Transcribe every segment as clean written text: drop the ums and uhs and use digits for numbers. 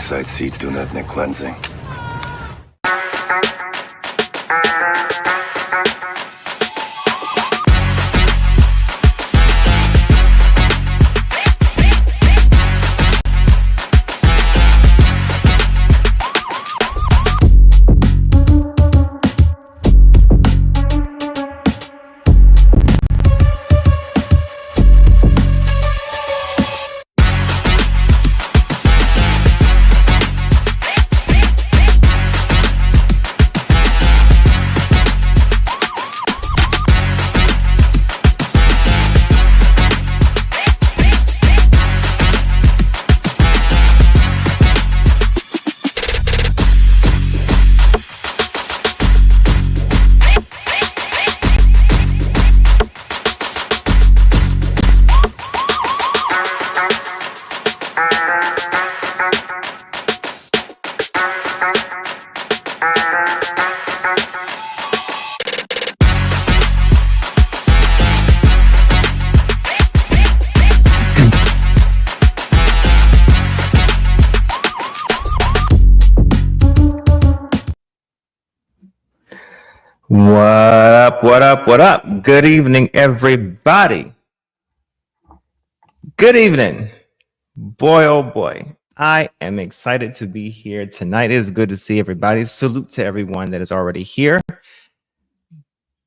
side seeds do an ethnic cleansing. What up? Good evening, everybody. Good evening. Boy, oh boy. I am excited to be here tonight. It is good to see everybody. Salute to everyone that is already here.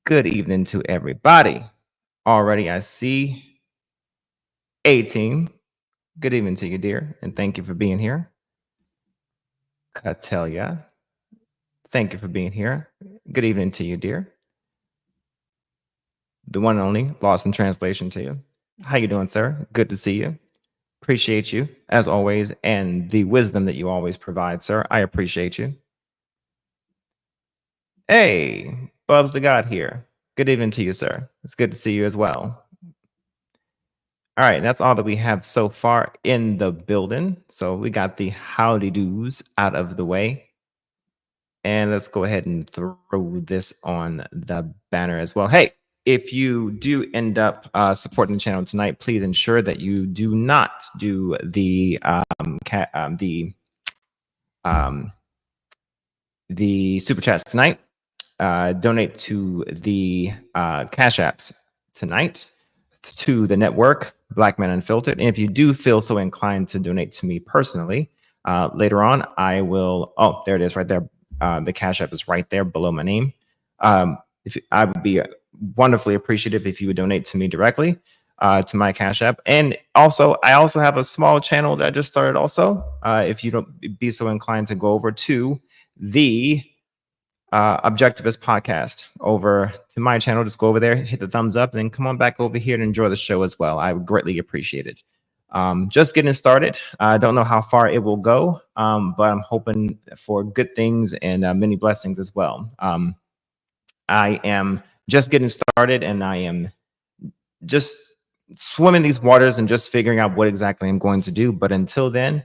Good evening to everybody. Already I see A-Team. Good evening to you, dear, and thank you for being here. Catelia, thank you for being here. Good evening to you, dear. The one and only, lost in translation to you. How you doing, sir? Good to see you. Appreciate you, as always, and the wisdom that you always provide, sir. I appreciate you. Hey, Bubs the God here. Good evening to you, sir. It's good to see you as well. All right, that's all that we have so far in the building. So we got the howdy doos out of the way. And let's go ahead and throw this on the banner as well. Hey, if you do end up supporting the channel tonight, please ensure that you do not do the super chats tonight. Donate to the Cash Apps tonight, to the network, Black Man Unfiltered. And if you do feel so inclined to donate to me personally, later on, I will. Oh, there it is right there. The Cash App is right there below my name. If I would be wonderfully appreciative if you would donate to me directly to my Cash App. And also, I also have a small channel that I just started also. If you don't be so inclined to go over to the Objectivist podcast over to my channel, just go over there, hit the thumbs up, and then come on back over here and enjoy the show as well. I would greatly appreciate it. Just getting started. I don't know how far it will go, but I'm hoping for good things and many blessings as well. I am just getting started, and I am just swimming these waters and just figuring out what exactly I'm going to do. But until then,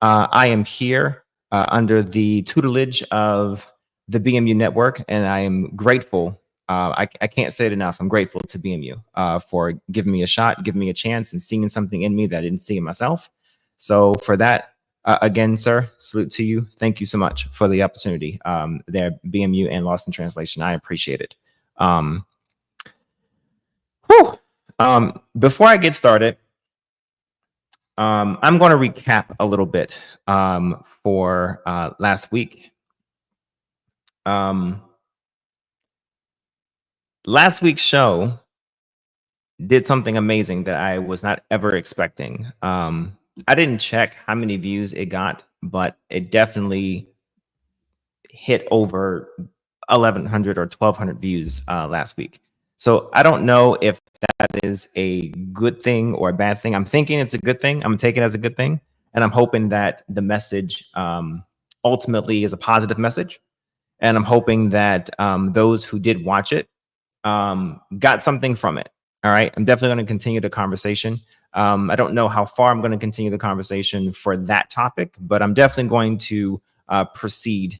I am here under the tutelage of the BMU network, and I am grateful. I can't say it enough. I'm grateful to BMU for giving me a shot, giving me a chance, and seeing something in me that I didn't see in myself. So for that, again, sir, salute to you. Thank you so much for the opportunity there, BMU and Lost in Translation. I appreciate it. Before I get started, I'm going to recap a little bit for last week. Last week's show did something amazing that I was not ever expecting. I didn't check how many views it got, but it definitely hit over 1,100 or 1,200 views last week. So I don't know if that is a good thing or a bad thing. I'm thinking it's a good thing. I'm taking it as a good thing. And I'm hoping that the message ultimately is a positive message. And I'm hoping that those who did watch it got something from it. All right. I'm definitely going to continue the conversation. I don't know how far I'm going to continue the conversation for that topic, but I'm definitely going to proceed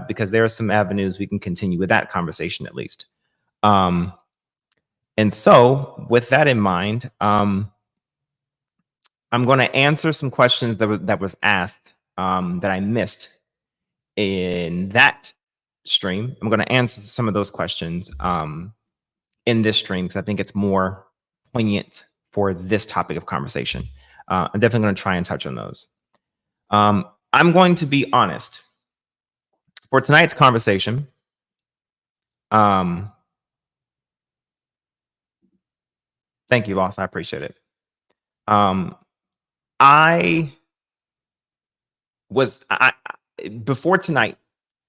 because there are some avenues we can continue with that conversation at least. And so with that in mind, I'm going to answer some questions that was asked that I missed in that stream. I'm going to answer some of those questions in this stream because I think it's more poignant for this topic of conversation. I'm definitely going to try and touch on those. I'm going to be honest. For tonight's conversation, thank you, Lost. I appreciate it. Before tonight,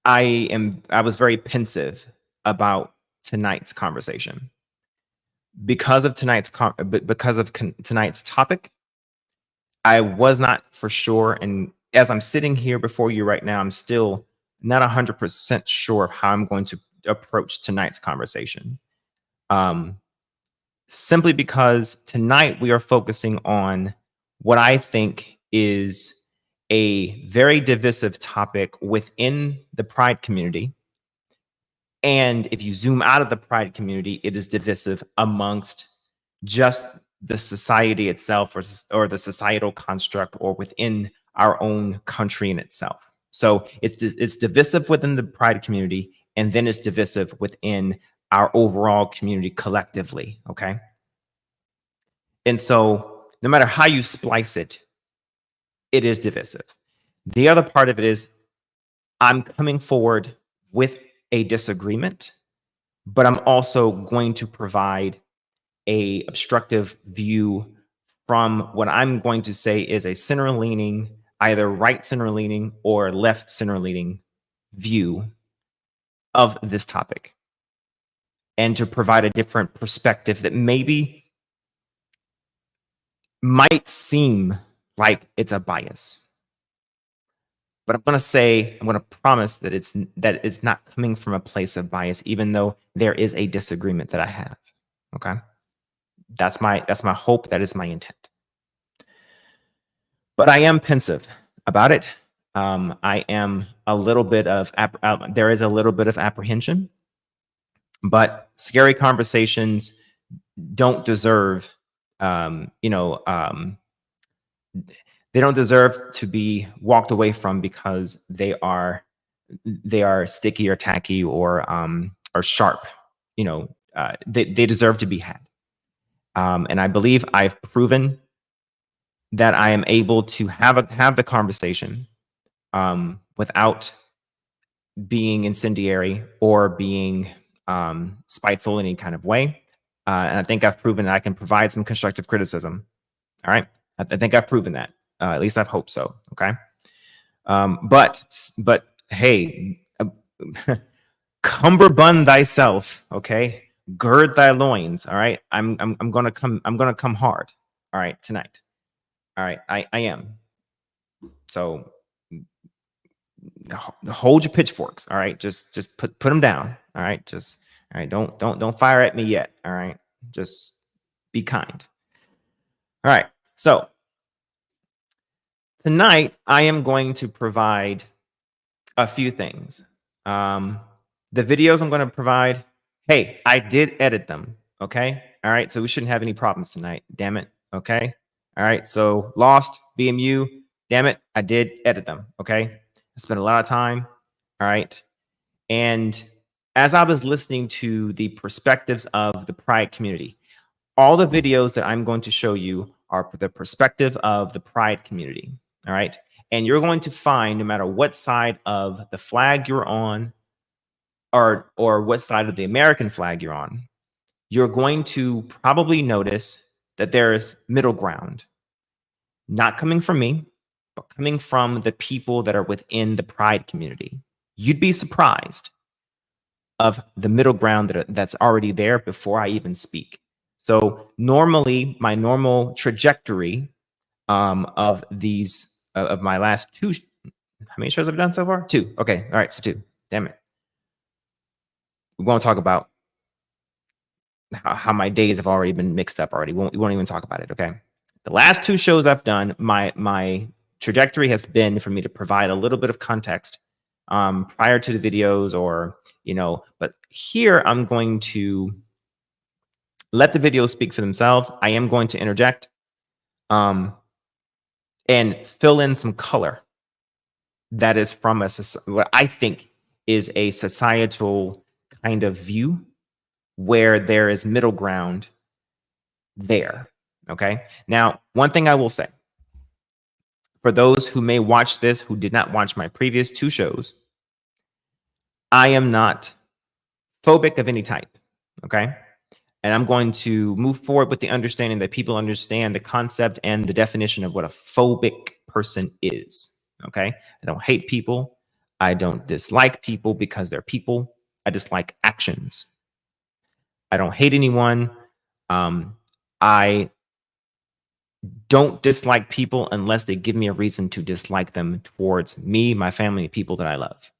I was very pensive about tonight's conversation because of tonight's topic. I was not for sure, and as I'm sitting here before you right now, I'm still not 100% sure of how I'm going to approach tonight's conversation. Simply because tonight we are focusing on what I think is a very divisive topic within the Pride community. And if you zoom out of the Pride community, it is divisive amongst just the society itself or the societal construct or within our own country in itself. So it's divisive within the Pride community, and then it's divisive within our overall community collectively, okay? And so no matter how you splice it, it is divisive. The other part of it is I'm coming forward with a disagreement, but I'm also going to provide a obstructive view from what I'm going to say is a center-leaning, either right center-leaning or left center-leaning view of this topic, and to provide a different perspective that maybe might seem like it's a bias. But I'm going to promise that it's not coming from a place of bias, even though there is a disagreement that I have. Okay. That's my hope. That is my intent. But I am pensive about it. I am a little bit of, there is a little bit of apprehension, but scary conversations don't deserve, they don't deserve to be walked away from because they are sticky or tacky or sharp. They deserve to be had. And I believe I've proven that I am able to have the conversation without being incendiary or being spiteful in any kind of way. And I think I've proven that I can provide some constructive criticism. All right. I think I've proven that. At least I've hoped so. Okay. But hey, cummerbund thyself. Okay. Gird thy loins. All right. I'm gonna come hard. All right. Tonight. All right. I am. So hold your pitchforks. All right. Just put them down. All right. All right. Don't fire at me yet. All right. Just be kind. All right. So tonight, I am going to provide a few things. The videos I'm going to provide, hey, I did edit them, okay? All right, so we shouldn't have any problems tonight, damn it, okay? All right, so Lost, BMU, damn it, I did edit them, okay? I spent a lot of time, all right? And as I was listening to the perspectives of the Pride community, all the videos that I'm going to show you are the perspective of the Pride community. All right. And you're going to find, no matter what side of the flag you're on, or what side of the American flag you're on, you're going to probably notice that there is middle ground, not coming from me, but coming from the people that are within the Pride community. You'd be surprised of the middle ground that's already there before I even speak. So normally, my normal trajectory of these of my last two, how many shows have I done so far? 2. Okay, all right, so 2. Damn it. We won't talk about how my days have already been mixed up already. We won't even talk about it. Okay. The last 2 shows I've done, my trajectory has been for me to provide a little bit of context prior to the videos, or but here I'm going to let the videos speak for themselves. I am going to interject and fill in some color. that is from what I think is a societal kind of view where there is middle ground there. Okay. Now, one thing I will say for those who may watch this, who did not watch my previous 2 shows, I am not phobic of any type. Okay. And I'm going to move forward with the understanding that people understand the concept and the definition of what a phobic person is. Okay. I don't hate people. I don't dislike people because they're people. I dislike actions. I don't hate anyone. I don't dislike people unless they give me a reason to dislike them towards me, my family, people that I love.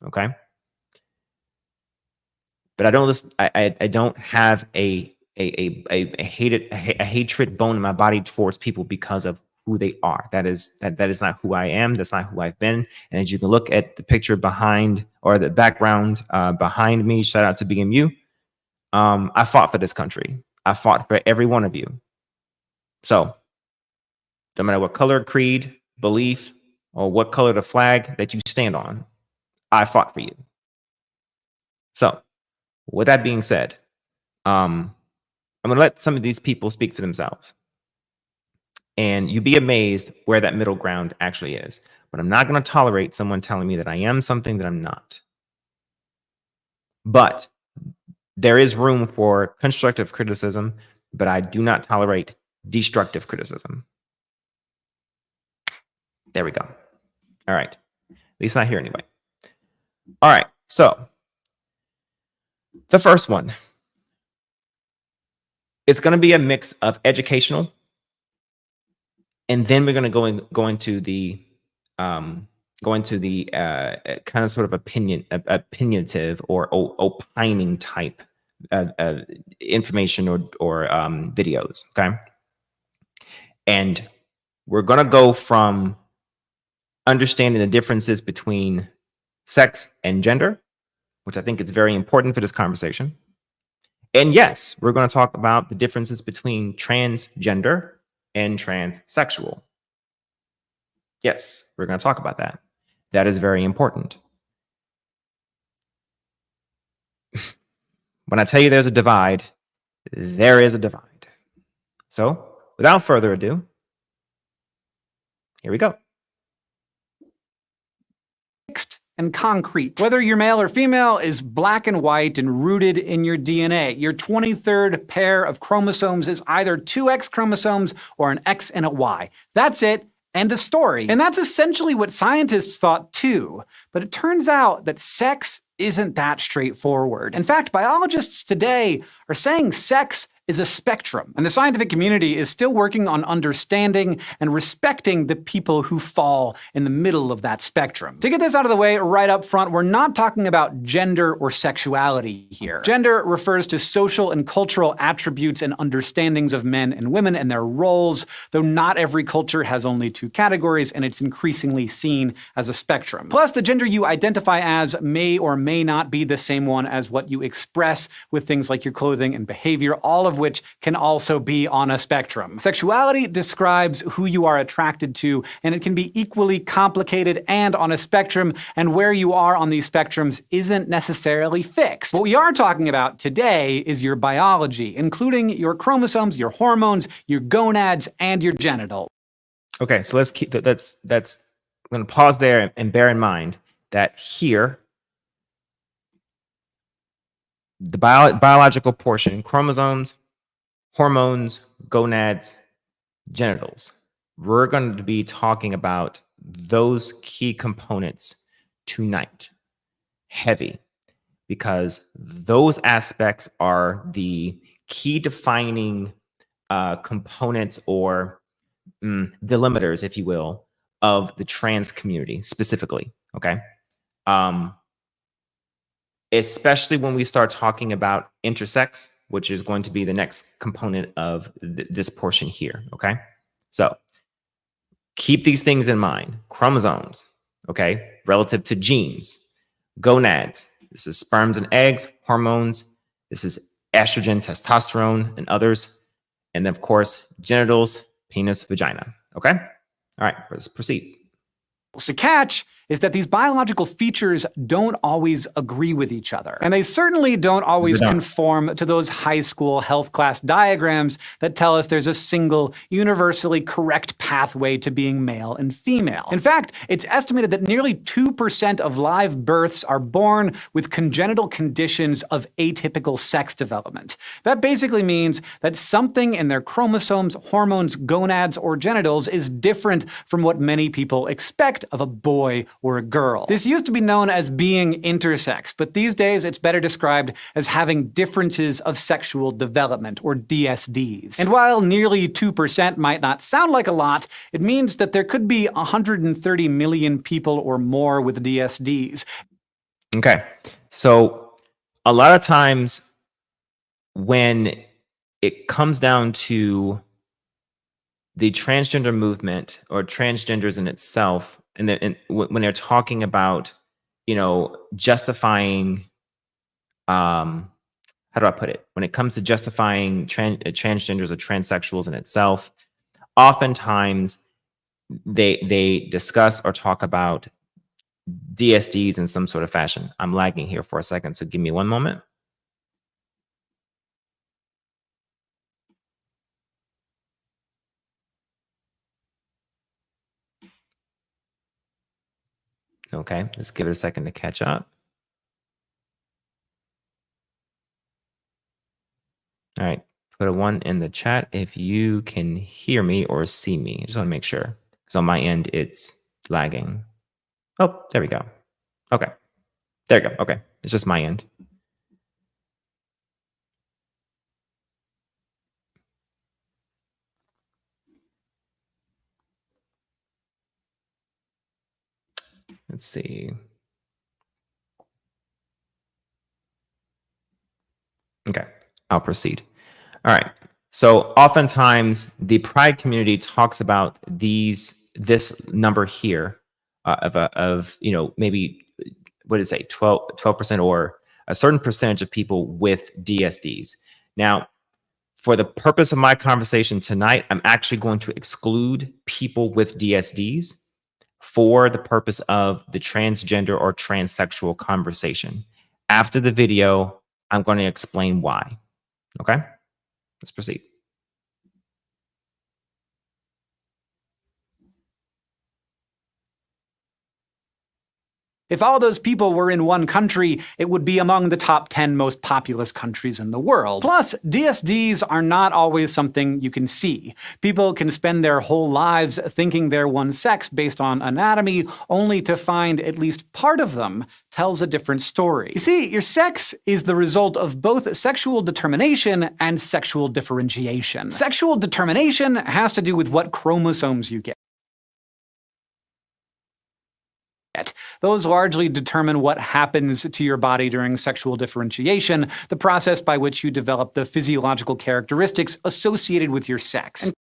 Okay. But I don't have a hatred bone in my body towards people because of who they are. That is not who I am. That's not who I've been. And as you can look at the picture behind, or the background behind me, shout out to BMU. I fought for this country. I fought for every one of you. So no matter what color, creed, belief, or what color the flag that you stand on, I fought for you. So with that being said, I'm going to let some of these people speak for themselves. And you'd be amazed where that middle ground actually is. But I'm not going to tolerate someone telling me that I am something that I'm not. But there is room for constructive criticism, but I do not tolerate destructive criticism. There we go. All right. At least not here anyway. All right. So the first one, it's going to be a mix of educational, and then we're going to go into the kind of sort of opinionative or opining type information or videos. Okay. And we're going to go from understanding the differences between sex and gender, which I think is very important for this conversation. And yes, we're going to talk about the differences between transgender and transsexual. Yes, we're going to talk about that. That is very important. When I tell you there's a divide, there is a divide. So without further ado, here we go. And concrete. Whether you're male or female is black and white and rooted in your DNA. Your 23rd pair of chromosomes is either 2 X chromosomes or an X and a Y. That's it. End of story. And that's essentially what scientists thought too. But it turns out that sex isn't that straightforward. In fact, biologists today are saying sex is a spectrum, and the scientific community is still working on understanding and respecting the people who fall in the middle of that spectrum. To get this out of the way right up front, we're not talking about gender or sexuality here. Gender refers to social and cultural attributes and understandings of men and women and their roles, though not every culture has only 2 categories, and it's increasingly seen as a spectrum. Plus, the gender you identify as may or may not be the same one as what you express with things like your clothing and behavior, all of which can also be on a spectrum. Sexuality describes who you are attracted to, and it can be equally complicated and on a spectrum, and where you are on these spectrums isn't necessarily fixed. What we are talking about today is your biology, including your chromosomes, your hormones, your gonads, and your genitals. Okay, so let's keep that's I'm going to pause there and bear in mind that here the biological portion, chromosomes, hormones, gonads, genitals. We're going to be talking about those key components tonight. Heavy, because those aspects are the key defining components or delimiters, if you will, of the trans community specifically. Okay. Especially when we start talking about intersex, which is going to be the next component of this portion here, okay? So keep these things in mind. Chromosomes, okay, relative to genes. Gonads, this is sperms and eggs. Hormones, this is estrogen, testosterone, and others. And then, of course, genitals, penis, vagina, okay? All right, let's proceed. The catch is that these biological features don't always agree with each other. And they certainly don't always conform to those high school health class diagrams that tell us there's a single, universally correct pathway to being male and female. In fact, it's estimated that nearly 2% of live births are born with congenital conditions of atypical sex development. That basically means that something in their chromosomes, hormones, gonads, or genitals is different from what many people expect of a boy or a girl. This used to be known as being intersex, but these days it's better described as having differences of sexual development, or DSDs. And while nearly 2% might not sound like a lot, it means that there could be 130 million people or more with DSDs. Okay, so a lot of times when it comes down to the transgender movement or transgenders in itself, and when they're talking about, justifying, how do I put it? When it comes to justifying transgenders or transsexuals in itself, oftentimes they discuss or talk about DSDs in some sort of fashion. I'm lagging here for a second, so give me one moment. Okay, let's give it a second to catch up. All right, put a 1 in the chat if you can hear me or see me. I just want to make sure, because on my end, it's lagging. Oh, there we go. Okay, there you go. Okay, it's just my end. Let's see. Okay, I'll proceed. All right. So oftentimes the pride community talks about this number here of maybe, what did it say, 12% or a certain percentage of people with DSDs. Now, for the purpose of my conversation tonight, I'm actually going to exclude people with DSDs for the purpose of the transgender or transsexual conversation. After the video, I'm going to explain why. Okay, let's proceed. If all those people were in one country, it would be among the top 10 most populous countries in the world. Plus, DSDs are not always something you can see. People can spend their whole lives thinking they're one sex based on anatomy, only to find at least part of them tells a different story. You see, your sex is the result of both sexual determination and sexual differentiation. Sexual determination has to do with what chromosomes you get. Those largely determine what happens to your body during sexual differentiation, the process by which you develop the physiological characteristics associated with your sex.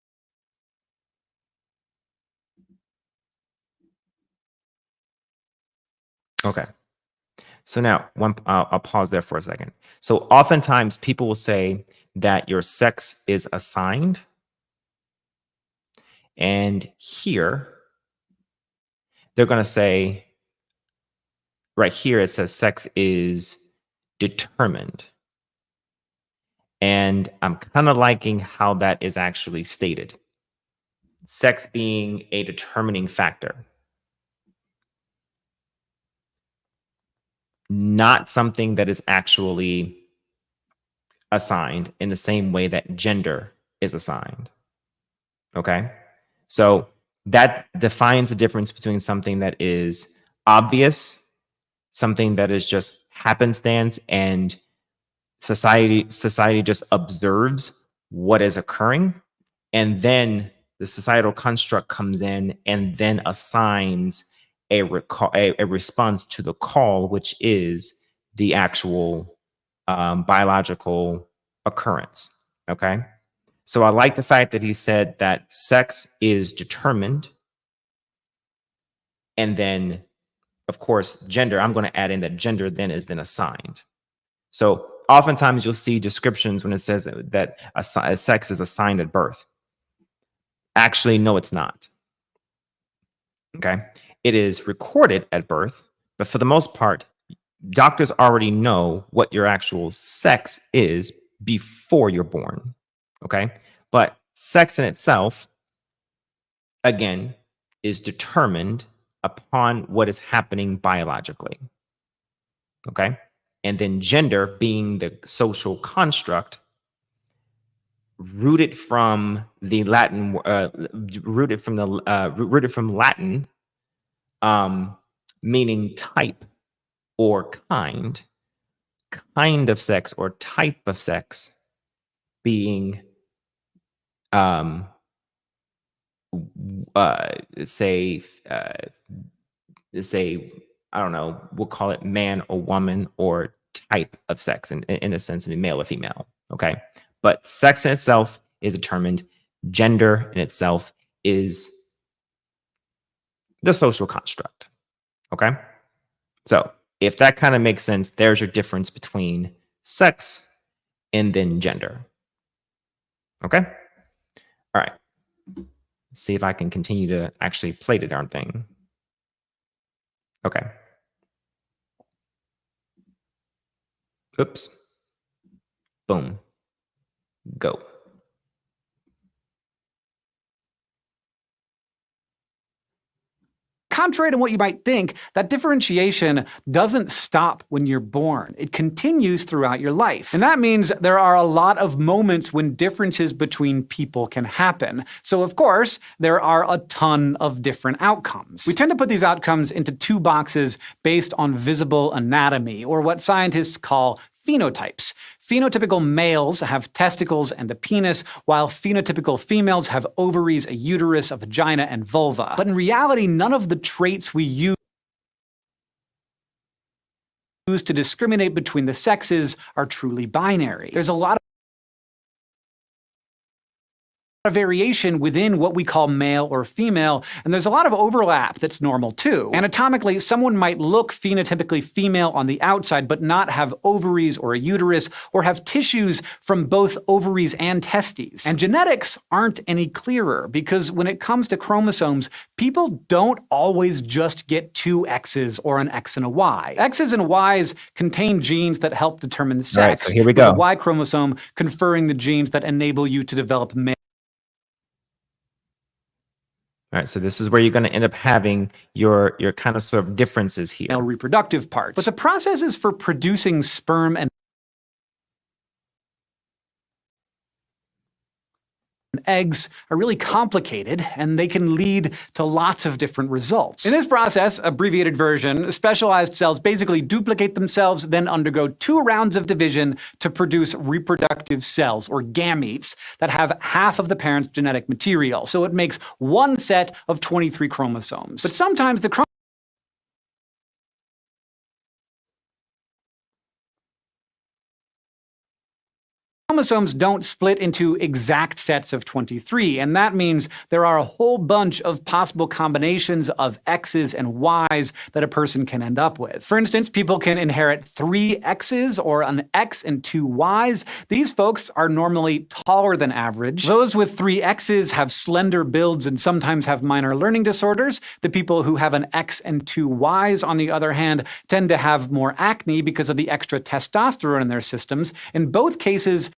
Okay. So now, I'll pause there for a second. So oftentimes people will say that your sex is assigned. And here, they're going to say, right here, it says sex is determined. And I'm kind of liking how that is actually stated. Sex being a determining factor. Not something that is actually assigned in the same way that gender is assigned. Okay? So that defines the difference between something that is obvious, something that is just happenstance, and society just observes what is occurring, and then the societal construct comes in and then assigns a response to the call, which is the actual biological occurrence. Okay, so I like the fact that he said that sex is determined, and then, of course, gender. I'm going to add in that gender then is then assigned. So oftentimes you'll see descriptions when it says that a sex is assigned at birth. Actually, no, it's not. Okay. It is recorded at birth, but for the most part, doctors already know what your actual sex is before you're born. Okay. But sex in itself, again, is determined upon what is happening biologically. Okay. And then gender being the social construct rooted from the Latin, rooted from Latin, meaning type or kind of sex or type of sex being, say, I don't know, we'll call it man or woman, or type of sex in a sense of male or female. Okay. But sex in itself is determined. Gender in itself is the social construct. Okay. So if that kind of makes sense, there's your difference between sex and then gender. Okay. All right. Let's see if I can continue to actually play the darn thing. Okay. Oops. Boom. Go. Contrary to what you might think, that differentiation doesn't stop when you're born. It continues throughout your life. And that means there are a lot of moments when differences between people can happen. So of course, there are a ton of different outcomes. We tend to put these outcomes into two boxes based on visible anatomy, or what scientists call phenotypes. Phenotypical males have testicles and a penis, while phenotypical females have ovaries, a uterus, a vagina, and vulva. But in reality, none of the traits we use to discriminate between the sexes are truly binary. There's a lot of variation within what we call male or female, and there's a lot of overlap that's normal too. Anatomically, someone might look phenotypically female on the outside, but not have ovaries or a uterus, or have tissues from both ovaries and testes. And genetics aren't any clearer, because when it comes to chromosomes, people don't always just get two X's or an X and a Y. X's and Y's contain genes that help determine the sex. All right, so here we go. With the Y chromosome conferring the genes that enable you to develop male. All right, so this is where you're going to end up having your kind of sort of differences here. Male reproductive parts. But the processes for producing sperm and eggs are really complicated, and they can lead to lots of different results. In this process, abbreviated version, specialized cells basically duplicate themselves, then undergo 2 rounds of division to produce reproductive cells, or gametes, that have half of the parent's genetic material. So it makes one set of 23 chromosomes. But sometimes the chromosomes don't split into exact sets of 23, and that means there are a whole bunch of possible combinations of X's and Y's that a person can end up with. For instance, people can inherit 3 X's or an X and 2 Y's. These folks are normally taller than average. Those with 3 X's have slender builds and sometimes have minor learning disorders. The people who have an X and 2 Y's, on the other hand, tend to have more acne because of the extra testosterone in their systems. In both cases,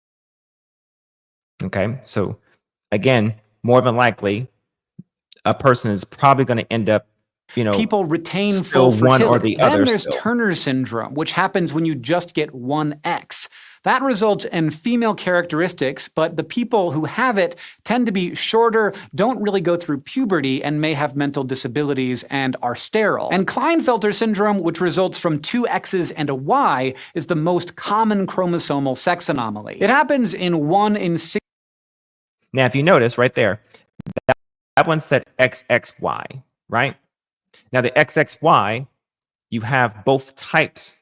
okay, so again, more than likely, a person is probably going to end up, people retain still full fertility. one or the other. Then there's still. Turner syndrome, which happens when you just get one X. That results in female characteristics, but the people who have it tend to be shorter, don't really go through puberty, and may have mental disabilities and are sterile. And Klinefelter syndrome, which results from 2 X's and a Y, is the most common chromosomal sex anomaly. It happens in 1 in 6. Now, if you notice right there, that one said XXY, right? Now, the XXY, you have both types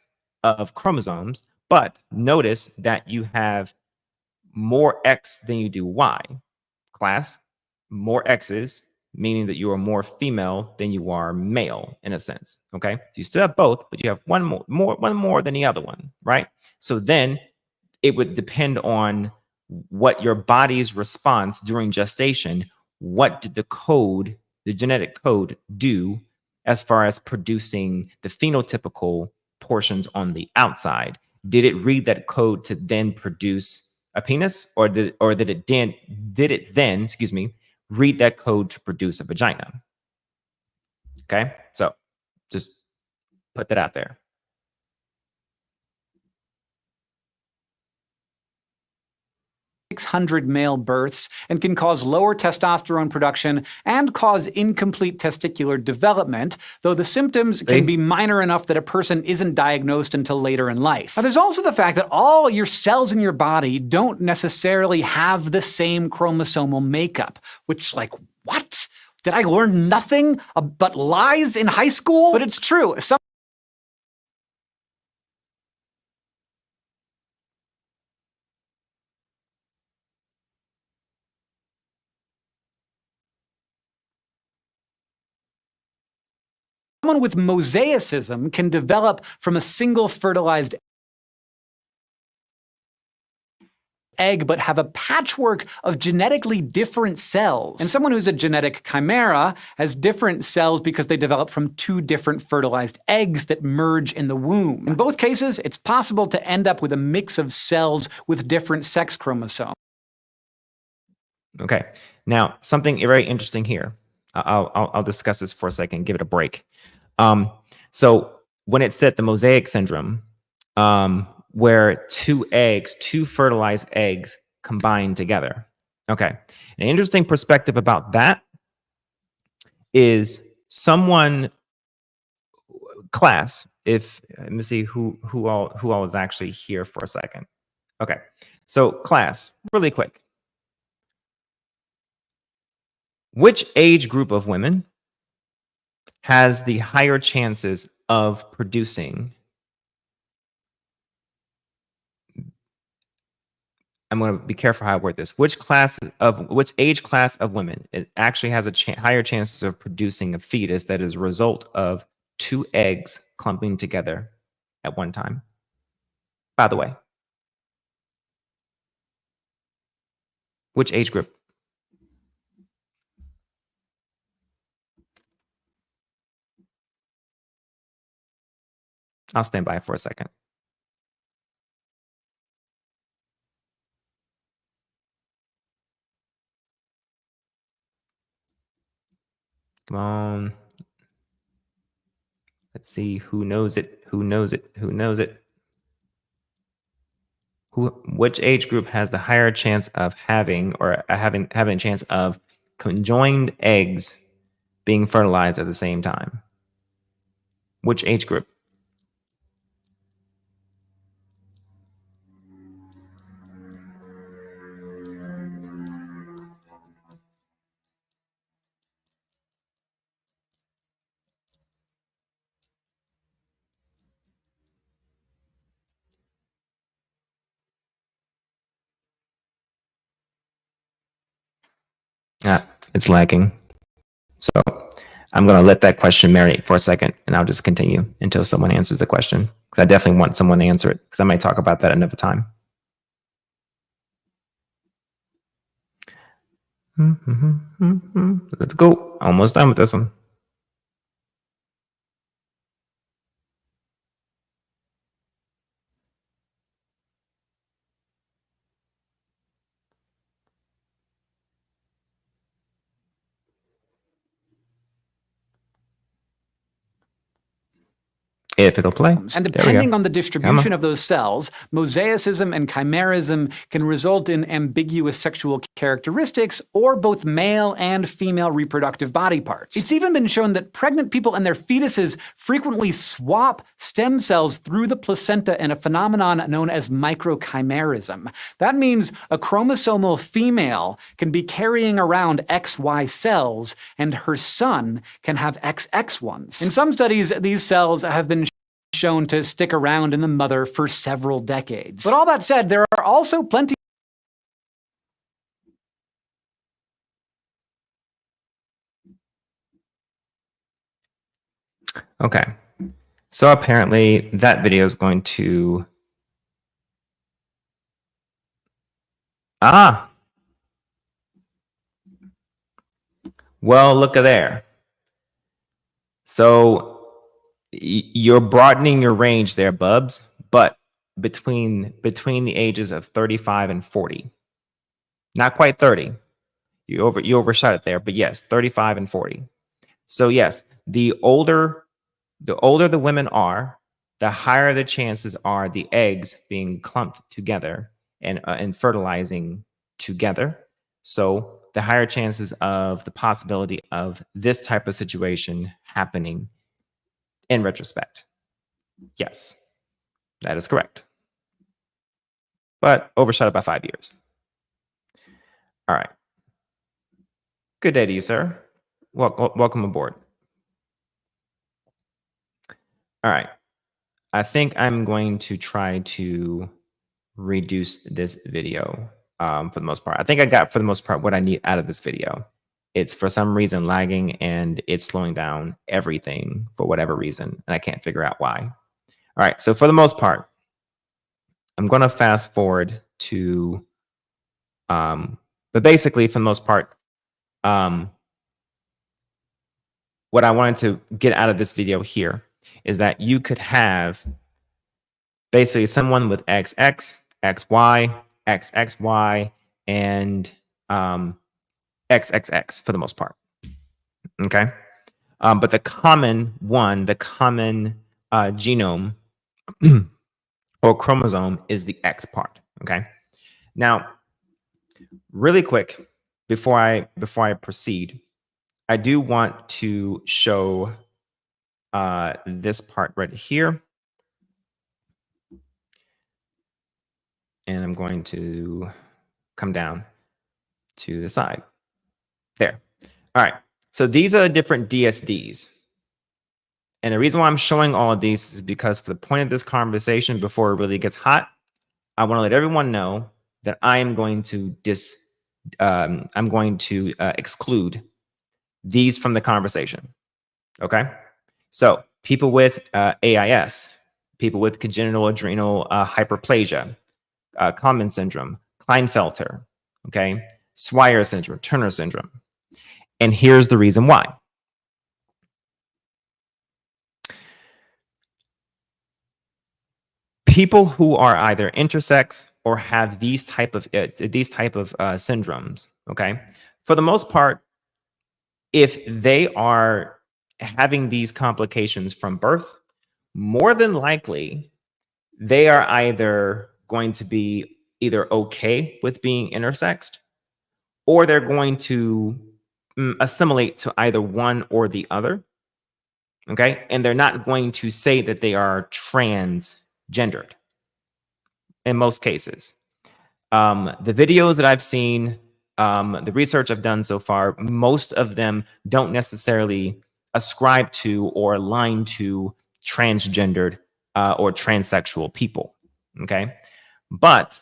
of chromosomes, but notice that you have more X than you do Y. Class, more X's, meaning that you are more female than you are male, in a sense, okay? So you still have both, but you have one more than the other one, right? So then it would depend on what your body's response during gestation, what did the genetic code do as far as producing the phenotypical portions on the outside? Did it read that code to then produce a penis, or did it then, excuse me, read that code to produce a vagina? Okay, so just put that out there. 600 male births and can cause lower testosterone production and cause incomplete testicular development, though the symptoms can be minor enough that a person isn't diagnosed until later in life. Now, there's also the fact that all your cells in your body don't necessarily have the same chromosomal makeup, which, like, what? Did I learn nothing but lies in high school? But it's true. Someone with mosaicism can develop from a single fertilized egg but have a patchwork of genetically different cells. And someone who's a genetic chimera has different cells because they develop from two different fertilized eggs that merge in the womb. In both cases, it's possible to end up with a mix of cells with different sex chromosomes. Okay, now something very interesting here. I'll discuss this for a second, give it a break. So when it said the mosaic syndrome, where two fertilized eggs combine together. Okay, an interesting perspective about that is class. Let me see who all is actually here for a second. Okay, so class, really quick. Which age group of women has the higher chances of producing? I'm going to be careful how I word this. Which age class of women it actually has higher chances of producing a fetus that is a result of two eggs clumping together at one time? By the way, which age group? I'll stand by for a second. Come on. Let's see who knows it. Which age group has the higher chance of having a chance of conjoined eggs being fertilized at the same time? Which age group? It's lagging. So I'm going to let that question marinate for a second, and I'll just continue until someone answers the question, because I definitely want someone to answer it, because I might talk about that another time. Let's go. Almost done with this one. If it'll play. And depending on the distribution of those cells, mosaicism and chimerism can result in ambiguous sexual characteristics or both male and female reproductive body parts. It's even been shown that pregnant people and their fetuses frequently swap stem cells through the placenta in a phenomenon known as microchimerism. That means a chromosomal female can be carrying around XY cells, and her son can have XX ones. In some studies, these cells have been shown to stick around in the mother for several decades. But all that said, there are also plenty. Okay. So apparently that video is going to... Well, look at there. So you're broadening your range there, bubs, but between the ages of 35 and 40. Not quite 30. You overshot it there, but yes, 35 and 40. So yes, the older the women are, the higher the chances are the eggs being clumped together and fertilizing together. So the higher chances of the possibility of this type of situation happening in retrospect. Yes, that is correct. But overshot it by 5 years. All right. Good day to you, sir. Welcome aboard. All right. I think I'm going to try to reduce this video for the most part. I think I got, for the most part, what I need out of this video. It's for some reason lagging and it's slowing down everything for whatever reason, and I can't figure out why. All right, so for the most part, I'm going to fast forward to, but basically for the most part, what I wanted to get out of this video here is that you could have basically someone with XX, XY, XXY, and XXX for the most part. Okay. But the common genome or chromosome is the X part. Okay. Now, really quick, before I proceed, I do want to show this part right here. And I'm going to come down to the side. There. All right. So these are the different DSDs. And the reason why I'm showing all of these is because for the point of this conversation, before it really gets hot, I want to let everyone know that I am going to exclude these from the conversation. Okay. So people with AIS, people with congenital adrenal hyperplasia, Common syndrome, Klinefelter, okay, Swyer syndrome, Turner syndrome. And here's the reason why. People who are either intersex or have these type of syndromes, okay, for the most part, if they are having these complications from birth, more than likely, they are either going to be either okay with being intersexed, or they're going to assimilate to either one or the other. Okay. And they're not going to say that they are transgendered in most cases. The videos that I've seen, the research I've done so far, most of them don't necessarily ascribe to or align to transgendered or transsexual people. Okay. But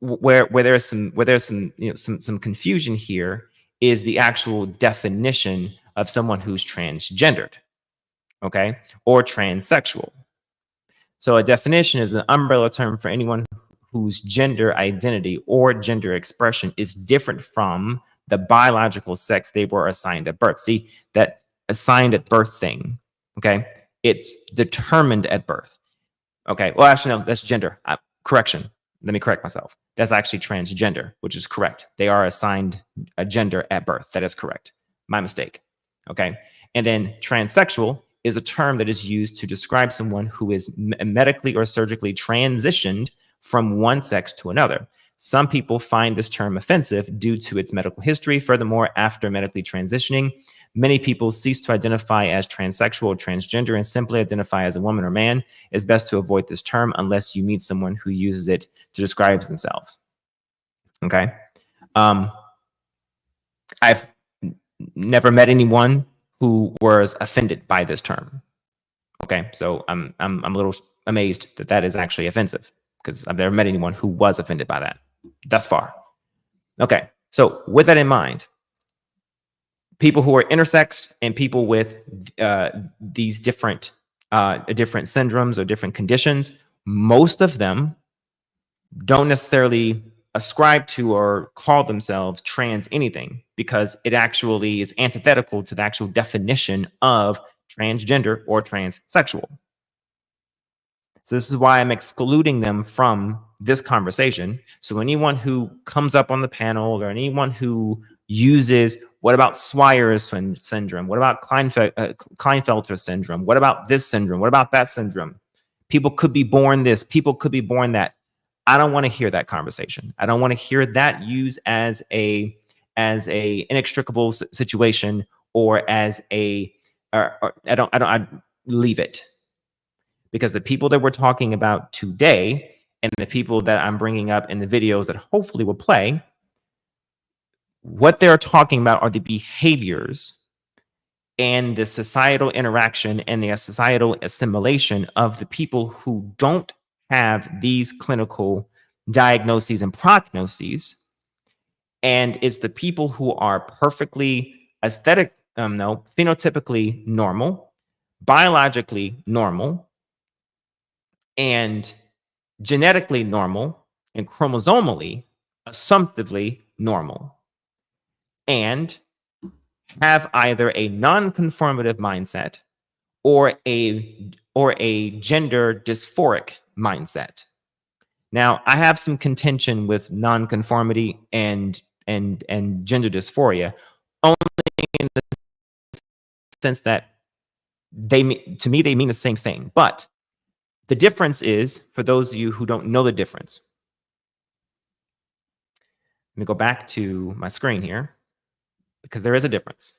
where there's some confusion here is the actual definition of someone who's transgendered, okay, or transsexual. So a definition is an umbrella term for anyone whose gender identity or gender expression is different from the biological sex they were assigned at birth. See, that assigned at birth thing, okay, it's determined at birth. Okay, well, actually, no, that's gender. Correction. Let me correct myself. That's actually transgender, which is correct. They are assigned a gender at birth. That is correct. My mistake. Okay. And then transsexual is a term that is used to describe someone who is medically or surgically transitioned from one sex to another. Some people find this term offensive due to its medical history. Furthermore, after medically transitioning, many people cease to identify as transsexual or transgender and simply identify as a woman or man. It's best to avoid this term unless you meet someone who uses it to describe themselves. Okay. I've never met anyone who was offended by this term. Okay. So I'm a little amazed that that is actually offensive because I've never met anyone who was offended by that thus far. Okay. So with that in mind, people who are intersex and people with these different syndromes or different conditions, most of them don't necessarily ascribe to or call themselves trans anything, because it actually is antithetical to the actual definition of transgender or transsexual. So this is why I'm excluding them from this conversation. So anyone who comes up on the panel, or anyone who uses, what about Swire's syndrome? What about Klinefelter syndrome? What about this syndrome? What about that syndrome? People could be born this, people could be born that. I don't want to hear that conversation. I don't want to hear that used as a inextricable situation, or as I leave it. Because the people that we're talking about today, and the people that I'm bringing up in the videos that hopefully will play, what they're talking about are the behaviors and the societal interaction and the societal assimilation of the people who don't have these clinical diagnoses and prognoses. And it's the people who are perfectly phenotypically normal, biologically normal, and genetically normal, and chromosomally, assumptively normal, and have either a non-conformative mindset or a gender dysphoric mindset. Now, I have some contention with non-conformity and gender dysphoria, only in the sense that they mean the same thing. But the difference is, for those of you who don't know the difference, let me go back to my screen here, because there is a difference.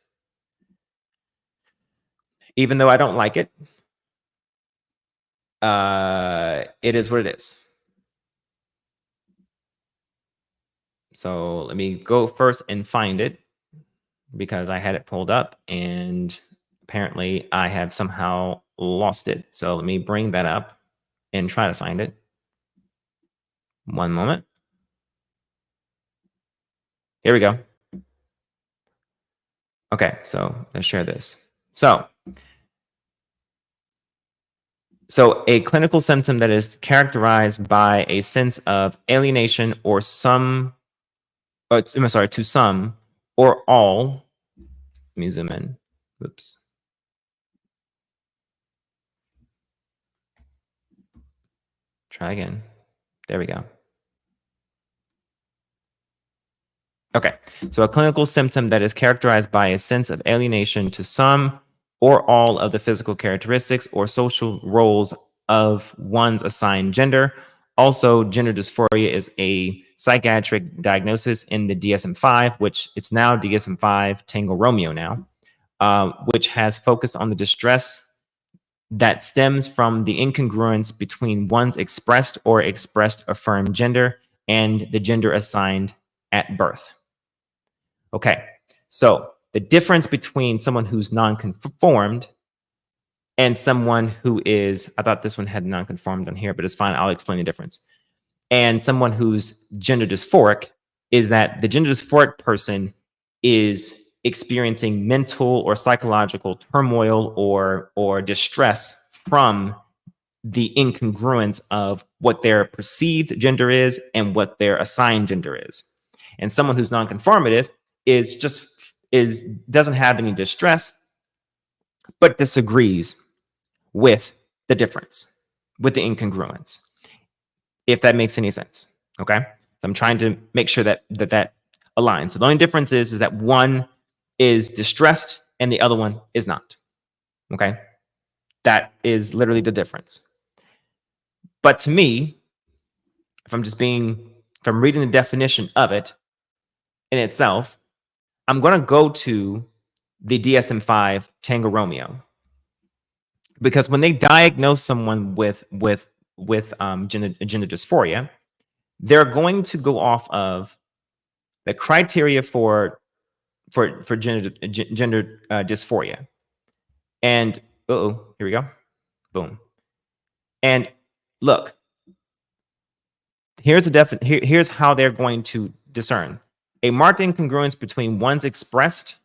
Even though I don't like it, it is what it is. So let me go first and find it, because I had it pulled up and apparently I have somehow lost it. So let me bring that up and try to find it. One moment. Here we go. Okay, so let's share this. So a clinical symptom that is characterized by a sense of alienation to some or all. Let me zoom in. Oops. Try again. There we go. Okay, so a clinical symptom that is characterized by a sense of alienation to some or all of the physical characteristics or social roles of one's assigned gender. Also, gender dysphoria is a psychiatric diagnosis in the DSM-5, which it's now DSM-5 Tango Romeo now, which has focused on the distress that stems from the incongruence between one's expressed or expressed affirmed gender and the gender assigned at birth. Okay, so the difference between someone who's non-conformed and someone who is, I thought this one had non-conformed on here, but it's fine, I'll explain the difference. And someone who's gender dysphoric is that the gender dysphoric person is experiencing mental or psychological turmoil or distress from the incongruence of what their perceived gender is and what their assigned gender is. And someone who's non-conformative doesn't have any distress, but disagrees with the difference, with the incongruence, if that makes any sense. Okay, so I'm trying to make sure that aligns. So the only difference is that one is distressed and the other one is not. Okay, that is literally the difference. But to me, if I'm reading the definition of it in itself, I'm going to go to the DSM-5 Tango Romeo, because when they diagnose someone with gender dysphoria, they're going to go off of the criteria for gender dysphoria. And here we go. Boom. And look, here's how they're going to discern a marked incongruence between one's experience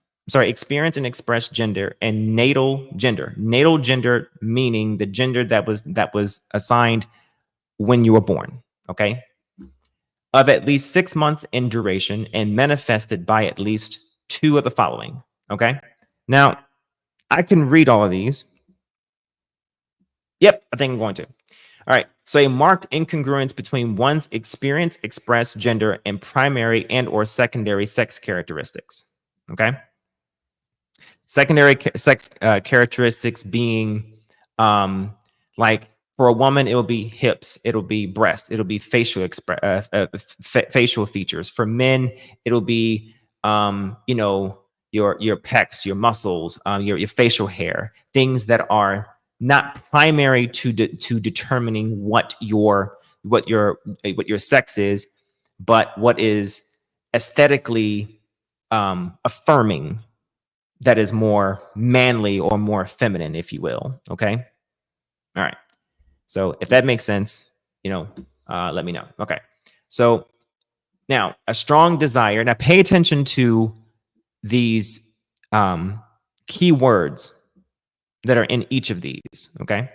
and expressed gender and natal gender. Natal gender meaning the gender that was assigned when you were born. Okay. of at least 6 months in duration and manifested by at least 2 of the following. Okay. Now, I can read all of these. Yep, I think I'm going to. All right. So a marked incongruence between one's experience, expressed gender, and primary and or secondary sex characteristics. Okay. Secondary sex characteristics being like for a woman, it'll be hips, it'll be breasts, it'll be facial facial features. For men, it'll be you know, your pecs, your muscles, your facial hair, things that are not primary to determining what your sex is, but what is aesthetically affirming, that is more manly or more feminine, if you will. Okay. All right. So if that makes sense, you know, let me know. Okay. So now a strong desire. Now pay attention to these key words that are in each of these. Okay.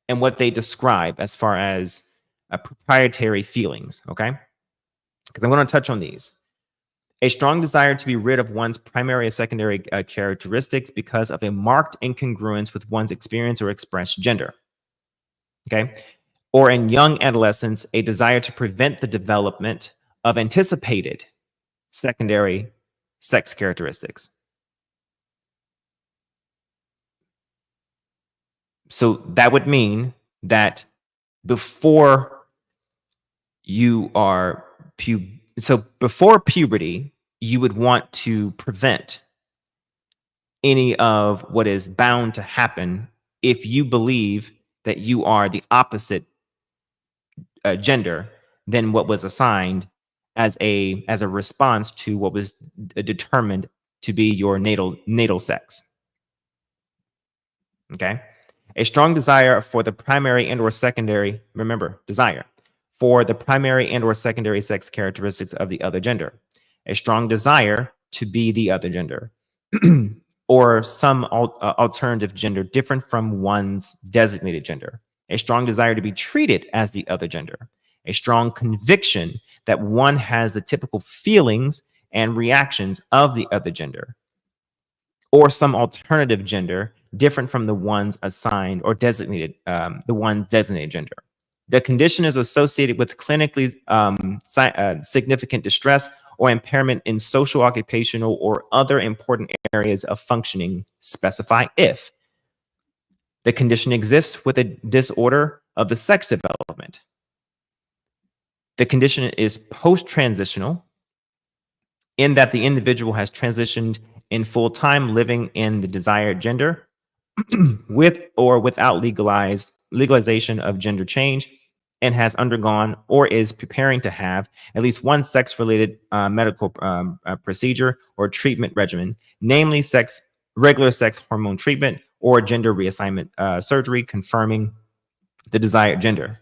And what they describe as far as proprietary feelings. Okay. Because I'm going to touch on these. A strong desire to be rid of one's primary or secondary characteristics because of a marked incongruence with one's experience or expressed gender. Okay. Or in young adolescents, a desire to prevent the development of anticipated secondary sex characteristics. So that would mean that before you are before puberty, you would want to prevent any of what is bound to happen if you believe that you are the opposite gender than what was assigned as a response to what was determined to be your natal sex. Okay. A strong desire for the primary and or secondary, remember, desire for the primary and or secondary sex characteristics of the other gender. A strong desire to be the other gender or some alternative gender different from one's designated gender. A strong desire to be treated as the other gender. A strong conviction that one has the typical feelings and reactions of the other gender or some alternative gender different from the ones assigned or designated, the one's designated gender. The condition is associated with clinically significant distress or impairment in social, occupational, or other important areas of functioning. Specify if the condition exists with a disorder of the sex development. The condition is post-transitional in that the individual has transitioned in full-time living in the desired gender with or without legalization of gender change and has undergone or is preparing to have at least one sex-related medical procedure or treatment regimen, namely regular sex hormone treatment or gender reassignment surgery confirming the desired gender.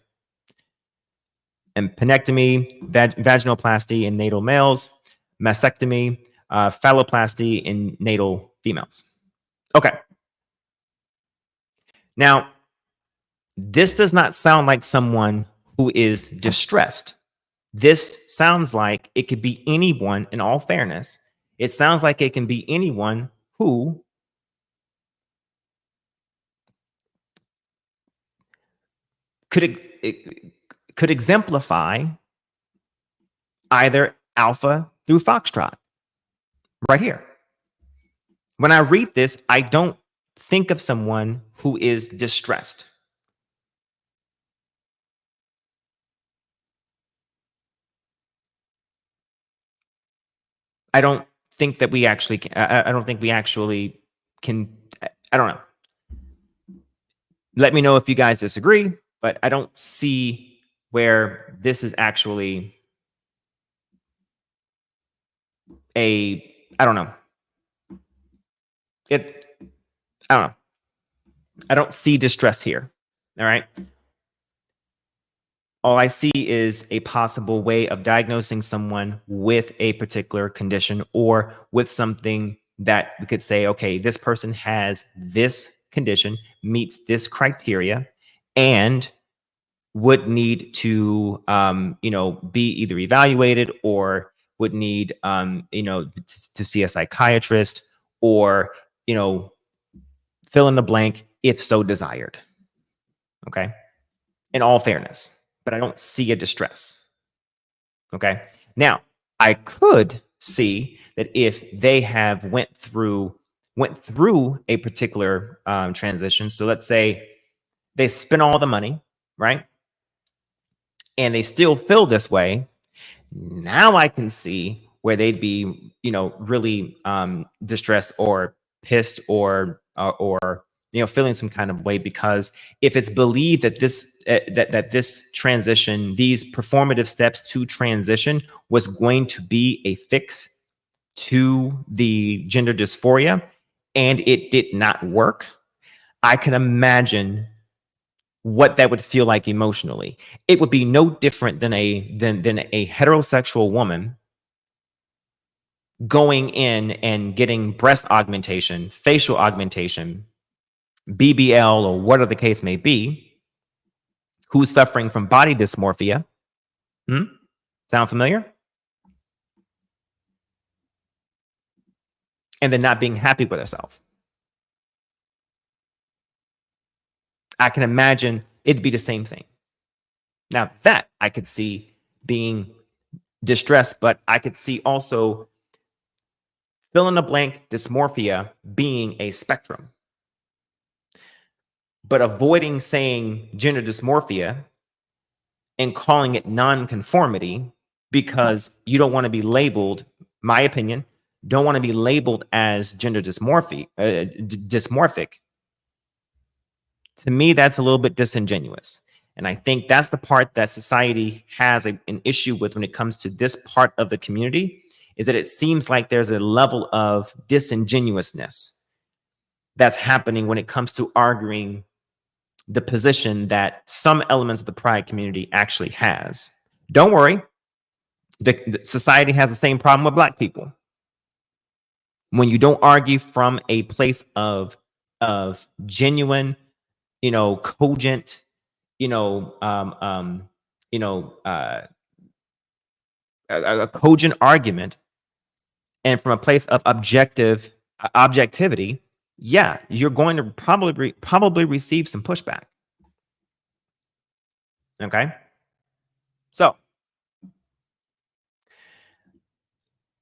And penectomy, vaginoplasty in natal males, mastectomy, phalloplasty in natal females. Okay. Now, this does not sound like someone who is distressed. This sounds like it could be anyone, in all fairness. It sounds like it can be anyone who could exemplify either alpha through foxtrot right here. When I read this, I don't think of someone who is distressed. I don't think that we actually can, I don't think we actually can, I don't know. Let me know if you guys disagree, but I don't see where this is actually I don't know. I don't know. I don't see distress here. All right. All I see is a possible way of diagnosing someone with a particular condition or with something that we could say, okay, this person has this condition, meets this criteria, and would need to, be either evaluated or would need, to see a psychiatrist or, fill in the blank if so desired. Okay. In all fairness, but I don't see a distress. Okay. Now, I could see that if they have went through a particular transition. So let's say they spent all the money, right? And they still feel this way. Now I can see where they'd be, really distressed or pissed or feeling some kind of way, because if it's believed that this transition, these performative steps to transition, was going to be a fix to the gender dysphoria, and it did not work, I can imagine what that would feel like emotionally. It would be no different than a heterosexual woman going in and getting breast augmentation, facial augmentation, BBL, or whatever the case may be, who's suffering from body dysmorphia. Sound familiar? And then not being happy with herself. I can imagine it'd be the same thing. Now that I could see being distressed, but I could see also fill in the blank dysmorphia being a spectrum. But avoiding saying gender dysmorphia and calling it nonconformity because you don't want to be labeled, my opinion, don't want to be labeled as gender dysmorphic. To me, that's a little bit disingenuous. And I think that's the part that society has an issue with when it comes to this part of the community, is that it seems like there's a level of disingenuousness that's happening when it comes to arguing the position that some elements of the pride community actually has. Don't worry, the society has the same problem with Black people. When you don't argue from a place of genuine, cogent, a cogent argument, and from a place of objectivity, yeah, you're going to probably receive some pushback. Okay, so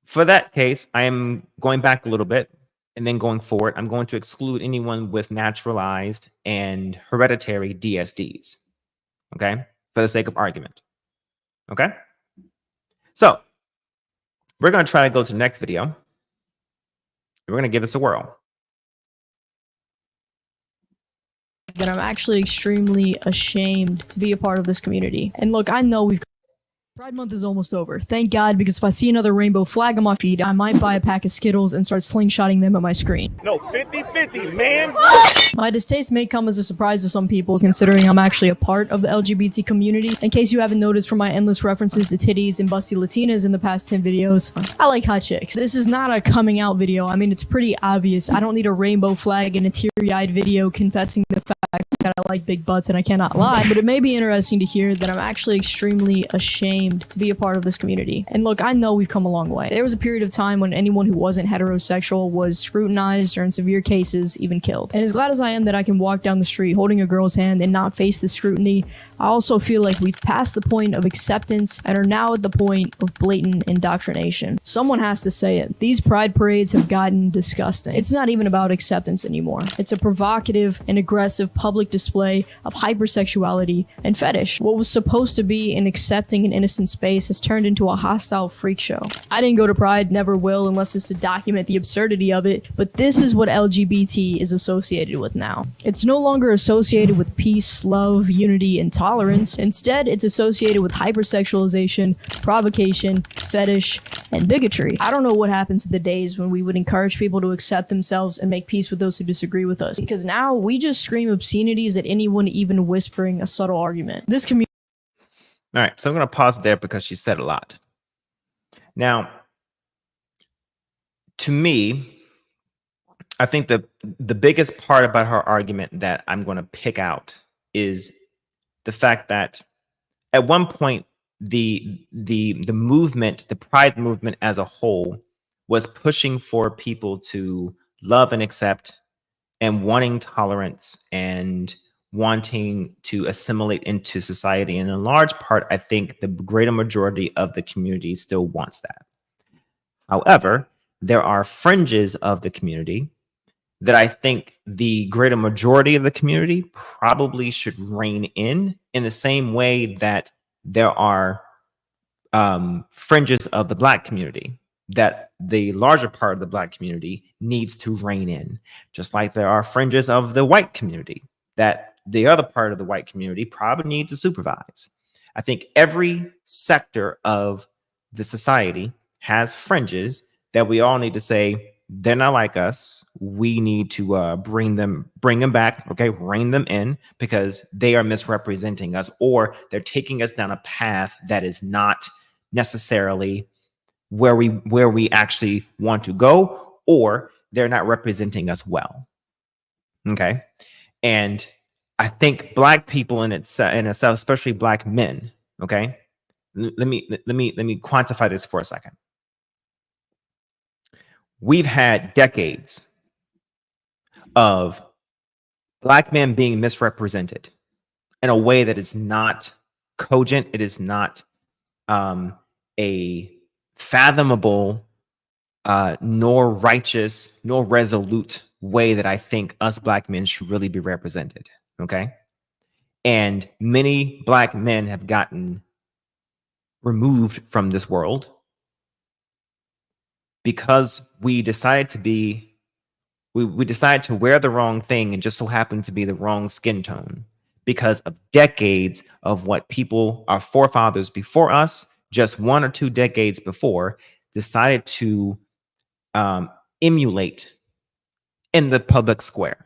for that case, I am going back a little bit and then going forward. I'm going to exclude anyone with naturalized and hereditary DSDs. Okay, for the sake of argument. Okay, so we're going to try to go to the next video. And we're going to give this a whirl. That I'm actually extremely ashamed to be a part of this community. And look, I know Pride Month is almost over. Thank God, because if I see another rainbow flag on my feed, I might buy a pack of Skittles and start slingshotting them at my screen. No, 50-50, man. My distaste may come as a surprise to some people, considering I'm actually a part of the LGBT community. In case you haven't noticed from my endless references to titties and busty Latinas in the past 10 videos, I like hot chicks. This is not a coming out video. I mean, it's pretty obvious. I don't need a rainbow flag and a teary-eyed video confessing the fact that I like big butts and I cannot lie, but it may be interesting to hear that I'm actually extremely ashamed to be a part of this community. And look, I know we've come a long way. There was a period of time when anyone who wasn't heterosexual was scrutinized or in severe cases even killed. And as glad as I am that I can walk down the street holding a girl's hand and not face the scrutiny, I also feel like we've passed the point of acceptance and are now at the point of blatant indoctrination. Someone has to say it. These pride parades have gotten disgusting. It's not even about acceptance anymore. It's a provocative and aggressive public display of hypersexuality and fetish. What was supposed to be an accepting and innocent space has turned into a hostile freak show. I didn't go to Pride, never will, unless it's to document the absurdity of it, but this is what LGBT is associated with now. It's no longer associated with peace, love, unity, and tolerance. Instead, it's associated with hypersexualization, provocation, fetish, and bigotry. I don't know what happened to the days when we would encourage people to accept themselves and make peace with those who disagree with us, because now we just scream obscenities at anyone even whispering a subtle argument. This community. All right, so I'm going to pause there because she said a lot. Now, to me, I think the biggest part about her argument that I'm going to pick out is the fact that at one point the movement, the pride movement as a whole, was pushing for people to love and accept and wanting tolerance and wanting to assimilate into society. And in large part, I think the greater majority of the community still wants that. However, there are fringes of the community that I think the greater majority of the community probably should rein in the same way that there are fringes of the Black community that the larger part of the Black community needs to rein in, just like there are fringes of the white community that the other part of the white community probably need to supervise. I think every sector of the society has fringes that we all need to say, they're not like us. We need to bring them back, okay, rein them in, because they are misrepresenting us, or they're taking us down a path that is not necessarily where we actually want to go, or they're not representing us well. Okay. And I think Black people in itself, especially Black men, okay, let me quantify this for a second. We've had decades of Black men being misrepresented in a way that is not cogent. It is not a fathomable, nor righteous, nor resolute way that I think us Black men should really be represented. Okay. And many Black men have gotten removed from this world because we decided to wear the wrong thing and just so happened to be the wrong skin tone because of decades of what people, our forefathers before us, just 1 or 2 decades before, decided to emulate in the public square.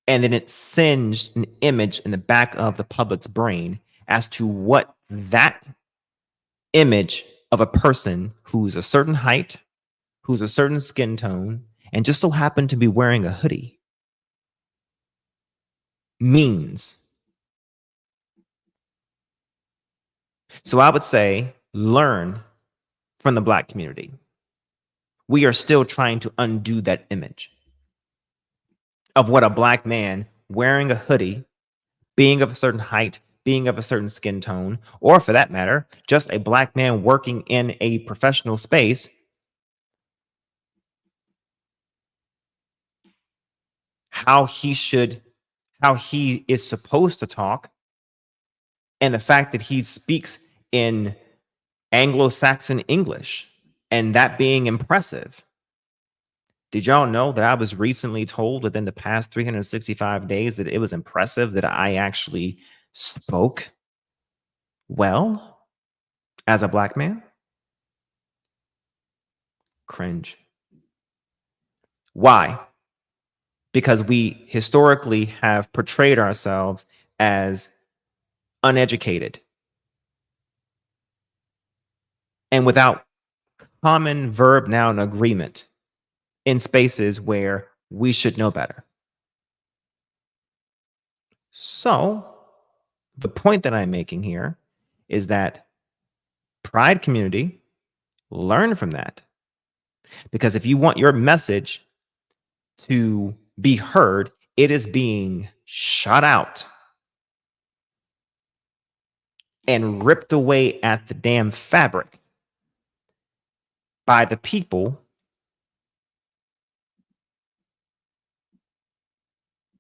And then it singed an image in the back of the public's brain as to what that image of a person who's a certain height, who's a certain skin tone, and just so happened to be wearing a hoodie means. So I would say learn from the Black community. We are still trying to undo that image of what a Black man wearing a hoodie, being of a certain height, being of a certain skin tone, or for that matter, just a Black man working in a professional space, how he is supposed to talk, and the fact that he speaks in Anglo-Saxon English, and that being impressive. Did y'all know that I was recently told within the past 365 days that it was impressive that I actually spoke well as a Black man? Cringe. Why? Because we historically have portrayed ourselves as uneducated and without common verb noun agreement in spaces where we should know better. So the point that I'm making here is that Pride community, learn from that. Because if you want your message to be heard, it is being shot out and ripped away at the damn fabric by the people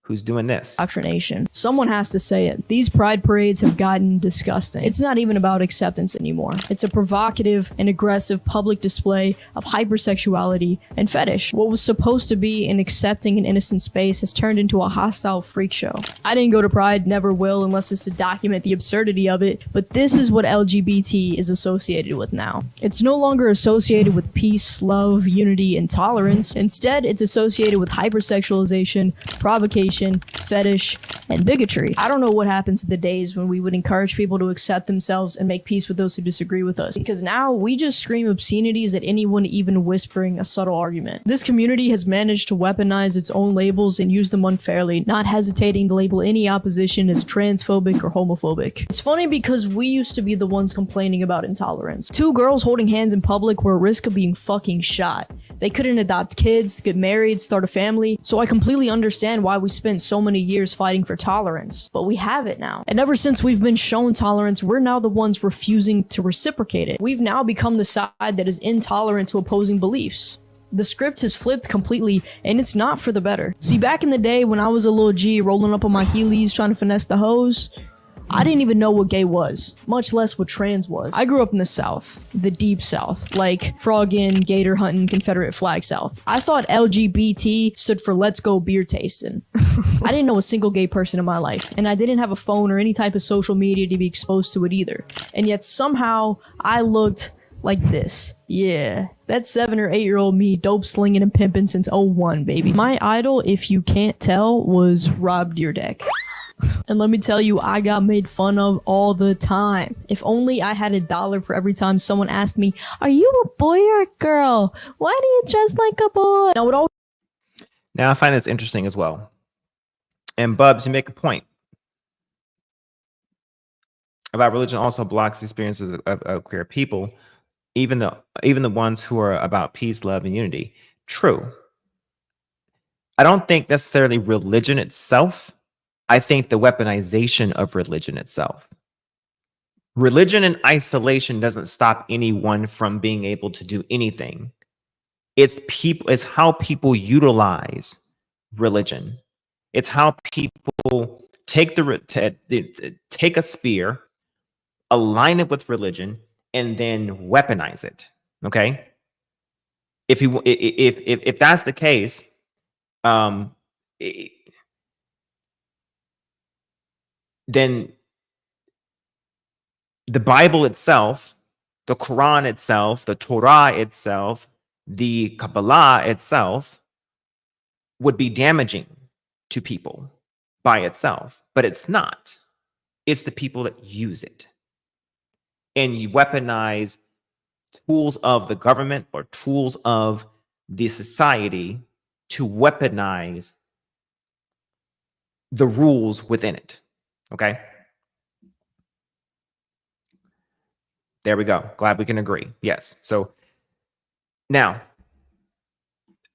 who's doing this. Indoctrination. Someone has to say it. These pride parades have gotten disgusting. It's not even about acceptance anymore. It's a provocative and aggressive public display of hypersexuality and fetish. What was supposed to be an accepting and innocent space has turned into a hostile freak show. I didn't go to Pride, never will, unless it's to document the absurdity of it, but this is what LGBT is associated with now. It's no longer associated with peace, love, unity, and tolerance. Instead, it's associated with hypersexualization, provocation, fetish, and bigotry. I don't know what happened to the days when we would encourage people to accept themselves and make peace with those who disagree with us, because now we just scream obscenities at anyone even whispering a subtle argument. This community has managed to weaponize its own labels and use them unfairly, not hesitating to label any opposition as transphobic or homophobic. It's funny because we used to be the ones complaining about intolerance. Two girls holding hands in public were at risk of being fucking shot. They couldn't adopt kids, get married, start a family, so I completely understand why we spent so many years fighting for tolerance. But we have it now. And ever since we've been shown tolerance, we're now the ones refusing to reciprocate it. We've now become the side that is intolerant to opposing beliefs. The script has flipped completely, and it's not for the better. See, back in the day when I was a little G rolling up on my Heelys trying to finesse the hoes, I didn't even know what gay was, much less what trans was. I grew up in the South, the deep South, like frogging, gator hunting, Confederate flag South. I thought LGBT stood for let's go beer tasting. I didn't know a single gay person in my life, and I didn't have a phone or any type of social media to be exposed to it either. And yet somehow I looked like this. Yeah, that's 7 or 8 year old me dope slinging and pimping since '01, baby. My idol, if you can't tell, was Rob Deerdeck. And let me tell you, I got made fun of all the time. If only I had $1 for every time someone asked me, are you a boy or a girl? Why do you dress like a boy? Now I find this interesting as well. And Bubs, you make a point about religion also blocks the experiences of queer people, even the ones who are about peace, love, and unity. True. I don't think necessarily religion itself. I think the weaponization of religion itself. Religion in isolation doesn't stop anyone from being able to do anything. It's how people utilize religion. It's how people take take a spear, align it with religion, and then weaponize it. Okay. If that's the case, then the Bible itself, the Quran itself, the Torah itself, the Kabbalah itself would be damaging to people by itself, but it's not. It's the people that use it. And you weaponize tools of the government or tools of the society to weaponize the rules within it. Okay. There we go. Glad we can agree. Yes. So now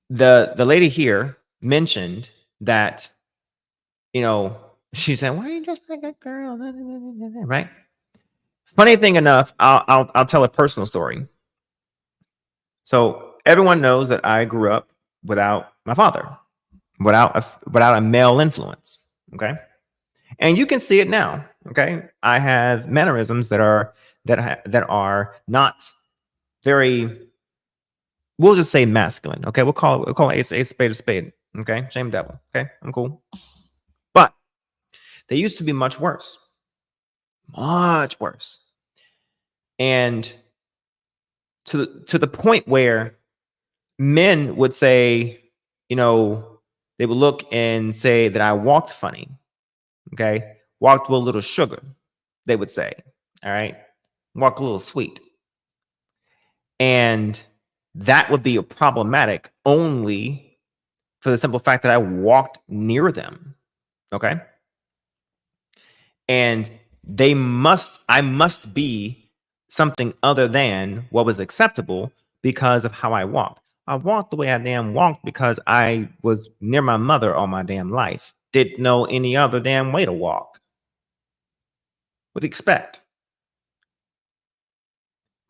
the lady here mentioned that, you know, she said, why are you just like a girl? Right. Funny thing enough, I'll tell a personal story. So everyone knows that I grew up without my father, without a male influence. Okay. And you can see it now. Okay. I have mannerisms that are not very, we'll just say masculine. Okay. We'll call it a spade a spade. Okay. Shame devil. Okay. I'm cool. But they used to be much worse. Much worse. And to the point where men would say, you know, they would look and say that I walked funny. Okay. Walked with a little sugar, they would say. All right. Walk a little sweet. And that would be problematic only for the simple fact that I walked near them. Okay. And I must be something other than what was acceptable because of how I walked. I walked the way I damn walked because I was near my mother all my damn life. Didn't know any other damn way to walk. Would expect.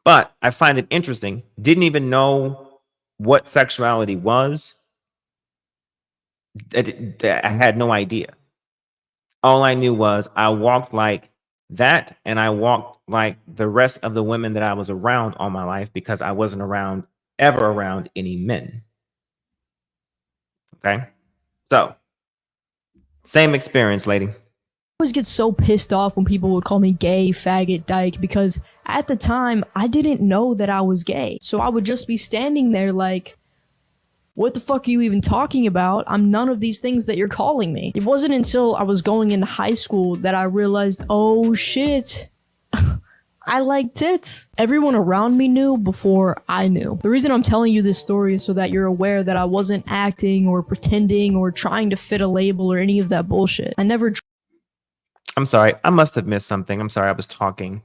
But I find it interesting. Didn't even know what sexuality was. I had no idea. All I knew was I walked like that, and I walked like the rest of the women that I was around all my life because I wasn't ever around any men. Okay? So, same experience, lady. I always get so pissed off when people would call me gay, faggot, dyke, because at the time I didn't know that I was gay. So I would just be standing there like, What the fuck are you even talking about? I'm none of these things that you're calling me. It wasn't until I was going into high school that I realized, oh shit, I like tits. Everyone around me knew before I knew. The reason I'm telling you this story is so that you're aware that I wasn't acting or pretending or trying to fit a label or any of that bullshit. I never. I'm sorry. I must have missed something. I'm sorry. I was talking.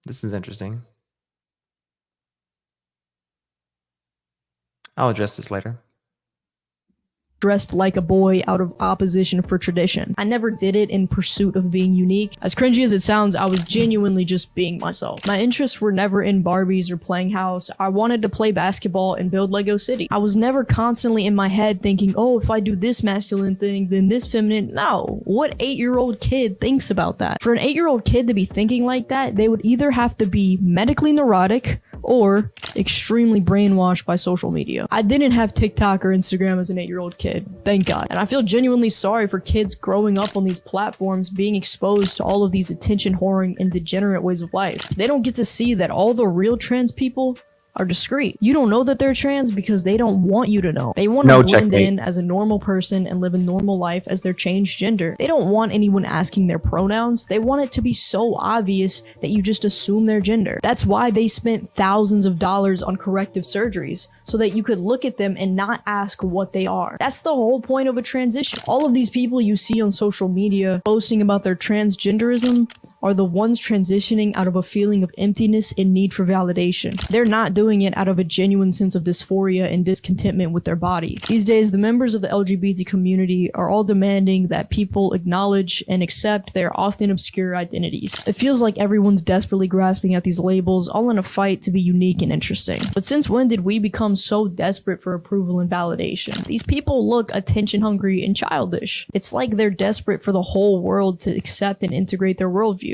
This is interesting. I'll address this later. Dressed like a boy out of opposition for tradition. I never did it in pursuit of being unique. As cringy as it sounds, I was genuinely just being myself. My interests were never in Barbies or playing house. I wanted to play basketball and build Lego City. I was never constantly in my head thinking, oh, if I do this masculine thing, then this feminine. No. What 8-year-old kid thinks about that? For an 8-year-old kid to be thinking like that, they would either have to be medically neurotic or extremely brainwashed by social media. I didn't have TikTok or Instagram as an 8-year-old kid, thank God. And I feel genuinely sorry for kids growing up on these platforms being exposed to all of these attention whoring and degenerate ways of life. They don't get to see that all the real trans people are discreet. You don't know that they're trans because they don't want you to know. They want to blend in as a normal person and live a normal life as their changed gender. They don't want anyone asking their pronouns. They want it to be so obvious that you just assume their gender. That's why they spent thousands of dollars on corrective surgeries, so that you could look at them and not ask what they are. That's the whole point of a transition. All of these people you see on social media boasting about their transgenderism are the ones transitioning out of a feeling of emptiness and need for validation. They're not doing it out of a genuine sense of dysphoria and discontentment with their body. These days, the members of the LGBT community are all demanding that people acknowledge and accept their often obscure identities. It feels like everyone's desperately grasping at these labels, all in a fight to be unique and interesting. But since when did we become so desperate for approval and validation? These people look attention hungry and childish. It's like they're desperate for the whole world to accept and integrate their worldview.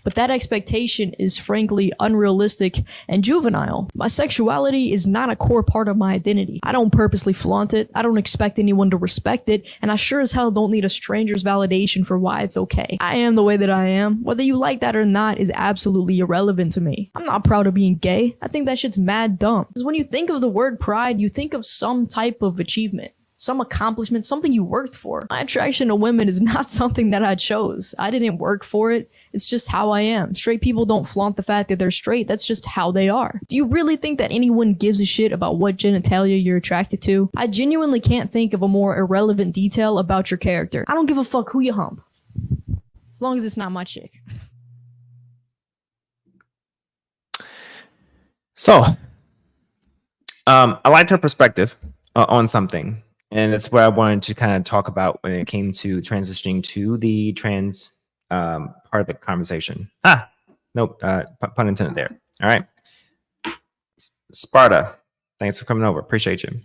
But that expectation is frankly unrealistic and juvenile. My sexuality is not a core part of my identity. I don't purposely flaunt it, I don't expect anyone to respect it, and I sure as hell don't need a stranger's validation for why it's okay. I am the way that I am. Whether you like that or not is absolutely irrelevant to me. I'm not proud of being gay. I think that shit's mad dumb. Because when you think of the word pride, you think of some type of achievement, some accomplishment, something you worked for. My attraction to women is not something that I chose. I didn't work for it. It's just how I am. Straight people don't flaunt the fact that they're straight. That's just how they are. Do you really think that anyone gives a shit about what genitalia you're attracted to? I genuinely can't think of a more irrelevant detail about your character. I don't give a fuck who you hump, as long as it's not my chick. So, I liked her perspective on something. And that's what I wanted to kind of talk about when it came to transitioning to the trans part of the conversation. Nope, pun intended there. All right. Sparta, thanks for coming over. Appreciate you.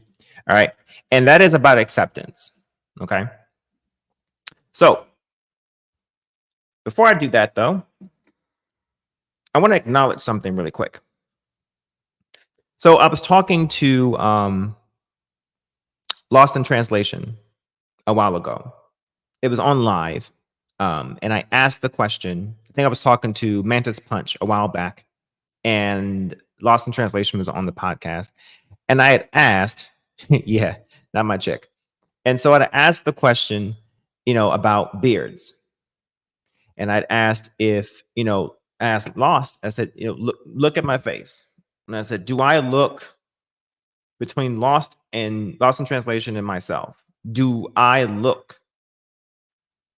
All right. And that is about acceptance. Okay. So before I do that, though, I want to acknowledge something really quick. So I was talking to Lost in Translation a while ago. It was on live, and I asked the question. I think I was talking to Mantis Punch a while back, and Lost in Translation was on the podcast, and I had asked, yeah, not my chick, and so I'd asked the question, about beards, and I'd asked if, asked Lost, I said, look at my face, and I said, do I look between Lost in Translation and myself? Do I look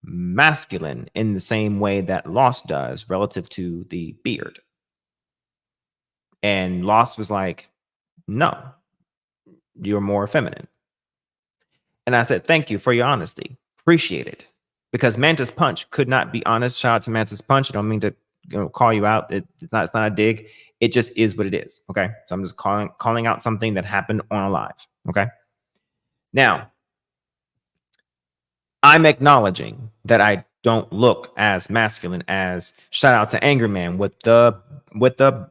masculine in the same way that Lost does relative to the beard? And Lost was like, no, you're more feminine. And I said, thank you for your honesty. Appreciate it. Because Mantis Punch could not be honest. Shout out to Mantis Punch. I don't mean to call you out. It's not a dig. It just is what it is. Okay. So I'm just calling out something that happened on a live. Okay. Now, I'm acknowledging that I don't look as masculine as, shout out to Angry Man with the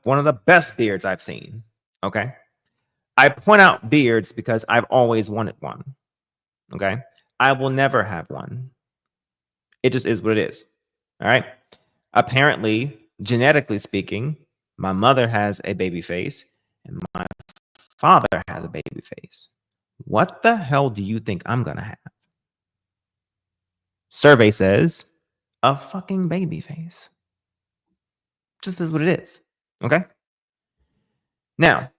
one of the best beards I've seen. Okay. I point out beards because I've always wanted one. Okay. I will never have one. It just is what it is. All right. Apparently, genetically speaking, my mother has a baby face and my father has a baby face. What the hell do you think I'm going to have? Survey says a fucking baby face. Just is what it is. Okay. Now,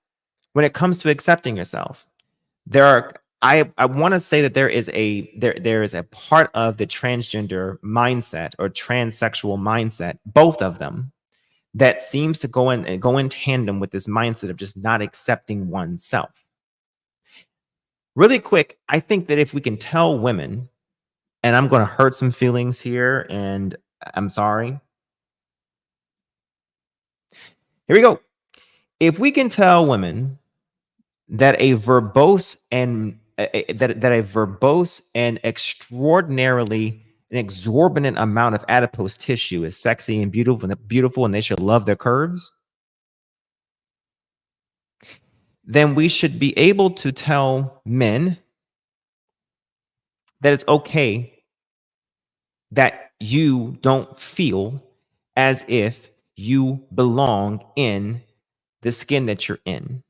when it comes to accepting yourself, I want to say that there is a part of the transgender mindset or transsexual mindset, both of them, that seems to go in tandem with this mindset of just not accepting oneself. Really quick, I think that if we can tell women, and I'm going to hurt some feelings here, and I'm sorry. Here we go. If we can tell women that a verbose and extraordinarily an exorbitant amount of adipose tissue is sexy and beautiful, and they should love their curves, then we should be able to tell men that it's okay that you don't feel as if you belong in the skin that you're in.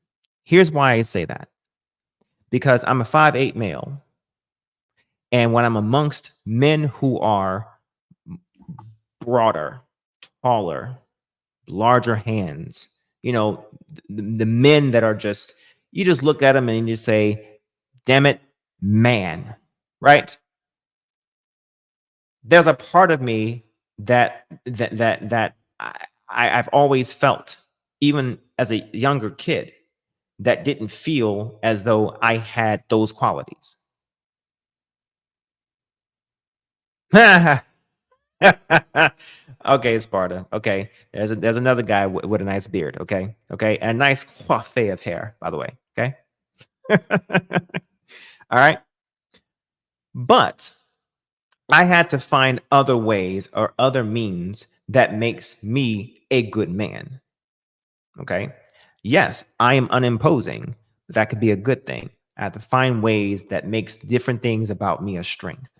Here's why I say that. Because I'm a 5'8" male. And when I'm amongst men who are broader, taller, larger hands, the men that are just, you just look at them and you just say, damn it, man, right? There's a part of me that I've always felt, even as a younger kid, that didn't feel as though I had those qualities. Okay, Sparta. Okay, there's another guy with a nice beard. Okay, and a nice coiffé of hair, by the way. Okay, all right. But I had to find other ways or other means that makes me a good man. Okay. Yes, I am unimposing, but that could be a good thing. I have to find ways that makes different things about me a strength.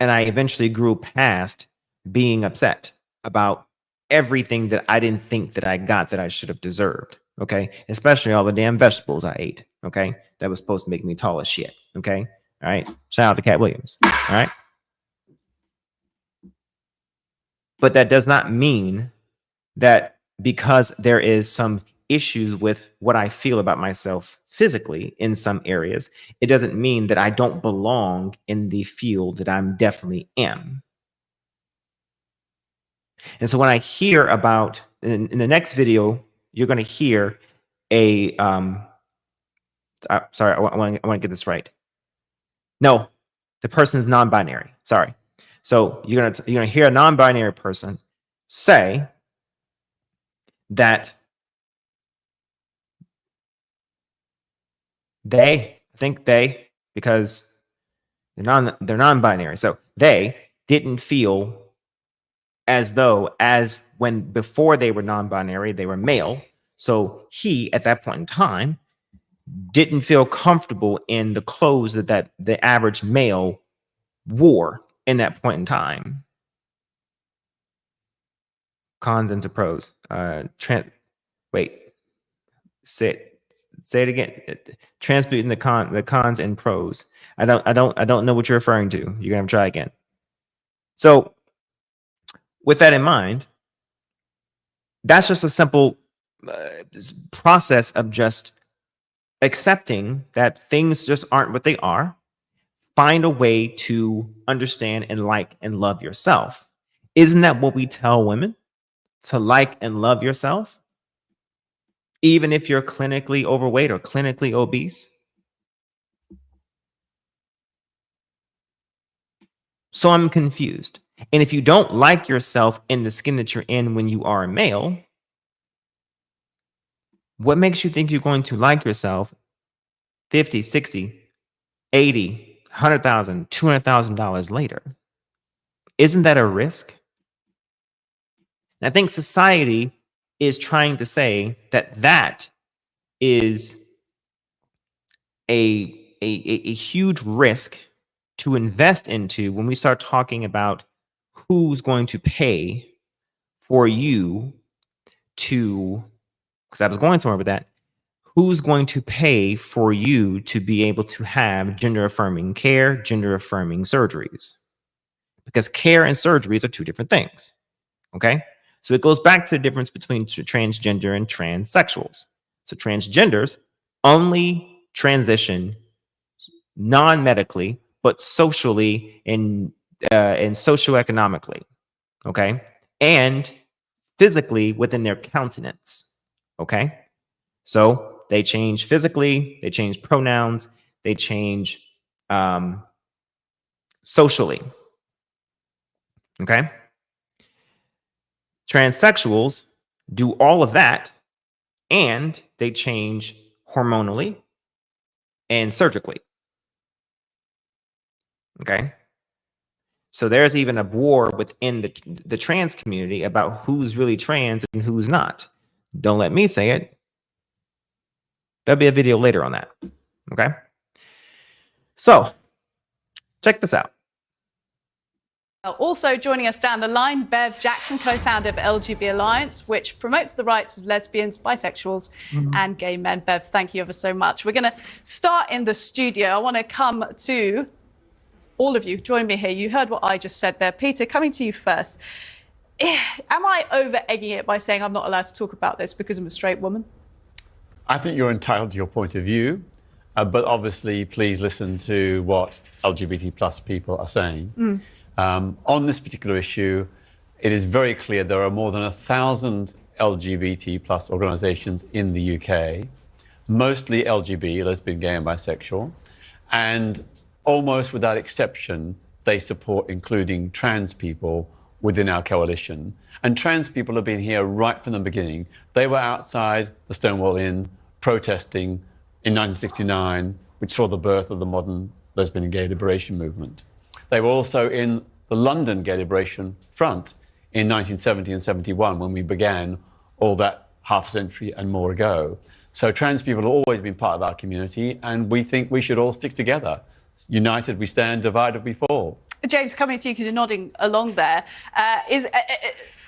And I eventually grew past being upset about everything that I didn't think that I got that I should have deserved. Okay. Especially all the damn vegetables I ate. Okay. That was supposed to make me tall as shit. Okay. All right. Shout out to Cat Williams. All right. But that does not mean that because there is some issues with what I feel about myself physically in some areas, it doesn't mean that I don't belong in the field that I'm definitely am. And so when I hear about, in the next video, you're going to hear a, sorry, I want to get this right. No, the person is non-binary. Sorry. So you're gonna hear a non-binary person say that because they're non-binary. So they didn't feel as though when before they were non-binary, they were male. So he, at that point in time, didn't feel comfortable in the clothes that the average male wore in that point in time. Cons into pros. Say it again. Transmuting the cons and pros. I don't know what you're referring to. You're gonna try again. So with that in mind, that's just a simple process of just accepting that things just aren't what they are. Find a way to understand and like and love yourself. Isn't that what we tell women? To like and love yourself? Even if you're clinically overweight or clinically obese? So I'm confused. And if you don't like yourself in the skin that you're in when you are a male, what makes you think you're going to like yourself 50, 60, 80, $100,000, $200,000 later? Isn't that a risk? And I think society is trying to say that is a huge risk to invest into when we start talking about who's going to pay for you to, because I was going somewhere with that, who's going to pay for you to be able to have gender affirming care, gender affirming surgeries? Because care and surgeries are two different things. Okay. So it goes back to the difference between transgender and transsexuals. So transgenders only transition non-medically, but socially and socioeconomically, okay, and physically within their countenance, okay. So they change physically, they change pronouns, they change socially, okay. Transsexuals do all of that, and they change hormonally and surgically. Okay. So there's even a war within the trans community about who's really trans and who's not. Don't let me say it. There'll be a video later on that. Okay. So check this out. Also joining us down the line, Bev Jackson, co-founder of LGBT Alliance, which promotes the rights of lesbians, bisexuals, and gay men. Bev, thank you ever so much. We're going to start in the studio. I want to come to all of you. Join me here. You heard what I just said there. Peter, coming to you first. Am I over-egging it by saying I'm not allowed to talk about this because I'm a straight woman? I think you're entitled to your point of view, but obviously, please listen to what LGBT plus people are saying. On this particular issue, it is very clear there are more than 1,000 LGBT plus organisations in the UK, mostly LGB, lesbian, gay and bisexual, and almost without exception, they support including trans people within our coalition. And trans people have been here right from the beginning. They were outside the Stonewall Inn protesting in 1969, which saw the birth of the modern lesbian and gay liberation movement. They were also in the London Gay Liberation Front in 1970 and 71 when we began all that half a century and more ago. So trans people have always been part of our community, and we think we should all stick together. United we stand, divided we fall. James, coming to you because you're nodding along there.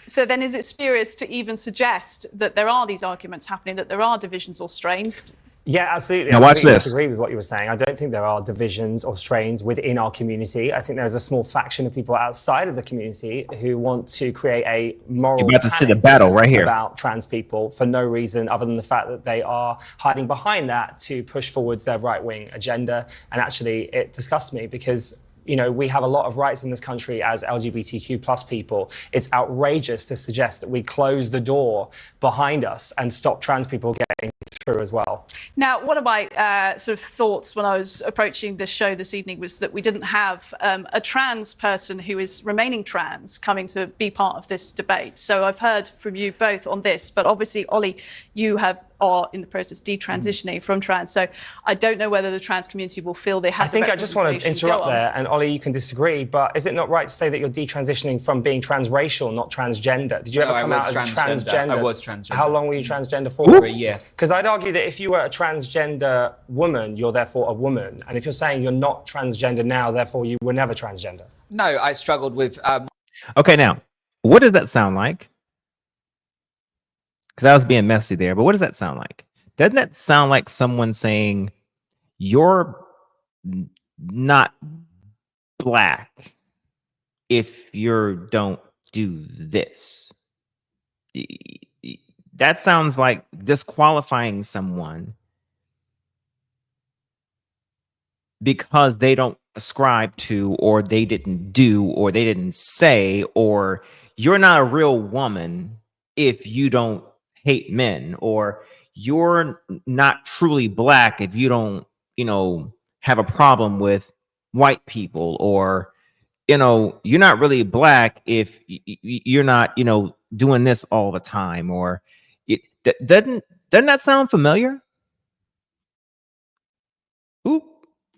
So then is it spurious to even suggest that there are these arguments happening, that there are divisions or strains? Yeah, absolutely. Now I watch completely this. disagree with what you were saying. I don't think there are divisions or strains within our community. I think there's a small faction of people outside of the community who want to create a moral You're about to see the panic battle right here about trans people for no reason other than the fact that they are hiding behind that to push forwards their right-wing agenda. And actually, it disgusts me because you know, we have a lot of rights in this country as LGBTQ plus people. It's outrageous to suggest that we close the door behind us and stop trans people getting through as well. Now, one of my sort of thoughts when I was approaching this show this evening was that we didn't have a trans person who is remaining trans coming to be part of this debate. So I've heard from you both on this, but obviously, Ollie, you are in the process of detransitioning from trans. So I don't know whether the trans community will feel they have. I think I just want to interrupt there, and Ollie, you can disagree, but is it not right to say that you're detransitioning from being transracial, not transgender? Did you ever come out as transgender? I was transgender. How long were you transgender for? For a year. Because I'd argue that if you were a transgender woman, you're therefore a woman. And if you're saying you're not transgender now, therefore you were never transgender. No, I struggled with... Okay, now, what does that sound like? Because I was being messy there, but what does that sound like? Doesn't that sound like someone saying, you're not black if you don't do this? That sounds like disqualifying someone because they don't ascribe to, or they didn't do, or they didn't say, or you're not a real woman if you don't hate men, or you're not truly black if you don't, you know, have a problem with white people, or, you know, you're not really black if you're not, you know, doing this all the time, or doesn't that sound familiar? Ooh.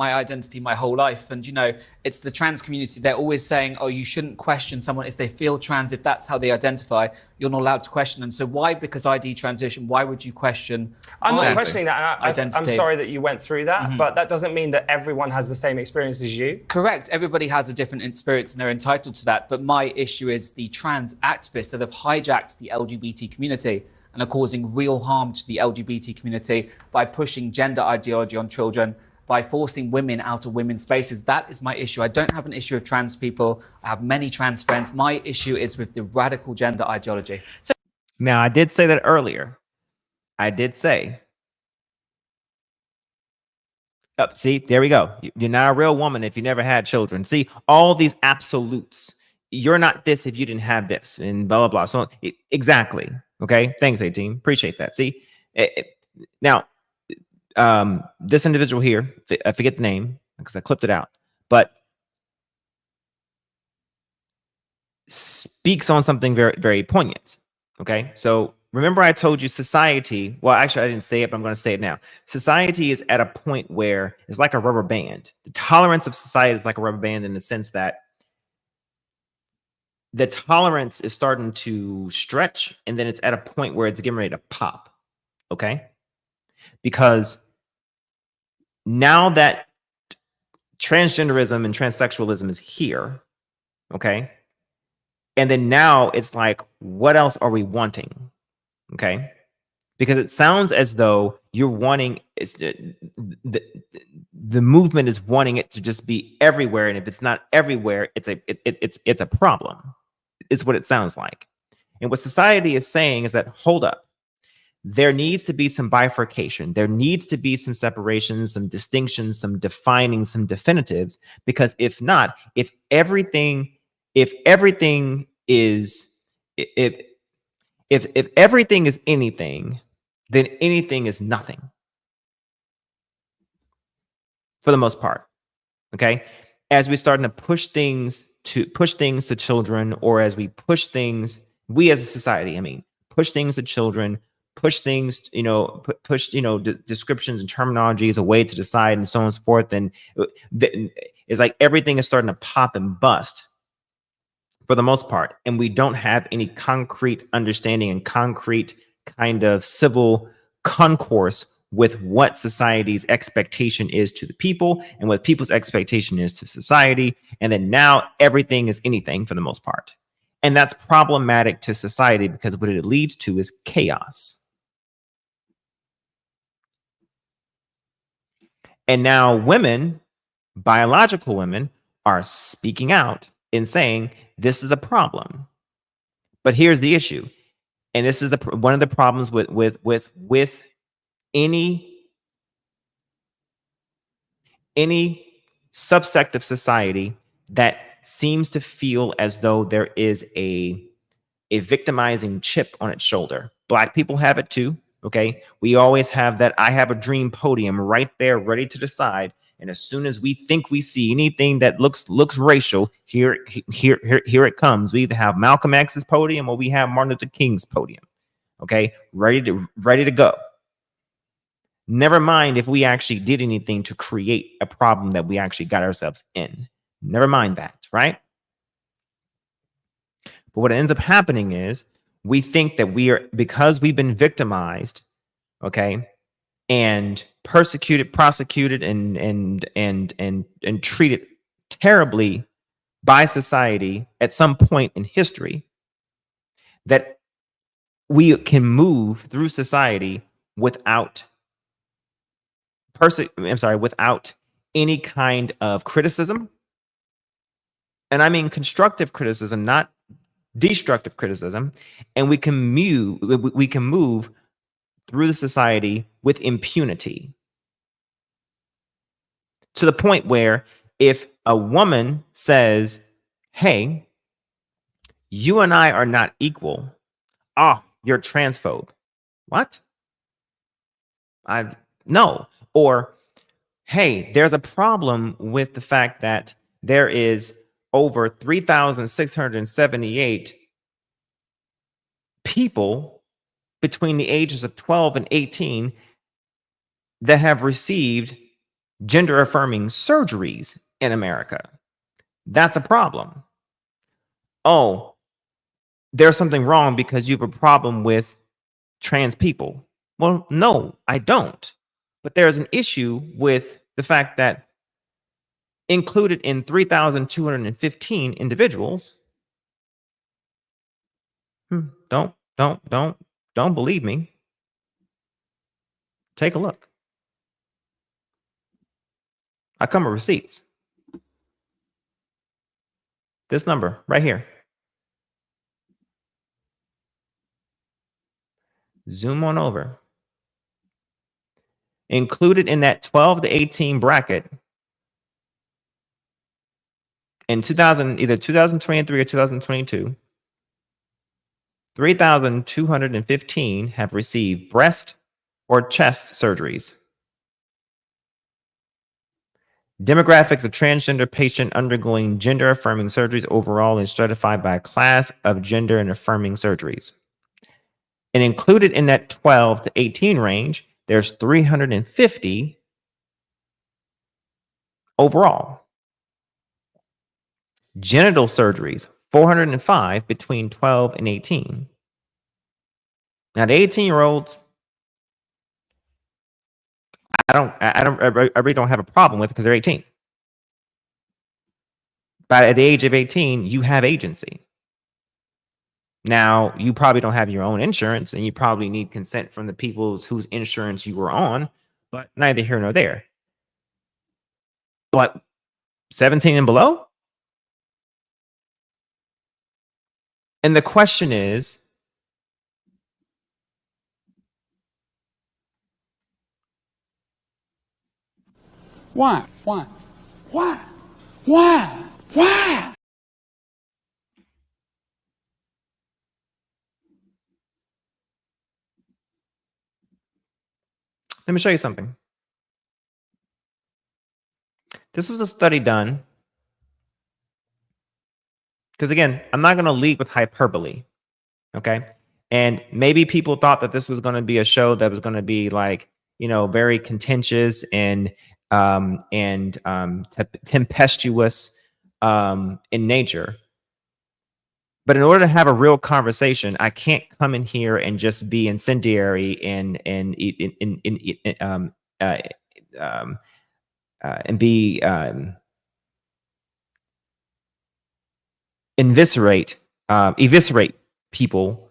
my identity my whole life. And, you know, it's the trans community. They're always saying, oh, you shouldn't question someone if they feel trans, if that's how they identify. You're not allowed to question them. So why, because I detransition, why would you question? I'm not questioning that. And I'm sorry that you went through that, but that doesn't mean that everyone has the same experience as you. Correct. Everybody has a different experience and they're entitled to that. But my issue is the trans activists that have hijacked the LGBT community and are causing real harm to the LGBT community by pushing gender ideology on children, by forcing women out of women's spaces. That is my issue. I don't have an issue with trans people. I have many trans friends. My issue is with the radical gender ideology. So now, I did say that earlier. I did say. Oh, see, there we go. You're not a real woman if you never had children. See, all these absolutes. You're not this if you didn't have this, and blah, blah, blah. So exactly. Okay. Thanks, 18. Appreciate that. See, now, this individual here, I forget the name because I clipped it out, but speaks on something very, very poignant. Okay. So remember I told you society, well, actually I didn't say it, but I'm going to say it now. Society is at a point where it's like a rubber band. The tolerance of society is like a rubber band in the sense that the tolerance is starting to stretch, and then it's at a point where it's getting ready to pop. Okay. Because now that transgenderism and transsexualism is here, okay, and then now it's like, what else are we wanting? Okay, because it sounds as though you're wanting the movement is wanting it to just be everywhere, and if it's not everywhere, it's a problem. It's what it sounds like. And what society is saying is that, hold up, there needs to be some bifurcation. There needs to be some separation, some distinctions, some defining, some definitives, because if not, if everything is anything, then anything is nothing. For the most part. Okay? As we're starting to push things to children, or as we push things, we as a society, I mean, push things to children, push things, push descriptions and terminologies, a way to decide, and so on and so forth. And it's like everything is starting to pop and bust for the most part. And we don't have any concrete understanding and concrete kind of civil concourse with what society's expectation is to the people and what people's expectation is to society. And then now everything is anything for the most part. And that's problematic to society because what it leads to is chaos. And now women, biological women, are speaking out and saying, this is a problem. But here's the issue. And this is one of the problems with any subsect of society that seems to feel as though there is a victimizing chip on its shoulder. Black people have it too. Okay, we always have that I have a dream podium right there ready to decide, and as soon as we think we see anything that looks racial, here it comes. We either have Malcolm X's podium or we have Martin Luther King's podium. Okay, ready to go. Never mind if we actually did anything to create a problem that we actually got ourselves in. Never mind that, right? But what ends up happening is we think that because we've been victimized, okay, and persecuted, prosecuted, and treated terribly by society at some point in history, that we can move through society without any kind of criticism. And I mean constructive criticism, not destructive criticism. And we can move through the society with impunity, to the point where if a woman says, hey, you and I are not equal, you're transphobe. What? No. Or, hey, there's a problem with the fact that there is over 3,678 people between the ages of 12 and 18 that have received gender affirming surgeries in America. That's a problem. Oh, there's something wrong because you have a problem with trans people. Well, no, I don't. But there's an issue with the fact that included in 3,215 individuals, don't believe me. Take a look. I come with receipts. This number right here. Zoom on over. Included in that 12 to 18 bracket in either 2023 or 2022, 3,215 have received breast or chest surgeries. Demographics of transgender patient undergoing gender affirming surgeries overall is stratified by a class of gender and affirming surgeries. And included in that 12 to 18 range, there's 350 overall. Genital surgeries, 405 between 12 and 18. Now the 18-year-olds, I really don't have a problem with it because they're 18. But at the age of 18, you have agency. Now, you probably don't have your own insurance, and you probably need consent from the people whose insurance you were on, but neither here nor there. But 17 and below? And the question is, why? Let me show you something. This was a study done, because again, I'm not going to lead with hyperbole, okay? And maybe people thought that this was going to be a show that was going to be like, you know, very contentious and tempestuous in nature. But in order to have a real conversation, I can't come in here and just be incendiary and eviscerate people.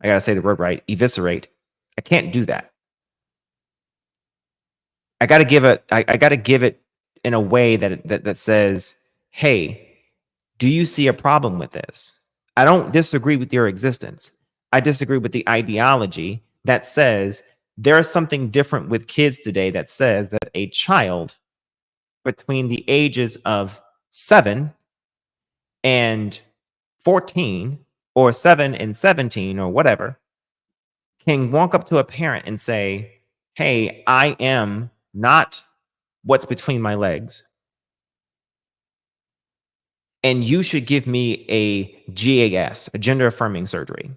I gotta say the word right. Eviscerate. I can't do that. I gotta give it. I gotta give it in a way that says, "Hey, do you see a problem with this?" I don't disagree with your existence. I disagree with the ideology that says there's something different with kids today that says that a child between the ages of 7 and 14 or 7 and 17 or whatever can walk up to a parent and say, "Hey, I am not what's between my legs, and you should give me a GAS, a gender affirming surgery."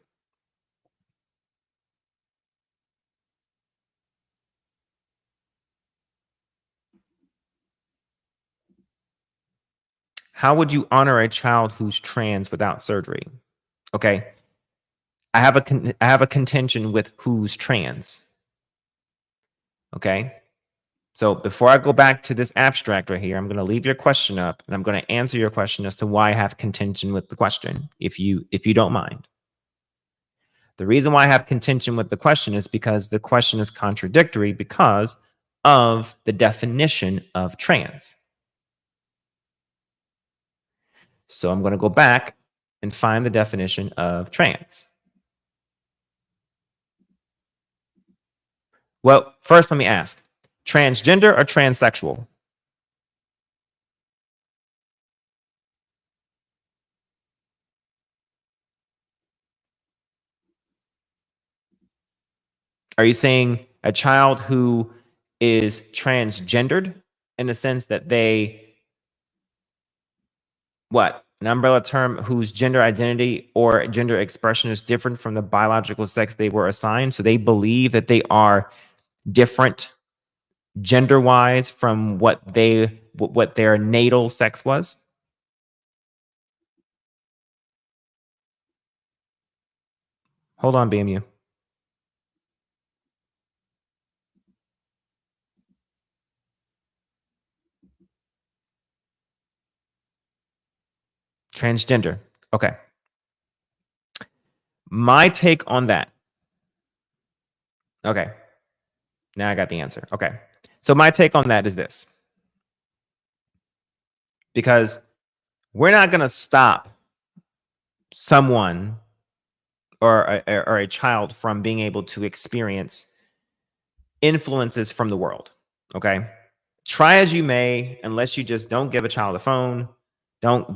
How would you honor a child who's trans without surgery? Okay. I have a contention with who's trans. Okay. So before I go back to this abstract right here, I'm going to leave your question up and I'm going to answer your question as to why I have contention with the question, if you don't mind. The reason why I have contention with the question is because the question is contradictory because of the definition of trans. So I'm going to go back and find the definition of trans. Well, first let me ask, transgender or transsexual? Are you saying a child who is transgendered in the sense that they, what, an umbrella term whose gender identity or gender expression is different from the biological sex they were assigned? So they believe that they are different gender-wise from what their natal sex was? Hold on, BMU. Transgender. Okay. My take on that. Okay. Now I got the answer. Okay. So my take on that is this. Because we're not going to stop someone or a child from being able to experience influences from the world. Okay. Try as you may, unless you just don't give a child a phone, don't,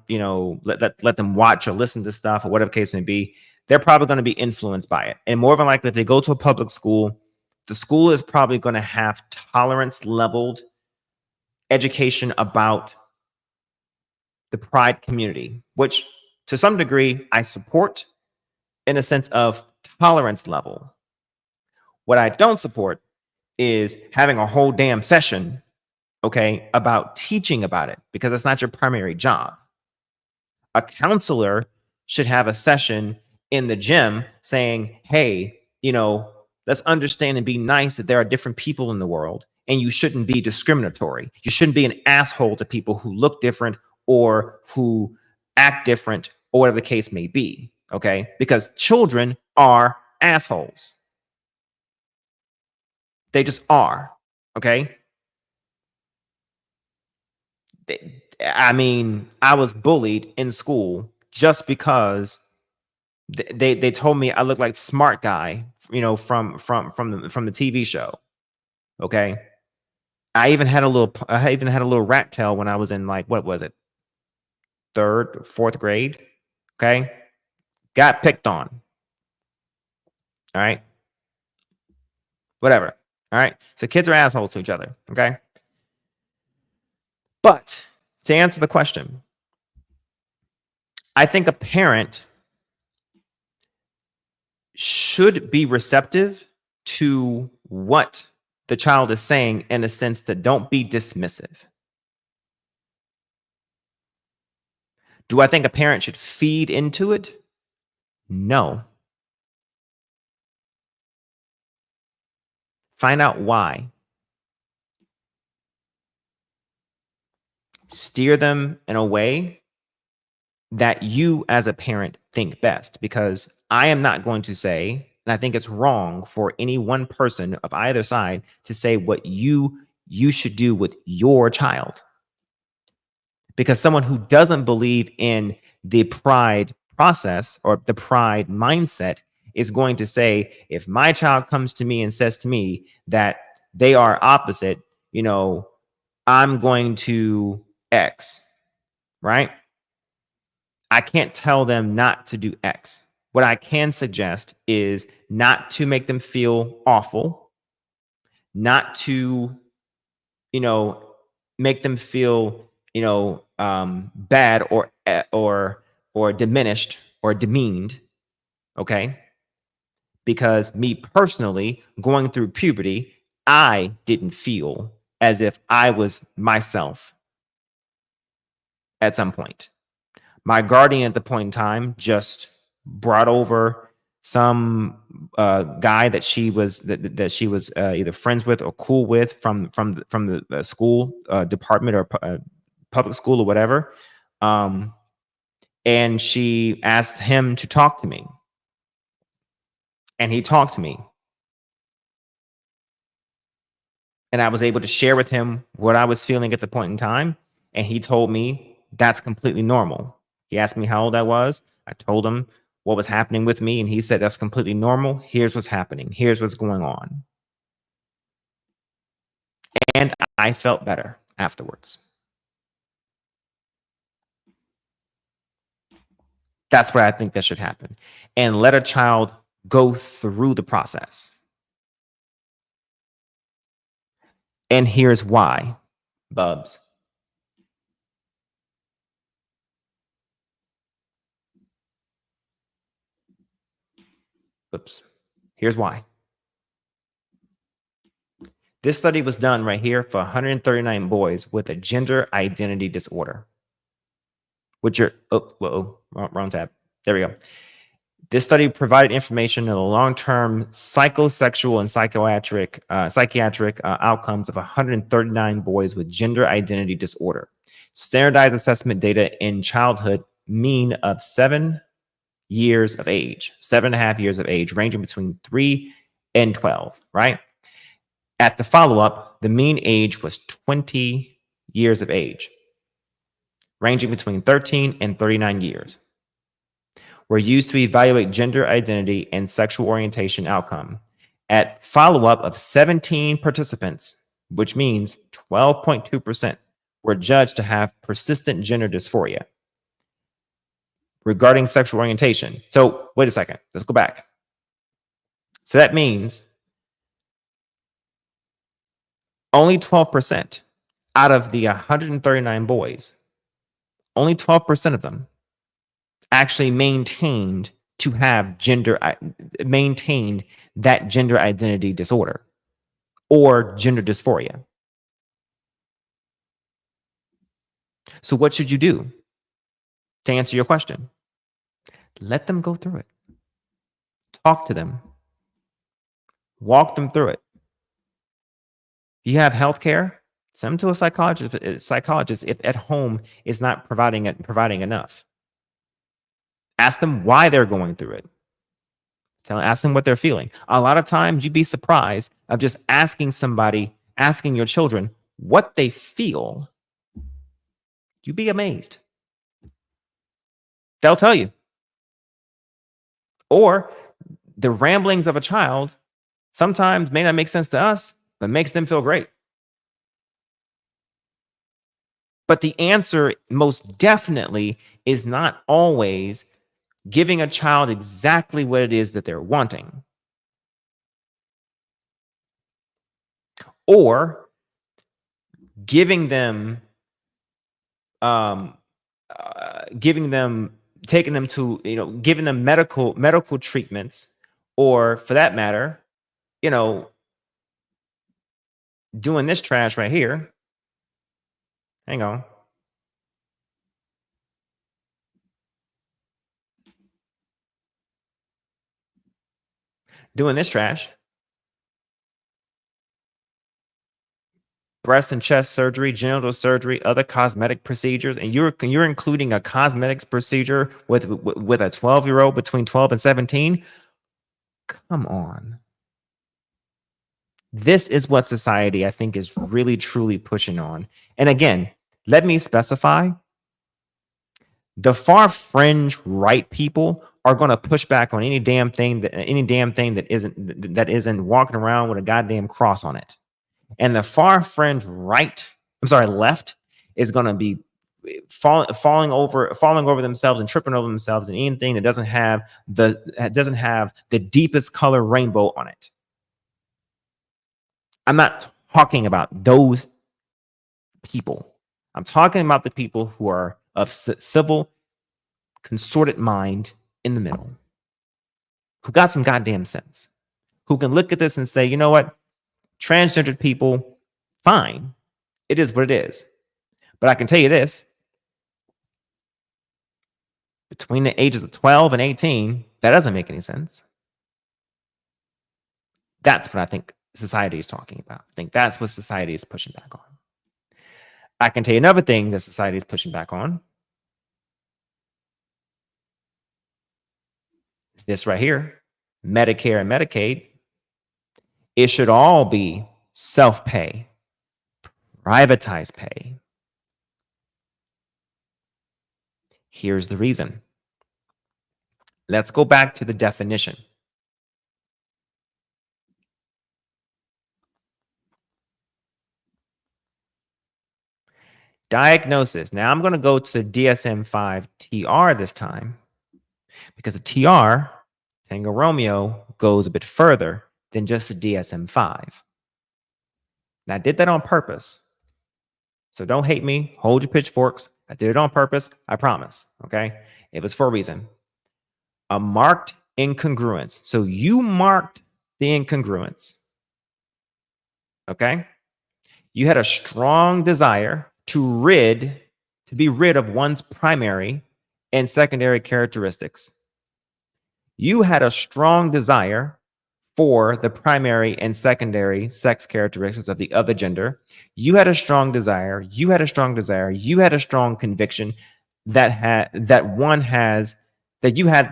you know, let them watch or listen to stuff or whatever the case may be. They're probably going to be influenced by it. And more than likely, if they go to a public school, the school is probably going to have tolerance leveled education about the pride community, which to some degree I support in a sense of tolerance level. What I don't support is having a whole damn session, okay, about teaching about it, because that's not your primary job. A counselor should have a session in the gym saying, hey, you know, let's understand and be nice that there are different people in the world, and you shouldn't be discriminatory. You shouldn't be an asshole to people who look different or who act different or whatever the case may be, okay? Because children are assholes. They just are, okay? I mean, I was bullied in school just because they told me I look like smart guy, you know, from the TV show. Okay. I even had a little rat tail when I was in, like, what was it? 3rd, 4th grade. Okay. Got picked on. All right. Whatever. All right. So kids are assholes to each other. Okay. But to answer the question, I think a parent should be receptive to what the child is saying, in a sense that don't be dismissive. Do I think a parent should feed into it? No. Find out why. Steer them in a way that you as a parent think best, because I am not going to say, and I think it's wrong for any one person of either side to say what you should do with your child. Because someone who doesn't believe in the pride process or the pride mindset is going to say, if my child comes to me and says to me that they are opposite, you know, I'm going to X, right? I can't tell them not to do X. What I can suggest is not to make them feel awful, not to, you know, make them feel, you know, bad or diminished or demeaned. Okay. Because me personally, going through puberty, I didn't feel as if I was myself at some point. My guardian at the point in time just brought over some guy that she was either friends with or cool with from the school department or public school or whatever, and she asked him to talk to me, and he talked to me, and I was able to share with him what I was feeling at the point in time, and he told me that's completely normal. He asked me how old I was. I told him what was happening with me, and he said, that's completely normal. Here's what's happening. Here's what's going on. And I felt better afterwards. That's where I think that should happen. And let a child go through the process. And here's why, Bubs. Oops. Here's why. This study was done right here for 139 boys with a gender identity disorder. Which are, wrong tab. There we go. This study provided information on the long-term psychosexual and psychiatric outcomes of 139 boys with gender identity disorder. Standardized assessment data in childhood mean of 7 years of age, 7.5 years of age, ranging between 3 and 12, right? At the follow-up, the mean age was 20 years of age, ranging between 13 and 39 years, were used to evaluate gender identity and sexual orientation outcome. At follow-up of 17 participants, which means 12.2%, were judged to have persistent gender dysphoria regarding sexual orientation. So wait a second, let's go back. So that means only 12% out of the 139 boys, only 12% of them actually maintained that gender identity disorder or gender dysphoria. So what should you do to answer your question? Let them go through it. Talk to them. Walk them through it. You have healthcare, send them to a psychologist if at home is not providing enough. Ask them why they're going through it. Ask them what they're feeling. A lot of times you'd be surprised of just asking your children what they feel. You'd be amazed. They'll tell you. Or the ramblings of a child sometimes may not make sense to us, but makes them feel great. But the answer most definitely is not always giving a child exactly what it is that they're wanting. Or taking them to, giving them medical treatments, or for that matter, doing this trash right here. Hang on. Doing this trash. Breast and chest surgery, genital surgery, other cosmetic procedures, and you're including a cosmetics procedure with a 12-year-old between 12 and 17. Come on. This is what society, I think, is really truly pushing on. And again, let me specify, the far fringe right people are going to push back on any damn thing that isn't walking around with a goddamn cross on it. And the far fringe left is going to be falling over themselves and tripping over themselves in anything that doesn't have the deepest color rainbow on it. I'm not talking about those people. I'm talking about the people who are of civil, consorted mind in the middle, who got some goddamn sense, who can look at this and say, you know what? Transgendered people, fine. It is what it is. But I can tell you this. Between the ages of 12 and 18, that doesn't make any sense. That's what I think society is talking about. I think that's what society is pushing back on. I can tell you another thing that society is pushing back on. This right here, Medicare and Medicaid. It should all be self-pay, privatized pay. Here's the reason. Let's go back to the definition. Diagnosis. Now I'm going to go to DSM-5 TR this time, because a TR, Tango Romeo, goes a bit further than just the DSM-5. Now, I did that on purpose. So don't hate me. Hold your pitchforks. I did it on purpose. I promise. Okay? It was for a reason. A marked incongruence. So you marked the incongruence. Okay? You had a strong desire to be rid of one's primary and secondary characteristics. You had a strong desire for the primary and secondary sex characteristics of the other gender. You had a strong desire. You had a strong desire. You had a strong conviction that you had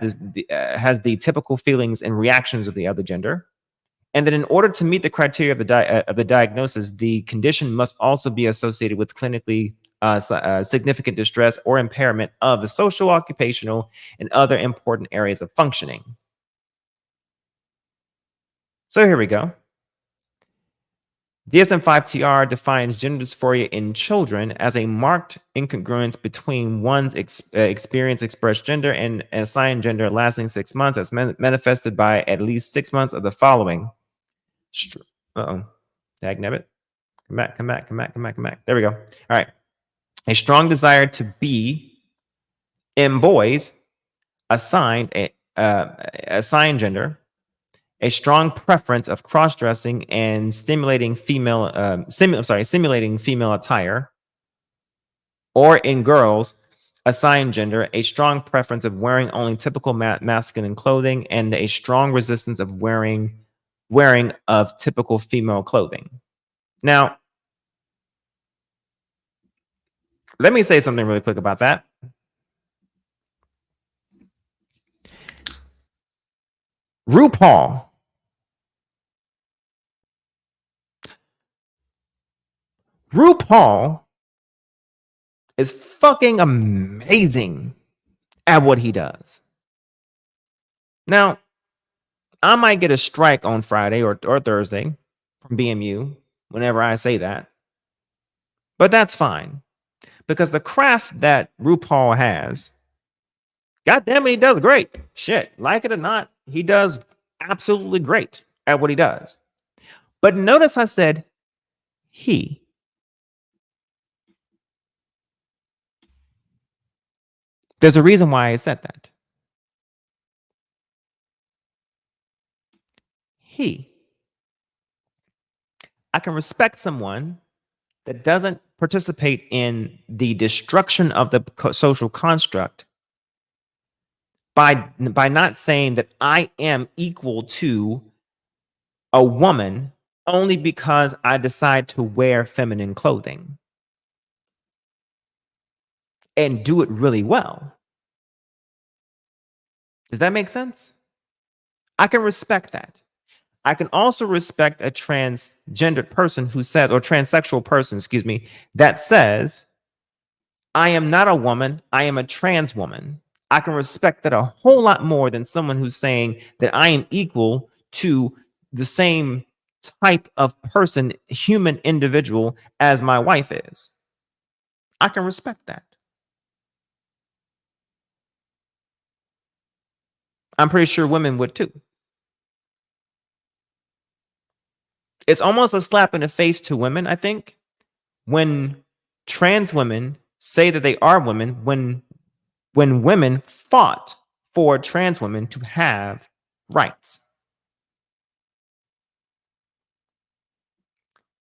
has the typical feelings and reactions of the other gender. And that in order to meet the criteria of the diagnosis, the condition must also be associated with clinically significant distress or impairment of the social, occupational, and other important areas of functioning. So here we go. DSM-5-TR defines gender dysphoria in children as a marked incongruence between one's experienced expressed gender and assigned gender lasting 6 months, as manifested by at least 6 months of the following. Dagnabbit. Come back. There we go. All right. A strong desire to be in boys assigned gender, a strong preference of cross-dressing and simulating female attire, or in girls assigned gender, a strong preference of wearing only typical masculine clothing and a strong resistance of wearing of typical female clothing. Now, let me say something really quick about that. RuPaul is fucking amazing at what he does. Now, I might get a strike on Friday or Thursday from BMU whenever I say that, but that's fine, because the craft that RuPaul has, goddamn it, he does great. Shit, like it or not, he does absolutely great at what he does. But notice I said he. There's a reason why I said that. He. I can respect someone that doesn't participate in the destruction of the social construct by not saying that I am equal to a woman only because I decide to wear feminine clothing and do it really well. Does that make sense? I can respect that. I can also respect a transgendered person who says, or transsexual person, excuse me, that says, I am not a woman, I am a trans woman. I can respect that a whole lot more than someone who's saying that I am equal to the same type of person, human individual, as my wife is. I can respect that. I'm pretty sure women would too. It's almost a slap in the face to women, I think, when trans women say that they are women, when women fought for trans women to have rights.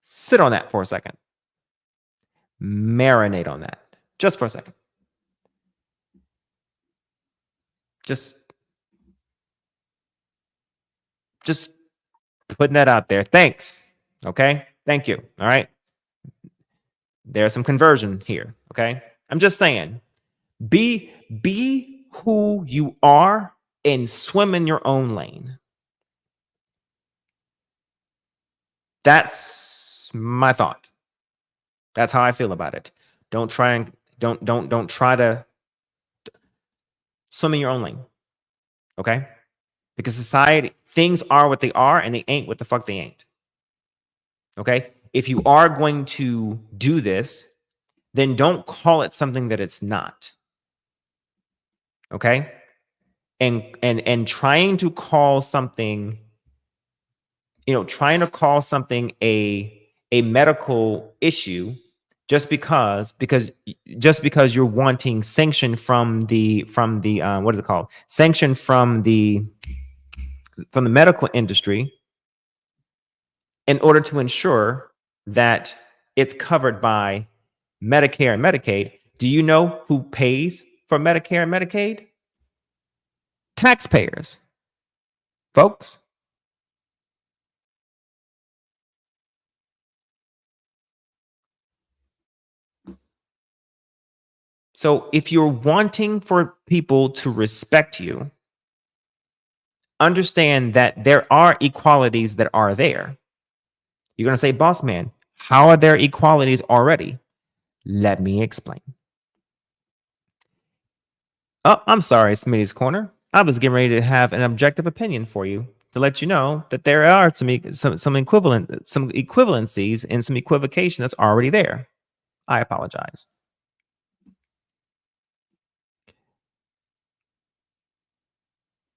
Sit on that for a second. Marinate on that just for a second. Just putting that out there. Thanks. Okay. Thank you. All right. There's some conversion here. Okay. I'm just saying, be who you are and swim in your own lane. That's my thought. That's how I feel about it. Don't try to swim in your own lane. Okay? Because society, things are what they are and they ain't what the fuck they ain't. Okay? If you are going to do this, then don't call it something that it's not. Okay? And trying to call something, a medical issue just because you're wanting sanction from the what is it called? Sanction from the medical industry in order to ensure that it's covered by Medicare and Medicaid, do you know who pays for Medicare and Medicaid? Taxpayers, folks. So if you're wanting for people to respect you, understand that there are equalities that are there. You're going to say, boss man, how are there equalities already? Let me explain. Oh, I'm sorry, Smitty's Corner. I was getting ready to have an objective opinion for you to let you know that there are some equivalencies and some equivocation that's already there. I apologize.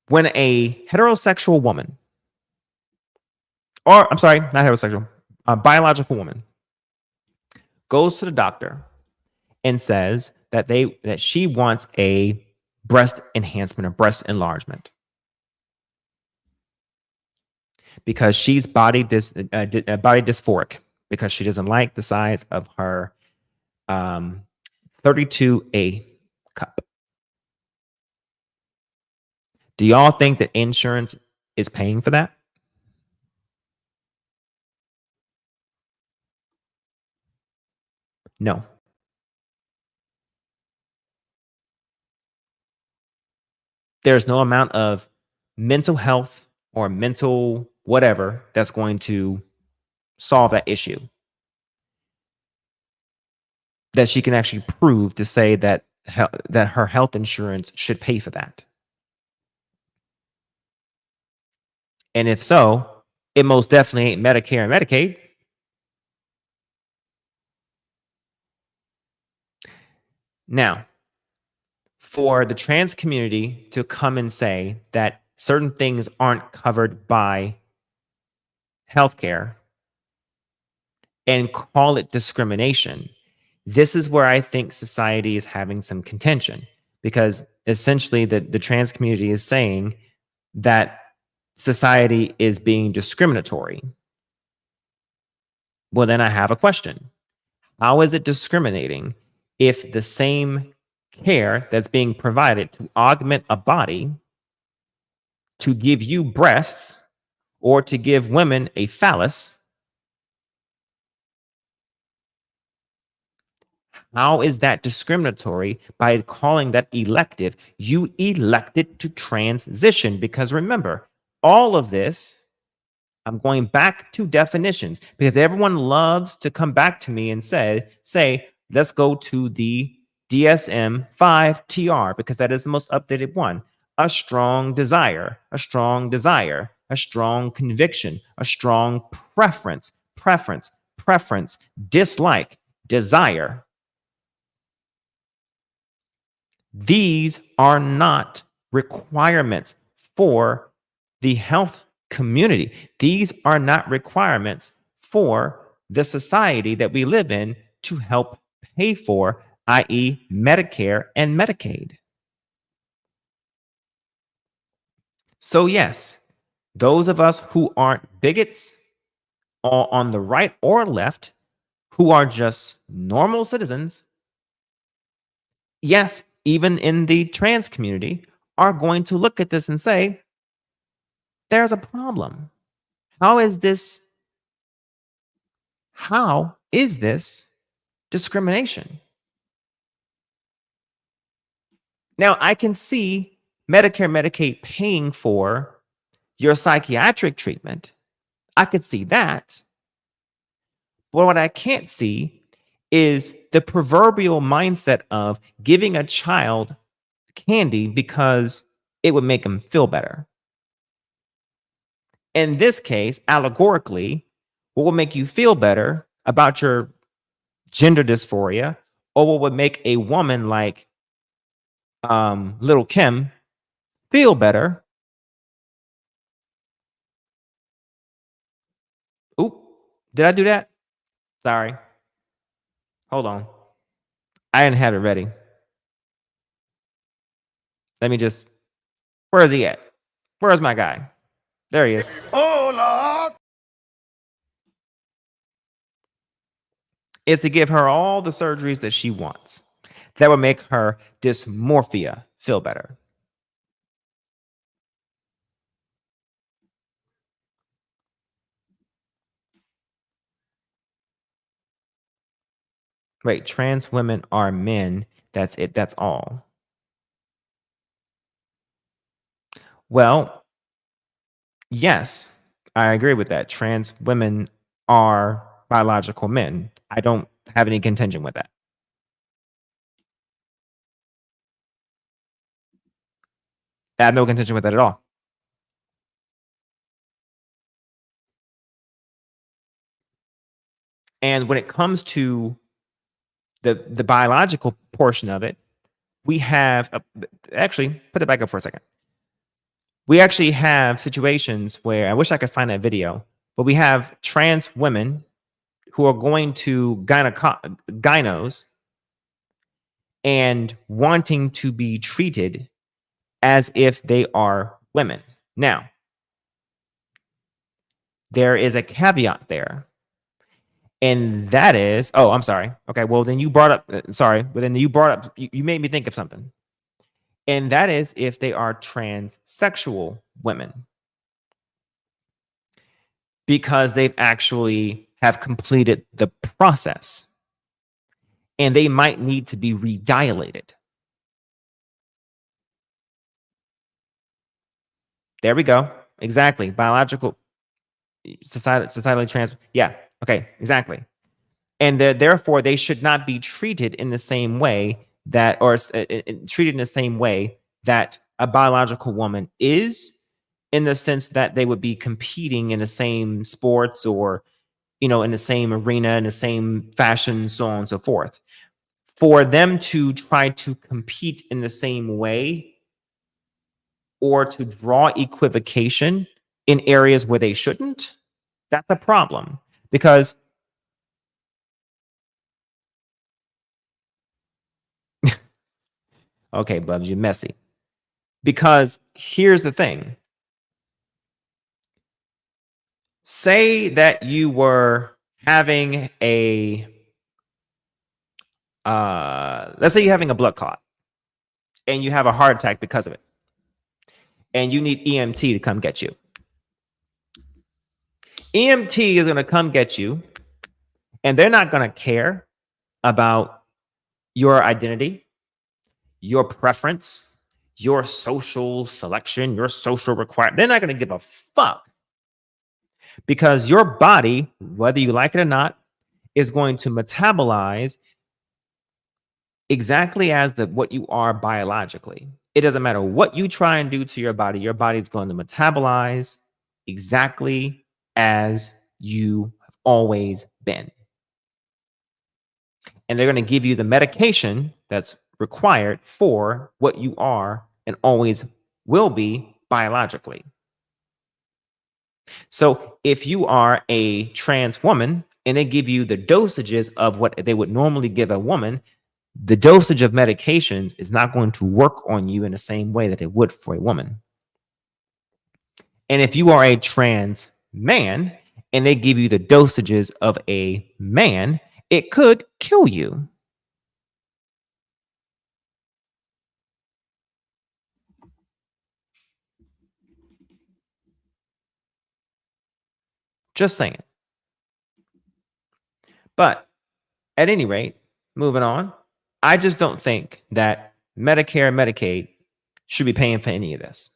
When a heterosexual woman, or I'm sorry, not heterosexual, a biological woman goes to the doctor and says that she wants a breast enhancement or breast enlargement because she's body dysphoric, because she doesn't like the size of her 32A cup. Do y'all think that insurance is paying for that? No. There's no amount of mental health or mental whatever that's going to solve that issue that she can actually prove to say that her health insurance should pay for that. And if so, it most definitely ain't Medicare and Medicaid. Now, for the trans community to come and say that certain things aren't covered by healthcare and call it discrimination, this is where I think society is having some contention, because essentially the trans community is saying that society is being discriminatory. Well, then I have a question. How is it discriminating if the same care that's being provided to augment a body, to give you breasts, or to give women a phallus, how is that discriminatory by calling that elective? You elected to transition, because remember, all of this, I'm going back to definitions because everyone loves to come back to me and say, let's go to the DSM-5 TR because that is the most updated one. A strong desire, a strong desire, a strong conviction, a strong preference, dislike, desire. These are not requirements for the health community. These are not requirements for the society that we live in to help pay for, i.e., Medicare and Medicaid. So yes, those of us who aren't bigots on the right or left, who are just normal citizens, yes, even in the trans community, are going to look at this and say, there's a problem. How is this discrimination? Now, I can see Medicare, Medicaid paying for your psychiatric treatment. I could see that. But what I can't see is the proverbial mindset of giving a child candy because it would make them feel better. In this case, allegorically, what would make you feel better about your gender dysphoria, or what would make a woman like Little Kim feel better? Oop, did I do that? Sorry. Hold on. I didn't have it ready. Let me just, where is he at? Where's my guy? There he is. Oh, Lord. is to give her all the surgeries that she wants that would make her dysmorphia feel better. Wait, trans women are men. That's it. That's all. Well, yes, I agree with that. Trans women are biological men. I don't have any contention with that. I have no contention with that at all. And when it comes to the biological portion of it, we have actually put it back up for a second. We actually have situations where I wish I could find that video, but we have trans women who are going to gynos and wanting to be treated as if they are women. Now, there is a caveat there. And that is, oh, I'm sorry. Okay, well, then you brought up, sorry, but then you brought up, you made me think of something. And that is if they are transsexual women. Because they've actually have completed the process. And they might need to be redilated. There we go. Exactly. Biological, societally trans. Yeah. Okay. Exactly. And therefore, they should not be treated in the same way that, or treated in the same way that a biological woman is, in the sense that they would be competing in the same sports or, in the same arena, in the same fashion, so on and so forth. For them to try to compete in the same way or to draw equivocation in areas where they shouldn't, that's a problem. Because okay, Bubs, you're messy. Because here's the thing. Say that you were having let's say you're having a blood clot and you have a heart attack because of it. And you need EMT to come get you. EMT is going to come get you, and they're not going to care about your identity, your preference, your social selection, your social requirement. They're not going to give a fuck, because your body, whether you like it or not, is going to metabolize exactly as what you are biologically. It doesn't matter what you try and do to your body is going to metabolize exactly as you have always been. And they're going to give you the medication that's required for what you are and always will be biologically. So if you are a trans woman and they give you the dosages of what they would normally give a woman, the dosage of medications is not going to work on you in the same way that it would for a woman. And if you are a trans man and they give you the dosages of a man, it could kill you. Just saying. But at any rate, moving on, I just don't think that Medicare and Medicaid should be paying for any of this.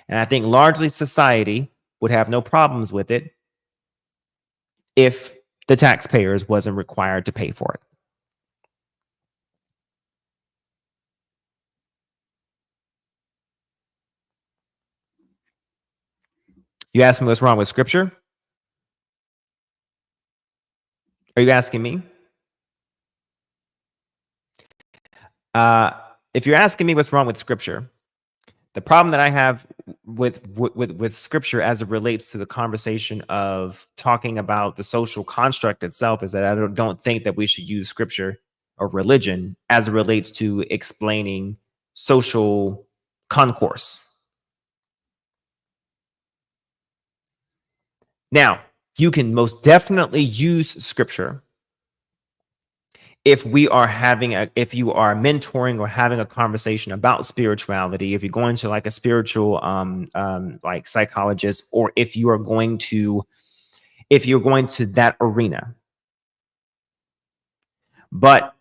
And I think largely society would have no problems with it if the taxpayers wasn't required to pay for it. You ask me what's wrong with scripture? Are you asking me? If you're asking me what's wrong with scripture, the problem that I have with scripture as it relates to the conversation of talking about the social construct itself is that I don't think that we should use scripture or religion as it relates to explaining social concourse. Now, you can most definitely use scripture if you are mentoring or having a conversation about spirituality, if you're going to like a spiritual like psychologist, or if you're going to that arena. But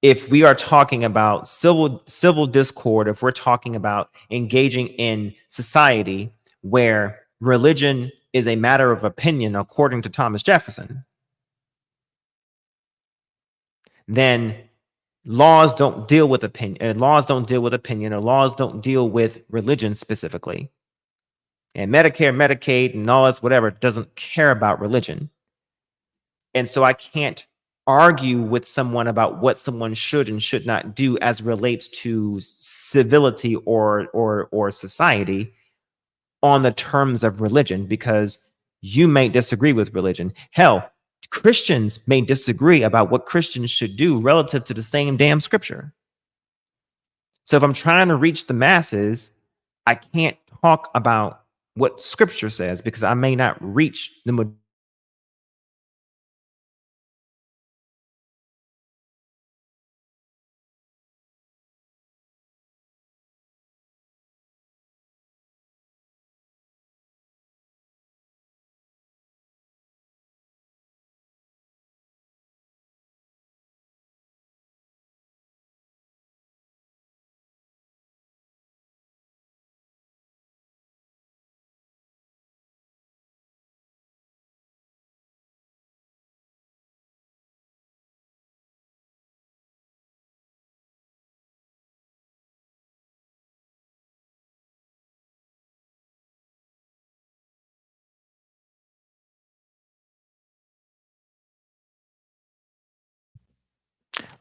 if we are talking about civil discord, if we're talking about engaging in society where religion is a matter of opinion, according to Thomas Jefferson, then laws don't deal with opinion. Laws don't deal with opinion, or laws don't deal with religion specifically. And Medicare, Medicaid, and all this whatever doesn't care about religion. And so I can't argue with someone about what someone should and should not do as relates to civility or society on the terms of religion, because you may disagree with religion. Hell, Christians may disagree about what Christians should do relative to the same damn scripture. So if I'm trying to reach the masses, I can't talk about what scripture says, because I may not reach the majority.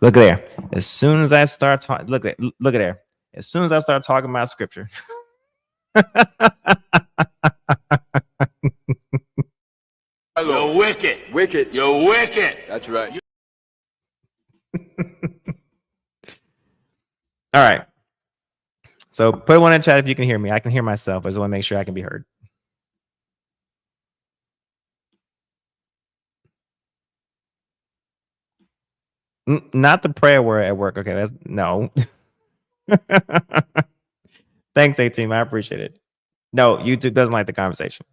Look at there. As soon as I start talking, look at there. As soon as I start talking about scripture. You're wicked. Wicked. You're wicked. That's right. All right. So put one in the chat if you can hear me. I can hear myself. I just want to make sure I can be heard. Not the prayer word at work. Okay, that's no. Thanks, A-Team. I appreciate it. No, YouTube doesn't like the conversation.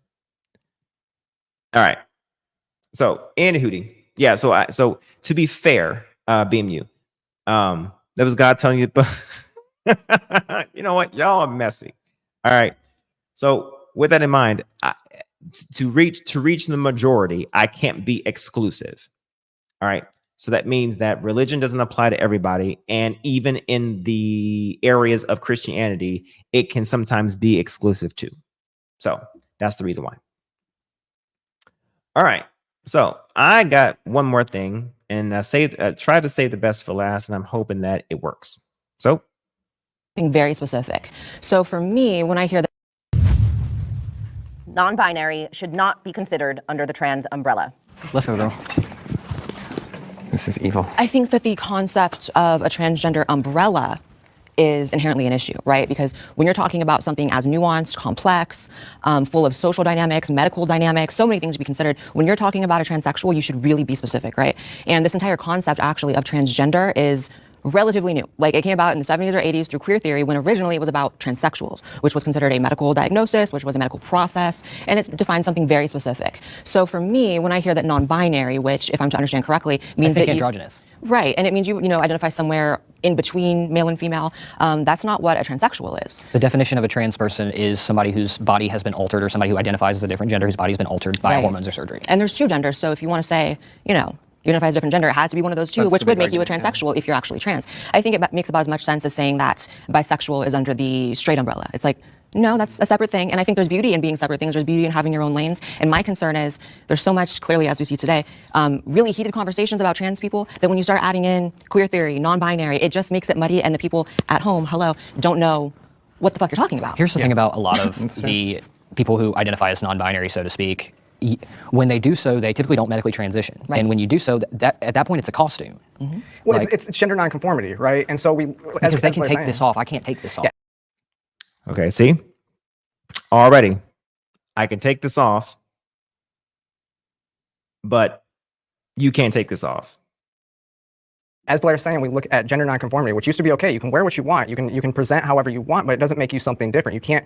All right. So, Andy Hootie. Yeah, so to be fair, BMU, that was God telling you, but you know what? Y'all are messy. All right. So with that in mind, to reach the majority, I can't be exclusive. All right. So that means that religion doesn't apply to everybody. And even in the areas of Christianity, it can sometimes be exclusive too. So that's the reason why. All right. So I got one more thing, and try to save the best for last, and I'm hoping that it works. So being very specific. So for me, when I hear that non-binary should not be considered under the trans umbrella. Let's go, girl. This is evil. I think that the concept of a transgender umbrella is inherently an issue, right? Because when you're talking about something as nuanced, complex, full of social dynamics, medical dynamics, so many things to be considered, when you're talking about a transsexual, you should really be specific, right? And this entire concept actually of transgender is relatively new. Like it came about in the 70s or 80s through queer theory, when originally it was about transsexuals, which was considered a medical diagnosis, which was a medical process, and it defines something very specific. So for me, when I hear that non-binary, which if I'm to understand correctly, means that androgynous. Right, and it means you identify somewhere in between male and female. That's not what a transsexual is. The definition of a trans person is somebody whose body has been altered, or somebody who identifies as a different gender whose body has been altered by hormones or surgery. And there's two genders, so if you want to say, you identify as a different gender, it had to be one of those two, which would make you a transsexual if you're actually trans. I think it makes about as much sense as saying that bisexual is under the straight umbrella. It's like, no, that's a separate thing. And I think there's beauty in being separate things. There's beauty in having your own lanes. And my concern is there's so much, clearly, as we see today, really heated conversations about trans people that when you start adding in queer theory, non-binary, it just makes it muddy, and the people at home, don't know what the fuck you're talking about. Here's the thing about a lot of the people who identify as non-binary, so to speak. When they do so, they typically don't medically transition. Right. And when you do so, at that point, it's a costume. Mm-hmm. Well, it's gender nonconformity, right? And so because they can take this off. I can't take this off. Yeah. Okay, see? Already, I can take this off, but you can't take this off. as Blair's saying, we look at gender nonconformity, which used to be okay. You can wear what you want. You can present however you want, but it doesn't make you something different. You can't,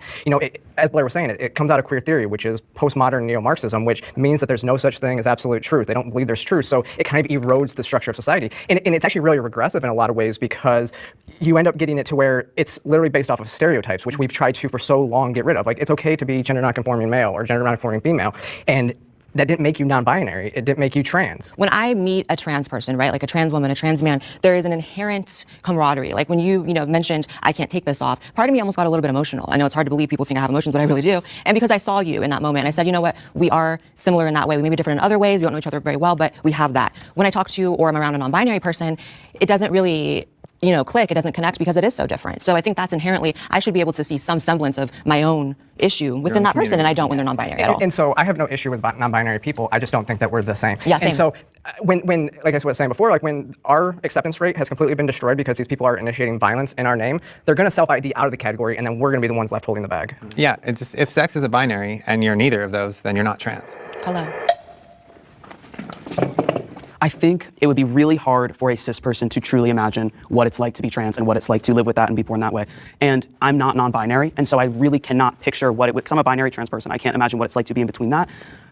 as Blair was saying, it comes out of queer theory, which is postmodern neo-Marxism, which means that there's no such thing as absolute truth. They don't believe there's truth. So it kind of erodes the structure of society. And it's actually really regressive in a lot of ways because you end up getting it to where it's literally based off of stereotypes, which we've tried to for so long get rid of. Like, it's okay to be gender nonconforming male or gender nonconforming female. And that didn't make you non-binary. It didn't make you trans. When I meet a trans person, right, like a trans woman, a trans man, there is an inherent camaraderie. Like when you mentioned, I can't take this off, part of me almost got a little bit emotional. I know it's hard to believe people think I have emotions, but I really do. And because I saw you in that moment, I said, you know what, we are similar in that way. We may be different in other ways. We don't know each other very well, but we have that. When I talk to or I'm around a non-binary person, it doesn't really click, it doesn't connect because it is so different. So I think that's inherently, I should be able to see some semblance of my own issue within that person, and I don't when they're non-binary at all. And so I have no issue with non-binary people. I just don't think that we're the same. Yeah, same. And so when like I was saying before, like when our acceptance rate has completely been destroyed because these people are initiating violence in our name, they're going to self-ID out of the category, and then we're going to be the ones left holding the bag. Yeah, it's just, if sex is a binary and you're neither of those, then you're not trans. Hello. I think it would be really hard for a cis person to truly imagine what it's like to be trans and what it's like to live with that and be born that way. And I'm not non-binary, and so I really cannot picture what it would, because I'm a binary trans person, I can't imagine what it's like to be in between that.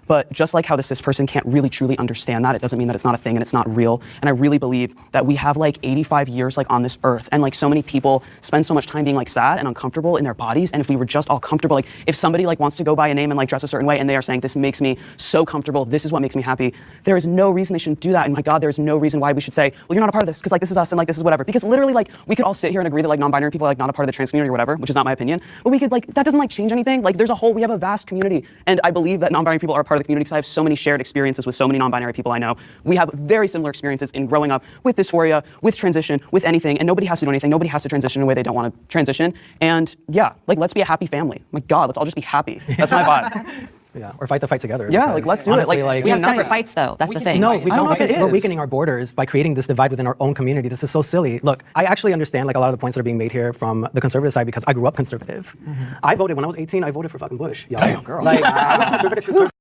But just like how the cis person can't really truly understand that, it doesn't mean that it's not a thing and it's not real. And I really believe that we have like 85 years like on this earth, and like so many people spend so much time being like sad and uncomfortable in their bodies. And if we were just all comfortable, like if somebody like wants to go by a name and like dress a certain way and they are saying, this makes me so comfortable, this is what makes me happy, there is no reason they shouldn't do that. And my God, there's no reason why we should say, well, you're not a part of this because like this is us and like this is whatever. Because literally like we could all sit here and agree that like non-binary people are like not a part of the trans community or whatever, which is not my opinion. But we could like, that doesn't like change anything. Like we have a vast community. And I believe that non-binary people are a part of the community because I have so many shared experiences with so many non-binary people I know. We have very similar experiences in growing up with dysphoria, with transition, with anything, and nobody has to do anything. Nobody has to transition in a way they don't want to transition. And yeah, like let's be a happy family. My God, let's all just be happy. That's my vibe. Yeah, or fight the fight together. Yeah, like let's do honestly, it. Like we have separate fights though. That's the thing. No, we don't. We're weakening our borders by creating this divide within our own community. This is so silly. Look, I actually understand like a lot of the points that are being made here from the conservative side because I grew up conservative. I voted when I was 18. I voted for fucking Bush. Damn, girl. Like I was conservative.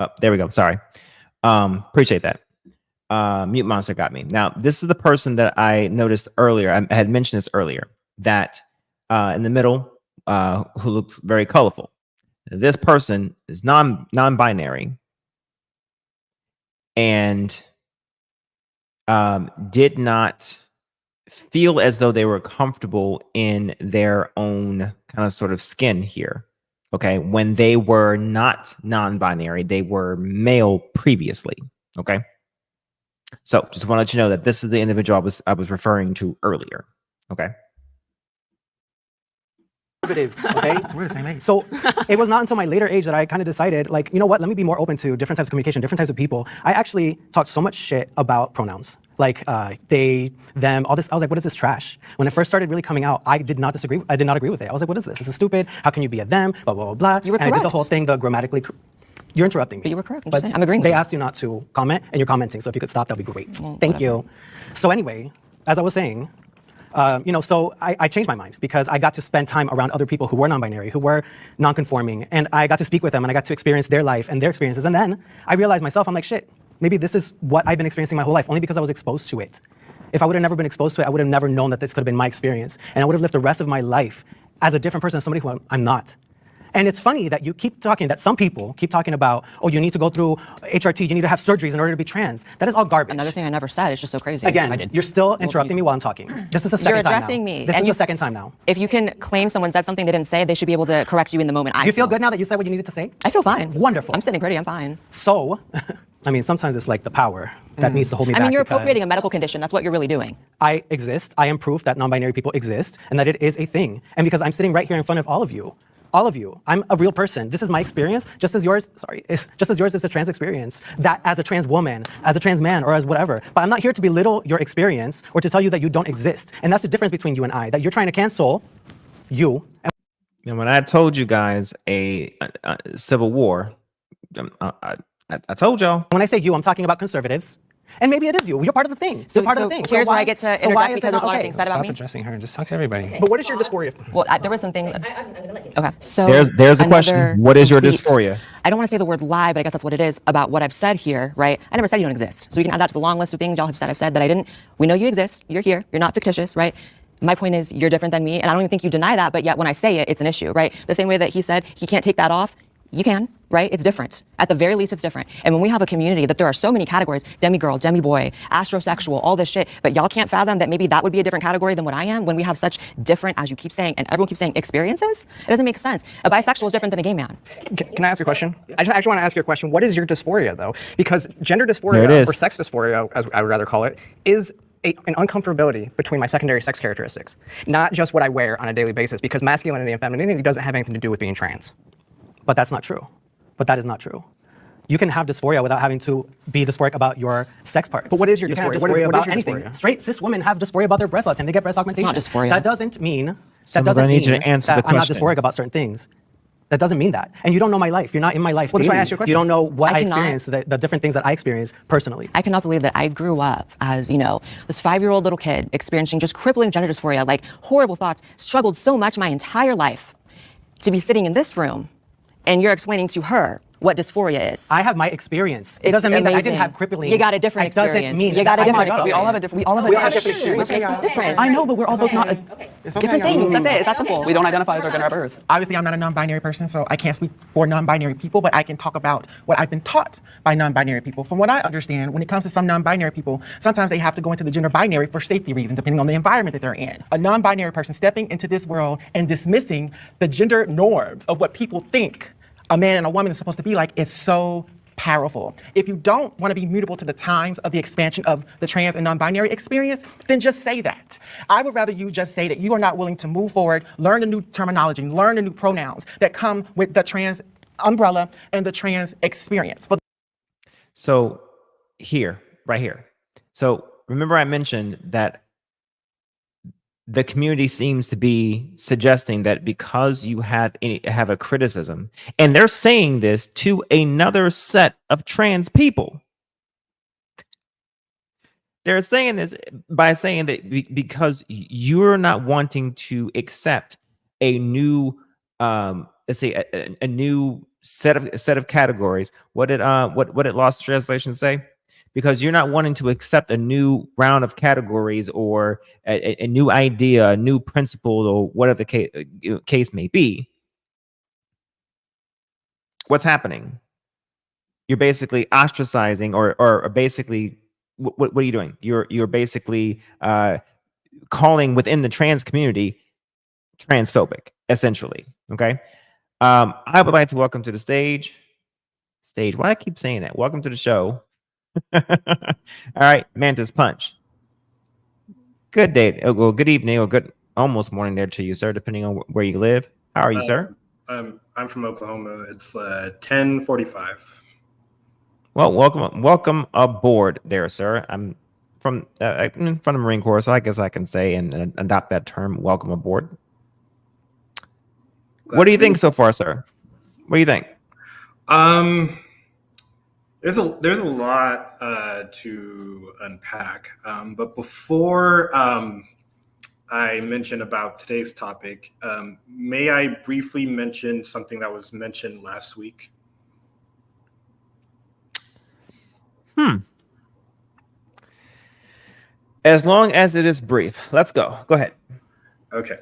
Oh, there we go. Sorry. Appreciate that. Mute Monster got me. Now, this is the person that I noticed earlier. I had mentioned this earlier, that in the middle, who looks very colorful. This person is non-binary and did not feel as though they were comfortable in their own kind of sort of skin here. Okay, when they were not non-binary, they were male previously. Okay, so just want to let you know that this is the individual I was referring to earlier. Okay. Okay, we're the same age. So it was not until my later age that I kind of decided, like, you know what? Let me be more open to different types of communication, different types of people. I actually talked so much shit about pronouns, like they, them, all this. I was like, what is this trash? When it first started really coming out, I did not disagree. I did not agree with it. I was like, what is this? This is stupid. How can you be a them? Blah blah blah blah. You were correct. And I did the whole thing, the grammatically. You're interrupting me. But you were correct. But I'm agreeing. They asked you not to comment, and you're commenting. So if you could stop, that'd be great. Thank you. So anyway, as I was saying. So I changed my mind because I got to spend time around other people who were non-binary, who were non-conforming, and I got to speak with them and I got to experience their life and their experiences. And then I realized myself, I'm like, shit, maybe this is what I've been experiencing my whole life, only because I was exposed to it. If I would have never been exposed to it, I would have never known that this could have been my experience. And I would have lived the rest of my life as a different person, as somebody who I'm not. And it's funny that you keep talking, that some people keep talking about, oh, you need to go through HRT, you need to have surgeries in order to be trans. That is all garbage. Another thing I never said, it's just so crazy. Again, you're still interrupting me while I'm talking. This is the second time now. You're addressing me. This is the second time now. If you can claim someone said something they didn't say, they should be able to correct you in the moment. Do you feel good now that you said what you needed to say? I feel fine. Wonderful. I'm sitting pretty, I'm fine. So, I mean, sometimes it's like the power that needs to hold me back. I mean, you're appropriating a medical condition. That's what you're really doing. I exist. I am proof that non-binary people exist and that it is a thing. And because I'm sitting right here in front of all of you, I'm a real person. This is my experience, just as yours is a trans experience, that as a trans woman, as a trans man, or as whatever. But I'm not here to belittle your experience or to tell you that you don't exist. And that's the difference between you and I, that you're trying to cancel you. And when I told you guys a civil war, I told y'all. When I say you, I'm talking about conservatives. And maybe it is you. You're part of the thing. You're part of the thing. Here's where I get to interject because there's a lot of things said about Stop me. addressing her and just talk to everybody. But what is your dysphoria? Well, there was something. Okay, so There's a question. What is your dysphoria? I don't want to say the word lie, but I guess that's what it is about what I've said here, right? I never said you don't exist. So we can add that to the long list of things y'all have said. I've said that I didn't. We know you exist. You're here. You're not fictitious, right? My point is you're different than me, and I don't even think you deny that, but yet when I say it, it's an issue, right? The same way that he said he can't take that off, you can, right? It's different. At the very least, it's different. And when we have a community that there are so many categories, demi-girl, demi-boy, astrosexual, all this shit, but y'all can't fathom that maybe that would be a different category than what I am when we have such different, as you keep saying, and everyone keeps saying, experiences? It doesn't make sense. A bisexual is different than a gay man. Can I ask you a question? I just want to ask you a question. What is your dysphoria, though? Because gender dysphoria, or sex dysphoria, as I would rather call it, is an uncomfortability between my secondary sex characteristics, not just what I wear on a daily basis, because masculinity and femininity doesn't have anything to do with being trans. But that's not true. But that is not true. You can have dysphoria without having to be dysphoric about your sex parts. But what is your dysphoria? You can have What dysphoria is about your anything. dysphoria? Straight cis women have dysphoria about their breasts all the time. They get breast augmentation. It's not dysphoria. That doesn't mean I need you to answer that the I'm not question. dysphoric about certain things. That doesn't mean that. And you don't know my life. You're not in my life Well, that's why I daily. asked you a question. You don't know what I I cannot- experience, the different things that I experience personally. I cannot believe that I grew up as, you know, this 5-year-old little kid experiencing just crippling gender dysphoria, like horrible thoughts, struggled so much my entire life to be sitting in this room and you're explaining to her what dysphoria is. I have my experience. It It's doesn't mean that I amazing. didn't have crippling. You got a different It doesn't experience. mean You got a that different I'm not- experience. We all have a different. We all have different experiences. It's different. I know, but we're all both not Different things. That's it. It's that simple. We don't identify as our gender at birth. Obviously, I'm not a non-binary person, so I can't speak for non-binary people, but I can talk about what I've been taught by non-binary people. From what I understand, when it comes to some non-binary people, sometimes they have to go into the gender binary for safety reasons, depending on the environment that they're in. A non-binary person stepping into this world and dismissing the gender norms of what people think a man and a woman is supposed to be like is so powerful. If you don't want to be mutable to the times of the expansion of the trans and non-binary experience, then just say that. I would rather you just say that you are not willing to move forward, learn the new terminology, learn the new pronouns that come with the trans umbrella and the trans experience. So right here. So remember I mentioned that the community seems to be suggesting that because you have a criticism, and they're saying this to another set of trans people. They're saying this by saying that because you're not wanting to accept a new, let's say a new set of categories. What did Lost Translation say? Because you're not wanting to accept a new round of categories or a new idea, a new principle, or whatever the case may be. What's happening? You're basically ostracizing, or basically, what are you doing? You're basically calling within the trans community transphobic, essentially. Okay. I would like to welcome to the stage. Why do I keep saying that? Welcome to the show. All right, Mantis Punch. Good day. Well, good evening, or good almost morning there to you, sir, depending on where you live. How are you, sir? I'm from Oklahoma. It's 10:45. Well, welcome aboard, there, sir. I'm from the Marine Corps, so I guess I can say and adopt that term. Welcome aboard. What do you think so far, sir? What do you think? There's a lot to unpack, but before I mention about today's topic, may I briefly mention something that was mentioned last week? As long as it is brief. Let's go. Go ahead. Okay.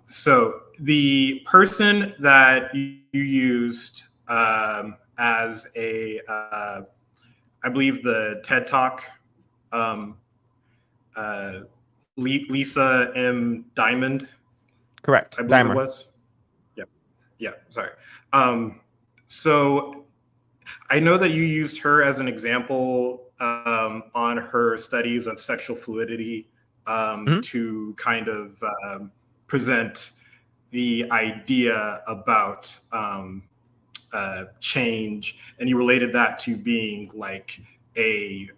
So the person that you used as a, I believe the TED Talk, Lisa M. Diamond. Correct. I believe it was. Yeah. Sorry. So I know that you used her as an example on her studies of sexual fluidity to kind of present the idea about change, and you related that to being like a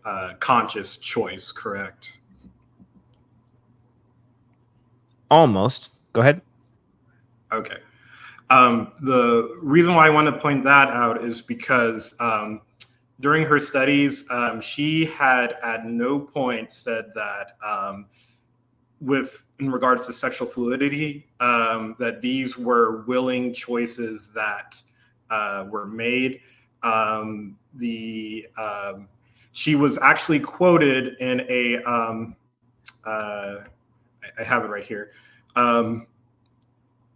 conscious choice, correct? Almost. Go ahead. Okay. The reason why I want to point that out is because during her studies, she had at no point said that in regards to sexual fluidity, that these were willing choices that were made. She was actually quoted in a, I have it right here, in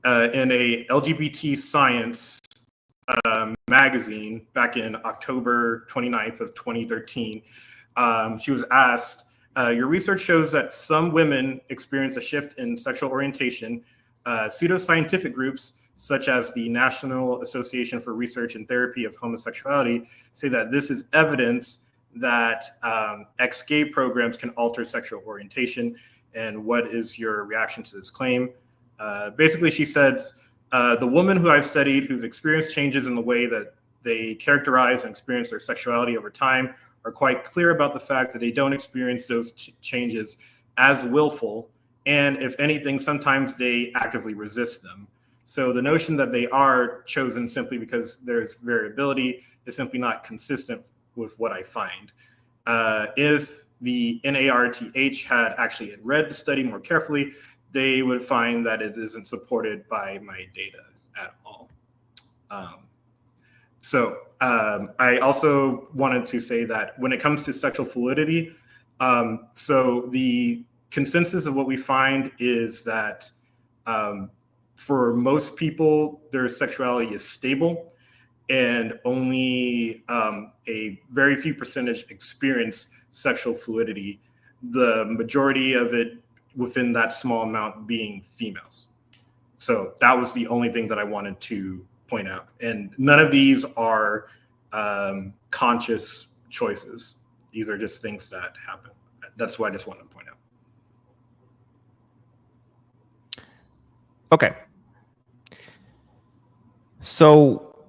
a LGBT Science magazine back in October 29th of 2013. She was asked, your research shows that some women experience a shift in sexual orientation. Pseudoscientific groups, such as the National Association for Research and Therapy of Homosexuality, say that this is evidence that ex-gay programs can alter sexual orientation. And what is your reaction to this claim? Basically, she said, the women who I've studied who've experienced changes in the way that they characterize and experience their sexuality over time are quite clear about the fact that they don't experience those changes as willful. And if anything, sometimes they actively resist them. So the notion that they are chosen simply because there's variability is simply not consistent with what I find. If the NARTH had actually read the study more carefully, they would find that it isn't supported by my data at all. I also wanted to say that when it comes to sexual fluidity, so the consensus of what we find is that for most people, their sexuality is stable, and only a very few percentage experience sexual fluidity, the majority of it within that small amount being females. So that was the only thing that I wanted to point out. And none of these are conscious choices. These are just things that happen. That's what I just wanted to point out. Okay. So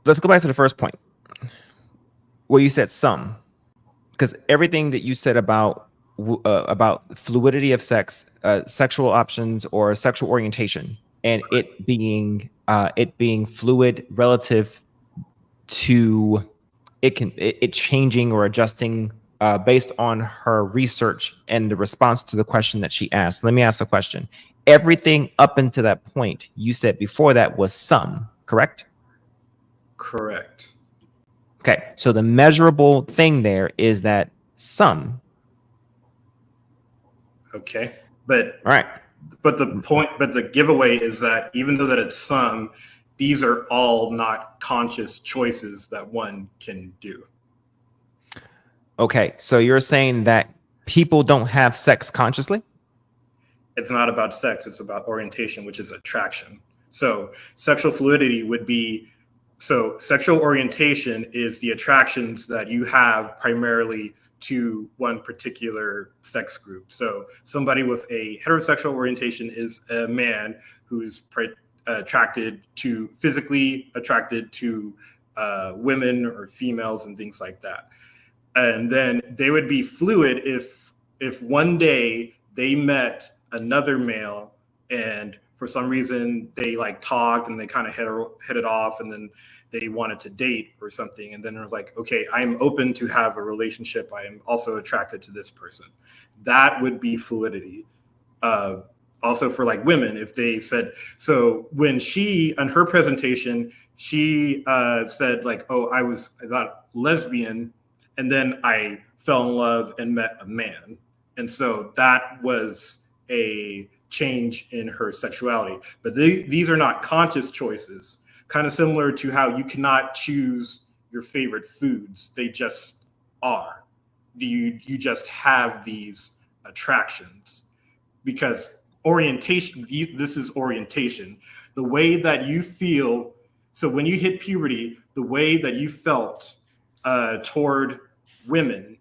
let's go back to the first point where you said some, because everything that you said about fluidity of sex, sexual options or sexual orientation, and it being fluid relative to it changing or adjusting based on her research and the response to the question that she asked. Let me ask a question. Everything up until that point you said before that was some, correct? Correct. Okay, so the measurable thing there is that some. Okay, but all right. But the giveaway is that even though that it's some, these are all not conscious choices that one can do. Okay, so you're saying that people don't have sex consciously? It's not about sex, it's about orientation, which is attraction. So sexual fluidity would be, so sexual orientation is the attractions that you have primarily to one particular sex group. So somebody with a heterosexual orientation is a man who's physically attracted to women or females and things like that. And then they would be fluid if one day they met another male and for some reason they like talked and they kind of hit it off and then they wanted to date or something. And then they're like, okay, I'm open to have a relationship. I am also attracted to this person. That would be fluidity. Also for like women, if they said, so when she, on her presentation, she said like, oh, I got lesbian and then I fell in love and met a man. And so that was a change in her sexuality. But these are not conscious choices. Kind of similar to how you cannot choose your favorite foods. They just are. You just have these attractions because orientation, this is orientation. The way that you feel, so when you hit puberty, the way that you felt toward women,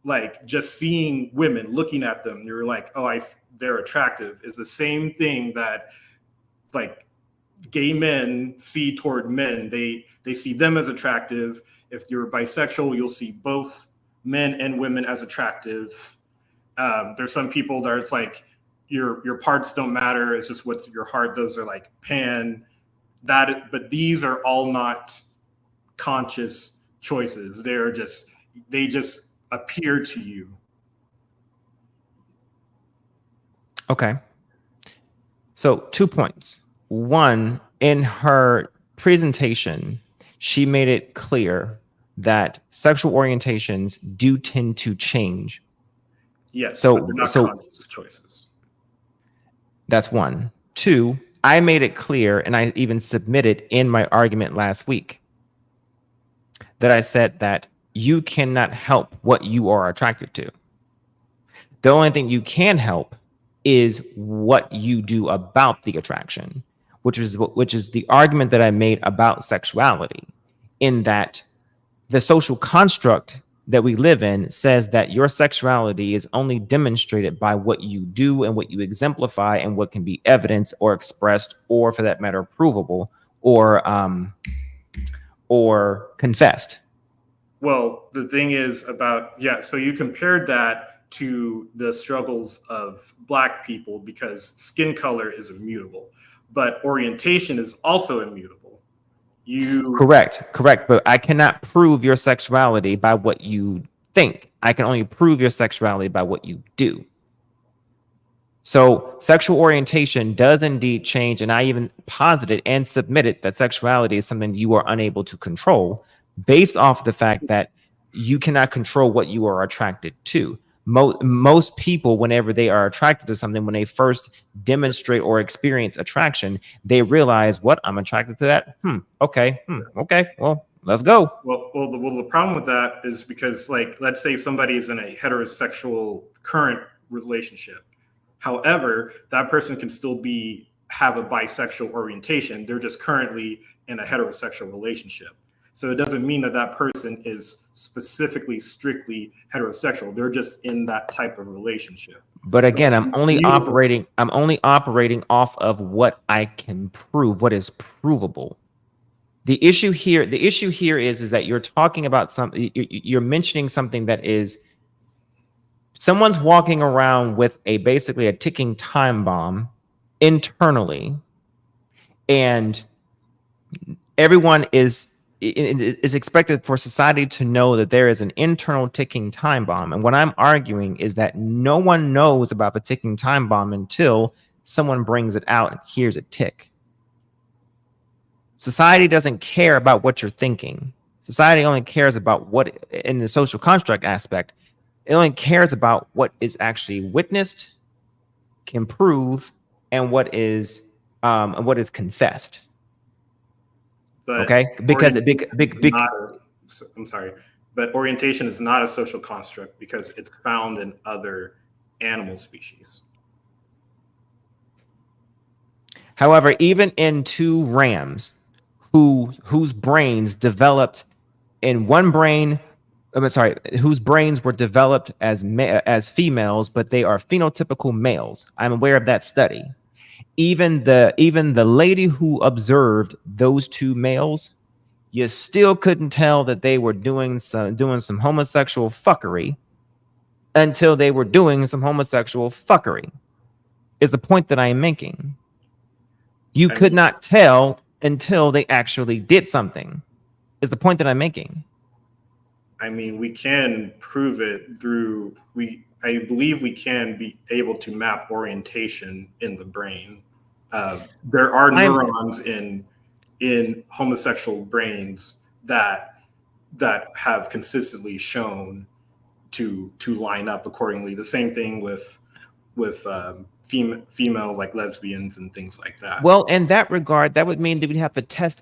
like just seeing women, looking at them, you're like, oh, they're attractive, is the same thing that like gay men see toward men. They see them as attractive. If you're bisexual, you'll see both men and women as attractive. There's some people that it's like, your parts don't matter. It's just what's your heart. Those are like pan. But these are all not conscious choices. They just appear to you. Okay. So 2 points. One, in her presentation, she made it clear that sexual orientations do tend to change. Yes, So but they're not so conscious choices. that's one. Two, I made it clear, and I even submitted in my argument last week that I said that you cannot help what you are attracted to. The only thing you can help is what you do about the attraction, which is the argument that I made about sexuality, in that the social construct that we live in says that your sexuality is only demonstrated by what you do and what you exemplify and what can be evidenced or expressed, or for that matter, provable or confessed. Well, the thing is so you compared that to the struggles of Black people because skin color is immutable, but orientation is also immutable. Correct. But I cannot prove your sexuality by what you think. I can only prove your sexuality by what you do. So sexual orientation does indeed change. And I even posited and submitted that sexuality is something you are unable to control based off the fact that you cannot control what you are attracted to. Most people, whenever they are attracted to something, when they first demonstrate or experience attraction, they realize, what, I'm attracted to that? Okay, well, let's go. Well, the problem with that is because, like, let's say somebody is in a heterosexual current relationship. However, that person can still have a bisexual orientation. They're just currently in a heterosexual relationship. So it doesn't mean that person is specifically, strictly heterosexual. They're just in that type of relationship. But again, I'm only operating off of what I can prove, what is provable. The issue here is that you're talking about something, you're mentioning something that is, someone's walking around with basically a ticking time bomb internally, and everyone is expected for society to know that there is an internal ticking time bomb. And what I'm arguing is that no one knows about the ticking time bomb until someone brings it out and hears it tick. Society doesn't care about what you're thinking. Society only cares about what, in the social construct aspect, it only cares about what is actually witnessed, can prove, and what is confessed. But okay, because I'm sorry, but orientation is not a social construct because it's found in other animal species. However, even in two rams whose brains developed in one brain, whose brains were developed as females, but they are phenotypical males. I'm aware of that study. Even the lady who observed those two males, you still couldn't tell that they were doing some homosexual fuckery until they were doing some homosexual fuckery, is the point that I am making. You could not tell until they actually did something, is the point that I'm making. I mean, we can prove it through, I believe we can be able to map orientation in the brain. There are neurons in homosexual brains that have consistently shown to line up accordingly. The same thing with female like lesbians and things like that. Well, in that regard, that would mean that we'd have to test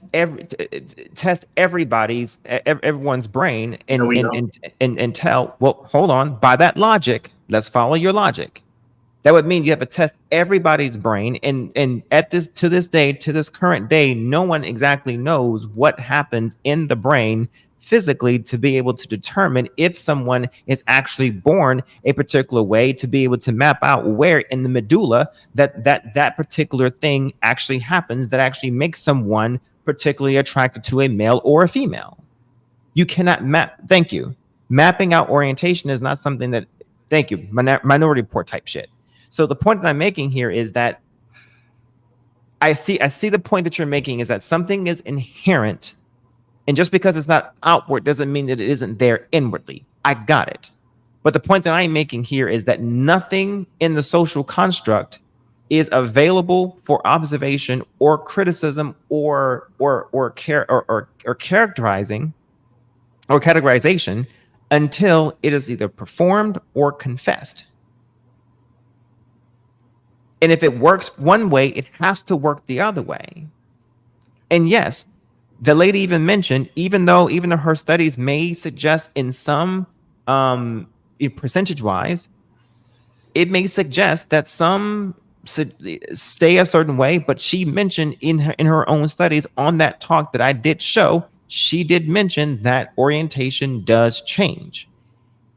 everyone's brain and tell. Well, hold on. By that logic, let's follow your logic. That would mean you have to test everybody's brain, and to this current day, no one exactly knows what happens in the brain physically to be able to determine if someone is actually born a particular way, to be able to map out where in the medulla that particular thing actually happens that actually makes someone particularly attracted to a male or a female. You cannot map. Thank you. Mapping out orientation is not something that. Thank you. Minority Report type shit. So the point that I'm making here is that I see the point that you're making is that something is inherent, and just because it's not outward doesn't mean that it isn't there inwardly. I got it. But the point that I'm making here is that nothing in the social construct is available for observation or criticism or characterizing or categorization until it is either performed or confessed. And if it works one way, it has to work the other way. And yes, the lady even mentioned, even though her studies may suggest in some percentage-wise, it may suggest that some stay a certain way, but she mentioned in her own studies on that talk that I did show, she did mention that orientation does change.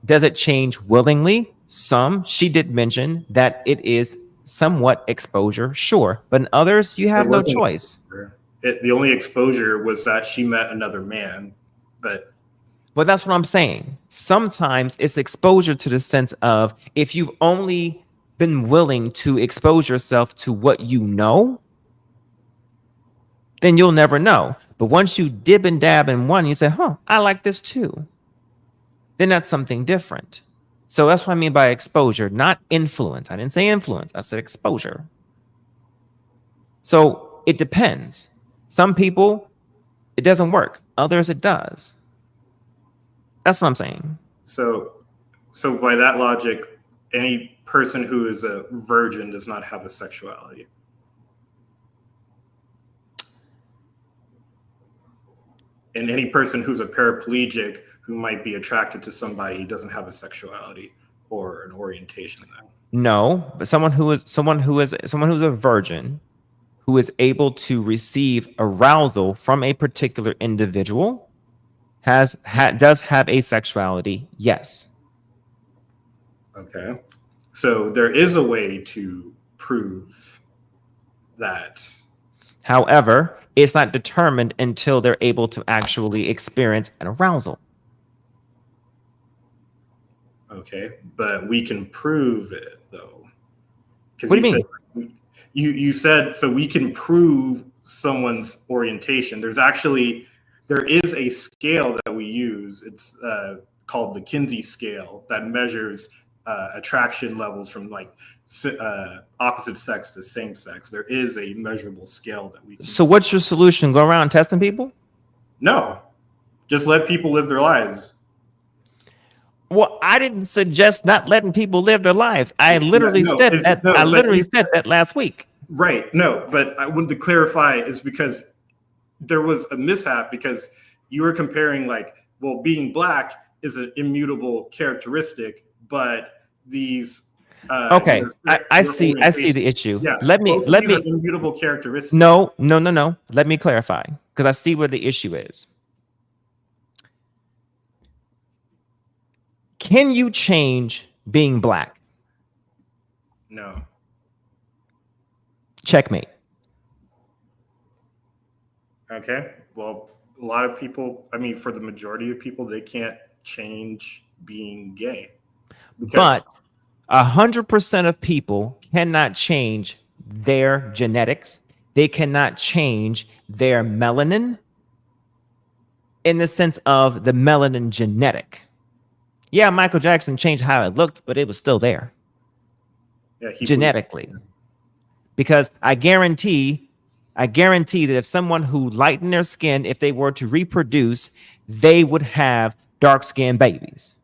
Does it change willingly? Some. She did mention that it is somewhat exposure, sure, but in others, you have no choice. The only exposure was that she met another man, but... Well, that's what I'm saying. Sometimes it's exposure to the sense of if you've only been willing to expose yourself to what you know, then you'll never know. But once you dib and dab in one, you say, huh, I like this too. Then that's something different. So that's what I mean by exposure, not influence. I didn't say influence. I said exposure. So it depends. Some people, it doesn't work. Others, it does. That's what I'm saying. So by that logic, any person who is a virgin does not have a sexuality. And any person who's a paraplegic who might be attracted to somebody doesn't have a sexuality or an orientation. No, but someone who is a virgin who is able to receive arousal from a particular individual does have a sexuality, yes. Okay. So there is a way to prove that. However, it's not determined until they're able to actually experience an arousal. Okay, but we can prove it though. What do you mean? You said so we can prove someone's orientation. There is a scale that we use. It's called the Kinsey scale that measures attraction levels from like opposite sex to same sex. There is a measurable scale that we can. So what's your solution? Go around testing people? No, just let people live their lives. Well, I didn't suggest not letting people live their lives. I literally said that last week. Right. No, but I wanted to clarify is because there was a mishap because you were comparing like, well, being black is an immutable characteristic, but these okay, I see the issue. Yeah, let me immutable characteristics. No. Let me clarify because I see where the issue is. Can you change being black? No. Checkmate. Okay. Well, a lot of people, I mean, for the majority of people, they can't change being gay. But 100% of people cannot change their genetics. They cannot change their melanin in the sense of the melanin genetic. Yeah, Michael Jackson changed how it looked, but it was still there. Yeah, genetically. Because I guarantee that if someone who lightened their skin, if they were to reproduce, they would have dark-skinned babies.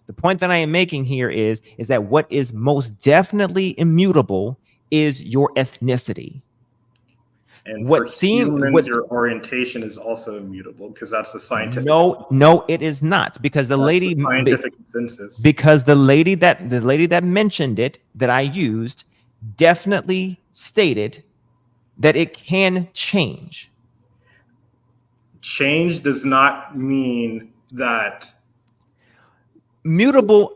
The point that I am making here is that what is most definitely immutable is your ethnicity. And your orientation is also immutable because that's the scientific. No, it is not because the scientific consensus. Because the lady that mentioned it that I used definitely stated that it can change. Change does not mean that mutable.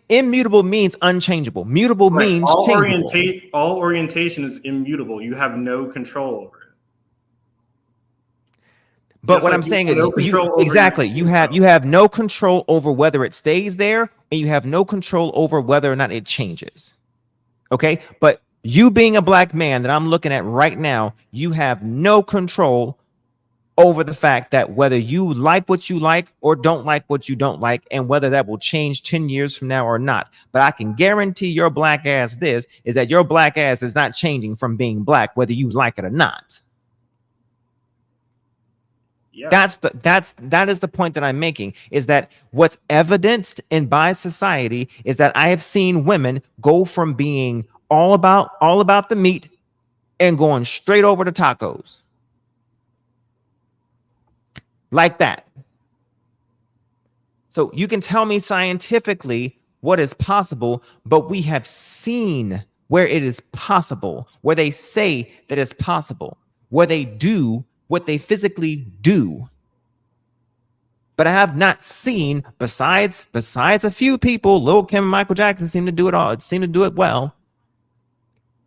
Immutable means unchangeable. Mutable means changeable. All orientation is immutable. You have no control over it. But Just what like I'm you saying have is no control over exactly your you have no control over whether it stays there, and you have no control over whether or not it changes. Okay, but you being a black man that I'm looking at right now, you have no control over the fact that whether you like what you like or don't like what you don't like, and whether that will change 10 years from now or not. But I can guarantee your black ass this is that your black ass is not changing from being black, whether you like it or not. Yeah. That is the point that I'm making, is that what's evidenced in by society is that I have seen women go from being all about the meat and going straight over to tacos. Like that. So you can tell me scientifically what is possible, but we have seen where it is possible, where they say that it's possible, where they do what they physically do. But I have not seen, besides a few people, Lil' Kim and Michael Jackson seem to do it well.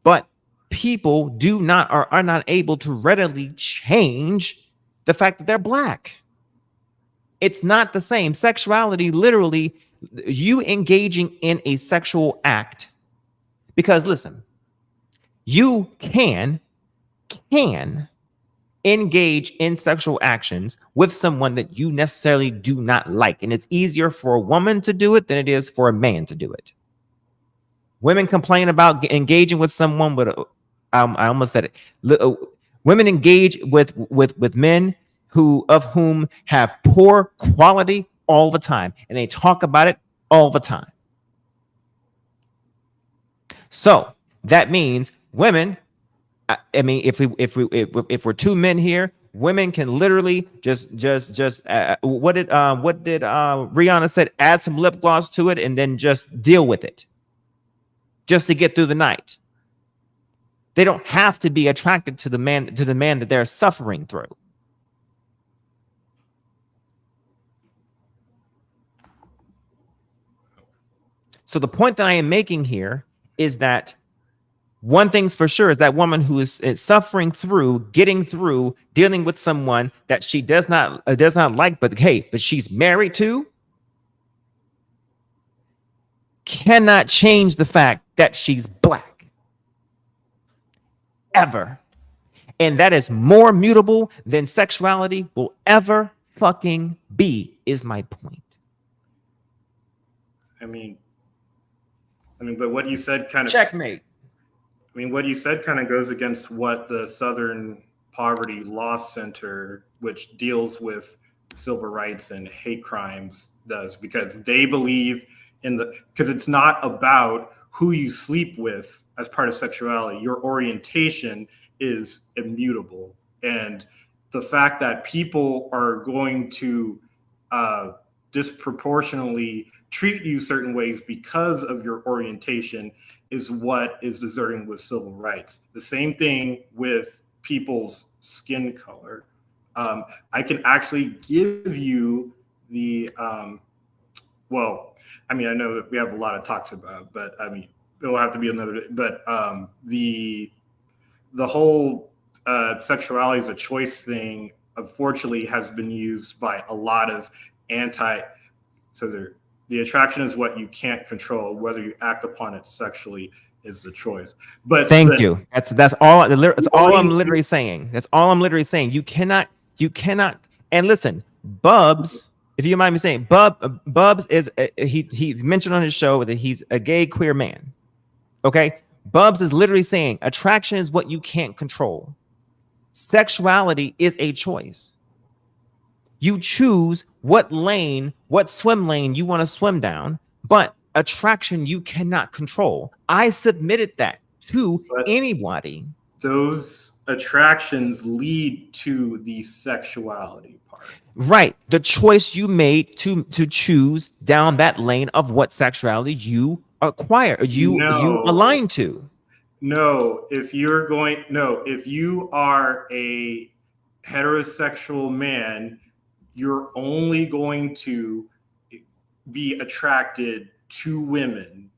But people are not able to readily change the fact that they're black. It's not the same. Sexuality, literally, you engaging in a sexual act. Because listen, you can engage in sexual actions with someone that you necessarily do not like. And it's easier for a woman to do it than it is for a man to do it. Women complain about engaging with someone with I almost said it. Women engage with men of whom have poor quality all the time, and they talk about it all the time. So that means women, I mean, if we're two men here, women can literally just what did Rihanna said, add some lip gloss to it and then just deal with it, just to get through the night. They don't have to be attracted to the man that they're suffering through. So the point that I am making here is that one thing's for sure is that woman who is suffering through, getting through, dealing with someone that she does not like, but she's married to, cannot change the fact that she's black. Ever. And that is more mutable than sexuality will ever fucking be, is my point. I mean, but what you said kind of checkmate. I mean, what you said kind of goes against what the Southern Poverty Law Center, which deals with civil rights and hate crimes, does, because they believe because it's not about who you sleep with as part of sexuality. Your orientation is immutable. And the fact that people are going to disproportionately treat you certain ways because of your orientation is what is deserting with civil rights. The same thing with people's skin color. I can actually give you the, well, I mean, I know that we have a lot of talks about, but I mean, it'll have to be another, but the whole sexuality as a choice thing, unfortunately, has been used by a lot of the attraction is what you can't control. Whether you act upon it sexually is the choice. But thank you. That's all. That's all I'm literally saying. That's all I'm literally saying. You cannot. And listen, Bubs, if you mind me saying, Bubs is he mentioned on his show that he's a gay queer man. Okay, Bubs is literally saying attraction is what you can't control. Sexuality is a choice. You choose what swim lane you want to swim down, but attraction you cannot control. I submitted that to anybody. Those attractions lead to the sexuality part. Right. The choice you made to choose down that lane of what sexuality you acquire, you align to. If you are a heterosexual man, you're only going to be attracted to women.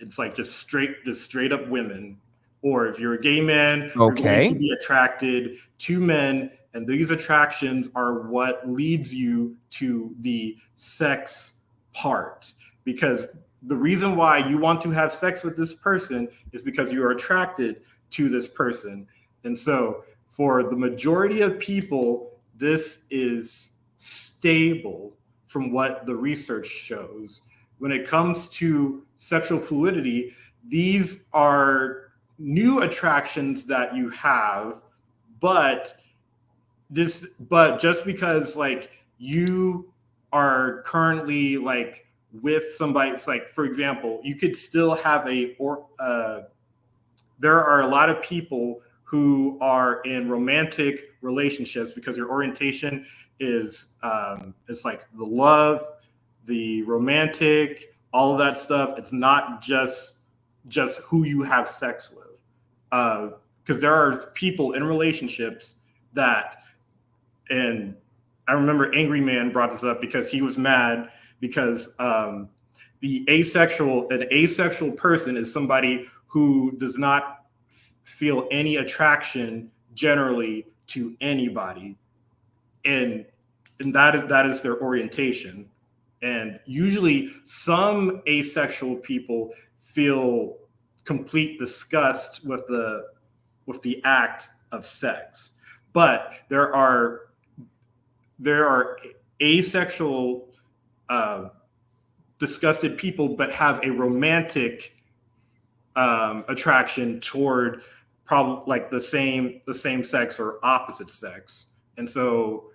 It's like just straight up women. Or if you're a gay man, you're going to be attracted to men And these attractions are what leads you to the sex part. Because the reason why you want to have sex with this person is because you are attracted to this person. And so for the majority of people, this is stable from what the research shows. When it comes to sexual fluidity, these are new attractions that you have, but just because like you are currently like with somebody, it's like, for example, you could still have there are a lot of people who are in romantic relationships because your orientation is it's like the love, the romantic, all of that stuff. It's not just who you have sex with, because there are people in relationships that, and I remember Angry Man brought this up because he was mad because an asexual person is somebody who does not feel any attraction generally to anybody, and that is their orientation. And usually some asexual people feel complete disgust with the act of sex, but there are asexual disgusted people but have a romantic attraction toward probably like the same sex or opposite sex, and so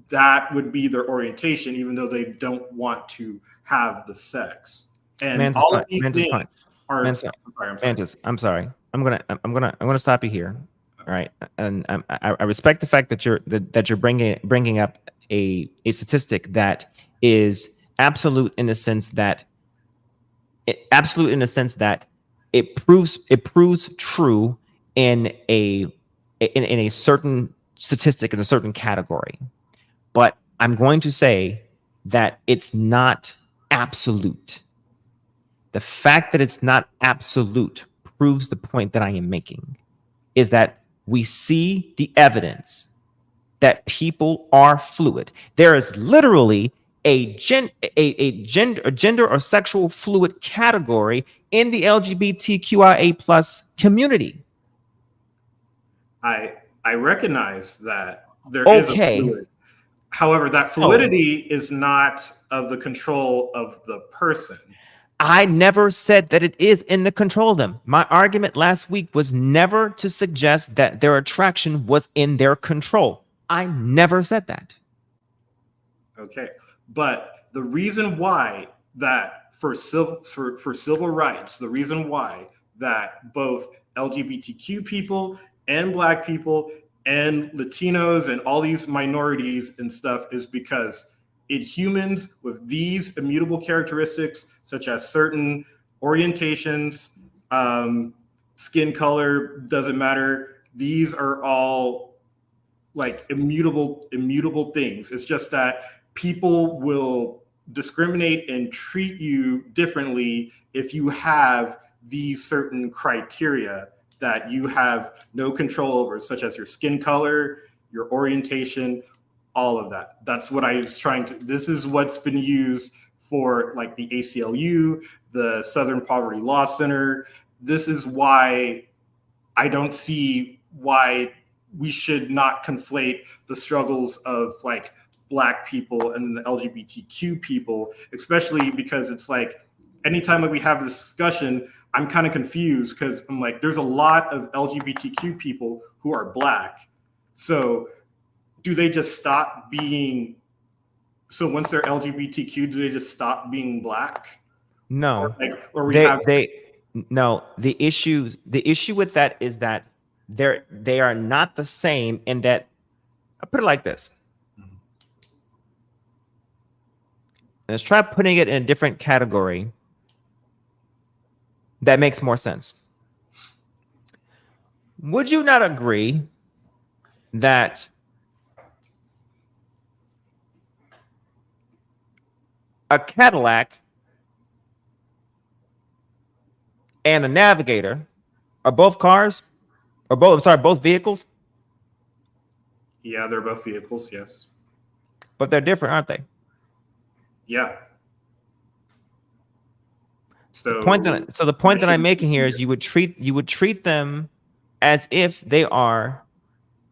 that would be their orientation, even though they don't want to have the sex. And all of these things are. I'm sorry. I'm gonna stop you here. All right, and I respect the fact that you're bringing up a statistic that is absolute in the sense that it proves true in a certain statistic in a certain category. But I'm going to say that it's not absolute. The fact that it's not absolute proves the point that I am making, is that we see the evidence that people are fluid. There is literally a gender or sexual fluid category in the LGBTQIA plus community. I recognize that there is a fluid. However, that fluidity is not of the control of the person. I never said that it is in the control of them. My argument last week was never to suggest that their attraction was in their control. I never said that. Okay, but the reason why that for civil rights, the reason why that both LGBTQ people and Black people and Latinos and all these minorities and stuff is because humans with these immutable characteristics, such as certain orientations, skin color, doesn't matter. These are all like immutable things. It's just that people will discriminate and treat you differently if you have these certain criteria that you have no control over, such as your skin color, your orientation, all of that. That's what I was trying to, this is what's been used for like the ACLU, the Southern Poverty Law Center. This is why I don't see why we should not conflate the struggles of like Black people and the LGBTQ people, especially because it's like, anytime that we have this discussion, I'm kind of confused because I'm like, there's a lot of LGBTQ people who are Black. So do they just stop being, so once they're LGBTQ, do they just stop being Black? No. No, the issue with that is that they are not the same in that, I'll put it like this. Let's try putting it in a different category that makes more sense. Would you not agree that a Cadillac and a Navigator are both cars, or both vehicles? Yeah, they're both vehicles, yes. But they're different, aren't they? Yeah. So the point that I'm making here is you would treat them as if they are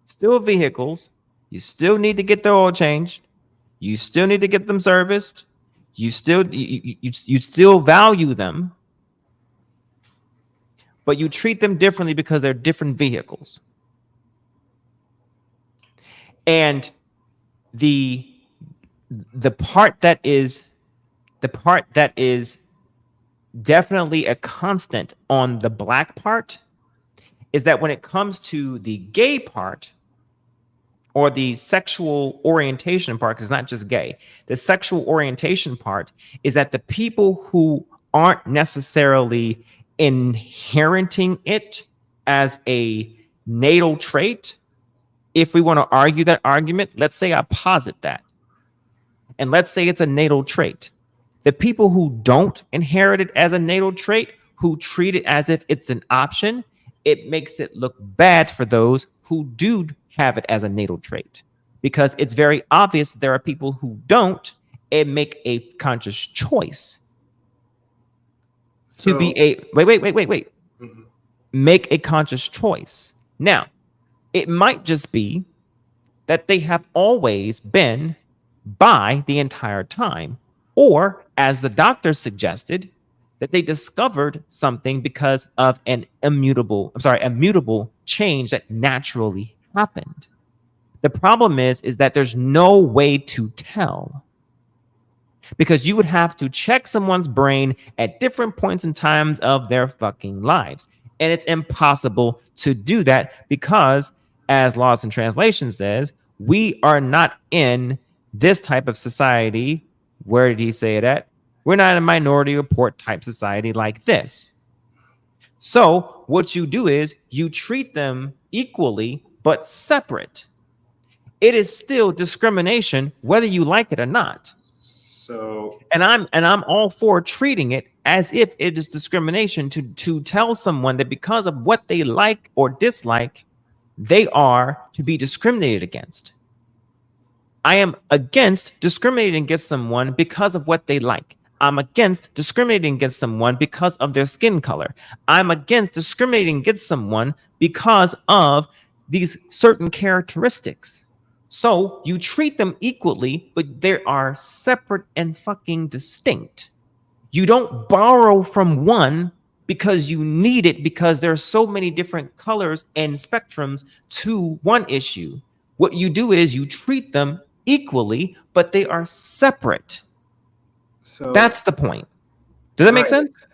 still vehicles. You still need to get their oil changed. You still need to get them serviced. You still value them, but you treat them differently because they're different vehicles. And the part that is definitely a constant on the Black part is that when it comes to the gay part or the sexual orientation part, because it's not just gay, the sexual orientation part is that the people who aren't necessarily inheriting it as a natal trait, if we want to argue that argument, let's say I posit that, and let's say it's a natal trait. The people who don't inherit it as a natal trait, who treat it as if it's an option, it makes it look bad for those who do have it as a natal trait, because it's very obvious there are people who don't and make a conscious choice to be a wait. Make a conscious choice. Now, it might just be that they have always been bi the entire time, or as the doctor suggested, that they discovered something because of a mutable change that naturally happened. The problem is that there's no way to tell, because you would have to check someone's brain at different points in times of their fucking lives. And it's impossible to do that because, as Lost in Translation says, we are not in this type of society. Where did he say it at? We're not a Minority Report type society like this. So what you do is you treat them equally but separate. It is still discrimination whether you like it or not. So, and I'm all for treating it as if it is discrimination to tell someone that because of what they like or dislike, they are to be discriminated against. I am against discriminating against someone because of what they like. I'm against discriminating against someone because of their skin color. I'm against discriminating against someone because of these certain characteristics. So you treat them equally, but they are separate and fucking distinct. You don't borrow from one because you need it, because there are so many different colors and spectrums to one issue. What you do is you treat them equally, but they are separate. So that's the point. Does that make sense?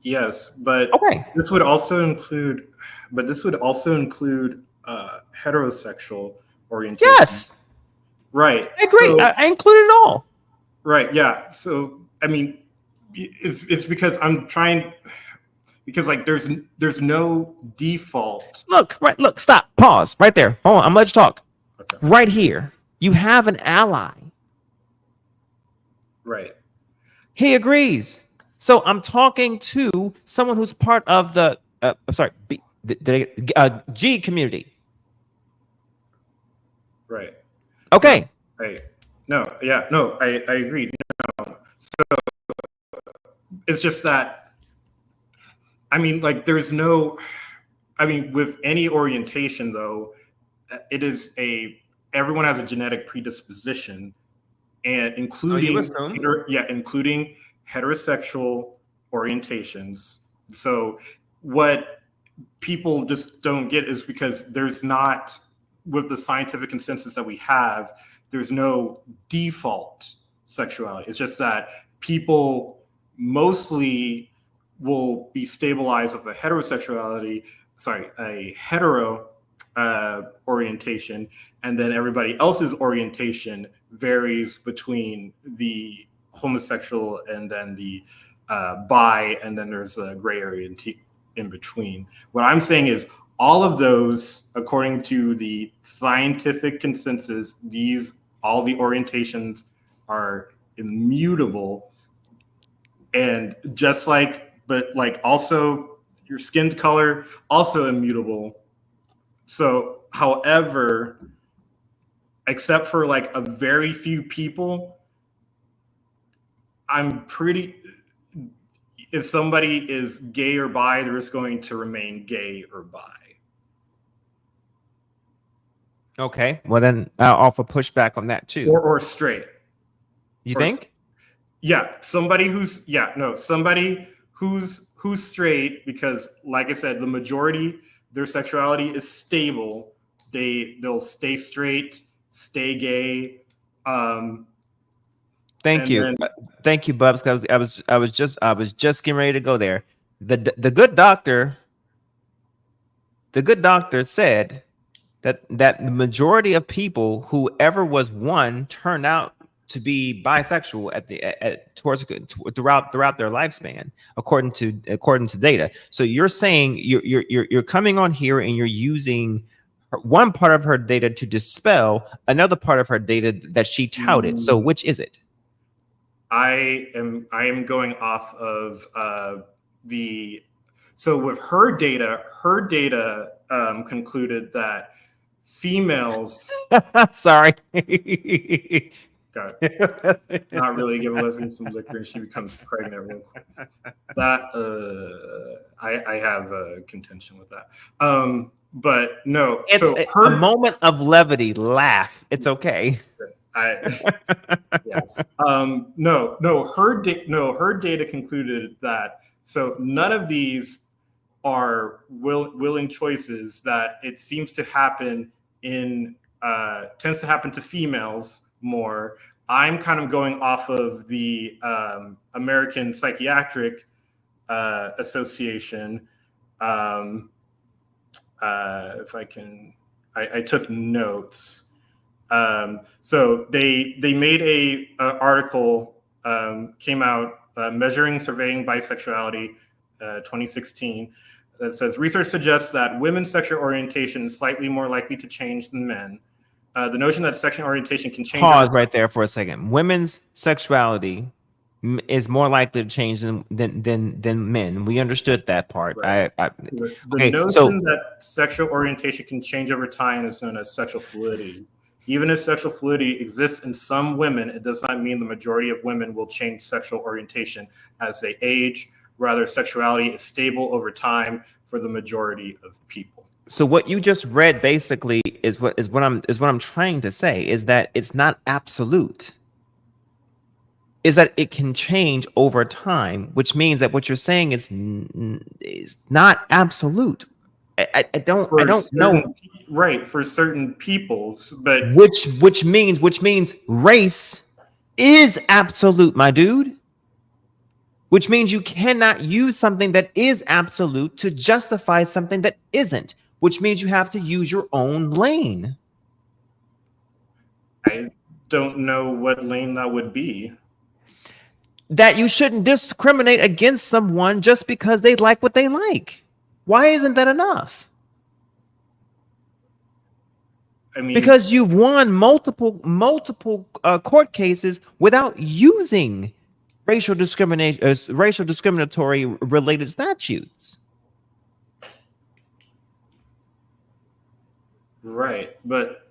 Yes, but this would also include heterosexual orientation. Yes. Right. I agree. So, I included it all. Right. Yeah. So I mean, it's because I'm trying, because like there's no default. Look, stop, pause right there. Hold on, I'm gonna let you talk. Okay. Right here, you have an ally. Right. He agrees. So I'm talking to someone who's part of the G community. Right. Okay. Right. No. Yeah. No. I agree. No. So it's just that. I mean, like, there's no. I mean, with any orientation, though, it is everyone has a genetic predisposition, and including including heterosexual orientations. So what people just don't get is because there's not, with the scientific consensus that we have, there's no default sexuality. It's just that people mostly will be stabilized with a hetero orientation, and then everybody else's orientation varies between the homosexual and then the bi, and then there's a gray area in between. What I'm saying is all of those, according to the scientific consensus, all the orientations are immutable, and just like, but like also your skin color also immutable. So, however, except for like a very few people, if somebody is gay or bi, they're just going to remain gay or bi. Okay, well then I'll offer pushback on that too. Or straight. You think? Yeah, somebody who's straight, because like I said, the majority, their sexuality is stable. They'll stay straight, stay gay. Thank you, Bubs. Because I was just getting ready to go there. The good doctor said that the majority of people, whoever was one, turned out to be bisexual throughout their lifespan, according to data. So you're saying you're coming on here and you're using one part of her data to dispel another part of her data that she touted. So which is it? I am going off of so with her data concluded that females sorry God, not really give a lesbian some liquor and she becomes pregnant real quick. That I have a contention with that. But no, it's so a moment of levity. Laugh. It's okay. Her data concluded that so none of these are willing choices, that it seems to happen tends to happen to females more. I'm kind of going off of the American Psychiatric Association. If I can, I took notes. So they made a article, came out, Measuring Surveying Bisexuality, 2016, that says research suggests that women's sexual orientation is slightly more likely to change than men. The notion that sexual orientation can change. Pause right there for a second. Women's sexuality is more likely to change than men. We understood that part. Right. The notion that sexual orientation can change over time is known as sexual fluidity. Even if sexual fluidity exists in some women, it does not mean the majority of women will change sexual orientation as they age. Rather, sexuality is stable over time for the majority of people. So what you just read basically is what I'm trying to say, is that it's not absolute. Is that it can change over time, which means that what you're saying is not absolute. I don't know. Right, for certain people, but which means race is absolute, my dude. Which means you cannot use something that is absolute to justify something that isn't, which means you have to use your own lane. I don't know what lane that would be. That you shouldn't discriminate against someone just because they like what they like. Why isn't that enough? I mean, because you've won multiple court cases without using racial discriminatory related statutes. Right, but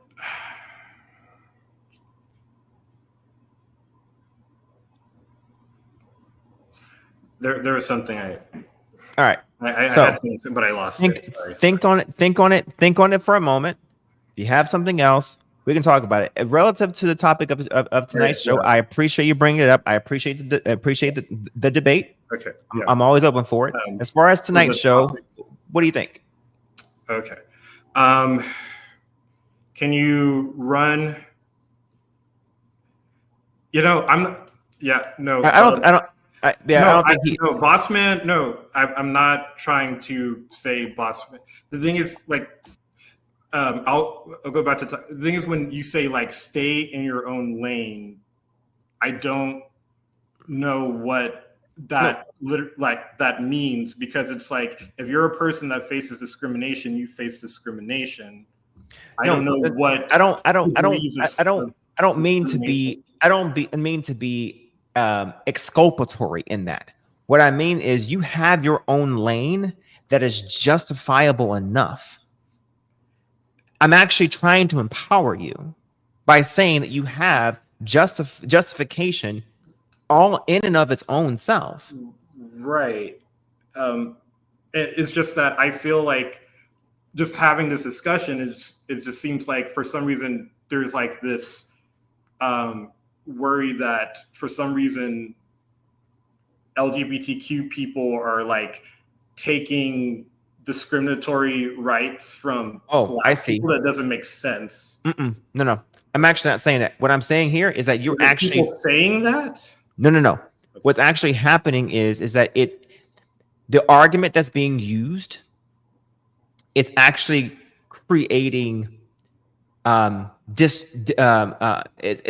there was something all right. I had something, but I lost it. Sorry. Think on it for a moment. If you have something else, we can talk about it. Relative to the topic of tonight's show, I appreciate you bringing it up. I appreciate the debate. Okay. Yeah. I'm always open for it. As far as tonight's show, what do you think? Okay. Can you run? I'm not. Yeah. No. I don't think no, Bossman. No, I'm not trying to say Bossman. The thing is, like, I'll go back to the thing is when you say like stay in your own lane, I don't know what that that means, because it's like if you're a person that faces discrimination, you face discrimination. I don't know what. I don't mean to be exculpatory in that. What I mean is you have your own lane that is justifiable enough. I'm actually trying to empower you by saying that you have justification all in and of its own self. Right. It's just that I feel like just having this discussion it just seems like for some reason there's like this worry that for some reason LGBTQ people are like taking discriminatory rights from I see. people. That doesn't make sense. No. I'm actually not saying that. What I'm saying here is that you're actually people saying that. No. What's actually happening is that the argument that's being used, it's actually creating it's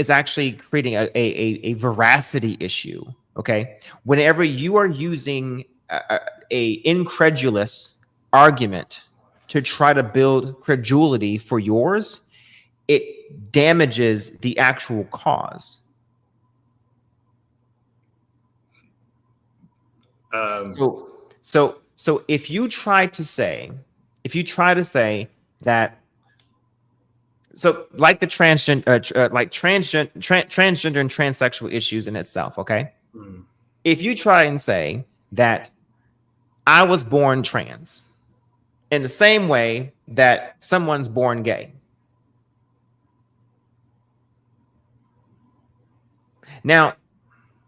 actually creating a veracity issue. Okay, whenever you are using a incredulous argument to try to build credulity for yours, it damages the actual cause. So if you try to say that, so like the transgender and transsexual issues in itself, okay? If you try and say that I was born trans in the same way that someone's born gay, now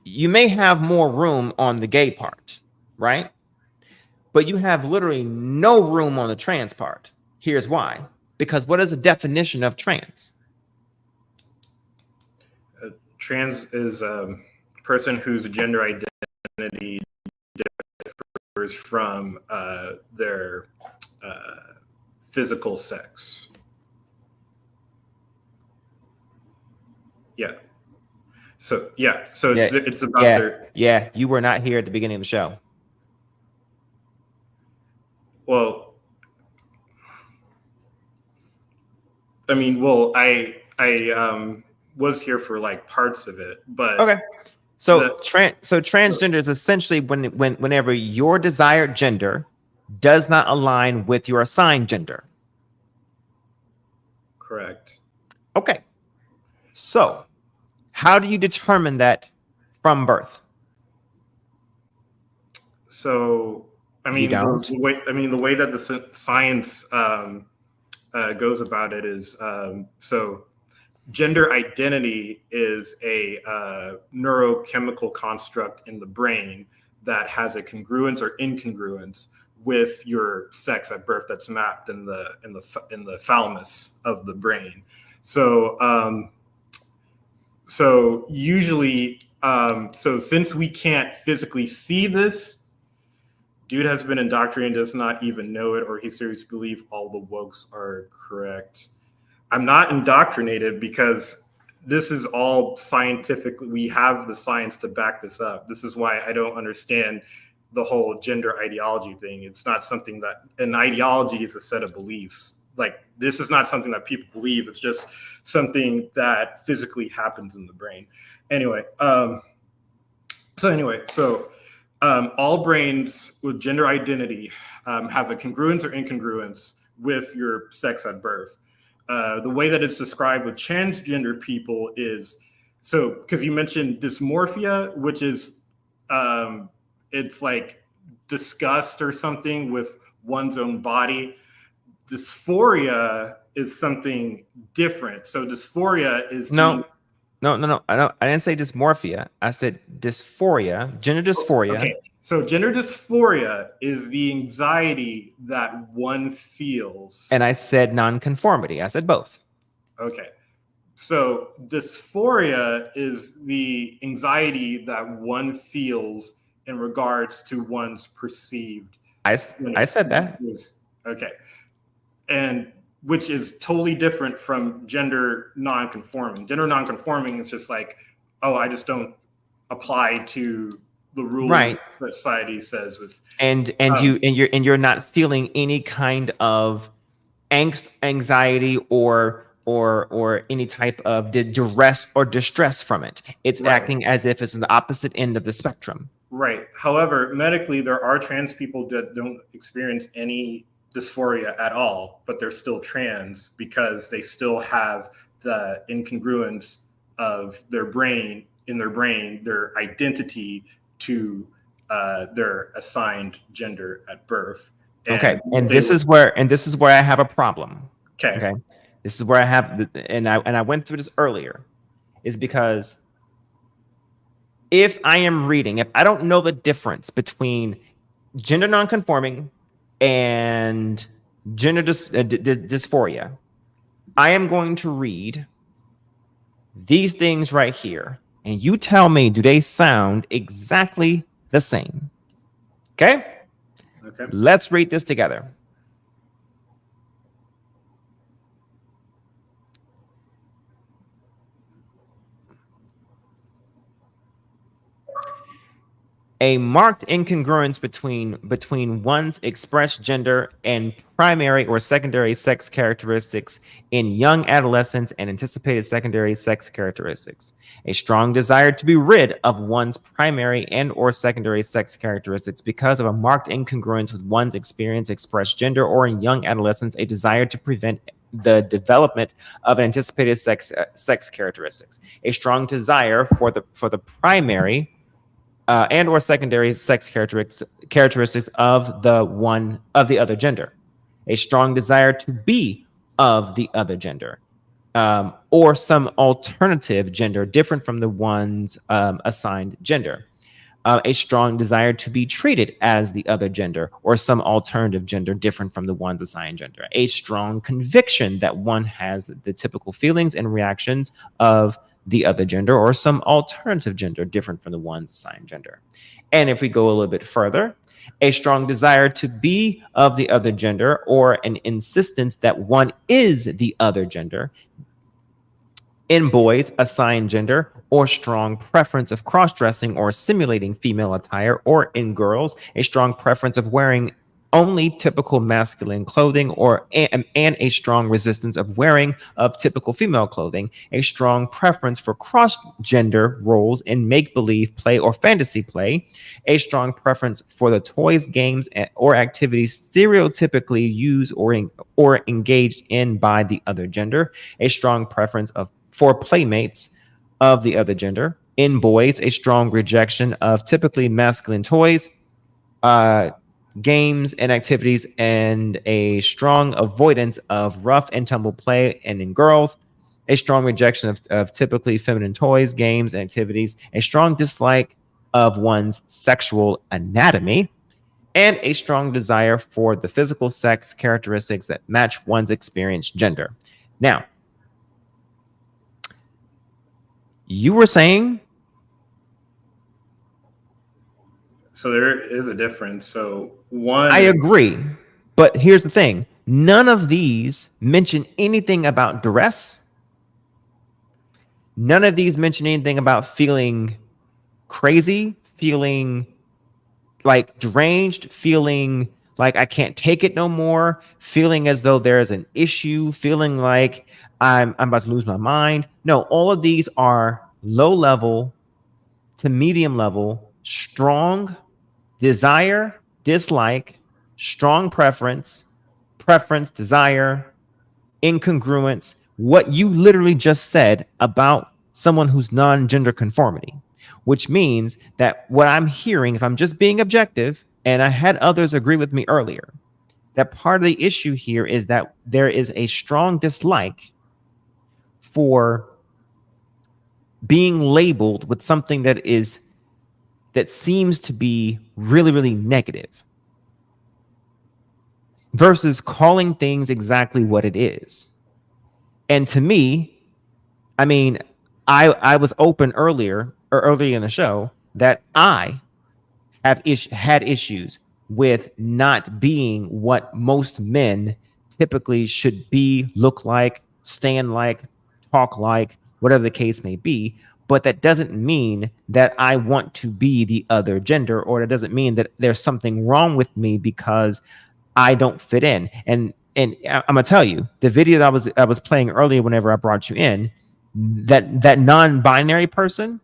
you may have more room on the gay part, right? But you have literally no room on the trans part. Here's why. Because what is the definition of trans? Trans is a person whose gender identity differs from their physical sex. Yeah. So it's about their. Yeah, you were not here at the beginning of the show. Well, I mean, I was here for like parts of it, but okay. So transgender is essentially whenever your desired gender does not align with your assigned gender. Correct. Okay. So, how do you determine that from birth? So, I mean, the way that the science goes about it is so gender identity is a neurochemical construct in the brain that has a congruence or incongruence with your sex at birth that's mapped in the thalamus of the brain. So usually since we can't physically see this, dude has been indoctrinated, does not even know it, or he seriously believes all the wokes are correct. I'm not indoctrinated because this is all scientific. We have the science to back this up. This is why I don't understand the whole gender ideology thing. It's not something that an ideology is a set of beliefs. Like, this is not something that people believe. It's just something that physically happens in the brain. Anyway, all brains with gender identity have a congruence or incongruence with your sex at birth. The way that it's described with transgender people is, because you mentioned dysmorphia, which is, it's like disgust or something with one's own body. Dysphoria is something different. So dysphoria is No, I didn't say dysmorphia. I said dysphoria, gender dysphoria. Okay. So gender dysphoria is the anxiety that one feels. And I said nonconformity. I said both. Okay. So dysphoria is the anxiety that one feels in regards to one's perceived. I said that. Okay. And which is totally different from gender nonconforming. Gender nonconforming is just like, oh, I just don't apply to the rules that society says. You're not feeling any kind of angst, anxiety, or any type of duress or distress from it. It's acting as if it's in the opposite end of the spectrum. Right. However, medically, there are trans people that don't experience any dysphoria at all, but they're still trans because they still have the incongruence of their brain, their identity to their assigned gender at birth. Okay, and this is where I have a problem. Okay. This is where I have, and I went through this earlier, is because if I don't know the difference between gender nonconforming and gender dysphoria, I am going to read these things right here, and you tell me, do they sound exactly the same? Okay? Okay. Let's read this together. A marked incongruence between one's expressed gender and primary or secondary sex characteristics in young adolescents and anticipated secondary sex characteristics. A strong desire to be rid of one's primary and or secondary sex characteristics because of a marked incongruence with one's experienced expressed gender, or in young adolescents, a desire to prevent the development of anticipated sex characteristics. A strong desire for the primary and or secondary sex characteristics of the other gender. A strong desire to be of the other gender, or some alternative gender different from the one's assigned gender. A strong desire to be treated as the other gender, or some alternative gender different from the one's assigned gender. A strong conviction that one has the typical feelings and reactions of the other gender, or some alternative gender different from the one's assigned gender. And if we go a little bit further, a strong desire to be of the other gender, or an insistence that one is the other gender in boys' assigned gender, or strong preference of cross-dressing or simulating female attire, or in girls, a strong preference of wearing only typical masculine clothing, and a strong resistance of wearing of typical female clothing, a strong preference for cross-gender roles in make-believe play or fantasy play, a strong preference for the toys, games, or activities stereotypically used or engaged in by the other gender, a strong preference for playmates of the other gender. In boys, a strong rejection of typically masculine toys, games and activities, and a strong avoidance of rough and tumble play. And in girls, a strong rejection of typically feminine toys, games, and activities, a strong dislike of one's sexual anatomy, and a strong desire for the physical sex characteristics that match one's experienced gender. Now, you were saying? So there is a difference. So one, I agree, but here's the thing: none of these mention anything about duress. None of these mention anything about feeling crazy, feeling like deranged, feeling like I can't take it no more, feeling as though there is an issue, feeling like I'm about to lose my mind. No, all of these are low level to medium level, strong desire, dislike, strong preference, desire, incongruence, what you literally just said about someone who's non-gender conformity, which means that what I'm hearing, if I'm just being objective, and I had others agree with me earlier, that part of the issue here is that there is a strong dislike for being labeled with something that seems to be really, really negative versus calling things exactly what it is. And to me, I mean, I was open earlier in the show that I have had issues with not being what most men typically should be, look like, stand like, talk like, whatever the case may be. But that doesn't mean that I want to be the other gender, or that doesn't mean that there's something wrong with me because I don't fit in. And I'm gonna tell you, the video that I was playing earlier whenever I brought you in, that non-binary person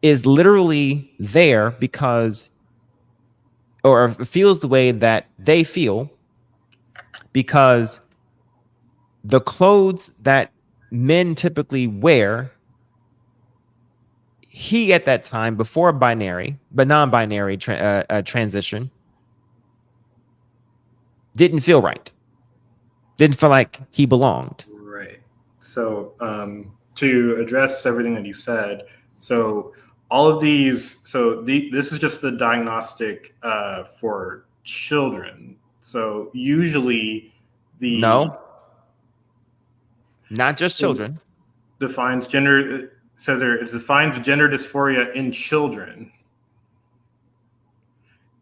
is literally there because, or feels the way that they feel because the clothes that men typically wear, he at that time, before binary, but non-binary transition, didn't feel right. Didn't feel like he belonged. Right. So to address everything that you said, so all of these, this is just the diagnostic for children. So usually No, not just children. Defines gender, it says there, it defines gender dysphoria in children.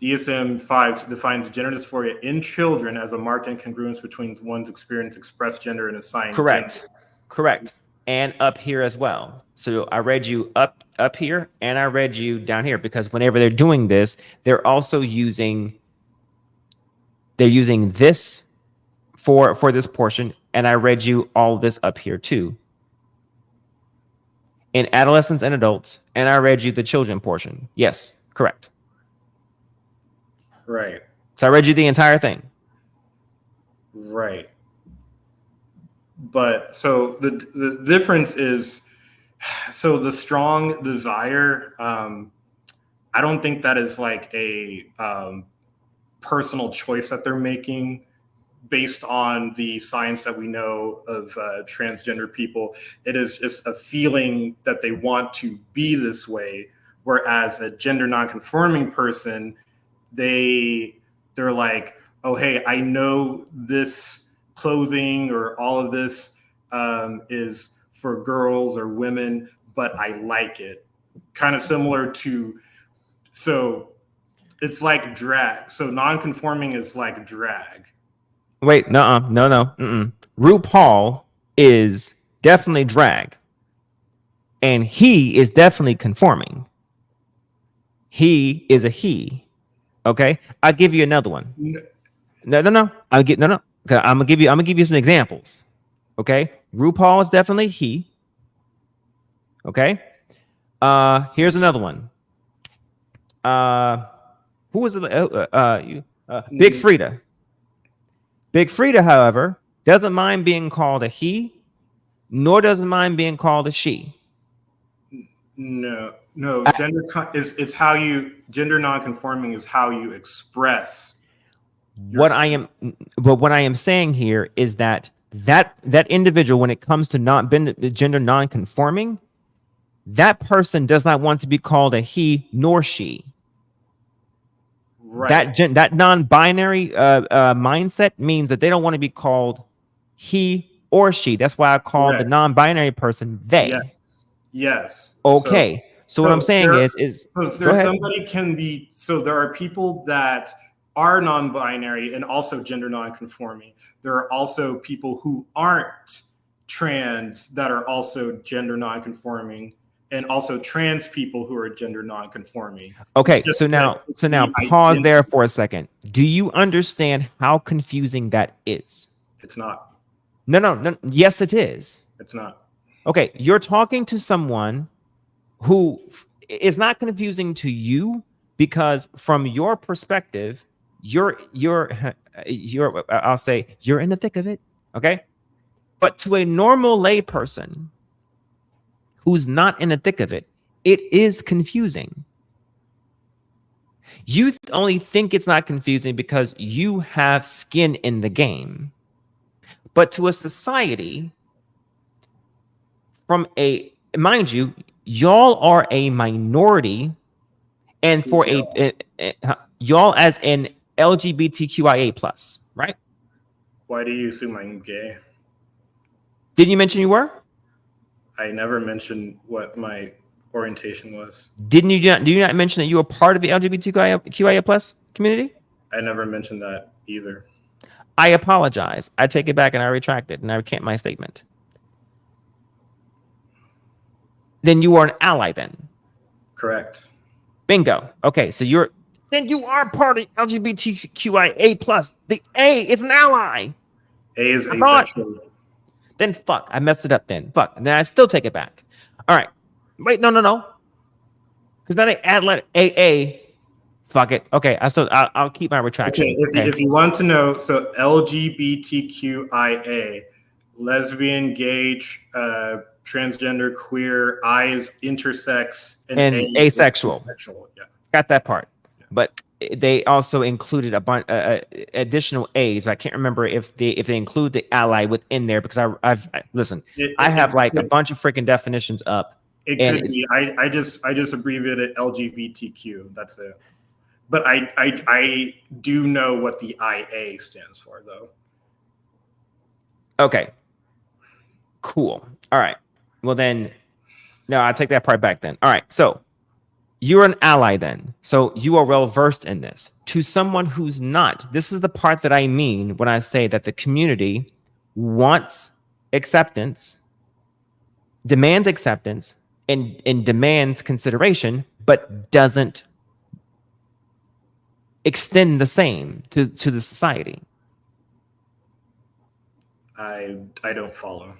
DSM-5 defines gender dysphoria in children as a marked incongruence between one's experience, expressed gender, and assigned gender. Correct. And up here as well. So I read you up here, and I read you down here, because whenever they're doing this, they're also using this for this portion, and I read you all this up here too. In adolescents and adults, and I read you the children portion. Yes, correct. Right. So I read you the entire thing. Right. But so the difference is, so the strong desire, I don't think that is like a personal choice that they're making based on the science that we know of transgender people. It is just a feeling that they want to be this way, whereas a gender nonconforming person, they're like, oh, hey, I know this clothing or all of this is for girls or women, but I like it. Kind of similar to, so it's like drag. So nonconforming is like drag. Wait, no. RuPaul is definitely drag, and he is definitely conforming. He is a he. Okay, I'll give you another one. No. I'm gonna give you some examples. Okay, RuPaul is definitely he. Okay, here's another one. Who was it? Big Frida. Big Frida, however, doesn't mind being called a he, nor doesn't mind being called a she. No. Gender nonconforming is how you express. What I am saying here is that individual, when it comes to not being gender nonconforming, that person does not want to be called a he nor she. Right. That non-binary mindset means that they don't want to be called he or she. That's why I call the non-binary person they. Yes. Okay. So what I'm saying is somebody can be. So there are people that are non-binary and also gender non-conforming. There are also people who aren't trans that are also gender non-conforming, and also trans people who are gender non-conforming. Okay, so now pause there for a second. Do you understand how confusing that is? It's not. No. Yes, it is. It's not. Okay, you're talking to someone who is not confusing to you because from your perspective, you're I'll say you're in the thick of it, okay? But to a normal lay person who's not in the thick of it, it is confusing. You only think it's not confusing because you have skin in the game. But to a society, mind you, y'all are a minority, and for y'all as an LGBTQIA+, right? Why do you assume I'm gay? Didn't you mention you were? I never mentioned what my orientation was. Do you not mention that you were part of the LGBTQIA+ community? I never mentioned that either. I apologize. I take it back and I retract it and I recant my statement. Then you are an ally then. Correct. Bingo. Okay, so you are part of LGBTQIA+. The A is an ally. A is asexual. Then fuck, I messed it up then. Fuck, and then I still take it back. All right. Wait, no. Because then they add letter AA. Fuck it. Okay, I'll keep my retraction. Okay, if you want to know, so LGBTQIA, lesbian, gay, transgender, queer, I is intersex, and And A is asexual. asexual. Yeah. Got that part. But they also included a bunch additional A's. But I can't remember if they include the ally within there, because listen. I have like a bunch of freaking definitions up. It could be. I just abbreviated LGBTQ. That's it. But I do know what the IA stands for, though. Okay. Cool. All right. Well then, no, I'll take that part back then. All right. So you're an ally then. So you are well versed in this. To someone who's not, this is the part that I mean when I say that the community wants acceptance, demands acceptance, and demands consideration, but doesn't extend the same to the society. I don't follow.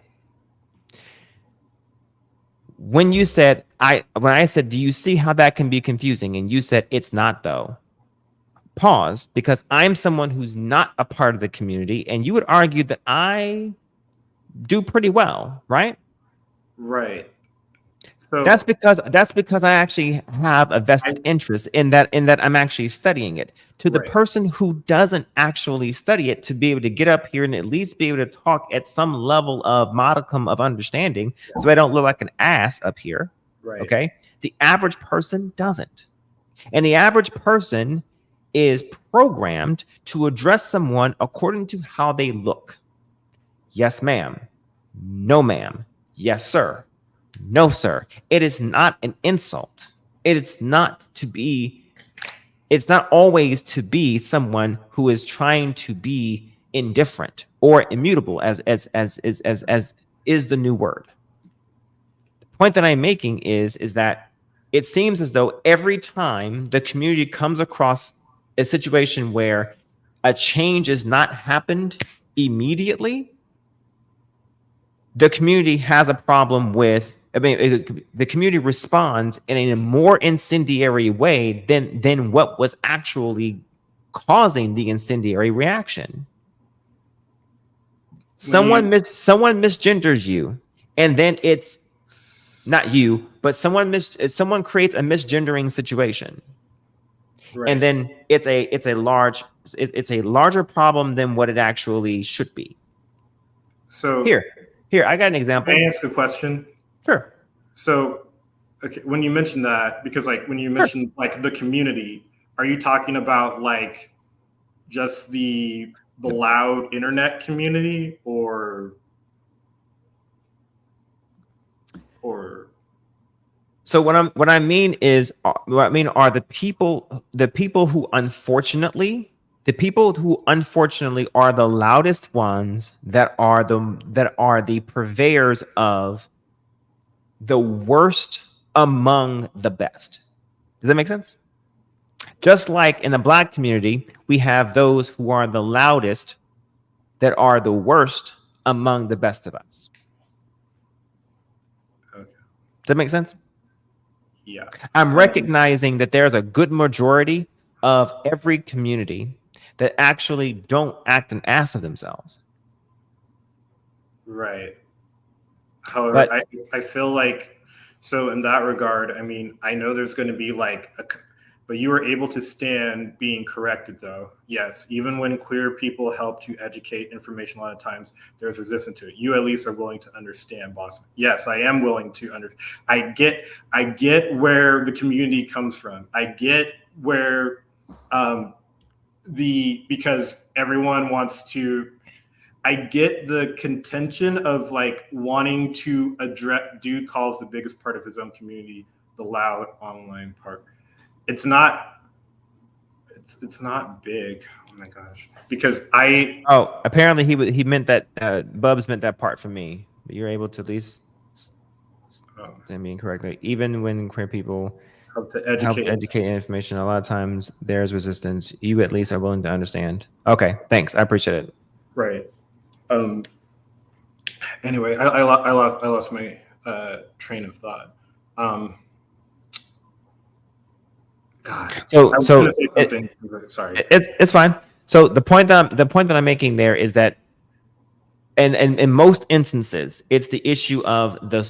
When you said, when I said, do you see how that can be confusing? And you said, it's not though. Pause, because I'm someone who's not a part of the community, and you would argue that I do pretty well, right? Right. So that's because I actually have a vested interest in that I'm actually studying it. To the person who doesn't actually study it, to be able to get up here and at least be able to talk at some level of modicum of understanding, so I don't look like an ass up here. Right. Okay. The average person doesn't. And the average person is programmed to address someone according to how they look. Yes, ma'am. No, ma'am. Yes, sir. No, sir. It is not an insult. It's not always to be someone who is trying to be indifferent or immutable, as is the new word. The point that I'm making is that it seems as though every time the community comes across a situation where a change is not happened immediately, the community has a problem with, the community responds in a more incendiary way than what was actually causing the incendiary reaction. Someone misgenders you, and then it's not you, but someone creates a misgendering situation. Right. And then it's a larger problem than what it actually should be. So here, I got an example. Can I ask a question? Sure. So, okay, when you mentioned that, because like when you mentioned like the community, are you talking about like just the loud internet community, or? So what I mean are the people who unfortunately are the loudest ones, that are the purveyors of the worst among the best. Does that make sense? Just like in the Black community, we have those who are the loudest that are the worst among the best of us. Okay. Does that make sense? Yeah. I'm recognizing that there's a good majority of every community that actually don't act an ass of themselves. Right. However, I feel like, so in that regard, I mean, I know there's going to be like but you were able to stand being corrected, though. Yes, even when queer people help to educate information, a lot of times there's resistance to it. You at least are willing to understand, boss. Yes, I am willing to understand. I get where the community comes from. I get where because everyone wants to. I get the contention of like wanting to address. Dude calls the biggest part of his own community the loud online part. It's not big. Oh my gosh. Because apparently he meant that Bubs meant that part for me. But you're able to at least I mean correctly. Even when queer people help to educate information, a lot of times there's resistance. You at least are willing to understand. Okay, thanks. I appreciate it. Right. Anyway, I lost my train of thought. God. So sorry. It's fine. So the point that I'm making there is that and in most instances, it's the issue of the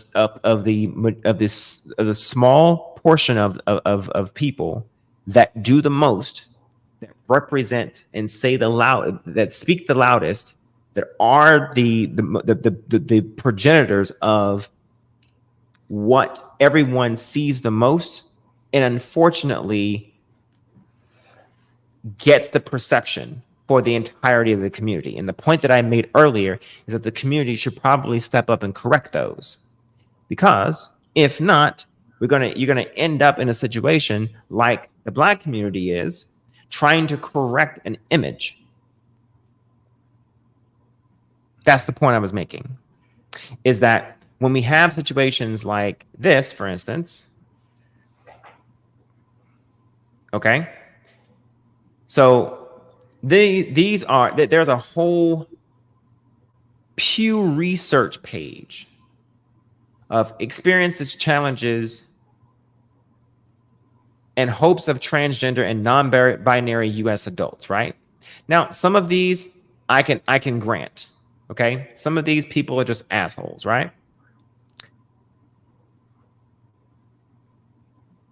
small portion of people that do the most, that represent and say that speak the loudest, that are the progenitors of what everyone sees the most, and unfortunately gets the perception for the entirety of the community. And the point that I made earlier is that the community should probably step up and correct those, because if not, you're gonna end up in a situation like the Black community is, trying to correct an image. That's the point I was making, is that when we have situations like this, for instance, okay, so there's a whole Pew Research page of experiences, challenges, and hopes of transgender and non-binary U.S. adults, right? Now, some of these I can grant, okay? Some of these people are just assholes, right?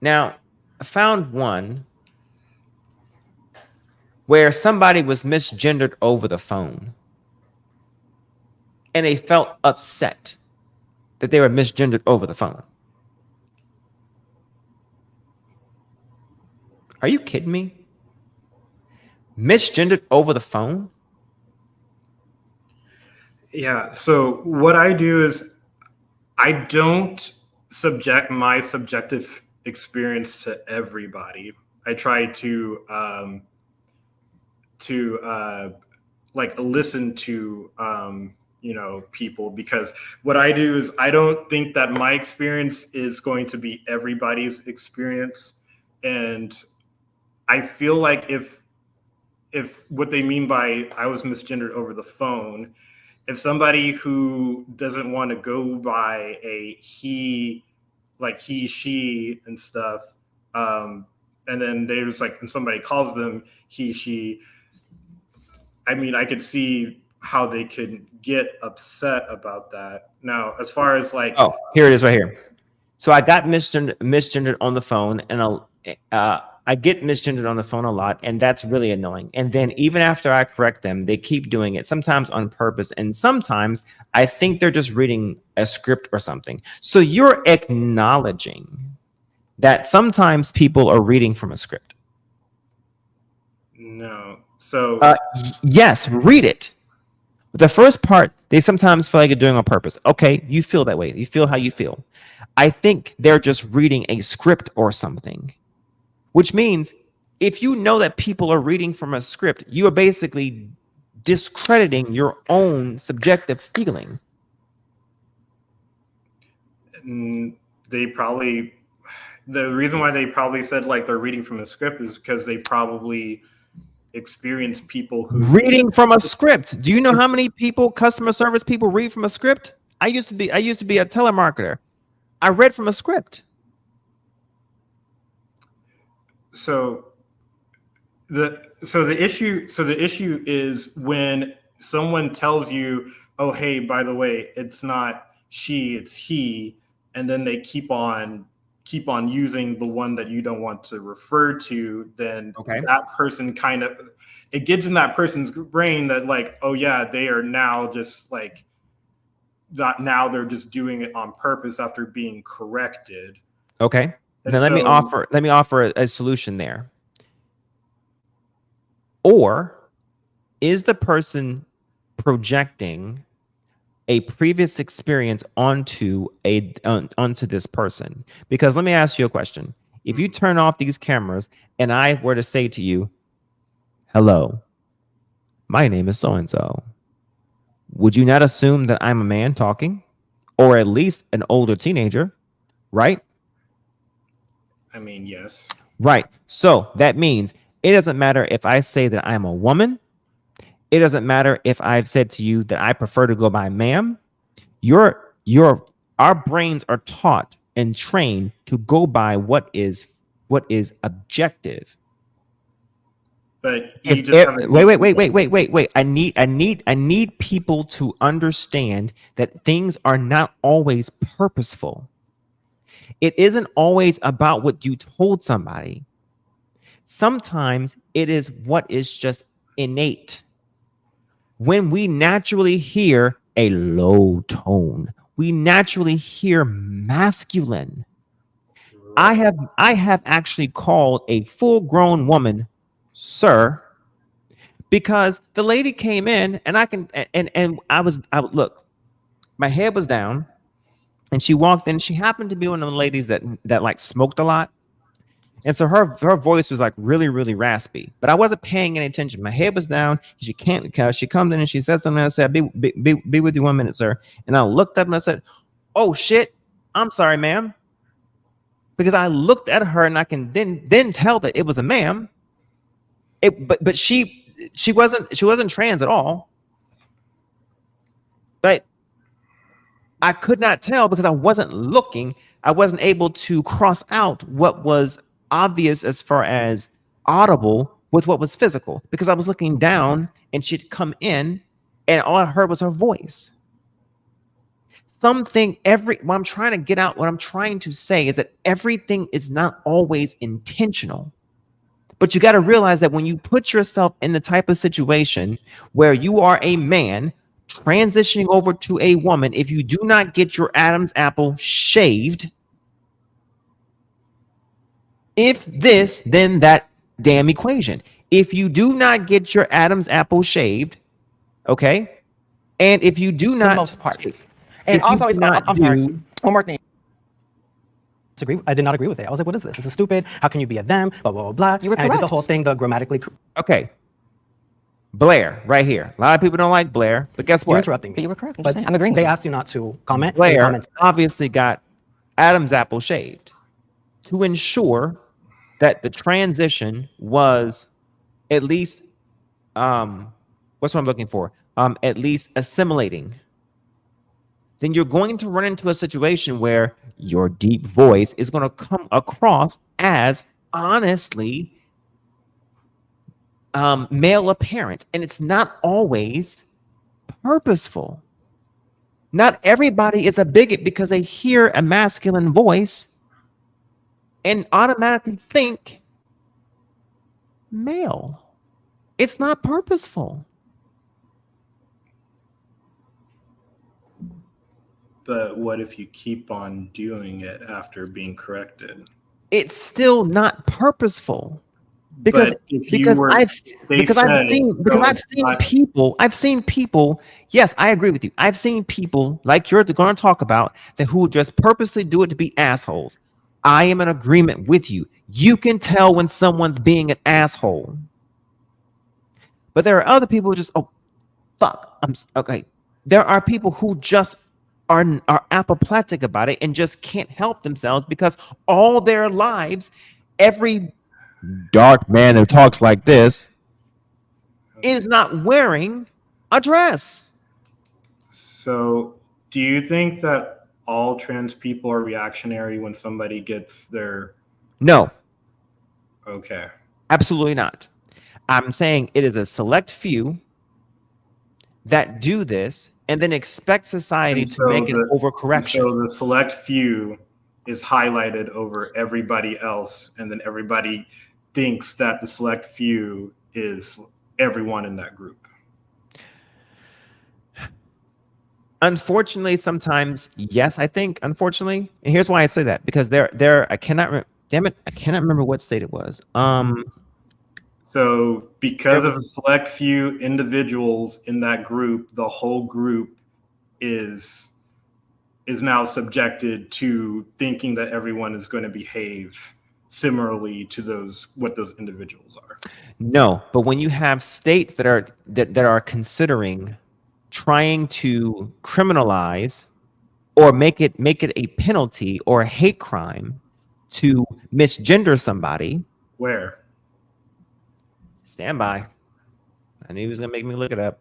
Now, I found one where somebody was misgendered over the phone, and they felt upset that they were misgendered over the phone. Are you kidding me? Misgendered over the phone? Yeah, so what I do is I don't subject my subjective experience to everybody. I try to like listen to people, because what I do is I don't think that my experience is going to be everybody's experience. And I feel like if what they mean by I was misgendered over the phone, if somebody who doesn't want to go by a he, like he, she and stuff, and then there's like, when somebody calls them he, she, I mean, I could see how they could get upset about that. Now, as far as like, oh, here it is right here. So I got misgendered on the phone, and I get misgendered on the phone a lot, and that's really annoying. And then even after I correct them, they keep doing it, sometimes on purpose, and sometimes I think they're just reading a script or something. So you're acknowledging that sometimes people are reading from a script. no. So yes, read it. The first part, they sometimes feel like you're doing on purpose. Okay, you feel that way. You feel how you feel. I think they're just reading a script or something, which means if you know that people are reading from a script, you are basically discrediting your own subjective feeling. They probably, the reason why they probably said like they're reading from a script is because they probably experience people who reading from a script. Do you know how many people, customer service people, read from a script? I used to be a telemarketer. I read from a script. So the issue is when someone tells you, oh, hey, by the way, it's not she, it's he, and then they keep on using the one that you don't want to refer to, then that person kind of, it gets in that person's brain that like, oh yeah, they are now just like that. Now they're just doing it on purpose after being corrected. Okay. And Now let me offer a solution there. Or is the person projecting a previous experience onto this person? Because let me ask you a question. If you turn off these cameras and I were to say to you, hello, my name is so-and-so, would you not assume that I'm a man talking, or at least an older teenager, right? I mean, yes. Right. So that means it doesn't matter if I say that I'm a woman. It doesn't matter if I've said to you that I prefer to go by ma'am. Our brains are taught and trained to go by what is objective. But you just haven't. Wait. I need people to understand that things are not always purposeful. It isn't always about what you told somebody. Sometimes it is what is just innate. When we naturally hear a low tone, we naturally hear masculine. I have actually called a full-grown woman sir, because the lady came in and I look, my head was down and she walked in. She happened to be one of the ladies that like smoked a lot. And so her voice was like really, really raspy, but I wasn't paying any attention. My head was down. She can't, because she comes in and she said something. And I said, be with you 1 minute, sir. And I looked up and I said, oh shit, I'm sorry, ma'am. Because I looked at her and I can then tell that it was a ma'am. But she wasn't trans at all. But I could not tell because I wasn't looking. I wasn't able to cross out what was obvious as far as audible with what was physical, because I was looking down and she'd come in and all I heard was her voice. What I'm trying to get out, what I'm trying to say is that everything is not always intentional. But you got to realize that when you put yourself in the type of situation where you are a man transitioning over to a woman, if you do not get your Adam's apple shaved, if this, then that damn equation. If you do not get your Adam's apple shaved, okay, and if you do not, for the most part, and also it's not. I'm sorry. One more thing. I did not agree with it. I was like, what is this? This is stupid. How can you be a them? Blah, blah, blah, blah. You were correct. I did the whole thing, the grammatically. Okay. Blair, right here. A lot of people don't like Blair, but guess what? You're interrupting me. But you were correct. But I'm agreeing with they you. asked you not to comment. Blair obviously got Adam's apple shaved to ensure that the transition was at least, what's what I'm looking for? At least assimilating. Then you're going to run into a situation where your deep voice is going to come across as honestly male apparent, and it's not always purposeful. Not everybody is a bigot because they hear a masculine voice and automatically think male. It's not purposeful. But what if you keep on doing it after being corrected? It's still not purposeful. Because I've seen people. Yes, I agree with you. I've seen people like you're going to talk about that who just purposely do it to be assholes. I am in agreement with you. You can tell when someone's being an asshole. But there are other people who just, oh, fuck. Okay. There are people who just are apoplectic about it and just can't help themselves because all their lives, every dark man who talks like this is not wearing a dress. So do you think that all trans people are reactionary when somebody gets their... No. Okay. Absolutely not. I'm saying it is a select few that do this and then expect society to make an overcorrection. So the select few is highlighted over everybody else, and then everybody thinks that the select few is everyone in that group. Unfortunately, sometimes, yes, I think, unfortunately, and here's why I say that, because I cannot remember what state it was. So because of a select few individuals in that group, the whole group is now subjected to thinking that everyone is going to behave similarly to what those individuals are. No, but when you have states that are considering trying to criminalize or make it a penalty or a hate crime to misgender somebody. Where? Stand by. I knew he was gonna make me look it up.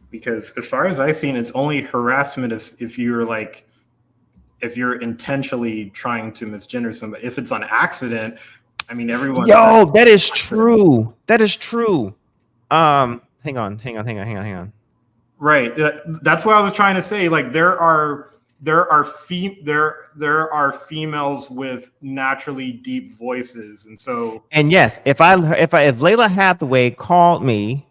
Because as far as I've seen, it's only harassment if you're intentionally trying to misgender somebody. If it's on accident, I mean, everyone. Yo, that is true. That is true. Hang on. Right. That's what I was trying to say. Like there are females with naturally deep voices, and so. And yes, if Layla Hathaway called me,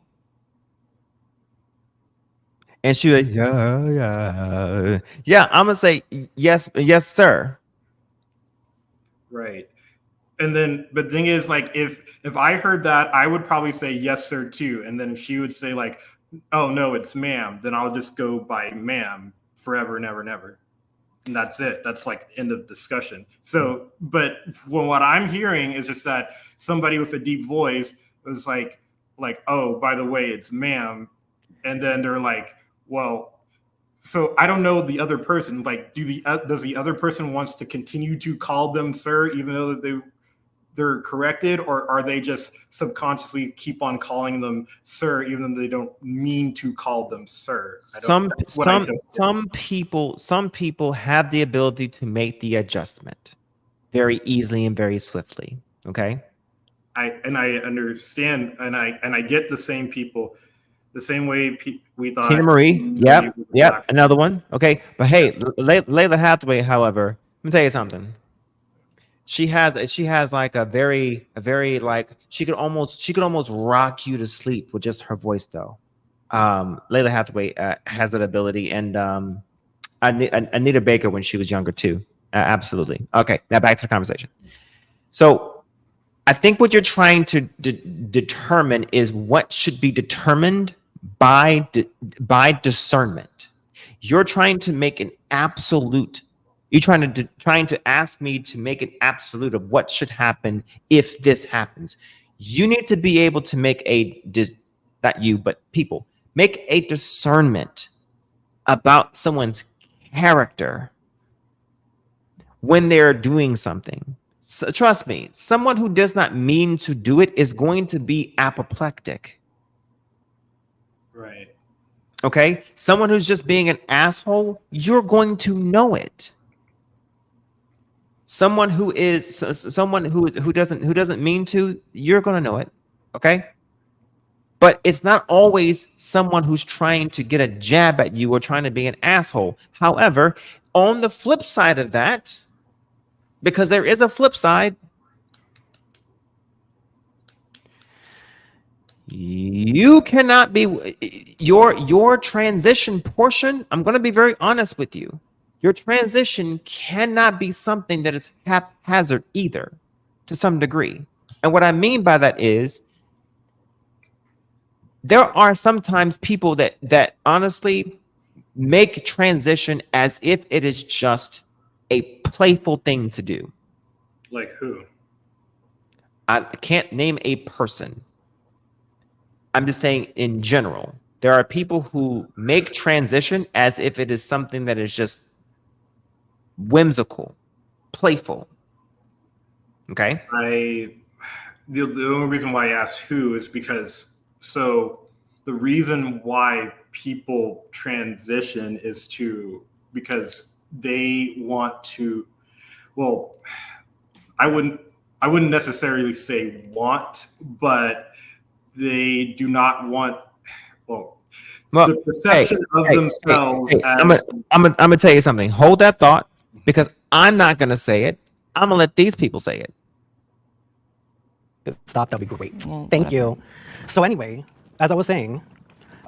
and she was yeah, I'm gonna say yes, sir. Right. And then, but the thing is, like, if I heard that, I would probably say yes, sir, too. And then if she would say like, oh no, it's ma'am, then I'll just go by ma'am forever and ever and ever. And that's it. That's like end of discussion. So, but from what I'm hearing is just that somebody with a deep voice was like, oh, by the way, it's ma'am. And then they're like, well, so I don't know the other person. Like, does the other person wants to continue to call them sir, even though they're corrected, or are they just subconsciously keep on calling them sir, even though they don't mean to call them sir? Some people have the ability to make the adjustment very easily and very swiftly. Okay. I understand, and I get the same people, the same way we thought. Tina Marie. Yep. Another one. Okay. But hey, Layla Hathaway, however, let me tell you something. She has like a very like she could almost rock you to sleep with just her voice though. Layla Hathaway has that ability, and Anita Baker when she was younger too. Absolutely. Okay, now back to the conversation. So I think what you're trying to determine is what should be determined by discernment. You're trying to make an absolute. You're trying to ask me to make an absolute of what should happen if this happens. You need to be able to make not you, but people make a discernment about someone's character when they're doing something. So, trust me, someone who does not mean to do it is going to be apoplectic. Right. Okay? Someone who's just being an asshole, you're going to know it. Someone who doesn't mean to, you're going to know it. Okay? But it's not always someone who's trying to get a jab at you or trying to be an asshole. However, on the flip side of that, because there is a flip side, you cannot be your transition portion. I'm going to be very honest with you. Your transition cannot be something that is haphazard either, to some degree. And what I mean by that is there are sometimes people that honestly make transition as if it is just a playful thing to do. Like who? I can't name a person. I'm just saying in general, there are people who make transition as if it is something that is just whimsical, playful. Okay. The only reason why I asked who is because the reason why people transition is because they want to. Well, I wouldn't necessarily say want, but they do not want. Well, the perception of themselves. I'm gonna tell you something. Hold that thought. Because I'm not going to say it. I'm going to let these people say it. Stop, that'd be great. Thank you. So anyway, as I was saying,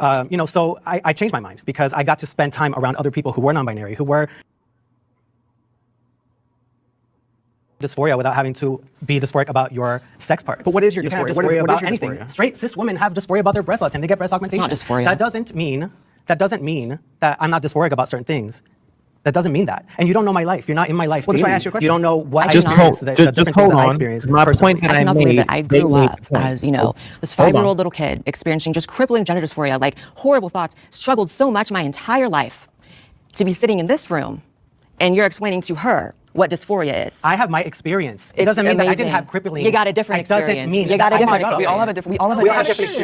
so I changed my mind because I got to spend time around other people who were non-binary, who were dysphoria without having to be dysphoric about your sex parts. But what is your you dysphoria? Can have dysphoria about your anything. Dysphoria? Straight cis women have dysphoria about their breasts. I tend to get breast augmentation. It's not dysphoria. That doesn't mean that I'm not dysphoric about certain things. That doesn't mean that. And you don't know my life. You're not in my life. Well, that's why I asked you a question. You don't know what the different things hold that I on. experienced. My point that I cannot made. believe that I grew up as, this 5-year-old little kid experiencing just crippling gender dysphoria, like horrible thoughts, struggled so much my entire life to be sitting in this room and you're explaining to her what dysphoria is. I have my experience. It doesn't mean that I didn't have crippling. You got a different experience. It doesn't mean you got a different experience. We all have a different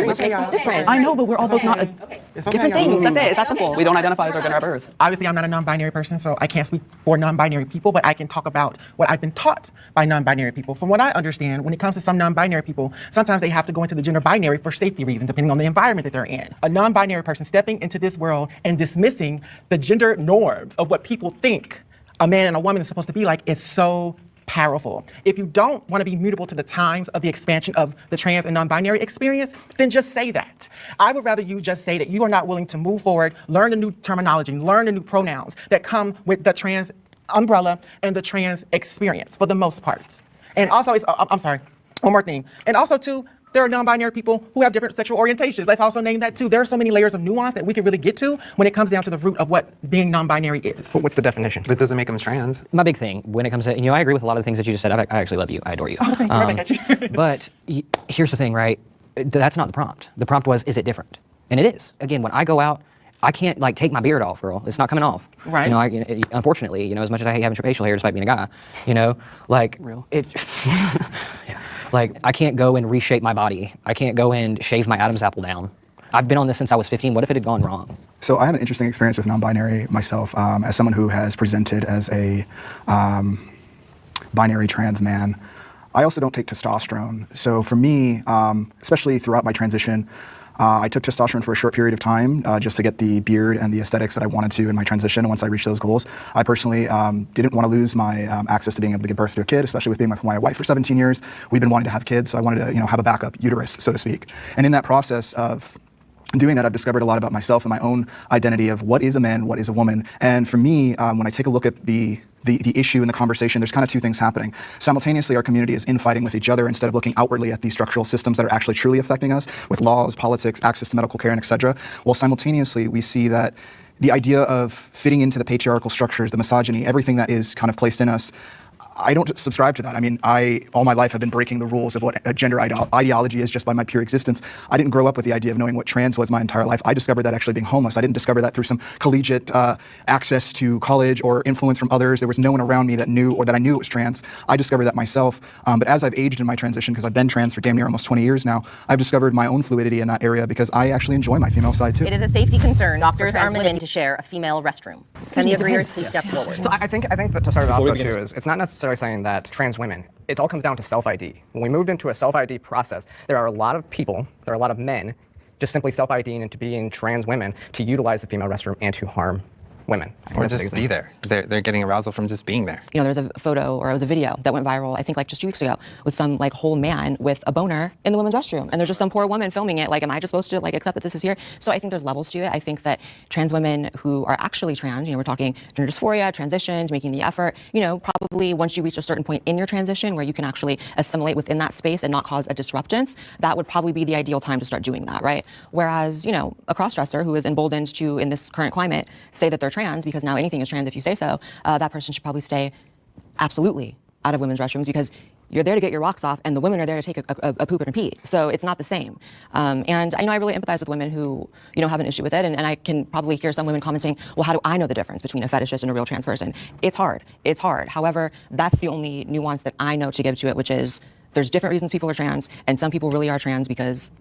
experience. I know, but we're all both not different things. That's it. It's that simple. We don't identify as our gender at birth. Obviously, I'm not a non-binary person, so I can't speak for non-binary people, but I can talk about what I've been taught by non-binary people. From what I understand, when it comes to some non-binary people, sometimes they have to go into the gender binary for safety reasons, depending on the environment that they're in. A non-binary person stepping into this world and dismissing the gender norms of what people think a man and a woman is supposed to be like is so powerful. If you don't want to be mutable to the times of the expansion of the trans and non-binary experience, then just say that. I would rather you just say that you are not willing to move forward, learn the new terminology, learn the new pronouns that come with the trans umbrella and the trans experience for the most part. And also, I'm sorry, one more thing. And also too, there are non-binary people who have different sexual orientations. Let's also name that too. There are so many layers of nuance that we could really get to when it comes down to the root of what being non-binary is. But what's the definition? That doesn't make them trans. My big thing when it comes to, I agree with a lot of the things that you just said. I actually love you. I adore you. Okay, right back at you. But here's the thing, right? That's not the prompt. The prompt was, is it different? And it is. Again, when I go out, I can't take my beard off, girl. It's not coming off. Right. Unfortunately, as much as I hate having facial hair despite being a guy, Real. Yeah. I can't go and reshape my body. I can't go and shave my Adam's apple down. I've been on this since I was 15. What if it had gone wrong? So I have an interesting experience with non-binary myself, as someone who has presented as a binary trans man. I also don't take testosterone. So for me, especially throughout my transition, I took testosterone for a short period of time just to get the beard and the aesthetics that I wanted to in my transition. And once I reached those goals, I personally didn't want to lose my access to being able to give birth to a kid, especially with being with my wife for 17 years. We've been wanting to have kids, so I wanted to have a backup uterus, so to speak. And in that process of doing that, I've discovered a lot about myself and my own identity of what is a man, what is a woman. And for me, when I take a look at the issue in the conversation, there's kind of two things happening. Simultaneously, our community is infighting with each other instead of looking outwardly at these structural systems that are actually truly affecting us with laws, politics, access to medical care, and et cetera. While simultaneously, we see that the idea of fitting into the patriarchal structures, the misogyny, everything that is kind of placed in us, I don't subscribe to that. I mean, all my life have been breaking the rules of what a gender ideology is just by my pure existence. I didn't grow up with the idea of knowing what trans was my entire life. I discovered that actually being homeless. I didn't discover that through some collegiate access to college or influence from others. There was no one around me that knew or that I knew it was trans. I discovered that myself. But as I've aged in my transition, because I've been trans for damn near almost 20 years now, I've discovered my own fluidity in that area because I actually enjoy my female side too. It is a safety concern. Doctors are willing to share a female restroom. Can the agreeers please step forward? So I think that to start it off though too is it's not necessarily saying that trans women, it all comes down to self-ID. When we moved into a self-ID process, there are a lot of people, there are a lot of men just simply self-IDing into being trans women to utilize the female restroom and to harm women. Or just be there. They're getting arousal from just being there. There was a photo or it was a video that went viral, I think just 2 weeks ago, with some whole man with a boner in the women's restroom. And there's just some poor woman filming it. Am I just supposed to accept that this is here? So I think there's levels to it. I think that trans women who are actually trans, we're talking gender dysphoria, transitions, making the effort, probably once you reach a certain point in your transition where you can actually assimilate within that space and not cause a disruptance, that would probably be the ideal time to start doing that, right? Whereas, a cross-dresser who is emboldened to, in this current climate, say that they're trans, because now anything is trans if you say so, that person should probably stay absolutely out of women's restrooms because you're there to get your rocks off and the women are there to take a poop and a pee. So it's not the same. And I really empathize with women who, have an issue with it. And I can probably hear some women commenting, well, how do I know the difference between a fetishist and a real trans person? It's hard. It's hard. However, that's the only nuance that I know to give to it, which is there's different reasons people are trans, and some people really are trans because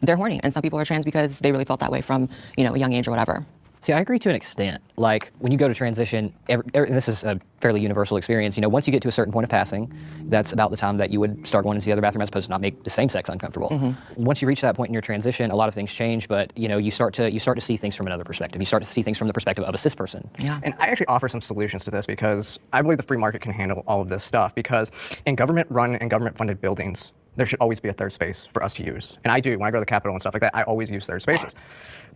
they're horny, and some people are trans because they really felt that way from, a young age or whatever. See, I agree to an extent. When you go to transition, and this is a fairly universal experience, once you get to a certain point of passing, that's about the time that you would start going into the other bathroom as opposed to not make the same sex uncomfortable. Mm-hmm. Once you reach that point in your transition, a lot of things change, but you start to see things from another perspective. You start to see things from the perspective of a cis person. Yeah. And I actually offer some solutions to this because I believe the free market can handle all of this stuff, because in government-run and government-funded buildings, there should always be a third space for us to use. And I do. When I go to the Capitol and stuff like that, I always use third spaces.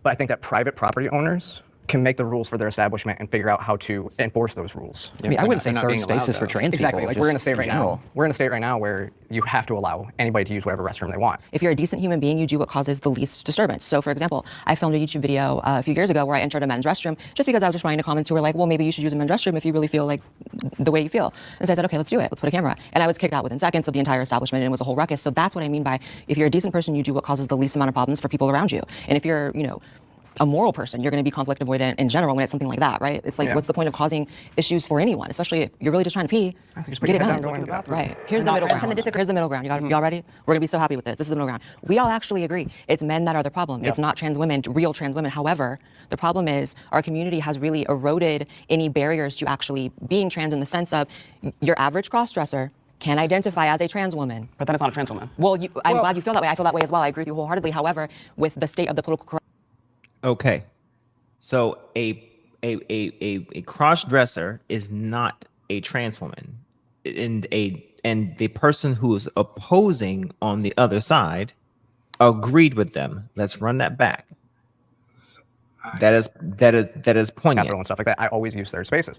But I think that private property owners can make the rules for their establishment and figure out how to enforce those rules. I mean, I wouldn't say third spaces for trans people. Exactly. We're in a state right now. We're in a state right now where you have to allow anybody to use whatever restroom they want. If you're a decent human being, you do what causes the least disturbance. So, for example, I filmed a YouTube video a few years ago where I entered a men's restroom just because I was responding to comments who were like, well, maybe you should use a men's restroom if you really feel like the way you feel. And so I said, okay, let's do it. Let's put a camera. And I was kicked out within seconds of the entire establishment, and it was a whole ruckus. So that's what I mean by if you're a decent person, you do what causes the least amount of problems for people around you. And if you're, a moral person. You're going to be conflict avoidant in general when it's something like that, right? It's like, Yeah. what's the point of causing issues for anyone, especially if you're really just trying to pee? Just Get it put your head done. down, go into the bathroom. Right. Here's the middle ground. Here's the middle ground. Y'all ready? We're going to be so happy with this. This is the middle ground. We all actually agree. It's men that are the problem. It's not trans women, real trans women. However, the problem is our community has really eroded any barriers to actually being trans in the sense of your average cross-dresser can identify as a trans woman. But then it's not a trans woman. Well, I'm glad you feel that way. I feel that way as well. I agree with you wholeheartedly. However, with the state of the political Okay. So a cross-dresser is not a trans woman. And the person who is opposing on the other side agreed with them. Let's run that back. That is poignant. Capital and stuff like that. I always use third spaces.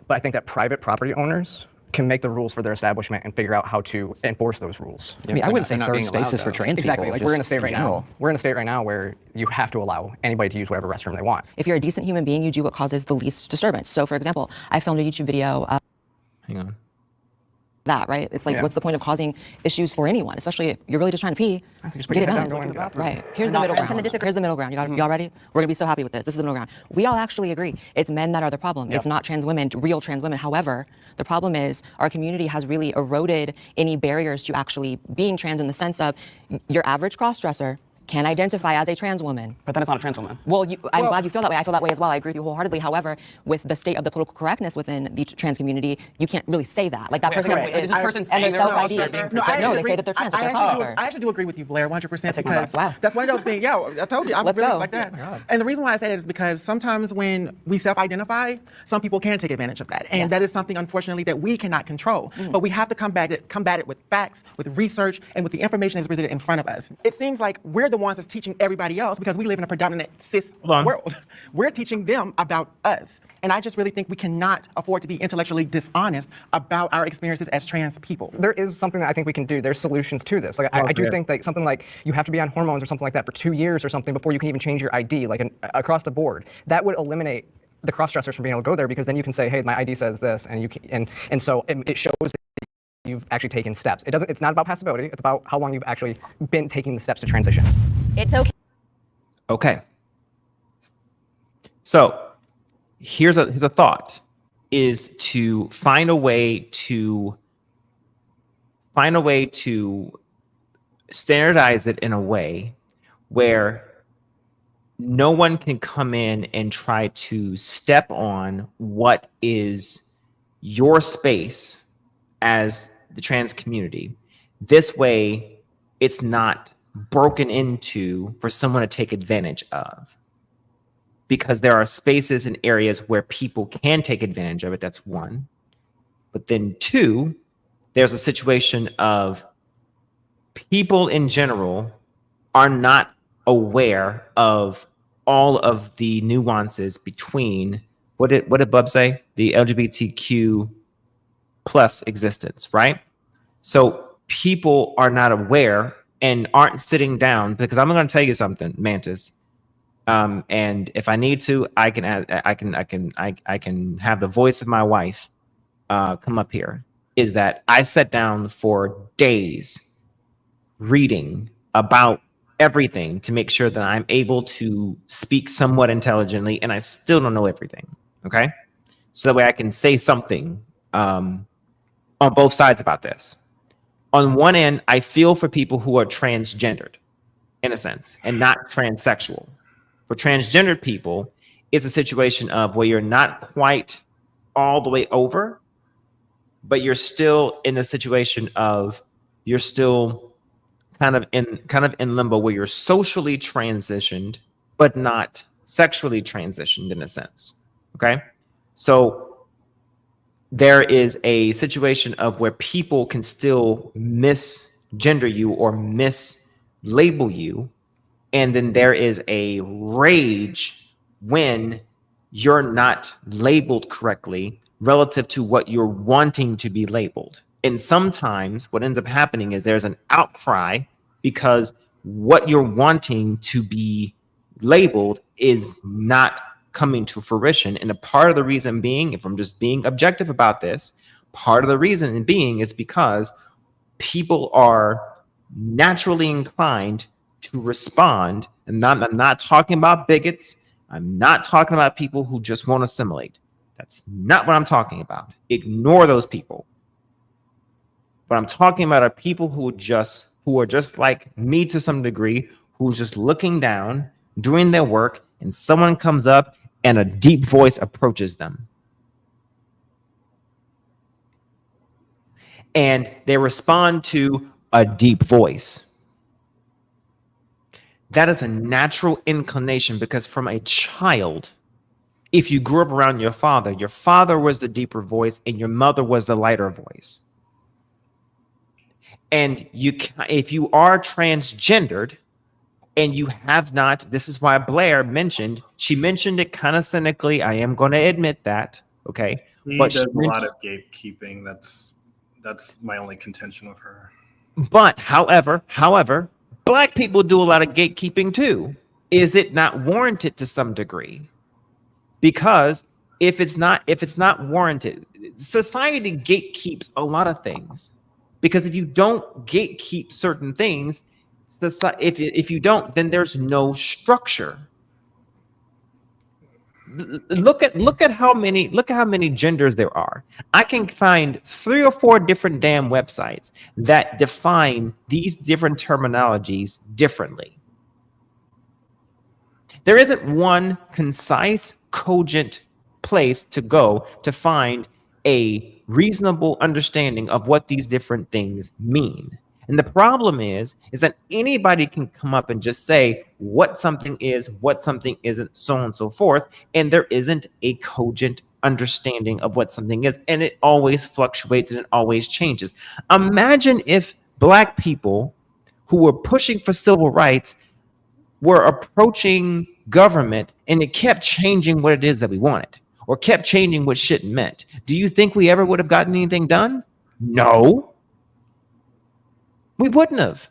But I think that private property owners can make the rules for their establishment and figure out how to enforce those rules. I mean, I wouldn't say third spaces for trans exactly. people. Like we're in a state right now. We're in a state right now where you have to allow anybody to use whatever restroom they want. If you're a decent human being, you do what causes the least disturbance. So, for example, I filmed a YouTube video. Hang on. That, right? It's like, what's the point of causing issues for anyone, especially if you're really just trying to pee? Get it done. Right. Here's the middle ground. Here's the middle ground. Y'all ready? We're gonna be so happy with this. This is the middle ground. We all actually agree. It's men that are the problem. It's not trans women, real trans women. However, the problem is our community has really eroded any barriers to actually being trans in the sense of your average cross-dresser can identify as a trans woman. But then it's not a trans woman. Well, I'm glad you feel that way. I feel that way as well. I agree with you wholeheartedly. However, with the state of the political correctness within the trans community, you can't really say that. Like that person is this person and saying their they're self-ID. no, They say that they're trans. I actually do agree with you, Blair, 100%. Because that's one of those things. Yeah, I told you, I'm Let's really go. like that. And the reason why I say that is because sometimes when we self-identify, some people can take advantage of that, and that is something, unfortunately, that we cannot control. But we have to combat it with facts, with research, and with the information that's presented in front of us. It seems like we're the ones that's teaching everybody else because we live in a predominant cis world. We're teaching them about us. And I just really think we cannot afford to be intellectually dishonest about our experiences as trans people. There is something that I think we can do. There's solutions to this. Like I do think that something like you have to be on hormones or something like that for 2 years or something before you can even change your ID, like across the board. That would eliminate the cross-dressers from being able to go there because then you can say, hey, my ID says this, and you can, and so it shows that you've actually taken steps. It's not about passability. It's about how long you've actually been taking the steps to transition. It's okay. Okay. So here's a thought is to find a way to standardize it in a way where no one can come in and try to step on what is your space as the trans community. This way, it's not broken into for someone to take advantage of. Because there are spaces and areas where people can take advantage of it, that's one. But then two, there's a situation of people in general are not aware of all of the nuances between, what did Bub say? The LGBTQ plus existence, right? So people are not aware and aren't sitting down, because I'm going to tell you something, Mantis. And if I need to, I can have the voice of my wife come up here. Is that I sat down for days reading about everything to make sure that I'm able to speak somewhat intelligently, and I still don't know everything. Okay, so that way I can say something on both sides about this. On one end, I feel for people who are transgendered, in a sense, and not transsexual. For transgendered people, it's a situation of where you're not quite all the way over, but you're still in a situation of you're still kind of in limbo where you're socially transitioned, but not sexually transitioned in a sense. Okay, so there is a situation of where people can still misgender you or mislabel you. And then there is a rage when you're not labeled correctly relative to what you're wanting to be labeled. And sometimes what ends up happening is there's an outcry because what you're wanting to be labeled is not coming to fruition. And a part of the reason being, if I'm just being objective about this, part of the reason being is because people are naturally inclined to respond. And I'm not talking about bigots. I'm not talking about people who just won't assimilate. That's not what I'm talking about. Ignore those people. What I'm talking about are people who are just like me to some degree, who's just looking down, doing their work, and someone comes up and a deep voice approaches them. And they respond to a deep voice. That is a natural inclination, because from a child, if you grew up around your father was the deeper voice and your mother was the lighter voice. And if you are transgendered and you have not, this is why Blair mentioned it kind of cynically. I am going to admit that. Okay. But she does a lot of gatekeeping. That's my only contention with her. But however, Black people do a lot of gatekeeping too. Is it not warranted to some degree? Because if it's not warranted, society gatekeeps a lot of things. Because if you don't gatekeep certain things, if you don't, then there's no structure. Look at how many genders there are. I can find 3 or 4 different damn websites that define these different terminologies differently. There isn't one concise, cogent place to go to find a reasonable understanding of what these different things mean. And the problem is that anybody can come up and just say what something is, what something isn't, so on and so forth, and there isn't a cogent understanding of what something is, and it always fluctuates and it always changes. Imagine if Black people who were pushing for civil rights were approaching government and it kept changing what it is that we wanted, or kept changing what shit meant. Do you think we ever would have gotten anything done? No. We wouldn't have.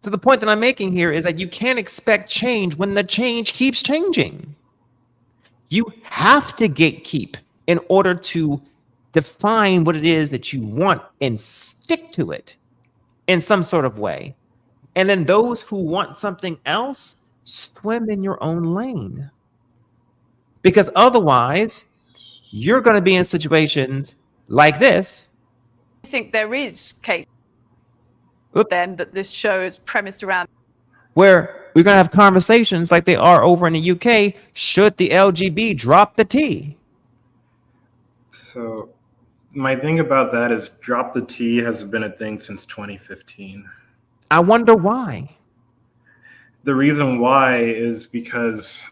So the point that I'm making here is that you can't expect change when the change keeps changing. You have to gatekeep in order to define what it is that you want and stick to it in some sort of way. And then those who want something else, swim in your own lane. Because otherwise, you're going to be in situations like this. I think there is case then that this show is premised around, where we're going to have conversations like they are over in the UK. Should the LGB drop the T? So my thing about that is drop the T has been a thing since 2015. I wonder why. The reason why is because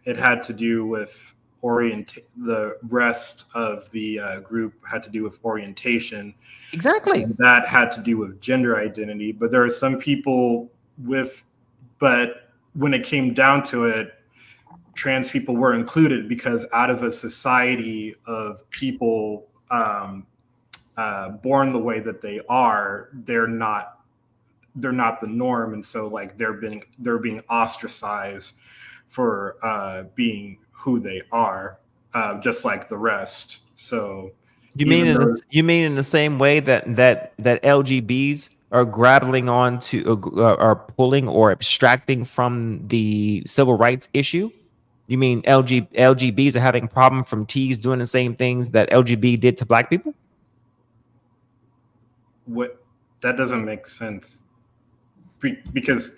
it had to do with the rest of the group had to do with orientation. Exactly. And that had to do with gender identity. But there are some people but when it came down to it, trans people were included because out of a society of people born the way that they are, they're not the norm, and so like they're being ostracized for being who they are, just like the rest. So you mean in the same way that LGBs are grappling on to are pulling or abstracting from the civil rights issue? You mean LGBs are having a problem from T's doing the same things that LGB did to Black people? What? That doesn't make sense. Because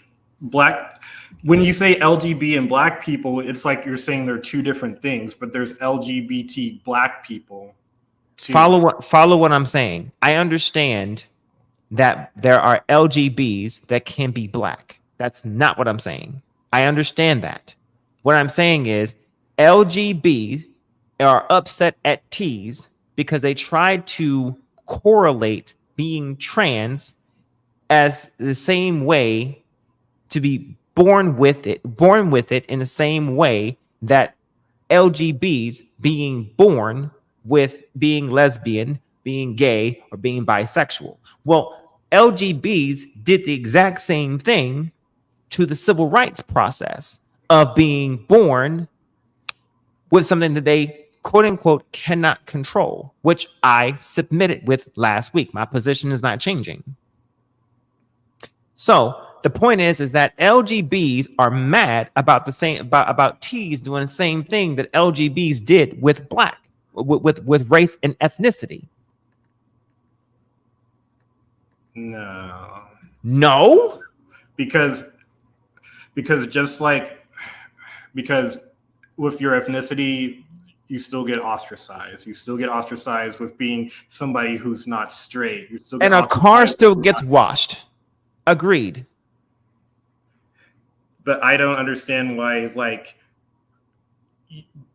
when you say LGB and Black people, it's like you're saying they're two different things, but there's LGBT Black people too. Follow what I'm saying. I understand that there are LGBs that can be Black. That's not what I'm saying. I understand that. What I'm saying is LGBs are upset at T's because they tried to correlate being trans as the same way, to be born with it in the same way that LGBs being born with being lesbian, being gay, or being bisexual. Well, LGBs did the exact same thing to the civil rights process of being born with something that they quote unquote cannot control, which I submitted with last week. My position is not changing. So the point is that LGBs are mad about the same about T's doing the same thing that LGBs did with black, with race and ethnicity. No, because just like because with your ethnicity, you still get ostracized. You still get ostracized with being somebody who's not straight. You still get And a car still gets washed. Agreed. But I don't understand why, like,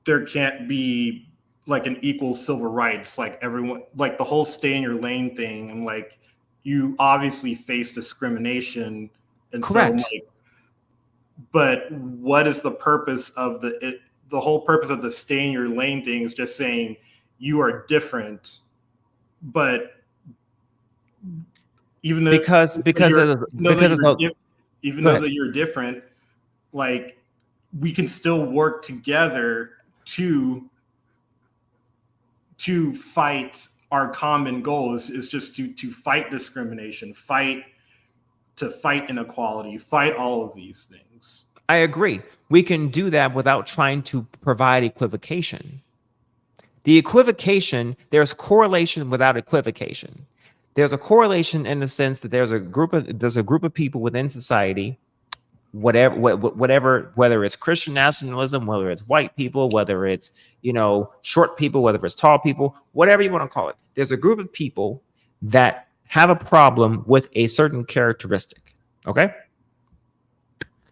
there can't be like an equal civil rights, like everyone, like the whole stay in your lane thing, and like you obviously face discrimination, and correct. So, like, but what is the purpose of the whole purpose of the stay in your lane thing is just saying you are different, but even though because even though that you're different, like we can still work together to fight our common goal is just to fight discrimination, fight inequality, fight all of these things. I agree. We can do that without trying to provide equivocation. The equivocation, there's correlation without equivocation. There's a correlation in the sense that there's a group of people within society, whether it's Christian nationalism, whether it's white people, whether it's, short people, whether it's tall people, whatever you want to call it. There's a group of people that have a problem with a certain characteristic. Okay.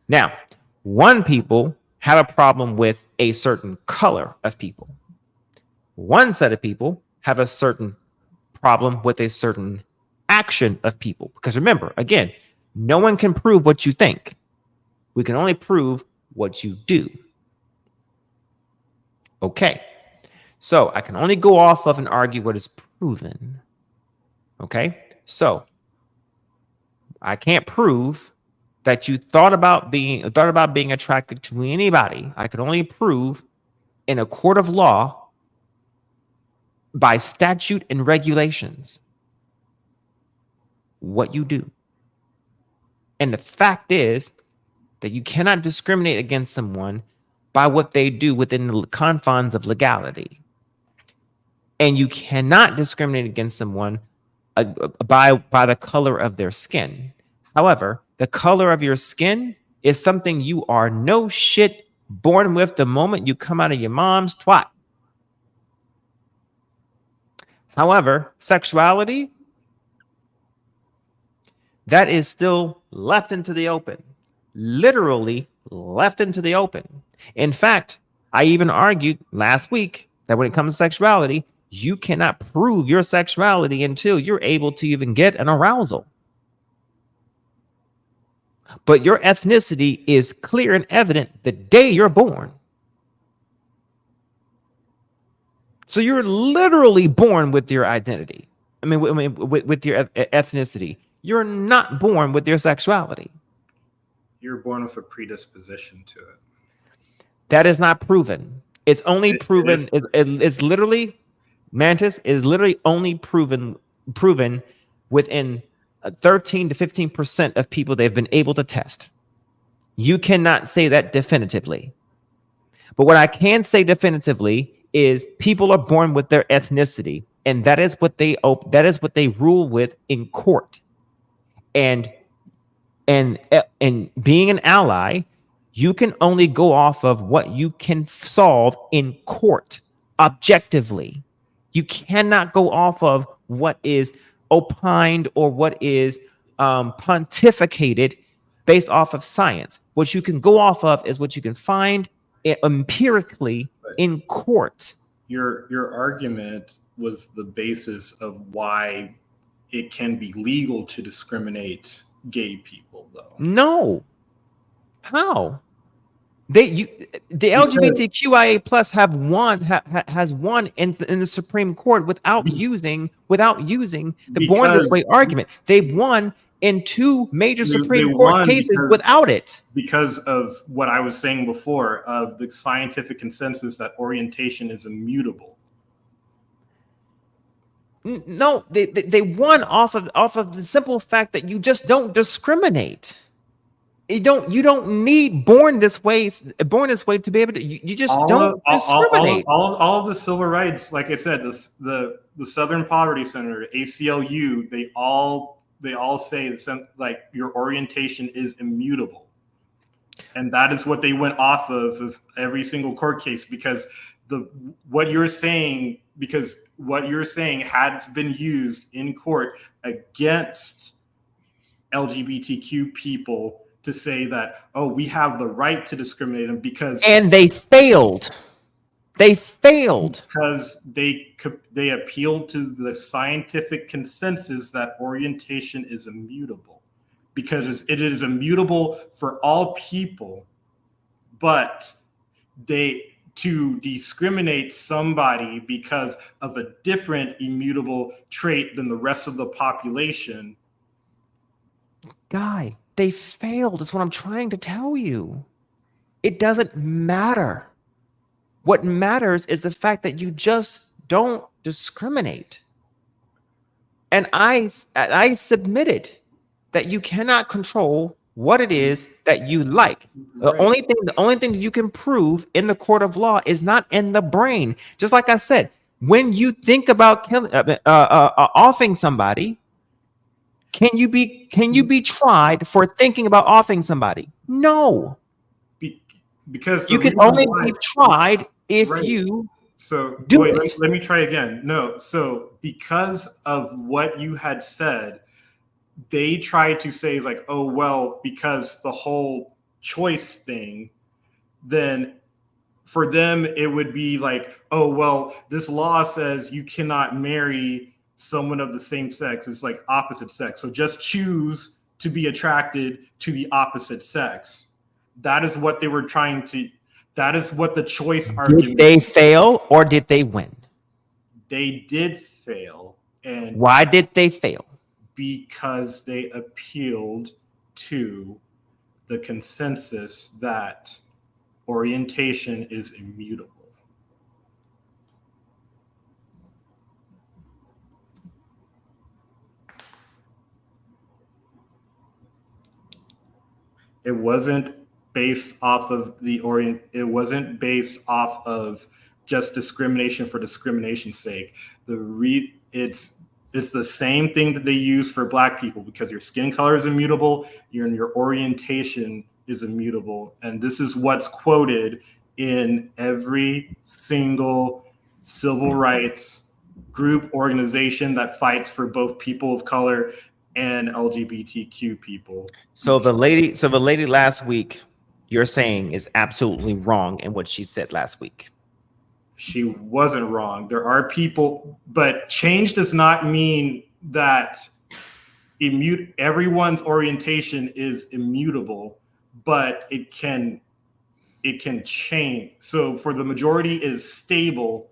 Now, one people have a problem with a certain color of people. One set of people have a certain problem with a certain action of people. Because remember, again, no one can prove what you think. We can only prove what you do. Okay. So I can only go off of and argue what is proven. Okay. So I can't prove that you thought about being attracted to anybody. I can only prove in a court of law by statute and regulations what you do. And the fact is that you cannot discriminate against someone by what they do within the confines of legality. And you cannot discriminate against someone by the color of their skin. However, the color of your skin is something you are no shit born with the moment you come out of your mom's twat. However, sexuality, that is still left into the open. Literally left into the open. In fact, I even argued last week that when it comes to sexuality, you cannot prove your sexuality until you're able to even get an arousal. But your ethnicity is clear and evident the day you're born. So you're literally born with your identity. With your ethnicity. You're not born with your sexuality. You're born with a predisposition to it. That is not proven. It's only proven. It's literally, Mantis is literally only proven within 13 to 15% of people they've been able to test. You cannot say that definitively. But what I can say definitively is people are born with their ethnicity, and that is what they rule with in court. And being an ally, you can only go off of what you can solve in court objectively. You cannot go off of what is opined or what is pontificated based off of science. What you can go off of is what you can find empirically in court. Your argument was the basis of why it can be legal to discriminate gay people, though. No. How? The LGBTQIA plus has won in the Supreme Court without using the born this way argument. They've won in two major Supreme Court cases without it. Because of what I was saying before, of the scientific consensus that orientation is immutable. No, they won off of the simple fact that you just don't discriminate. You don't need born this way to be able to. You just don't discriminate. All of the civil rights, like I said, the Southern Poverty Center, ACLU, they all say like your orientation is immutable, and that is what they went off of every single court case, because what you're saying has been used in court against LGBTQ people to say that, oh, we have the right to discriminate them because... And they failed. They failed. Because they appealed to the scientific consensus that orientation is immutable. Because it is immutable for all people, but to discriminate somebody because of a different immutable trait than the rest of the population... Guy, they failed. That's what I'm trying to tell you. It doesn't matter. What matters is the fact that you just don't discriminate. And I submitted that you cannot control what it is that you like. The only thing that you can prove in the court of law is not in the brain. Just like I said, when you think about offing somebody, can you be tried for thinking about offing somebody? No. Because you can only be tried if you do it. Let me try again. No. So because of what you had said, they tried to say is like, oh, well, because the whole choice thing, then for them, it would be like, oh, well, this law says you cannot marry someone of the same sex. It's like opposite sex. So just choose to be attracted to the opposite sex. That is what they were trying to, that is what the choice argument. Did they fail or did they win? They did fail. And why did they fail? Because they appealed to the consensus that orientation is immutable. It wasn't based off of it wasn't based off of just discrimination for discrimination's sake. It's the same thing that they use for Black people, because your skin color is immutable, your orientation is immutable. And this is what's quoted in every single civil rights group organization that fights for both people of color and LGBTQ people. So the lady last week, you're saying, is absolutely wrong in what she said last week. She wasn't wrong. There are people, but change does not mean that everyone's orientation is immutable, but it can change. So for the majority, it is stable,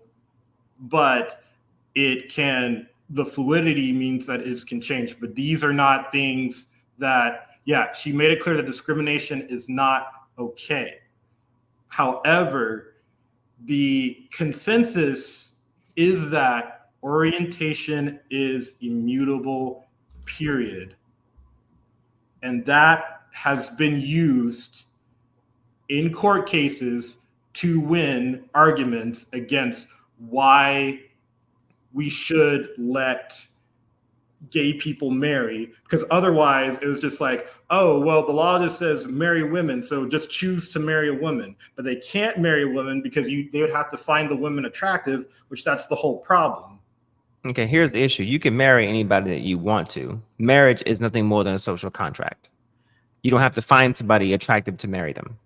but the fluidity means that it can change. But these are not things that, she made it clear that discrimination is not okay. However, the consensus is that orientation is immutable, period. And that has been used in court cases to win arguments against why we should let gay people marry, because otherwise it was just like, oh, well, the law just says marry women, so just choose to marry a woman. But they can't marry a woman because they would have to find the women attractive, which that's the whole problem. Okay, here's the issue. You can marry anybody that you want to. Marriage is nothing more than a social contract. You don't have to find somebody attractive to marry them.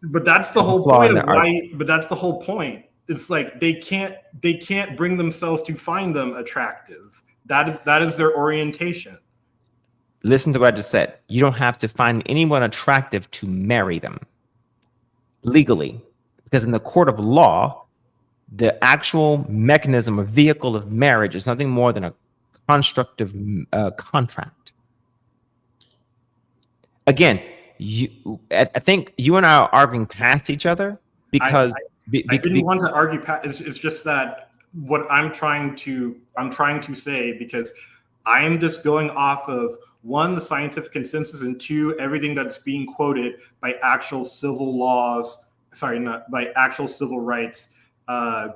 But that's the whole point of why. But that's the whole point. It's like they can't bring themselves to find them attractive. That is their orientation. Listen to what I just said. You don't have to find anyone attractive to marry them legally, because in the court of law, the actual mechanism or vehicle of marriage is nothing more than a constructive contract. Again, I think you and I are arguing past each other because I didn't want to argue past. It's just that what I'm trying to say, because I am just going off of one, the scientific consensus, and two, everything that's being quoted by actual civil laws. Sorry, not by actual civil rights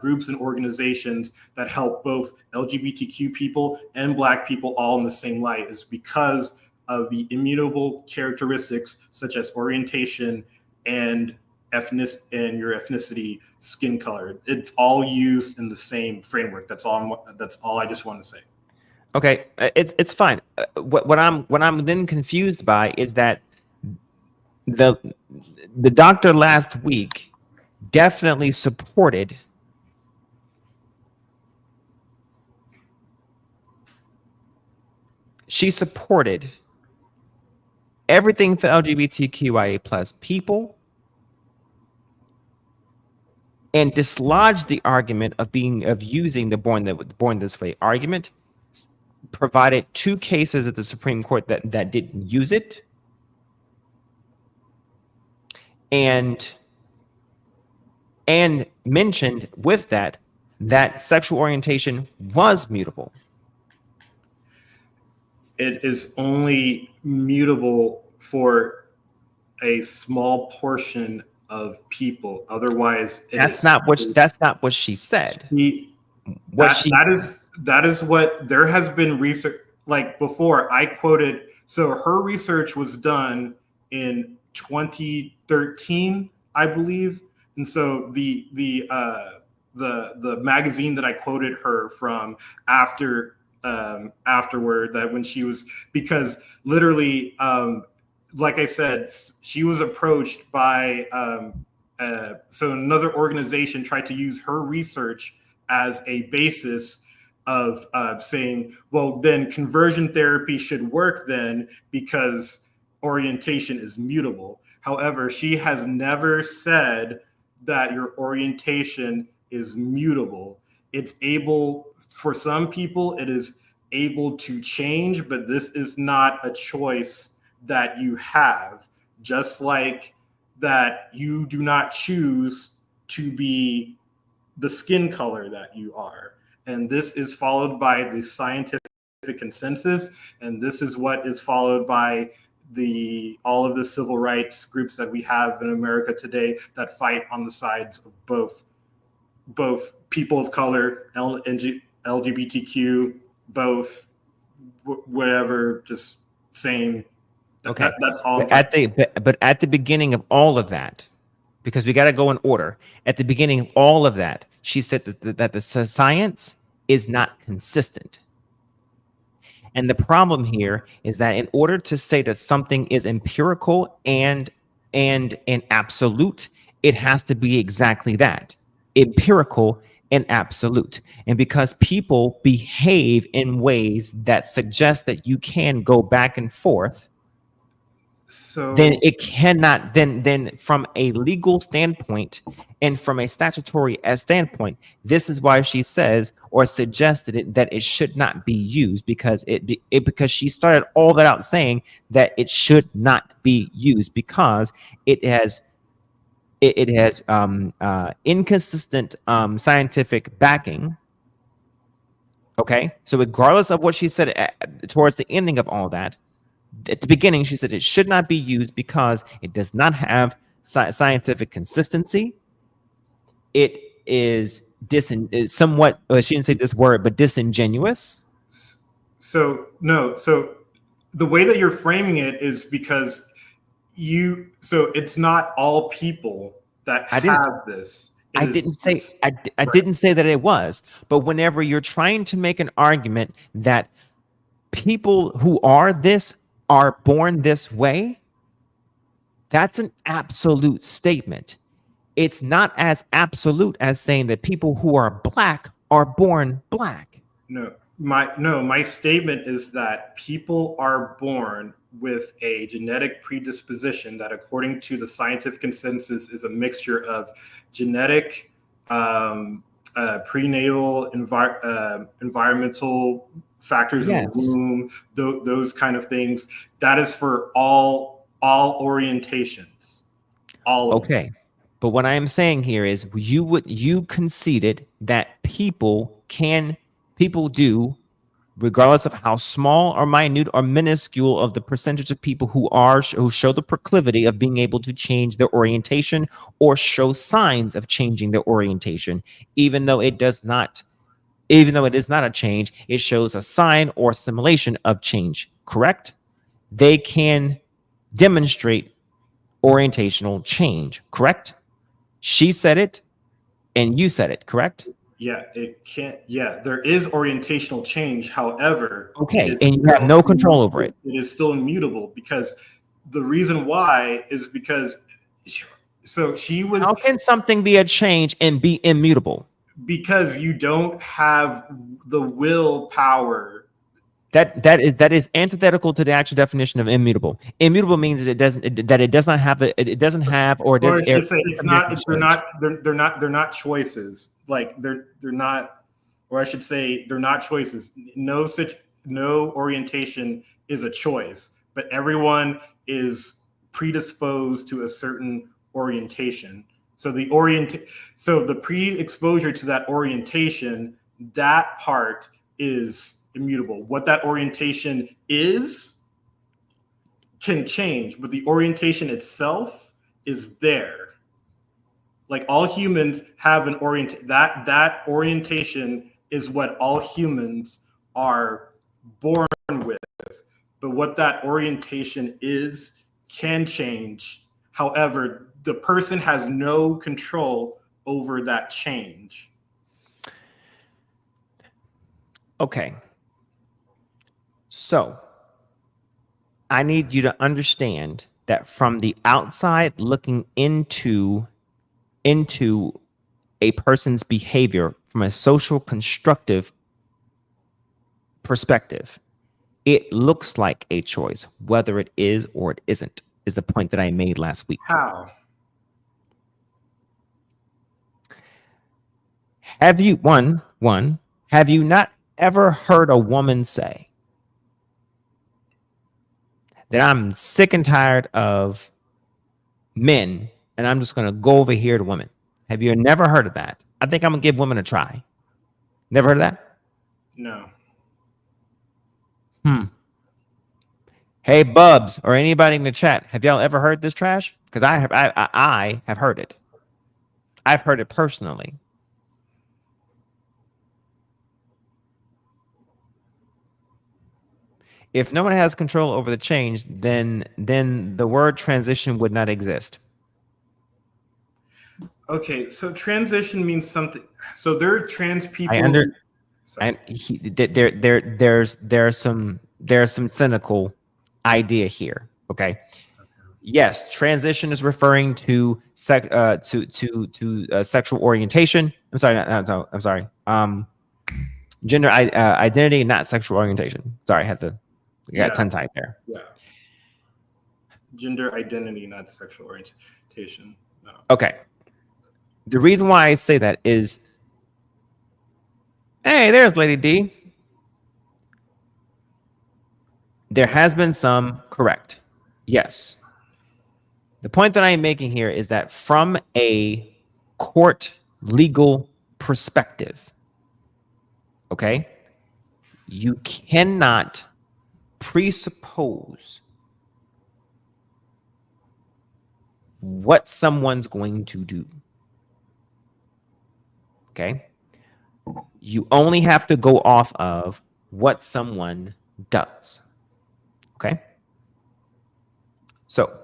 groups and organizations that help both LGBTQ people and Black people all in the same light, is because of the immutable characteristics such as orientation and your ethnicity, skin color. It's all used in the same framework. That's all I just want to say. Okay, it's fine. What I'm then confused by is that the doctor last week definitely supported everything for LGBTQIA plus people and dislodged the argument of using the born this way argument, provided two cases at the Supreme Court that didn't use it, and mentioned with that sexual orientation was mutable. It is only mutable for a small portion of people. Otherwise, that's not what she said. That is what there has been research. Like before, I quoted. So her research was done in 2013, I believe, and so the magazine that I quoted her from afterward, that when she was, because literally, like I said, she was approached by so another organization tried to use her research as a basis of saying, well, then conversion therapy should work then because orientation is mutable. However, she has never said that your orientation is mutable. It's able, for some people, it is able to change, but this is not a choice that you have. Just like that you do not choose to be the skin color that you are. And this is followed by the scientific consensus, and this is what is followed by all of the civil rights groups that we have in America today that fight on the sides of both people of color, LGBTQ, both whatever, just saying. Okay, that's all. But at the beginning of all of that, because we got to go in order. At the beginning of all of that, she said that the science is not consistent. And the problem here is that in order to say that something is empirical and absolute, it has to be exactly that, empirical and absolute. And because people behave in ways that suggest that you can go back and forth, so then it cannot, then from a legal standpoint and from a statutory standpoint, this is why she says or suggested it that it should not be used, because because she started all that out saying that it should not be used because it has inconsistent scientific backing. Okay, so regardless of what she said towards the ending of all that, at the beginning, she said it should not be used because it does not have scientific consistency. It is somewhat, well, she didn't say this word, but disingenuous. So the way that you're framing it is because so it's not all people that have this. I didn't say that it was, but whenever you're trying to make an argument that people who are this are born this way, that's an absolute statement. It's not as absolute as saying that people who are Black are born Black. My statement is that people are born with a genetic predisposition that, according to the scientific consensus, is a mixture of genetic, prenatal, environmental factors in the womb, those kind of things. That is for all orientations. All of them. But what I am saying here is you conceded that people do, regardless of how small or minute or minuscule of the percentage of people who show the proclivity of being able to change their orientation or show signs of changing their orientation, even though it is not a change, it shows a sign or simulation of change, correct? They can demonstrate orientational change, correct? She said it and you said it, correct? Yeah, it can't. Yeah, there is orientational change. However, okay, and you have no control over it. It is still immutable because the reason why is because she was. How can something be a change and be immutable? Because you don't have the willpower. That is antithetical to the actual definition of immutable. Immutable means that it doesn't have. Or I should say it's not. They're not choices. Like they're not. Or I should say they're not choices. No orientation is a choice, but everyone is predisposed to a certain orientation. So the pre-exposure to that orientation, that part is immutable. What that orientation is can change, but the orientation itself is there. Like all humans have an that orientation is what all humans are born with. But what that orientation is can change. However, the person has no control over that change. Okay. So I need you to understand that from the outside looking into a person's behavior from a social constructive perspective, it looks like a choice, whether it is or it isn't, is the point that I made last week. How? Have you have you not ever heard a woman say that I'm sick and tired of men and I'm just going to go over here to women? Have you never heard of that? I think I'm going to give women a try. Never heard of that? No. Hey, Bubs, or anybody in the chat, have y'all ever heard this trash? Because I have heard it. I've heard it personally. If no one has control over the change, then the word transition would not exist. Okay, so transition means something. So there are trans people. There's some cynical idea here. Okay. Yes, transition is referring to sexual orientation. I'm sorry. Gender identity, not sexual orientation. Sorry, I got tongue-tied there. Yeah. Gender identity, not sexual orientation. No. Okay. The reason why I say that is, hey, there's Lady D. There has been some, correct. Yes. The point that I am making here is that from a court legal perspective, okay, you cannot presuppose what someone's going to do. Okay? You only have to go off of what someone does. Okay? So,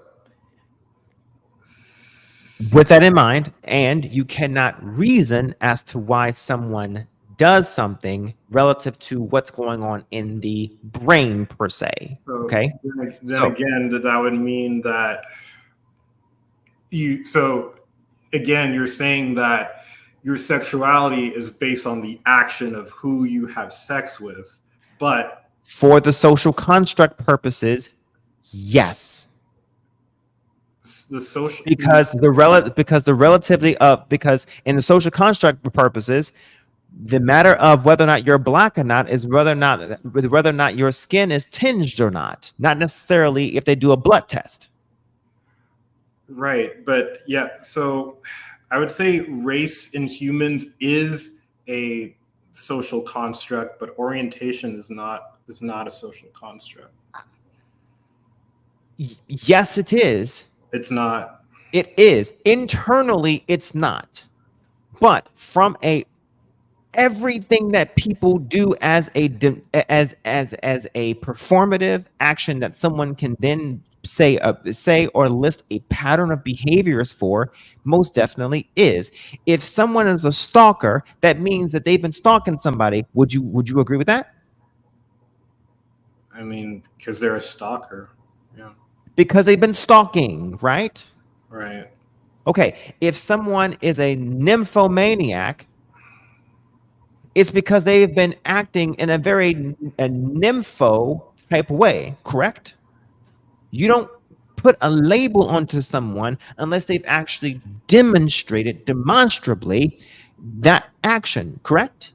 with that in mind, and you cannot reason as to why someone does something relative to what's going on in the brain per se. So okay? Then again, that would mean that you're saying that your sexuality is based on the action of who you have sex with, but for the social construct purposes, yes. The social because in the social construct purposes, the matter of whether or not you're black or not is whether or not your skin is tinged or not necessarily if they do a blood test. Right, but yeah, so I would say race in humans is a social construct, but orientation is not a social construct. Yes, it is. It's not. It is. Internally, it's not. But from everything that people do as a performative action that someone can then say or list a pattern of behaviors for, most definitely is. If someone is a stalker, that means that they've been stalking somebody. Would you agree with that? I mean, because they're a stalker. Yeah. Because they've been stalking, right? Right. Okay. If someone is a nymphomaniac, it's because they've been acting in a very nympho type way, correct? You don't put a label onto someone unless they've actually demonstrated demonstrably that action, correct?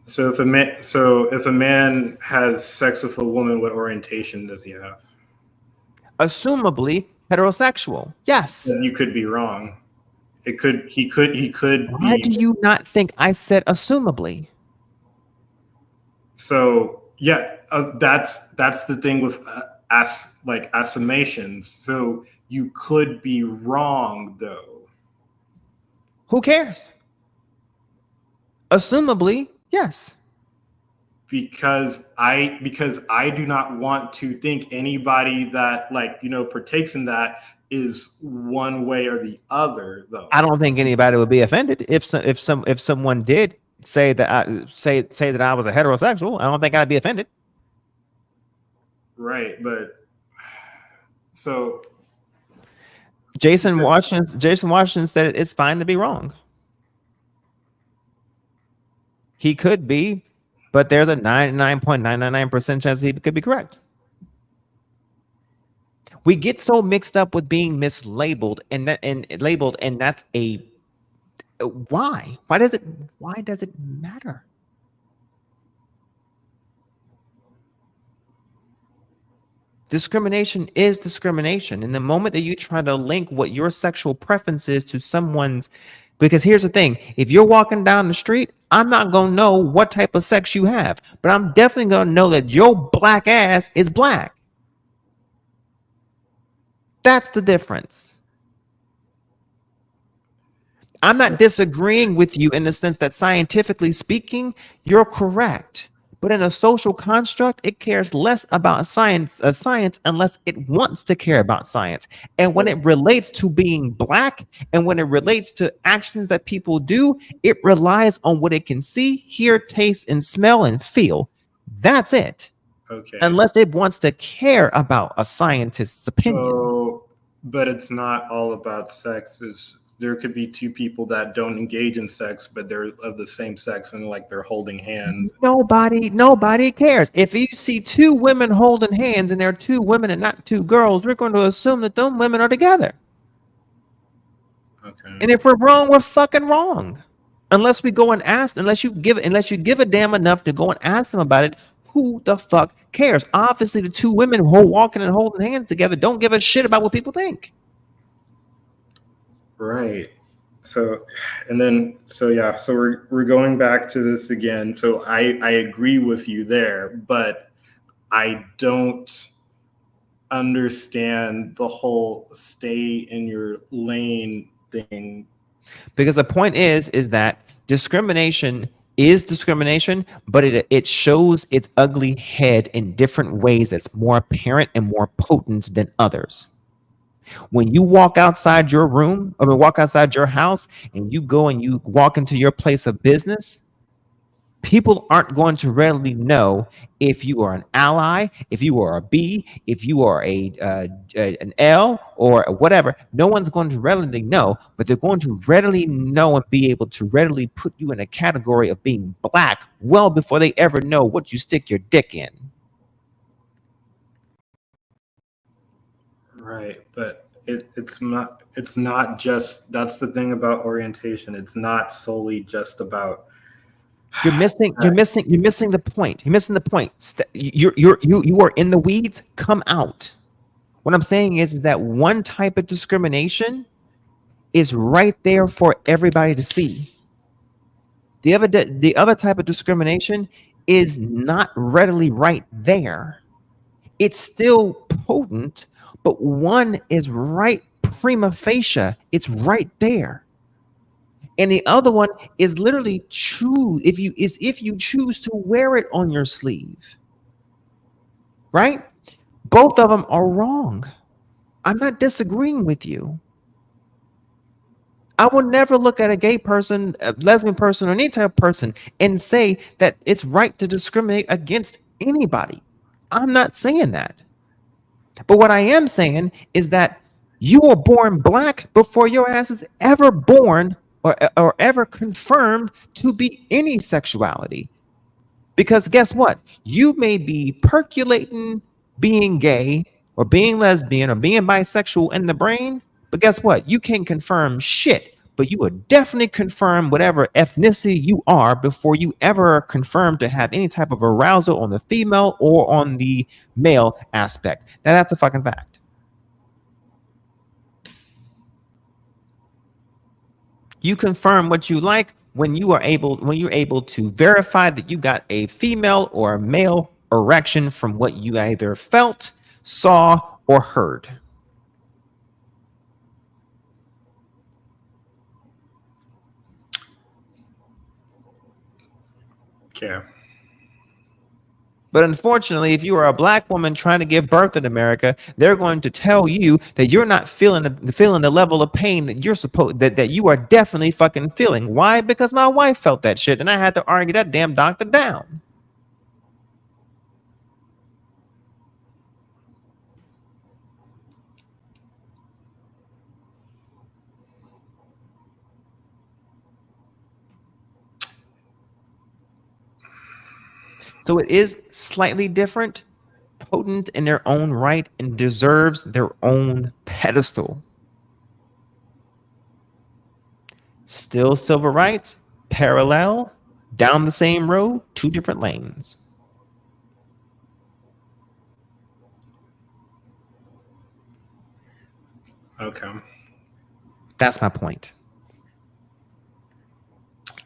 So if a man has sex with a woman, what orientation does he have? Assumably heterosexual. Yes. Then you could be wrong. He could Why do you not think I said assumably? So yeah, that's the thing with assumations. So you could be wrong though. Who cares? Assumably, yes. Because I do not want to think anybody that partakes in that is one way or the other though. I don't think anybody would be offended if someone did say that I was a heterosexual. I don't think I'd be offended. Right, but so Jason Washington said it's fine to be wrong. He could be, but there's a 99.999% chance he could be correct. We get so mixed up with being mislabeled and that's a why? Why does it matter? Discrimination is discrimination. And the moment that you try to link what your sexual preference is to someone's, because here's the thing, if you're walking down the street, I'm not going to know what type of sex you have, but I'm definitely going to know that your black ass is black. That's the difference. I'm not disagreeing with you in the sense that scientifically speaking, you're correct. But in a social construct, it cares less about science unless it wants to care about science. And when it relates to being black and when it relates to actions that people do, it relies on what it can see, hear, taste, and smell and feel. That's it. Okay. Unless it wants to care about a scientist's opinion. So, but it's not all about sex. There could be two people that don't engage in sex, but they're of the same sex and they're holding hands. Nobody cares. If you see two women holding hands and they're two women and not two girls, we're going to assume that those women are together. Okay. And if we're wrong, we're fucking wrong. Unless we go and ask, unless you give a damn enough to go and ask them about it, who the fuck cares? Obviously, the two women who are walking and holding hands together don't give a shit about what people think. Right. So we're going back to this again. So I agree with you there, but I don't understand the whole stay in your lane thing. Because the point is that discrimination is discrimination, but it shows its ugly head in different ways that's more apparent and more potent than others. When you walk outside your room, walk outside your house, and you go and you walk into your place of business, people aren't going to readily know if you are an ally, if you are a B, if you are an L or whatever. No one's going to readily know, but they're going to readily know and be able to readily put you in a category of being black well before they ever know what you stick your dick in. Right, but it's not just, that's the thing about orientation. It's not solely just about. You're missing the point. You're missing the point. You are in the weeds. Come out. What I'm saying is that one type of discrimination is right there for everybody to see. The other type of discrimination is not readily right there. It's still potent, but one is right prima facie. It's right there. And the other one is literally choose if you choose to wear it on your sleeve. Right? Both of them are wrong. I'm not disagreeing with you. I will never look at a gay person, a lesbian person, or any type of person and say that it's right to discriminate against anybody. I'm not saying that. But what I am saying is that you were born black before your ass is ever born or ever confirmed to be any sexuality. Because guess what? You may be percolating being gay or being lesbian or being bisexual in the brain, but guess what? You can't confirm shit, but you would definitely confirm whatever ethnicity you are before you ever are confirmed to have any type of arousal on the female or on the male aspect. Now that's a fucking fact. You confirm what you like when you're able to verify that you got a female or a male erection from what you either felt, saw, or heard. Okay. But unfortunately, if you are a black woman trying to give birth in America, they're going to tell you that you're not feeling the level of pain that you're supposed that you are definitely fucking feeling. Why? Because my wife felt that shit, and I had to argue that damn doctor down. So it is slightly different, potent in their own right, and deserves their own pedestal. Still civil rights, parallel, down the same road, two different lanes. Okay. That's my point.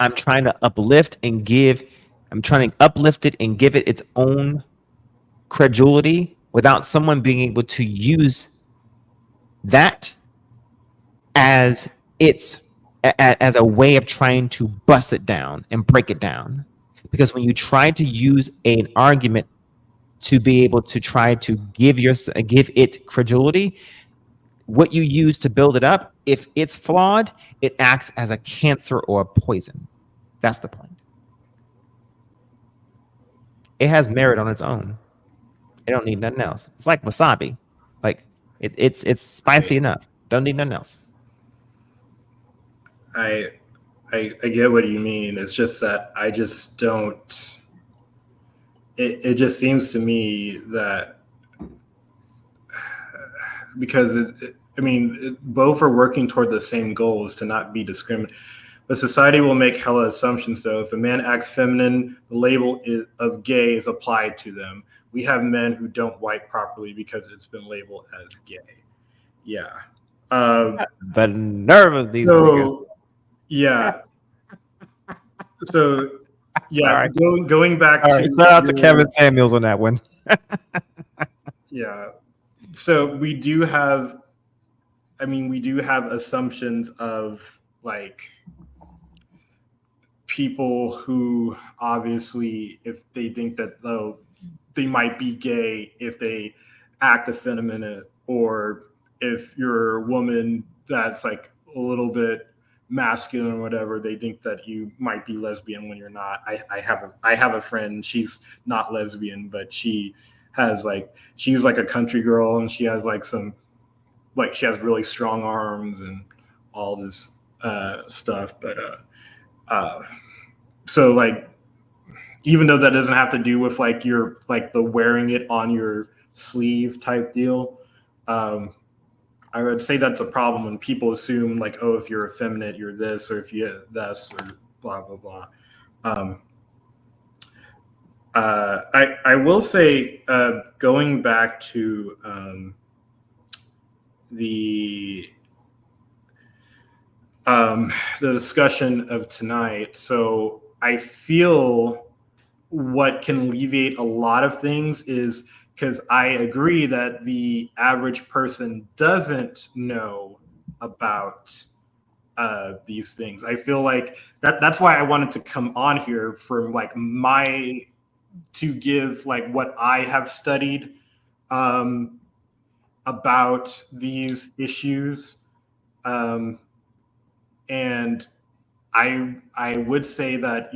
I'm trying to uplift it and give it its own credulity without someone being able to use that as as a way of trying to bust it down and break it down. Because when you try to use an argument to be able to try to give it credulity, what you use to build it up, if it's flawed, it acts as a cancer or a poison. That's the point. It has merit on its own. It don't need nothing else. It's like wasabi. Like it's spicy enough. Don't need nothing else. I get what you mean. It's just that I just don't. It just seems to me that because both are working toward the same goals to not be discriminated. But society will make hella assumptions. So if a man acts feminine, the label of gay is applied to them. We have men who don't wipe properly because it's been labeled as gay. Yeah. The nerve of these niggas. Yeah. So yeah, going back to shout out to Kevin Samuels on that one. Yeah. So we do have assumptions of like people who obviously, if they think that they might be gay if they act effeminate, or if you're a woman that's like a little bit masculine or whatever, they think that you might be lesbian when you're not. I have a friend, she's not lesbian, but she's like a country girl, and she has she has really strong arms and all this stuff. But so like, even though that doesn't have to do with like your like the wearing it on your sleeve type deal, I would say that's a problem when people assume like, oh, if you're effeminate, you're this, or if you this, or blah blah blah. I will say, going back to the discussion of tonight. So I feel what can alleviate a lot of things is because I agree that the average person doesn't know about these things. I feel like that's why I wanted to come on here for like to give like what I have studied about these issues. And I would say that,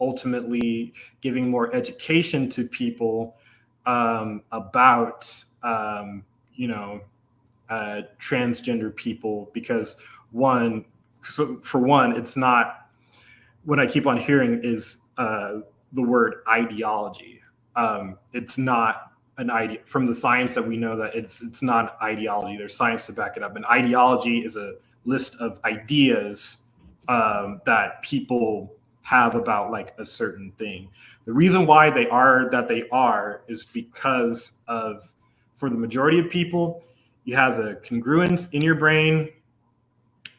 ultimately giving more education to people about, transgender people, because for one, it's not, what I keep on hearing is the word ideology. It's not an idea from the science that we know that it's not an ideology. There's science to back it up. An ideology is a list of ideas that people have about like a certain thing. The reason why they are is because of, for the majority of people, you have a congruence in your brain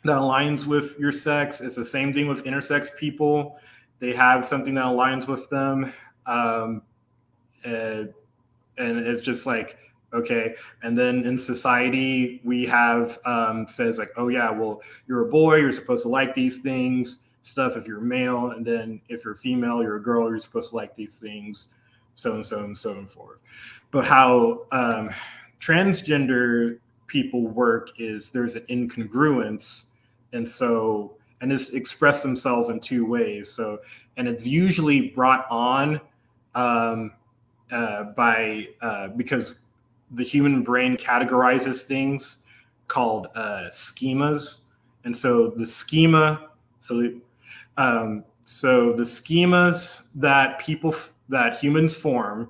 that aligns with your sex. It's the same thing with intersex people. They have something that aligns with them. And it's just like, okay. And then in society, we have says like, oh yeah, well, you're a boy, you're supposed to like these things, stuff if you're male. And then if you're female, you're a girl, you're supposed to like these things, so and so and so and forth. But how transgender people work is there's an incongruence. And it's expressed themselves in two ways. So, and it's usually brought on because the human brain categorizes things called schemas. And so the schema, the schemas that humans form,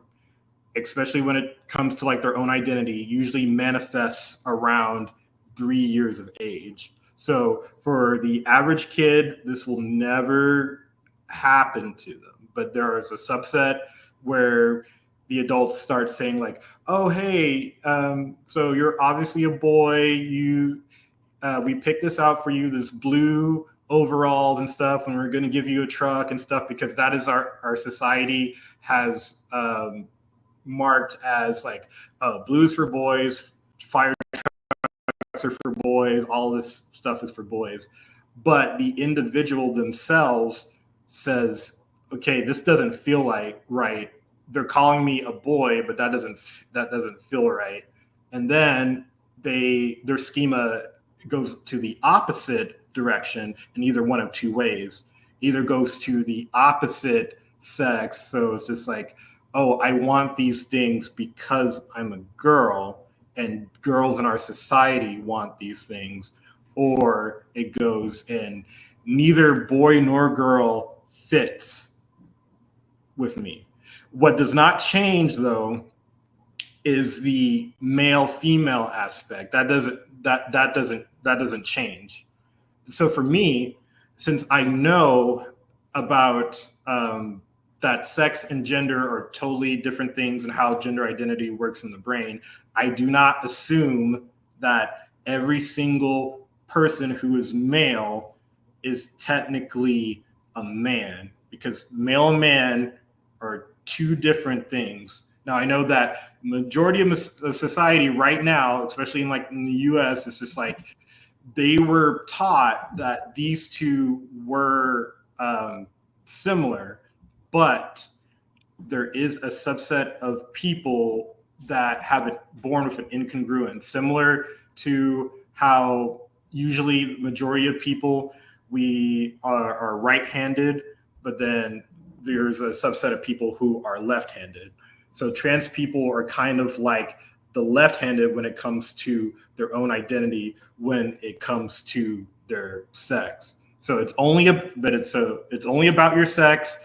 especially when it comes to like their own identity, usually manifests around 3 years of age. So for the average kid, this will never happen to them. But there is a subset where the adults start saying like, oh, hey, so you're obviously a boy. We picked this out for you, this blue overalls and stuff, and we're going to give you a truck and stuff, because that is our society has marked as like, blues for boys, fire trucks are for boys, all this stuff is for boys. But the individual themselves says, okay, this doesn't feel like right. They're calling me a boy, but that doesn't feel right. And then their schema goes to the opposite direction in either one of two ways. Either goes to the opposite sex, so it's just like, oh, I want these things because I'm a girl, and girls in our society want these things, or it goes in neither boy nor girl fits with me. What does not change though is the male female aspect. That doesn't change. So for me, since I know about that sex and gender are totally different things and how gender identity works in the brain, I do not assume that every single person who is male is technically a man, because male and man are two different things. Now, I know that majority of society right now, especially in the US, it's just like they were taught that these two were similar, but there is a subset of people that have it born with an incongruence, similar to how usually the majority of people, we are right-handed, but then there's a subset of people who are left-handed. So trans people are kind of like the left-handed when it comes to their own identity, when it comes to their sex. So it's only about your sex.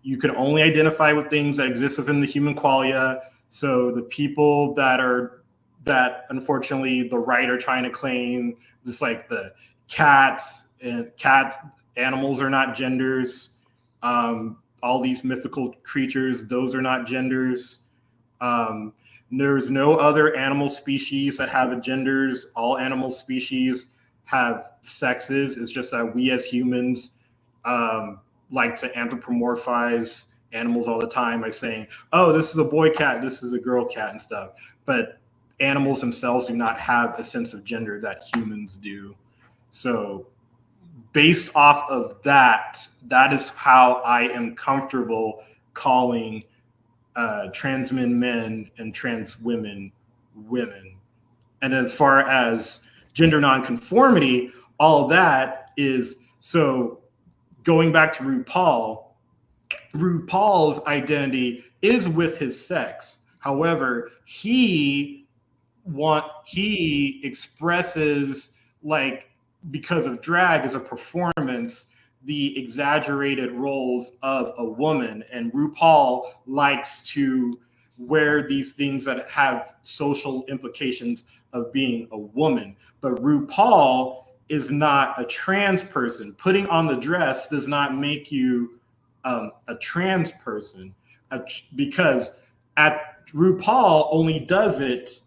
You can only identify with things that exist within the human qualia. So the people that unfortunately the right are trying to claim, this like the animals are not genders. All these mythical creatures, those are not genders. There's no other animal species that have genders. All animal species have sexes. It's just that we as humans like to anthropomorphize animals all the time by saying, oh, this is a boy cat, this is a girl cat and stuff. But animals themselves do not have a sense of gender that humans do. So based off of that, that is how I am comfortable calling trans men and trans women women. And as far as gender nonconformity, all that is, so going back to RuPaul's identity is with his sex. However, he expresses, like, because of drag as a performance, the exaggerated roles of a woman, and RuPaul likes to wear these things that have social implications of being a woman. But RuPaul is not a trans person. Putting on the dress does not make you a trans person, because RuPaul only does it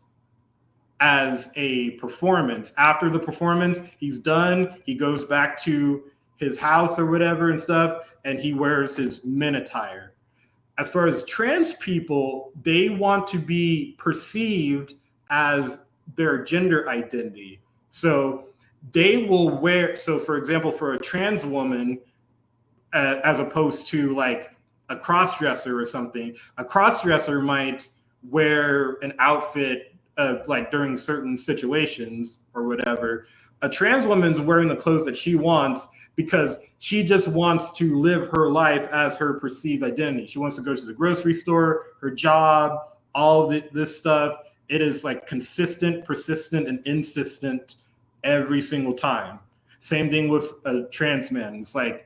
as a performance. After the performance, he's done. He goes back to his house or whatever and stuff, and he wears his men attire. As far as trans people, they want to be perceived as their gender identity. So they will wear, so for example, for a trans woman, as opposed to like a cross-dresser or something, a cross-dresser might wear an outfit like during certain situations or whatever. A trans woman's wearing the clothes that she wants because she just wants to live her life as her perceived identity. She wants to go to the grocery store, her job, all of this stuff. It is like consistent, persistent, and insistent every single time. Same thing with a trans man. It's like,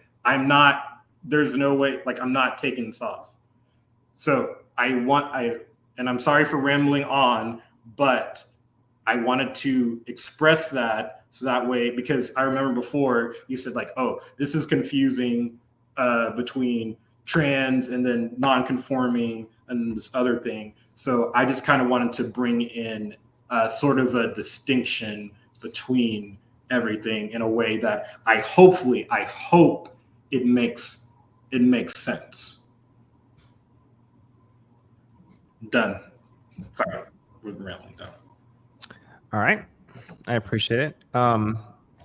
there's no way, like, I'm not taking this off. So and I'm sorry for rambling on, but I wanted to express that so that way, because I remember before you said like, oh, this is confusing between trans and then non-conforming and this other thing. So I just kind of wanted to bring in sort of a distinction between everything in a way that I hope it makes sense. Done. Sorry, we're rambling done. All right, I appreciate it.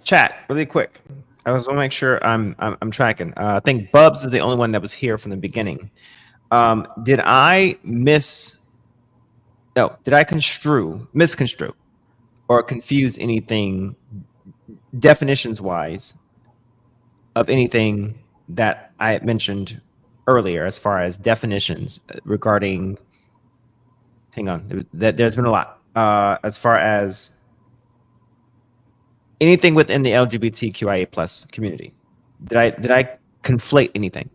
Chat, really quick. I just want to make sure I'm tracking. I think Bubs is the only one that was here from the beginning. Did I misconstrue, or confuse anything definitions-wise of anything that I had mentioned earlier as far as definitions regarding? Hang on, there's been a lot. As far as anything within the LGBTQIA plus community, did I conflate anything?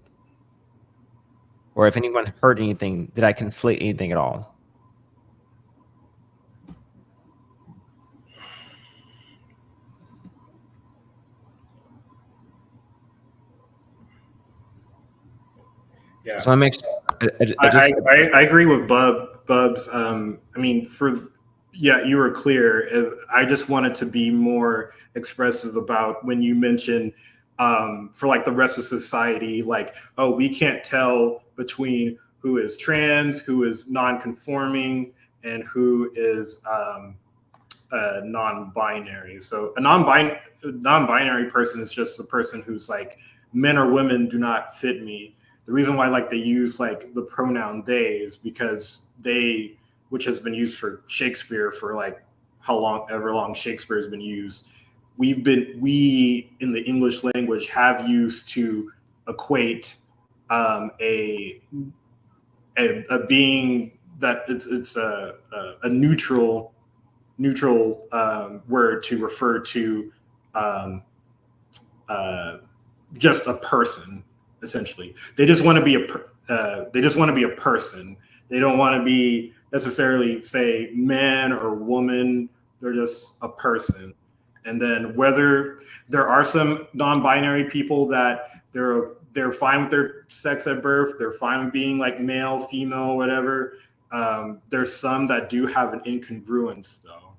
Or if anyone heard anything, did I conflate anything at all? Yeah. So I make sure. I agree with Bubs. I mean, you were clear. I just wanted to be more expressive about when you mentioned for like the rest of society, like, oh, we can't tell between who is trans, who is non-conforming, and who is non-binary. So a non-binary person is just a person who's like, men or women do not fit me. The reason why like they use like the pronoun they is because they, which has been used for Shakespeare for like ever long Shakespeare has been used. We in the English language have used to equate a being that it's a neutral word to refer to just a person. Essentially, they just want to be a person. They don't want to be necessarily say man or woman. They're just a person. And then whether there are some non-binary people that they're fine with their sex at birth, they're fine with being like male, female, whatever. There's some that do have an incongruence though.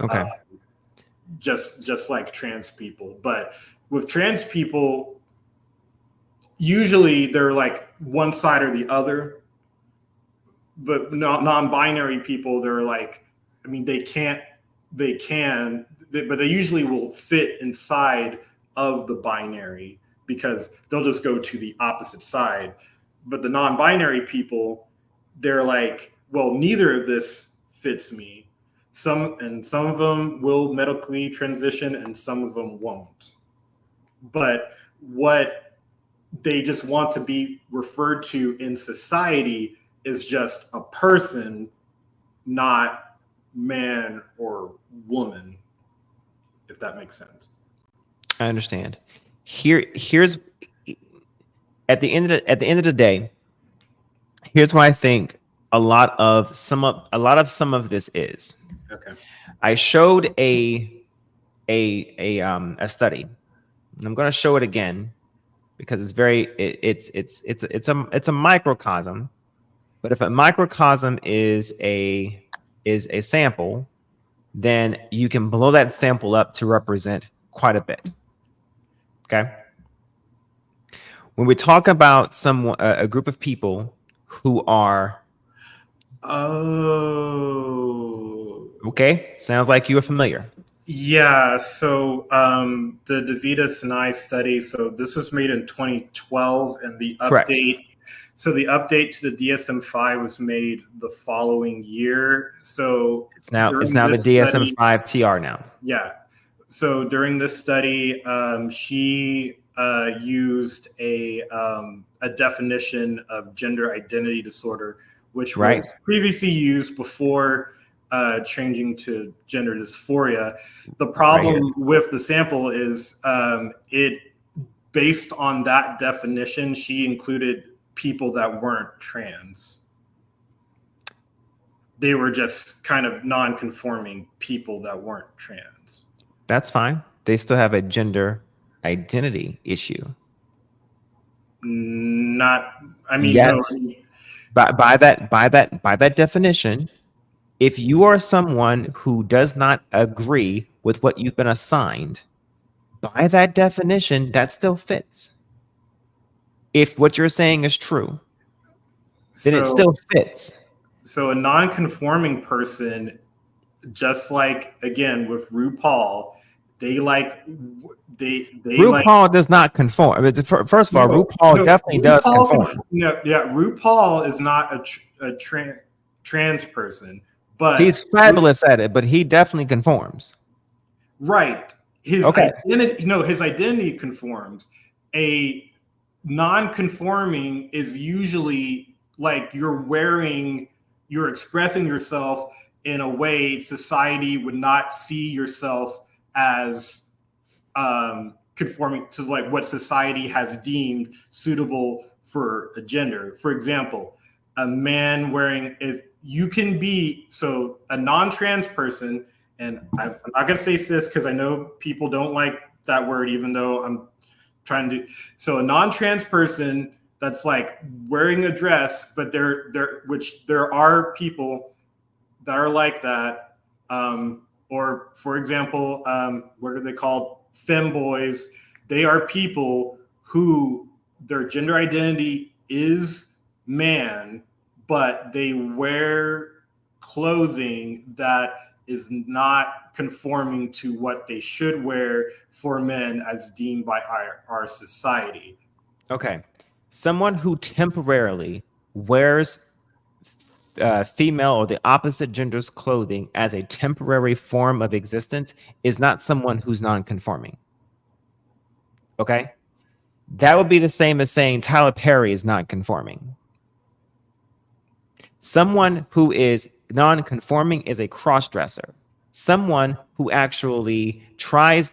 Okay. Just like trans people. But with trans people, usually they're like one side or the other. But non-binary people, they're like, I mean, they can, but they usually will fit inside of the binary because they'll just go to the opposite side. But the non-binary people, they're like, well, neither of this fits me. Some of them will medically transition and some of them won't. But what they just want to be referred to in society is just a person, not man or woman, if that makes sense. I understand. Here's at the end of the day, here's why I think a lot of some of this is. Okay. I showed a study. And I'm going to show it again because it's a microcosm. But if a microcosm is a sample, then you can blow that sample up to represent quite a bit. Okay. When we talk about a group of people who are okay, sounds like you are familiar. Yeah, so the DeVita Sinai study, so this was made in 2012, and the update. Correct. So the update to the DSM-5 was made the following year. So It's now the DSM-5 TR now. Yeah. So during this study, she used a definition of gender identity disorder, which was previously used before changing to gender dysphoria. The problem with the sample is based on that definition, she included people that weren't trans. They were just kind of non-conforming people that weren't trans. That's fine. They still have a gender identity issue. Not, I mean, yes. No, by that definition, if you are someone who does not agree with what you've been assigned, by that definition, that still fits. If what you're saying is true, then it still fits. So a non-conforming person, just like again with RuPaul, RuPaul does not conform. First of all, RuPaul definitely does conform. RuPaul is not a trans person, but he's fabulous at it. But he definitely conforms. Right. His identity conforms. A non-conforming is usually like you're expressing yourself in a way society would not see yourself as conforming to like what society has deemed suitable for a gender. For example, a man wearing, if you can be, so a non-trans person, and I'm not going to say cis because I know people don't like that word, even though I'm trying to. So a non-trans person that's like wearing a dress, but there are people that are like that. Or for example, what are they called? Femboys. They are people who their gender identity is man, but they wear clothing that is not conforming to what they should wear for men as deemed by our society. Okay. Someone who temporarily wears female or the opposite gender's clothing as a temporary form of existence is not someone who's non-conforming. Okay? That would be the same as saying Tyler Perry is non-conforming. Someone who is non-conforming is a cross-dresser. Someone who actually tries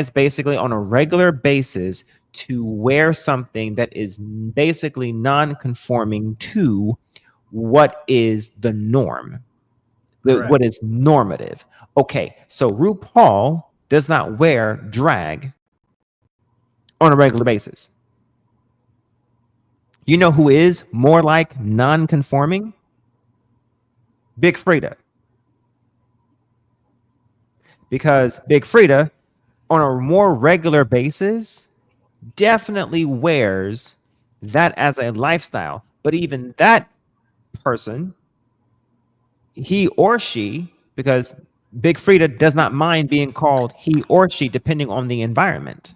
basically on a regular basis to wear something that is basically non-conforming to what is the norm, what is normative. Okay, so RuPaul does not wear drag on a regular basis. You know who is more like non-conforming? Big Frida. Because Big Frida, on a more regular basis, definitely wears that as a lifestyle. But even that person, he or she, because Big Frida does not mind being called he or she depending on the environment.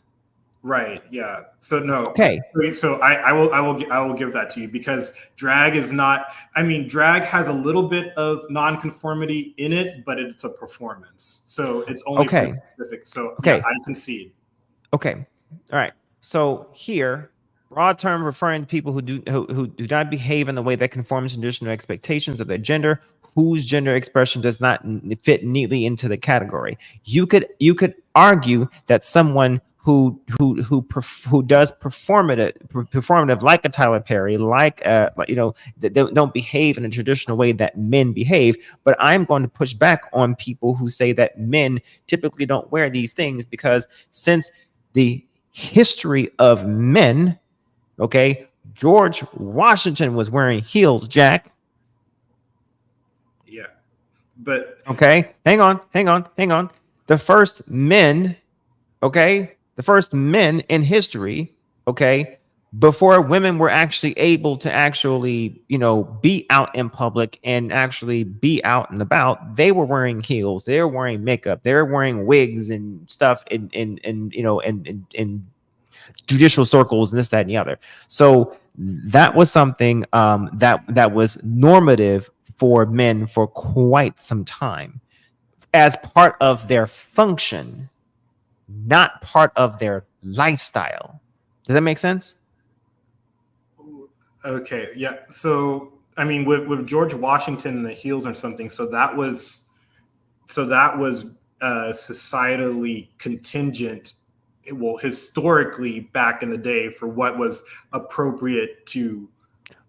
Right. Yeah. So no. Okay. So I will give that to you, because drag is not. I mean, drag has a little bit of nonconformity in it, but it's a performance. So it's only Okay. for specific. So Okay. yeah, I concede. Okay. All right. So here, broad term referring to people who do not behave in the way that conforms to traditional expectations of their gender, whose gender expression does not fit neatly into the category. You could argue that someone who does performative like a Tyler Perry, like that don't behave in a traditional way that men behave. But I'm going to push back on people who say that men typically don't wear these things, because since the history of men, okay, George Washington was wearing heels, Jack. Yeah. But okay, hang on. The first men, the first men in history, before women were actually able to be out in public and actually be out and about, they were wearing heels, they were wearing makeup, they were wearing wigs and stuff in judicial circles and this, that, and the other. So that was something that was normative for men for quite some time as part of their function, not part of their lifestyle. Does that make sense? Okay, yeah. So I mean, with George Washington and the heels or something, so that was societally contingent, well, historically back in the day, for what was appropriate to.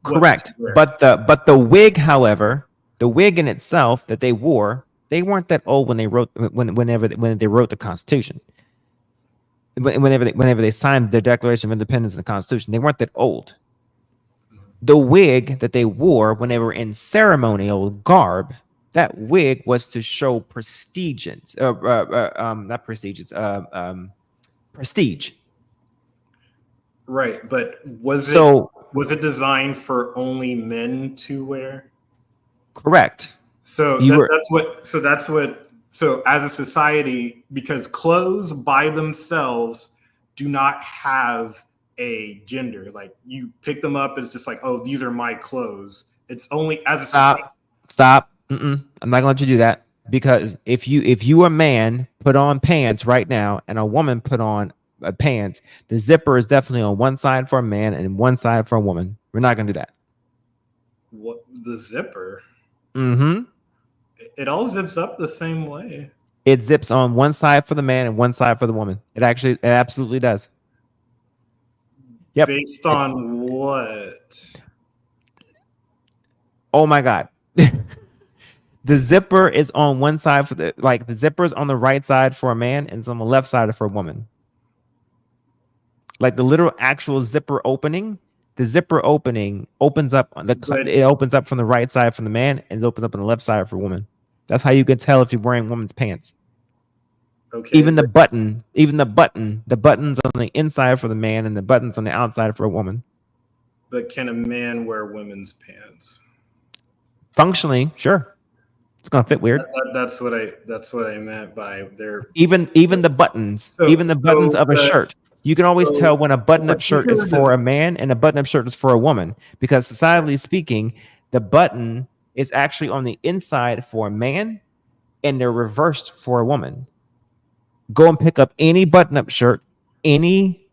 Correct. But the wig, however, the wig in itself that they wore, they weren't that old when they wrote whenever they wrote the Constitution. Whenever they signed the Declaration of Independence and the Constitution, they weren't that old. The wig that they wore when they were in ceremonial garb, that wig was to show prestige. Not prestige. Prestige. Right, but was it designed for only men to wear? Correct. So So as a society, because clothes by themselves do not have a gender, like you pick them up, it's just like, oh, these are my clothes. It's only as a society. Stop. I'm not gonna let you do that, because if you a man put on pants right now and a woman put on pants, the zipper is definitely on one side for a man and one side for a woman. We're not gonna do that. What, the zipper? Mm-hmm. It all zips up the same way. It zips on one side for the man and one side for the woman. It absolutely does. Yep. Based on what? Oh my God. The zipper is on one side the zipper is on the right side for a man and it's on the left side for a woman. Like the literal actual zipper opening, the zipper opening opens up it opens up from the right side for the man and it opens up on the left side for a woman. That's how you can tell if you're wearing women's pants. Okay. Even the buttons on the inside for the man and the buttons on the outside for a woman. But can a man wear women's pants? Functionally, sure. It's gonna fit weird. That's what I meant by their. Even the buttons, buttons of a shirt. You can always tell when a button-up shirt is for a man and a button-up shirt is for a woman, because societally speaking, the button is actually on the inside for a man and they're reversed for a woman. Go and pick up any button-up shirt, any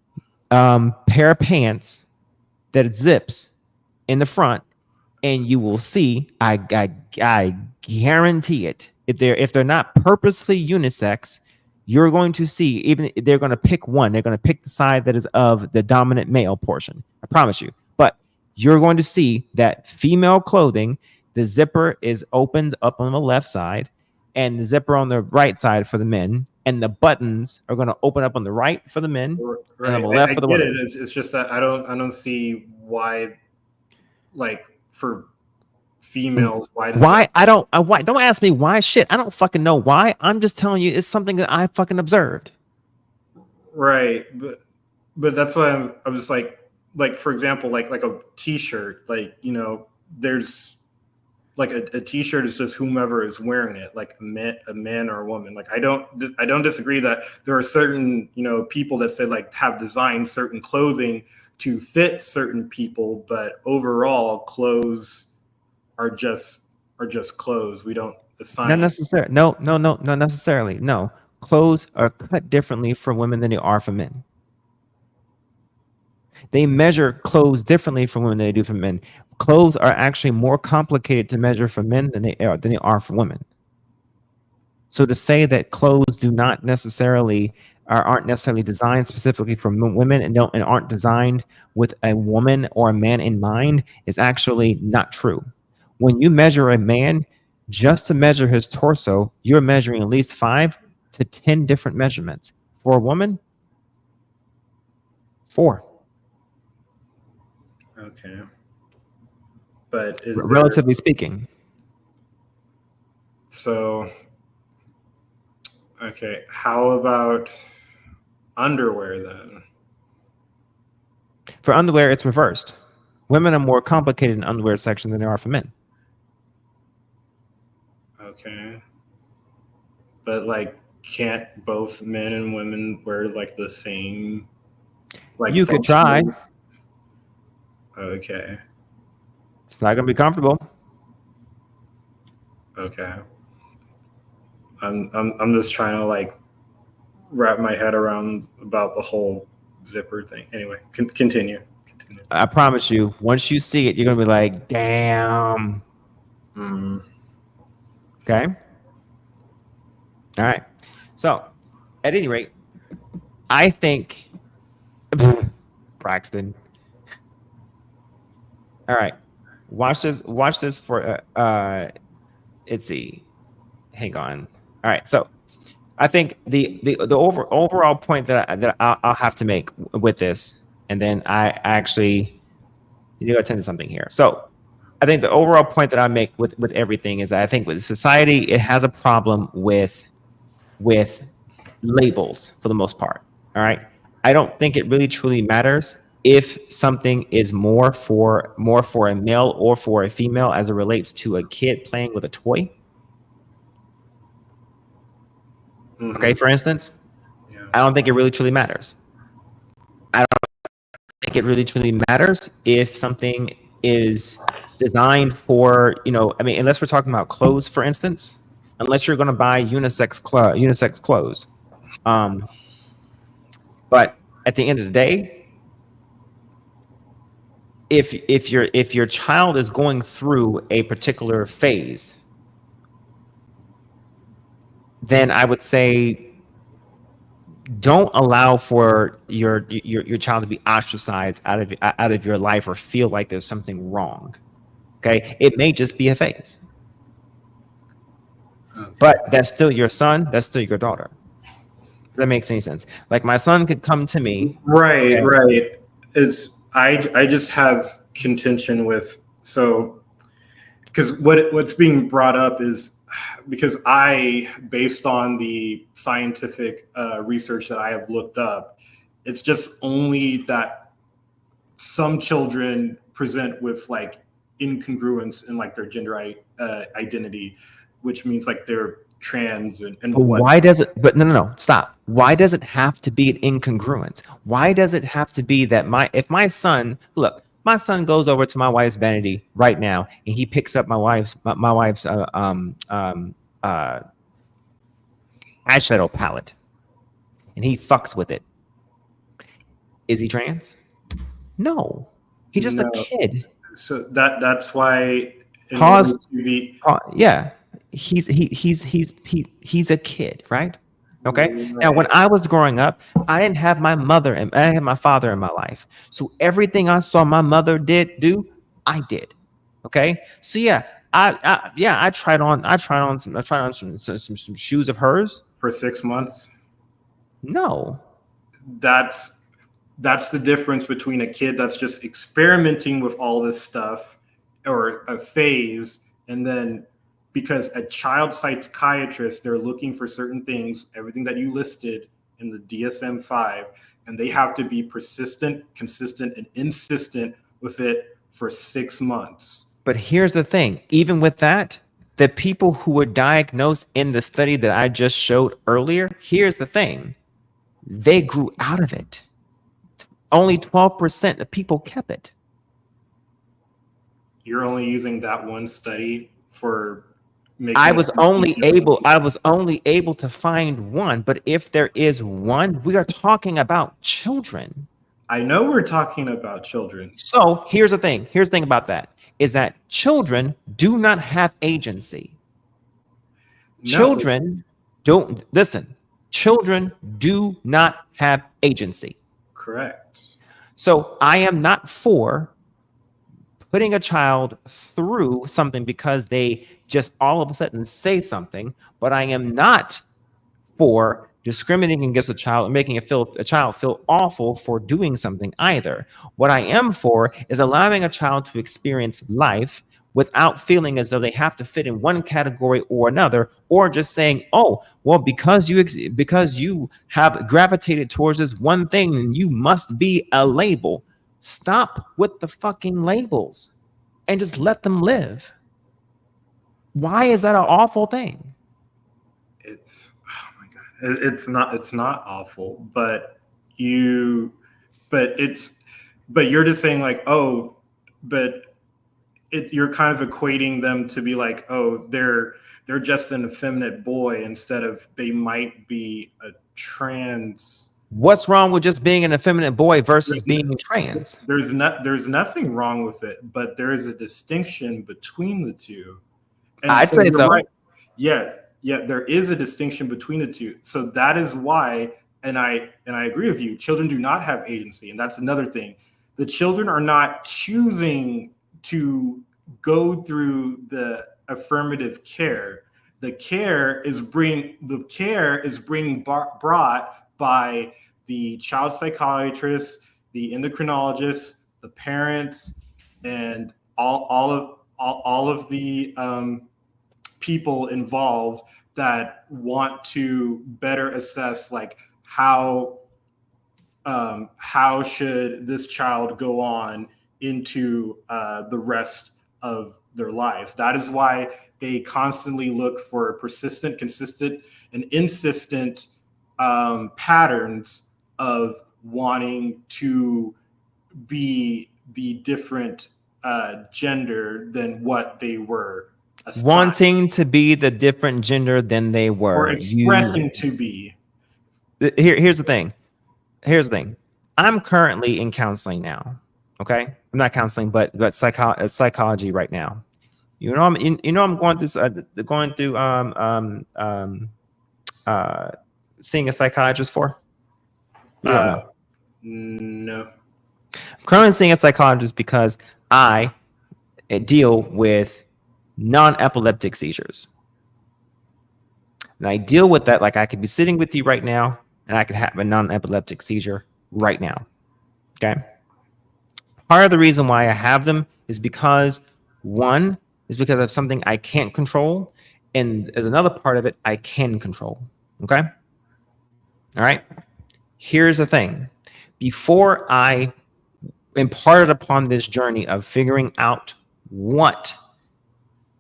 pair of pants that zips in the front, and you will see, I guarantee it, if they're not purposely unisex, you're going to see, even they're going to pick one. They're going to pick the side that is of the dominant male portion. I promise you. But you're going to see that female clothing, the zipper is opened up on the left side and the zipper on the right side for the men. And the buttons are going to open up on the right for the men and on the left for the women. It's just that I don't see why, like, for females. Why? Don't ask me why shit. I don't fucking know why. I'm just telling you it's something that I fucking observed. Right, but that's why I'm just like for example, like a t-shirt, like, you know, there's like a t-shirt is just whomever is wearing it, like a man or a woman. Like I don't disagree that there are certain, you know, people that say like have designed certain clothing to fit certain people, but overall clothes are just clothes. We don't assign. Not necessarily. No, not necessarily. No, clothes are cut differently for women than they are for men. They measure clothes differently for women than they do for men. Clothes are actually more complicated to measure for men than they are for women. So to say that clothes do not necessarily aren't necessarily designed specifically for women and aren't designed with a woman or a man in mind is actually not true. When you measure a man, just to measure his torso, you're measuring at least 5 to 10 different measurements. For a woman, 4. Okay. But is relatively speaking. So, okay, how about underwear then? For underwear, it's reversed. Women are more complicated in underwear section than they are for men. Okay. But like, can't both men and women wear like the same? Like you could try. Okay. It's not gonna be comfortable. Okay. I'm just trying to like wrap my head around about the whole zipper thing. Anyway, continue. I promise you, once you see it, you're gonna be like, damn. Okay. All right. So, at any rate, I think Braxton. All right. Watch this for let's see. Hang on. All right. So, I think the overall point that I'll have to make with this, and then I actually need to attend to something here. So, I think the overall point that I make with everything is that I think with society, it has a problem with labels for the most part. All right. I don't think it really truly matters if something is more for a male or for a female as it relates to a kid playing with a toy. Okay, for instance, I don't think it really truly matters. I don't think it really truly matters if something is designed for, you know, I mean, unless we're talking about clothes, for instance, unless you're going to buy unisex clothes. But at the end of the day, if your child is going through a particular phase, then I would say don't allow for your child to be ostracized out of your life or feel like there's something wrong. Okay, it may just be a phase, but that's still your son. That's still your daughter. If that makes any sense. Like my son could come to me. Right, right. I just have contention with, so because what's being brought up is because based on the scientific research that I have looked up, it's just only that some children present with like incongruence in like their gender identity, which means like they're trans and why does it, but no, stop. Why does it have to be an incongruence? Why does it have to be that if my son goes over to my wife's vanity right now and he picks up my wife's eyeshadow palette and he fucks with it, is he trans? No, he's just a kid. So that's why yeah, he's a kid, right? Okay. Now, when I was growing up, I didn't have my mother and I had my father in my life. So everything I saw my mother do, I did. Okay. So yeah, I tried on some shoes of hers for 6 months. No, that's the difference between a kid that's just experimenting with all this stuff or a phase, and then because a child psychiatrist, they're looking for certain things, everything that you listed in the DSM-5, and they have to be persistent, consistent, and insistent with it for 6 months. But here's the thing, even with that, the people who were diagnosed in the study that I just showed earlier, here's the thing, they grew out of it. Only 12% of people kept it. You're only using that one study for making I was only able to find one, but if there is one, we are talking about children. I know we're talking about children. So here's the thing. Here's the thing about that is that children do not have agency. No. Children don't listen. Children do not have agency. Correct. So I am not for putting a child through something because they just all of a sudden say something, but I am not for discriminating against a child and making a child feel awful for doing something either. What I am for is allowing a child to experience life without feeling as though they have to fit in one category or another, or just saying, oh, well, because you have gravitated towards this one thing, and you must be a label. Stop with the fucking labels and just let them live. Why is that an awful thing? It's, oh my God, it's not awful, but you're just saying like, oh, but you're kind of equating them to be like, oh, they're just an effeminate boy instead of they might be a trans. What's wrong with just being an effeminate boy versus being trans? There's nothing wrong with it, but there is a distinction between the two. And I'd say so. Right. Yeah, there is a distinction between the two. So that is why, and I agree with you, children do not have agency, and that's another thing. The children are not choosing to go through the affirmative care. The care is being brought by the child psychiatrist, the endocrinologist, the parents, and all of the people involved that want to better assess like how should this child go on into the rest of their lives. That is why they constantly look for persistent, consistent, and insistent patterns of wanting to be the different gender than what they were. Assigned. Wanting to be the different gender than they were. Or expressing to be. Here's the thing. I'm currently in counseling now. Okay, I'm not counseling, but psychology right now. I'm going through seeing a psychiatrist for. No. I'm currently seeing a psychologist because I deal with non-epileptic seizures. And I deal with that like I could be sitting with you right now and I could have a non-epileptic seizure right now. Okay. Part of the reason why I have them is because one is because of something I can't control, and as another part of it I can control. Okay. All right. Here's the thing. Before I embarked upon this journey of figuring out what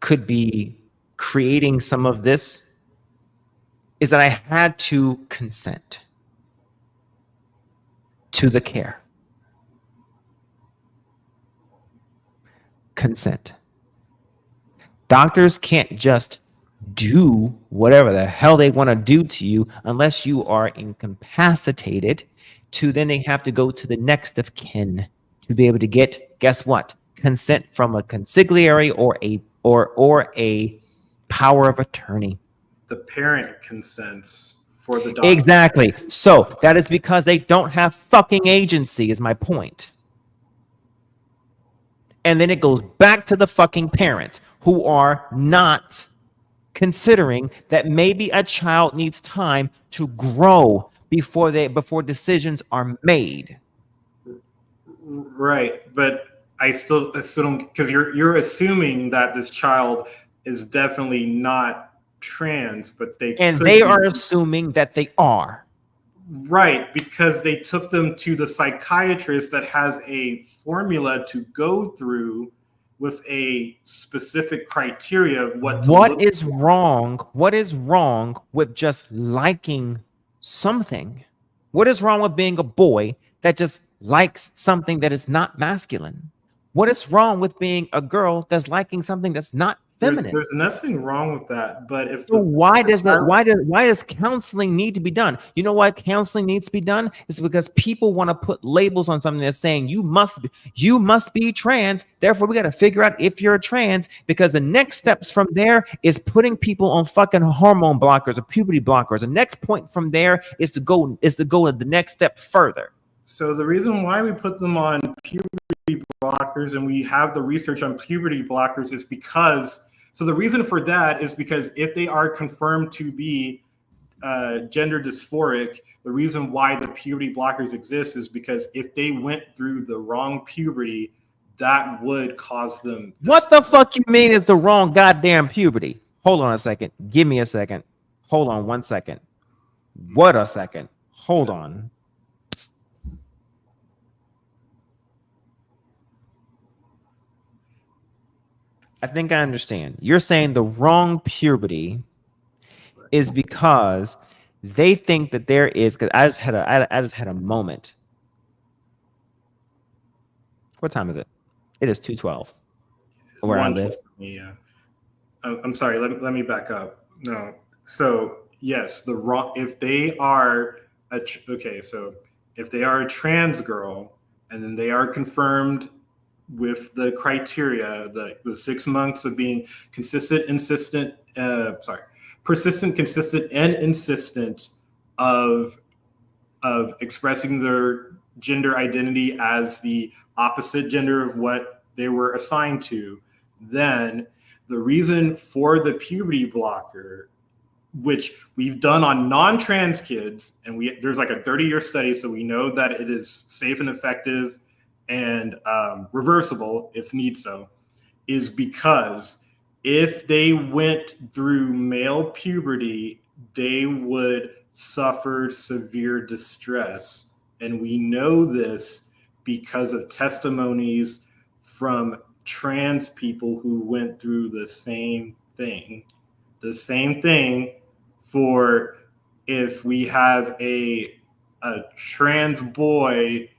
could be creating some of this, is that I had to consent to the care. Consent. Doctors can't just do whatever the hell they want to do to you unless you are incapacitated. Then they have to go to the next of kin to be able to get, guess what? Consent from a consigliere or a power of attorney. The parent consents for the doctor. Exactly. So that is because they don't have fucking agency, is my point. And then it goes back to the fucking parents who are not considering that maybe a child needs time to grow before decisions are made. Right, but I still don't, because you're assuming that this child is definitely not trans, but they are assuming that they are. Right, because they took them to the psychiatrist that has a formula to go through with a specific criteria of what to What is wrong? What is wrong with just liking something? What is wrong with being a boy that just likes something that is not masculine? What is wrong with being a girl that's liking something that's not feminine? There's nothing wrong with that, but if So why does counseling need to be done? You know why counseling needs to be done? It's because people want to put labels on something that's saying you must be trans. Therefore, we got to figure out if you're trans, because the next steps from there is putting people on fucking hormone blockers or puberty blockers. The next point from there is to go the next step further. So the reason why we put them on puberty blockers and we have the research on puberty blockers is because, so the reason for that is because if they are confirmed to be gender dysphoric, the reason why the puberty blockers exist is because if they went through the wrong puberty, that would cause them. What the fuck you mean is the wrong goddamn puberty? Hold on a second. Give me a second. Hold on 1 second. What a second. Hold on. I think I understand. You're saying the wrong puberty is because they think that there is, because I just had a moment. What time is it? It is 2:12 where I live. Yeah. I'm sorry. Let me back up. No. So yes, if they are if they are a trans girl and then they are confirmed with the criteria, the 6 months of being persistent, consistent, and insistent of expressing their gender identity as the opposite gender of what they were assigned to, then the reason for the puberty blocker, which we've done on non-trans kids, and there's like a 30-year study, so we know that it is safe and effective and reversible if need so, is because if they went through male puberty, they would suffer severe distress. And we know this because of testimonies from trans people who went through the same thing. The same thing for if we have a trans boy,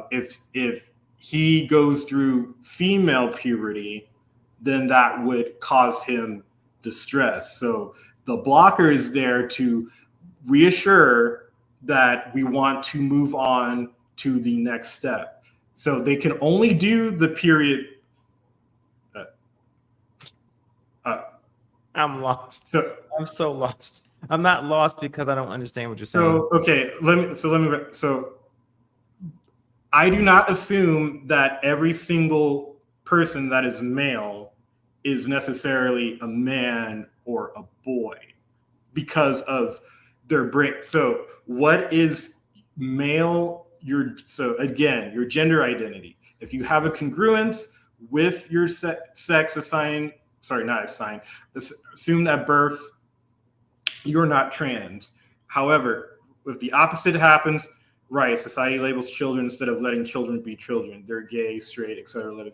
if he goes through female puberty, then that would cause him distress. So the blocker is there to reassure that we want to move on to the next step. So they can only do the period. I'm lost. I'm so lost. I'm not lost because I don't understand what you're saying. So I do not assume that every single person that is male is necessarily a man or a boy because of their brain. So what is male? Your gender identity. If you have a congruence with your sex assigned, assumed at birth, you're not trans. However, if the opposite happens, right, society labels children instead of letting children be children. They're gay, straight, etc.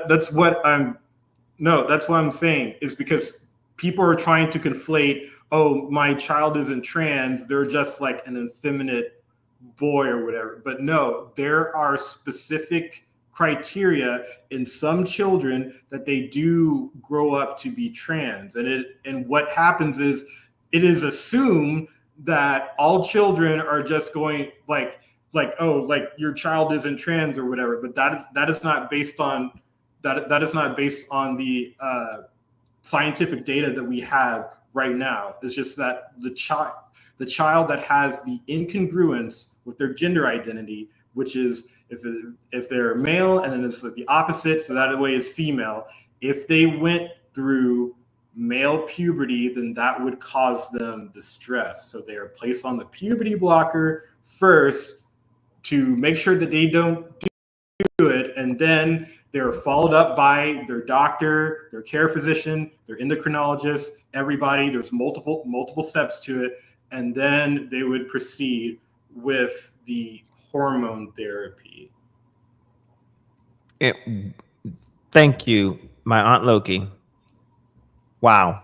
That's what I'm saying, is because people are trying to conflate, oh, my child isn't trans, they're just like an effeminate boy or whatever. But no, there are specific criteria in some children that they do grow up to be trans. And what happens is it is assumed that all children are just going like your child isn't trans or whatever, but that is not based on the scientific data that we have right now. It's just that the child that has the incongruence with their gender identity, which is if they're male and then it's like the opposite, so that way is female. If they went through male puberty, then that would cause them distress. So they are placed on the puberty blocker first to make sure that they don't it, and then they're followed up by their doctor, their care physician, their endocrinologist, everybody. There's multiple steps to it, and then they would proceed with the hormone therapy. Thank you, my Aunt Loki. Wow.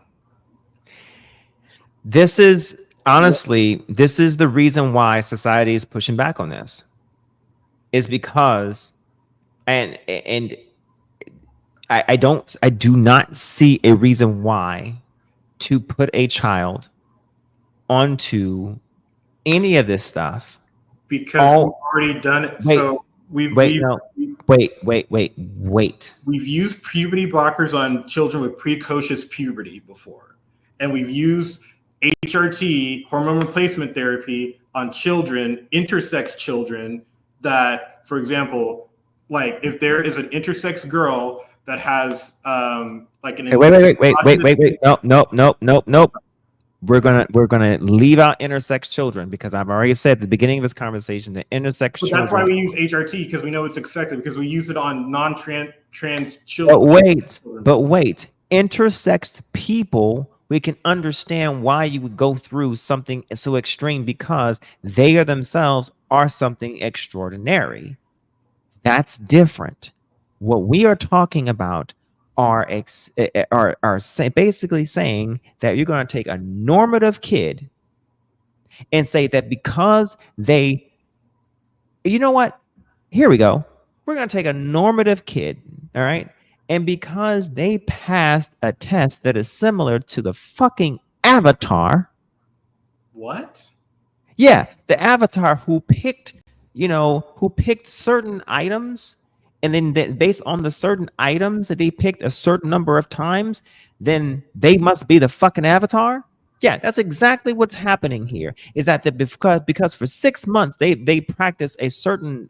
This is honestly, this is the reason why society is pushing back on this. Is because, and I do not see a reason why to put a child onto any of this stuff. Because we've already done it. We've used puberty blockers on children with precocious puberty before. And we've used HRT, hormone replacement therapy, on children, intersex children, that, for example, like if there is an intersex girl that has like an wait. Nope. We're gonna leave out intersex children because I've already said at the beginning of this conversation that intersex children. That's why we use HRT, because we know it's expected, because we use it on non-trans children. But wait, intersex people, we can understand why you would go through something so extreme, because they are themselves are something extraordinary. That's different. What we are talking about are basically saying that you're going to take a normative kid and say that because they, you know what? Here we go. We're going to take a normative kid, all right? And because they passed a test that is similar to the fucking avatar. What? Yeah, the avatar who picked certain items, and then based on the certain items that they picked a certain number of times, then they must be the fucking avatar. Yeah, that's exactly what's happening here. Is that because for 6 months they practice a certain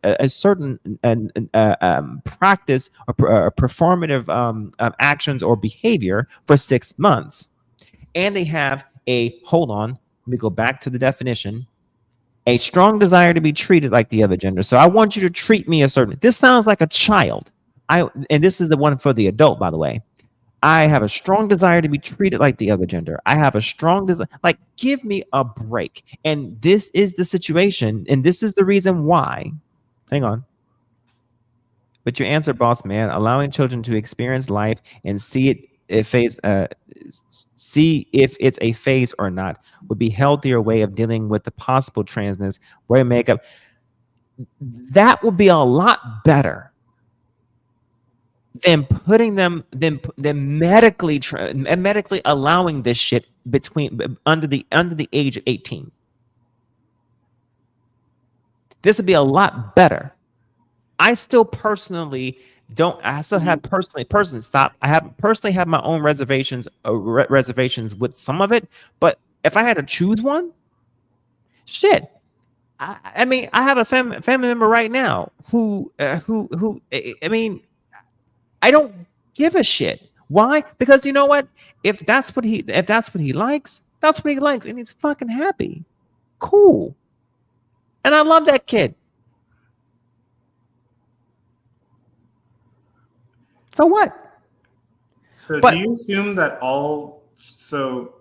practice or performative actions or behavior for 6 months, and they have a, hold on, let me go back to the definition, a strong desire to be treated like the other gender. So I want you to treat me a certain. This sounds like a child. And this is the one for the adult, by the way. I have a strong desire to be treated like the other gender. I have a strong desire. Like, give me a break. And this is the situation, and this is the reason why. Hang on. But your answer, boss man, allowing children to experience life and see if it's a phase or not would be healthier way of dealing with the possible transness, wearing makeup. That would be a lot better than putting them, than medically allowing this shit under the age of 18. This would be a lot better. I still personally don't. I still have personally stop. I have personally have my own reservations with some of it. But if I had to choose one, shit. I mean, I have a family member right now who I mean, I don't give a shit. Why? Because you know what? If that's what he likes, that's what he likes, and he's fucking happy. Cool. And I love that kid. So what? So do you assume that so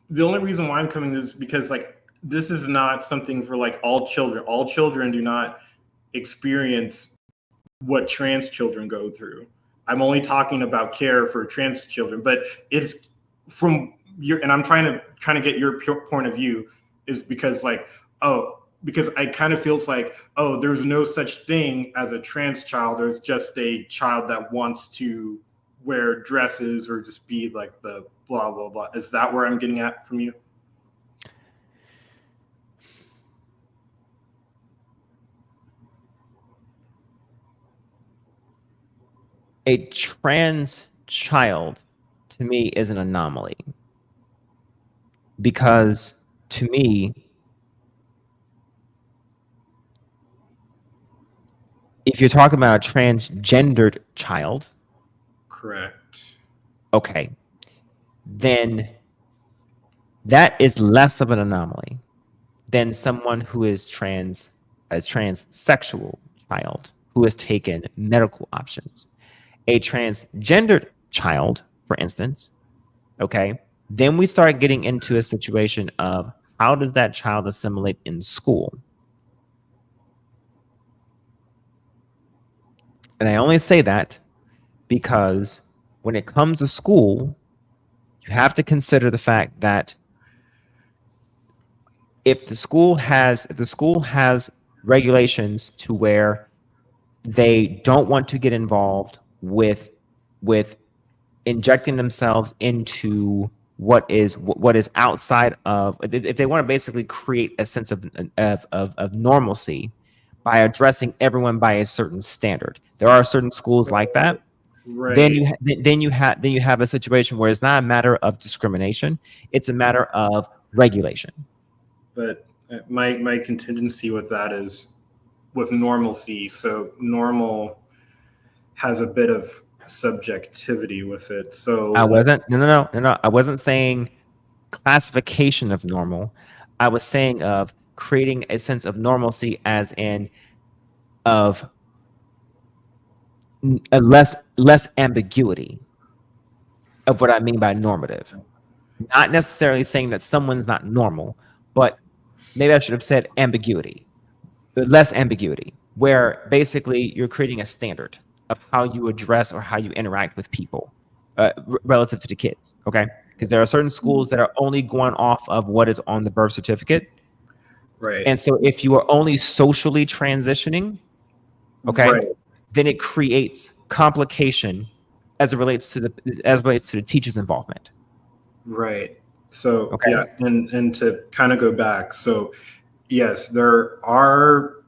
the only reason why I'm coming is because like this is not something for like all children. All children do not experience what trans children go through. I'm only talking about care for trans children, but it's from your, and I'm trying to get your point of view, is because like, because I kind of feels like, there's no such thing as a trans child. There's just a child that wants to wear dresses or just be like the blah, blah, blah. Is that where I'm getting at from you? A trans child, to me, is an anomaly. Because to me, if you're talking about a transgendered child, correct. Okay, then that is less of an anomaly than someone who is a transsexual child. who has taken medical options. A transgendered child, for instance, okay, then we start getting into a situation of how does that child assimilate in school? And I only say that because when it comes to school, you have to consider the fact that if the school has regulations to where they don't want to get involved with injecting themselves into what is outside of, if they want to basically create a sense of normalcy by addressing everyone by a certain standard. There are certain schools like that. Right. Then you have a situation where it's not a matter of discrimination, it's a matter of regulation. But my contingency with that is with normalcy. So normal has a bit of subjectivity with it. So I wasn't no. I wasn't saying classification of normal. I was saying of creating a sense of normalcy as in of a less ambiguity of what I mean by normative. Not necessarily saying that someone's not normal, but maybe I should have said ambiguity, but less ambiguity, where basically you're creating a standard of how you address or how you interact with people relative to the kids, okay? Because there are certain schools that are only going off of what is on the birth certificate. Right. And so if you are only socially transitioning, okay, right. then it creates complication as it relates to the teacher's involvement. Right. So okay. Yeah, and to kind of go back, so yes, there are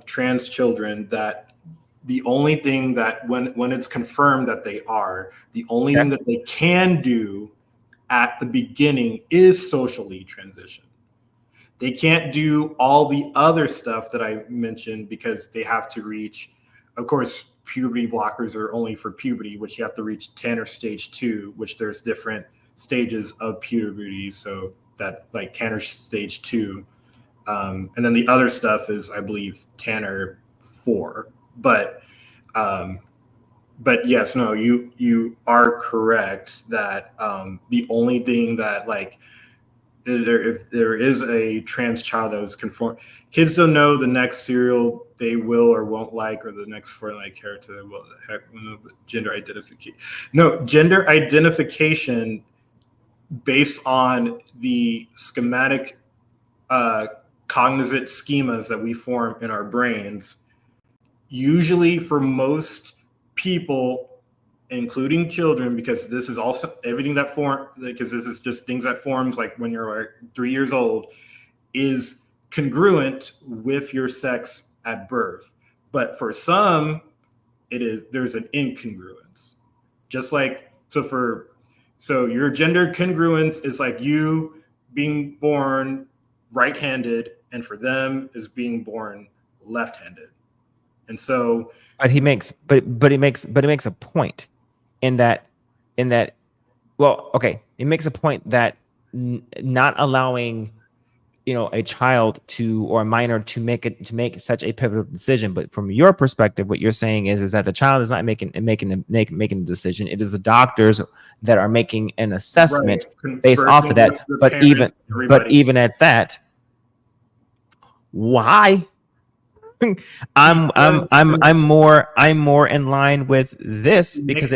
trans children that the only thing that when it's confirmed that they are, the only thing that they can do at the beginning is socially transition. They can't do all the other stuff that I mentioned because they have to reach, of course, puberty blockers are only for puberty, which you have to reach Tanner stage 2, which there's different stages of puberty. So that like Tanner stage 2. And then the other stuff is, I believe, Tanner 4. But yes, no, you are correct that the only thing that like if there is a trans child that was conformed, kids don't know the next serial they will or won't like, or the next Fortnite character they will. Gender identification. No, gender identification based on the schematic cognizant schemas that we form in our brains. Usually for most people, including children, because this is also everything that form, because this is just things that forms like when you're like 3 years old, is congruent with your sex at birth. But for some, there's an incongruence. Just like so your gender congruence is like you being born right-handed, and for them is being born left-handed. And so but he makes a point in that well, okay, it makes a point that not allowing a child or a minor to make such a pivotal decision. But from your perspective, what you're saying is that the child is not making a decision. It is the doctors that are making an assessment based off of that. But even at that, why? I'm more in line with this because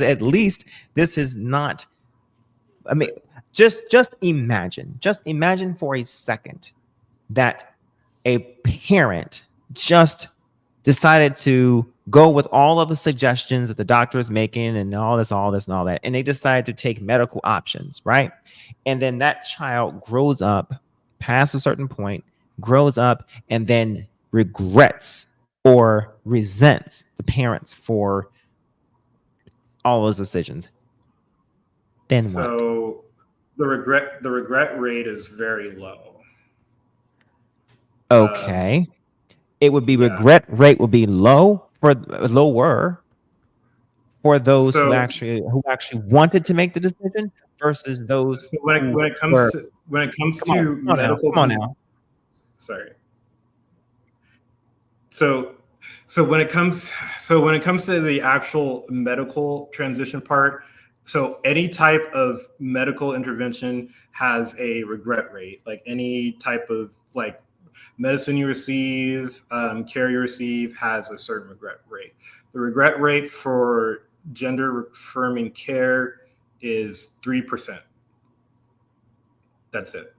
at least this is not. I mean, just imagine for a second that a parent just decided to go with all of the suggestions that the doctor is making and all this and all that, and they decided to take medical options, right? And then that child grows up past a certain point, grows up, and then regrets or resents the parents for all those decisions. Then what? The regret rate is very low. Okay. It would be regret rate would be lower for those who actually wanted to make the decision versus those when it comes to medical. Come on now. Sorry. So when it comes to the actual medical transition part, so any type of medical intervention has a regret rate. Like any type of like medicine you receive, care you receive has a certain regret rate. The regret rate for gender affirming care is 3%. That's it.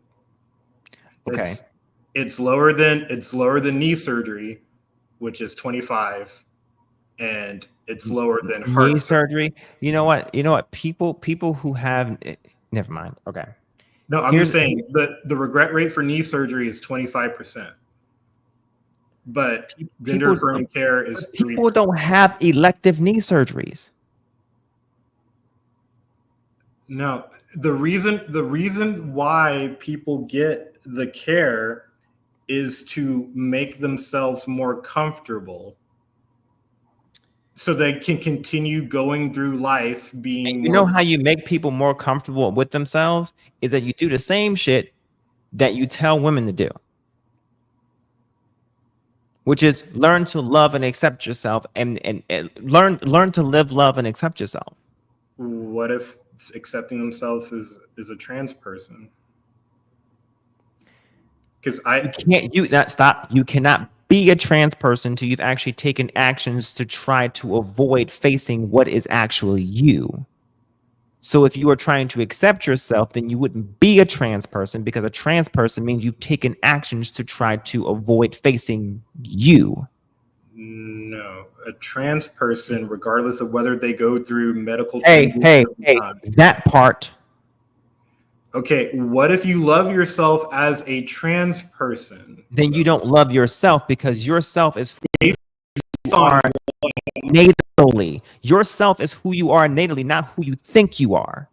Okay. It's lower than knee surgery, which is 25, and it's lower than heart Knee surgery. You know what? People who have never mind. Okay. No, I'm just saying the regret rate for knee surgery is 25%. But gender affirming care is 3%. People don't have elective knee surgeries. No, the reason why people get the care is to make themselves more comfortable so they can continue going through life being You know how you make people more comfortable with themselves is that you do the same shit that you tell women to do, which is learn to love and accept yourself and learn to live, love, and accept yourself. What if accepting themselves is a trans person? Because you cannot be a trans person until you've actually taken actions to try to avoid facing what is actually you. So if you are trying to accept yourself, then you wouldn't be a trans person, because a trans person means you've taken actions to try to avoid facing you. No, a trans person, regardless of whether they go through medical Hey, that part. Okay, what if you love yourself as a trans person? Then you don't love yourself, because yourself is who you are natally. Yourself is who you are natally, not who you think you are.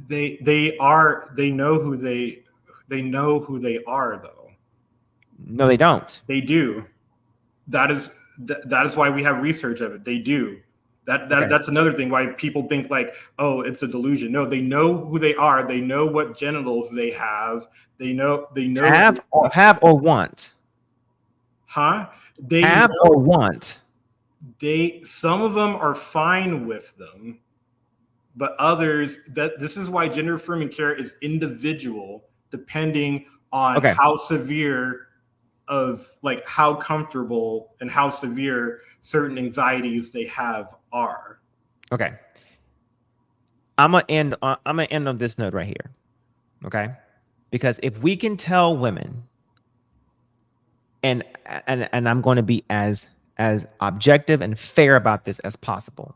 They know who they are though. No, they don't. They do. That is why we have research of it. They do. That's another thing why people think like, oh, it's a delusion. No, they know who they are. They know what genitals they have. They know have or want. Huh? They have or want. Some of them are fine with them, but others, that this is why gender affirming care is individual, depending on how severe of like how comfortable and how severe certain anxieties they have are. Okay. I'm gonna end on this note right here. Okay? Because if we can tell women, and I'm going to be as objective and fair about this as possible.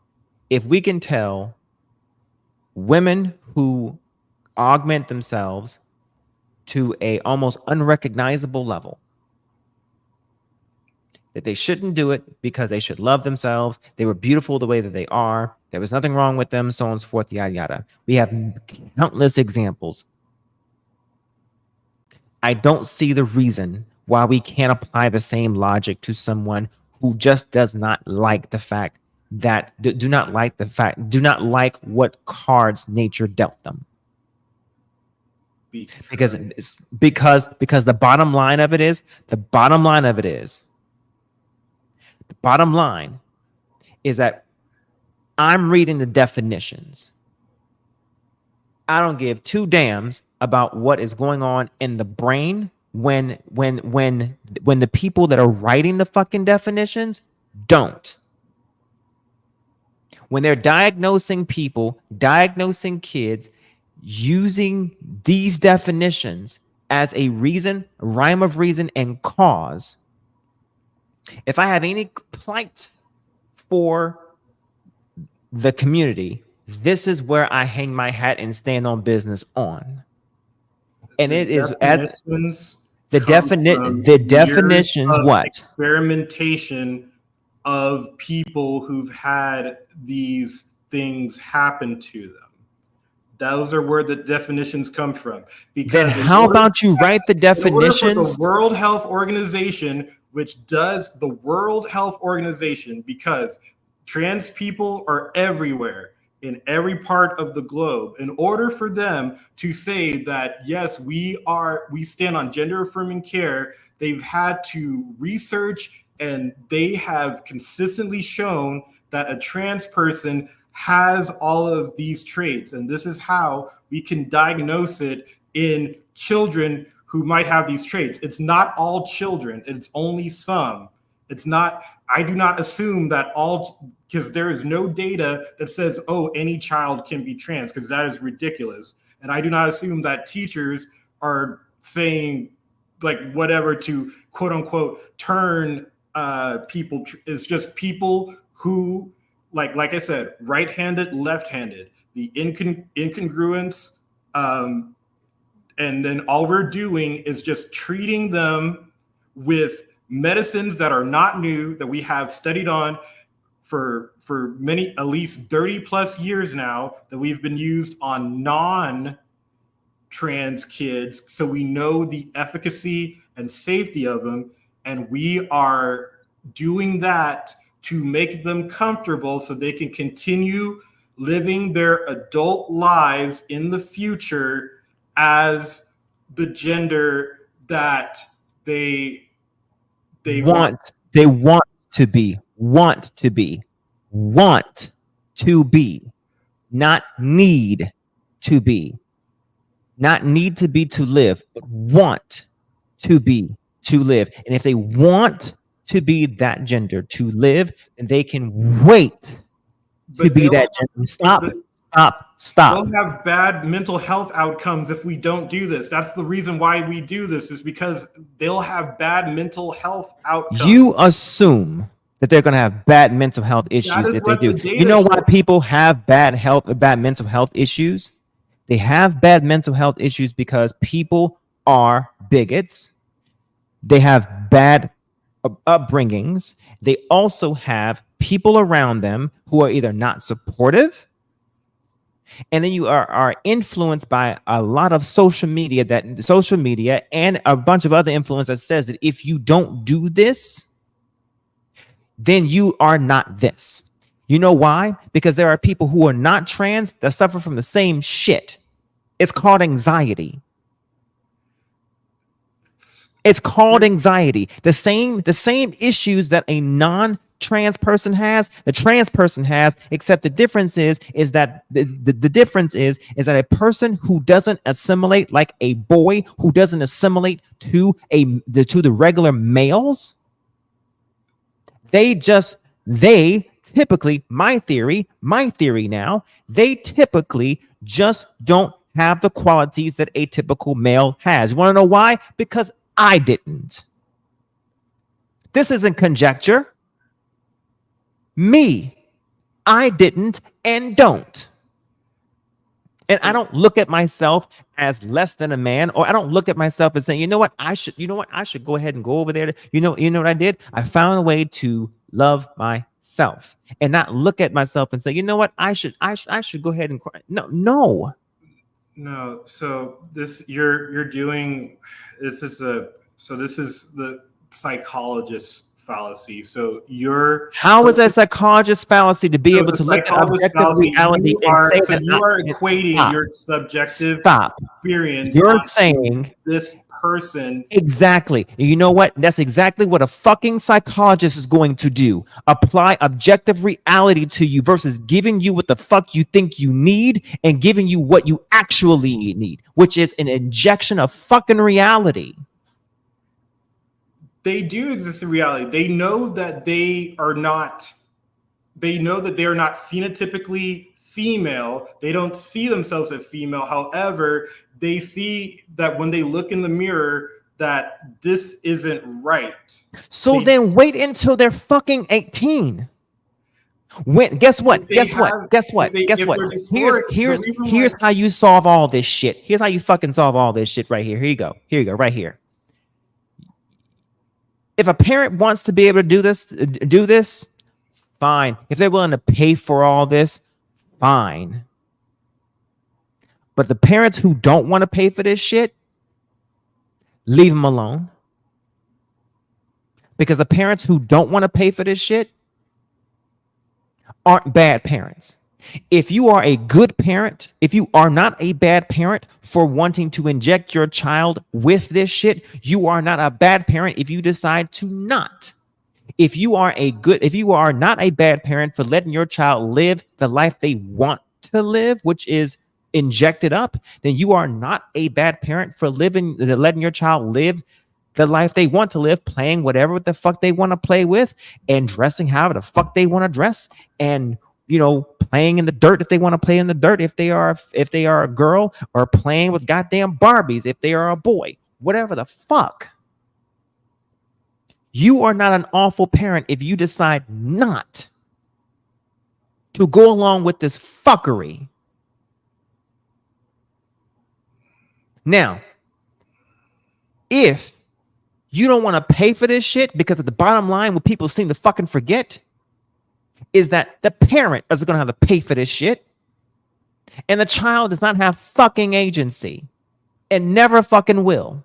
If we can tell women who augment themselves to a almost unrecognizable level that they shouldn't do it because they should love themselves, they were beautiful the way that they are, there was nothing wrong with them, so on and so forth, yada yada. We have countless examples. I don't see the reason why we can't apply the same logic to someone who just does not like the fact that do not like what cards nature dealt them. Because the bottom line is that I'm reading the definitions. I don't give two damns about what is going on in the brain when the people that are writing the fucking definitions don't. When they're diagnosing people, diagnosing kids, using these definitions as a reason, rhyme of reason and cause. If I have any plight for the community, this is where I hang my hat and stand on business on. And it is as the definitions what? Experimentation of people who've had these things happen to them. Those are where the definitions come from. Because then how about you write the definitions? The World Health Organization, because trans people are everywhere. in every part of the globe, in order for them to say that, yes, we stand on gender affirming care, they've had to research, and they have consistently shown that a trans person has all of these traits. And this is how we can diagnose it in children who might have these traits. It's not all children, it's only some. It's not, I do not assume that all, because there is no data that says, oh, any child can be trans, because that is ridiculous. And I do not assume that teachers are saying like whatever to quote unquote turn people. It's just people who, like I said, right-handed, left-handed, the incongruence, and then all we're doing is just treating them with medicines that are not new, that we have studied on for many, at least 30 plus years now, that we've been used on non-trans kids. So we know the efficacy and safety of them. And we are doing that to make them comfortable so they can continue living their adult lives in the future as the gender that they want to be, not need to be, not need to be to live, but want to be to live. And if they want to be that gender to live, then they can wait to be that gender. Stop. They'll have bad mental health outcomes if we don't do this. That's the reason why we do this, is because they'll have bad mental health outcomes. You assume that they're going to have bad mental health issues if they do. You know why people have bad mental health issues? They have bad mental health issues because people are bigots. They have bad upbringings. They also have people around them who are either not supportive, and then you are influenced by a lot of social media and a bunch of other influence that says that if you don't do this, then you are not this. You know why? Because there are people who are not trans that suffer from the same shit. It's called anxiety. It's called anxiety. The same issues that a non-trans person has, the trans person has, except the difference is that the difference is that a person who doesn't assimilate like a boy, who doesn't assimilate to the regular males, they typically, my theory now, they typically just don't have the qualities that a typical male has. You want to know why? Because I didn't. This isn't conjecture. I didn't and don't. And I don't look at myself as less than a man, or I don't look at myself as saying, you know what, I should go ahead and go over there. You know what I did? I found a way to love myself and not look at myself and say, you know what, I should go ahead and cry. No. So this this is the psychologist's fallacy. So how is that psychologist fallacy to be able to look at objective reality and say that you are equating your subjective experience? You're saying this person. Exactly. You know what? That's exactly what a fucking psychologist is going to do. Apply objective reality to you versus giving you what the fuck you think you need and giving you what you actually need, which is an injection of fucking reality. They do exist in reality. They know that they are not phenotypically female. They don't see themselves as female. However, they see that when they look in the mirror that this isn't right. So then wait until they're fucking 18. Guess what? Here's how you solve all this shit. Here's how you fucking solve all this shit right here. Here you go, right here. If a parent wants to be able to do this, fine. If they're willing to pay for all this, fine. But the parents who don't want to pay for this shit, leave them alone. Because the parents who don't want to pay for this shit aren't bad parents. If you are a good parent, if you are not a bad parent for wanting to inject your child with this shit, you are not a bad parent if you decide to not. If you are not a bad parent for letting your child live the life they want to live, which is injected up, then you are not a bad parent for letting your child live the life they want to live, playing whatever the fuck they want to play with and dressing however the fuck they want to dress, and playing in the dirt if they want to play in the dirt if they are a girl, or playing with goddamn Barbies if they are a boy. Whatever the fuck. You are not an awful parent if you decide not to go along with this fuckery. Now, if you don't want to pay for this shit, because at the bottom line, what people seem to fucking forget is that the parent is going to have to pay for this shit, and the child does not have fucking agency and never fucking will.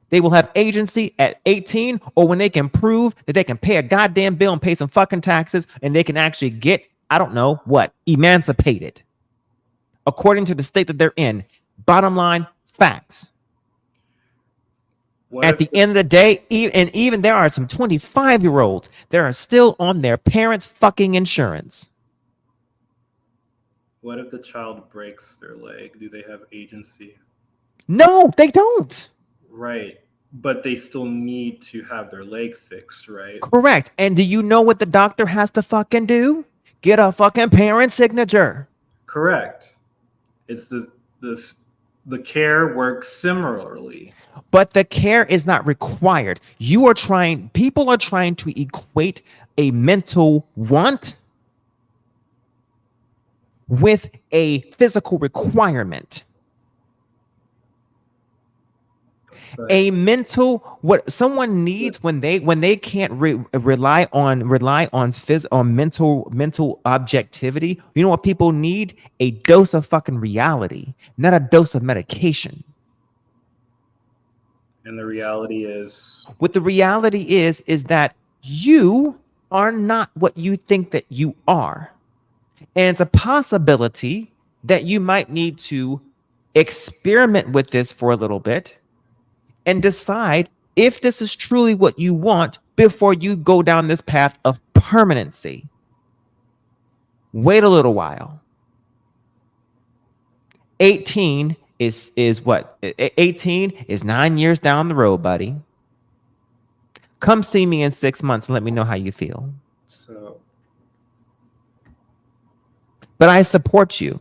They will have agency at 18, or when they can prove that they can pay a goddamn bill and pay some fucking taxes, and they can actually get, I don't know what, emancipated according to the state that they're in. Bottom line, facts. At the end of the day, even there are some 25-year-olds that are still on their parents' fucking insurance. What if the child breaks their leg? Do they have agency? No, they don't. Right. But they still need to have their leg fixed, right? Correct. And do you know what the doctor has to fucking do? Get a fucking parent signature. Correct. It's the care works similarly. But the care is not required. People are trying to equate a mental want with a physical requirement. A mental, what someone needs when they can't rely on mental objectivity. You know what people need? A dose of fucking reality, not a dose of medication. And the reality is, what the reality is that you are not what you think that you are, and it's a possibility that you might need to experiment with this for a little bit and decide if this is truly what you want before you go down this path of permanency. Wait a little while. 18 is what? 18 is 9 years down the road, buddy. Come see me in 6 months and let me know how you feel. But I support you.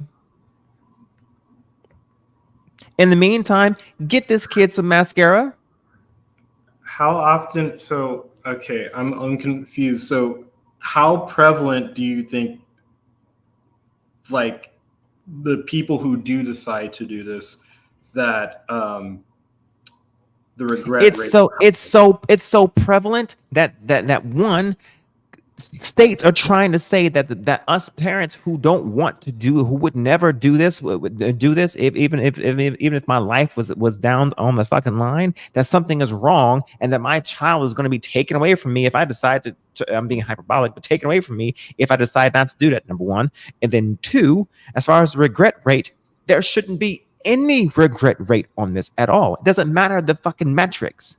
In the meantime, get this kid some mascara. how often? So, okay, I'm confused. So, how prevalent do you think, like, the people who do decide to do this, that the regret rate? It's so prevalent that one, states are trying to say that us parents who don't want to who would never do this, would do this even if my life was down on the fucking line, that something is wrong and that my child is going to be taken away from me if I decide to I'm being hyperbolic, but taken away from me if I decide not to do that, number one. And then two, as far as the regret rate, there shouldn't be any regret rate on this at all. It doesn't matter the fucking metrics,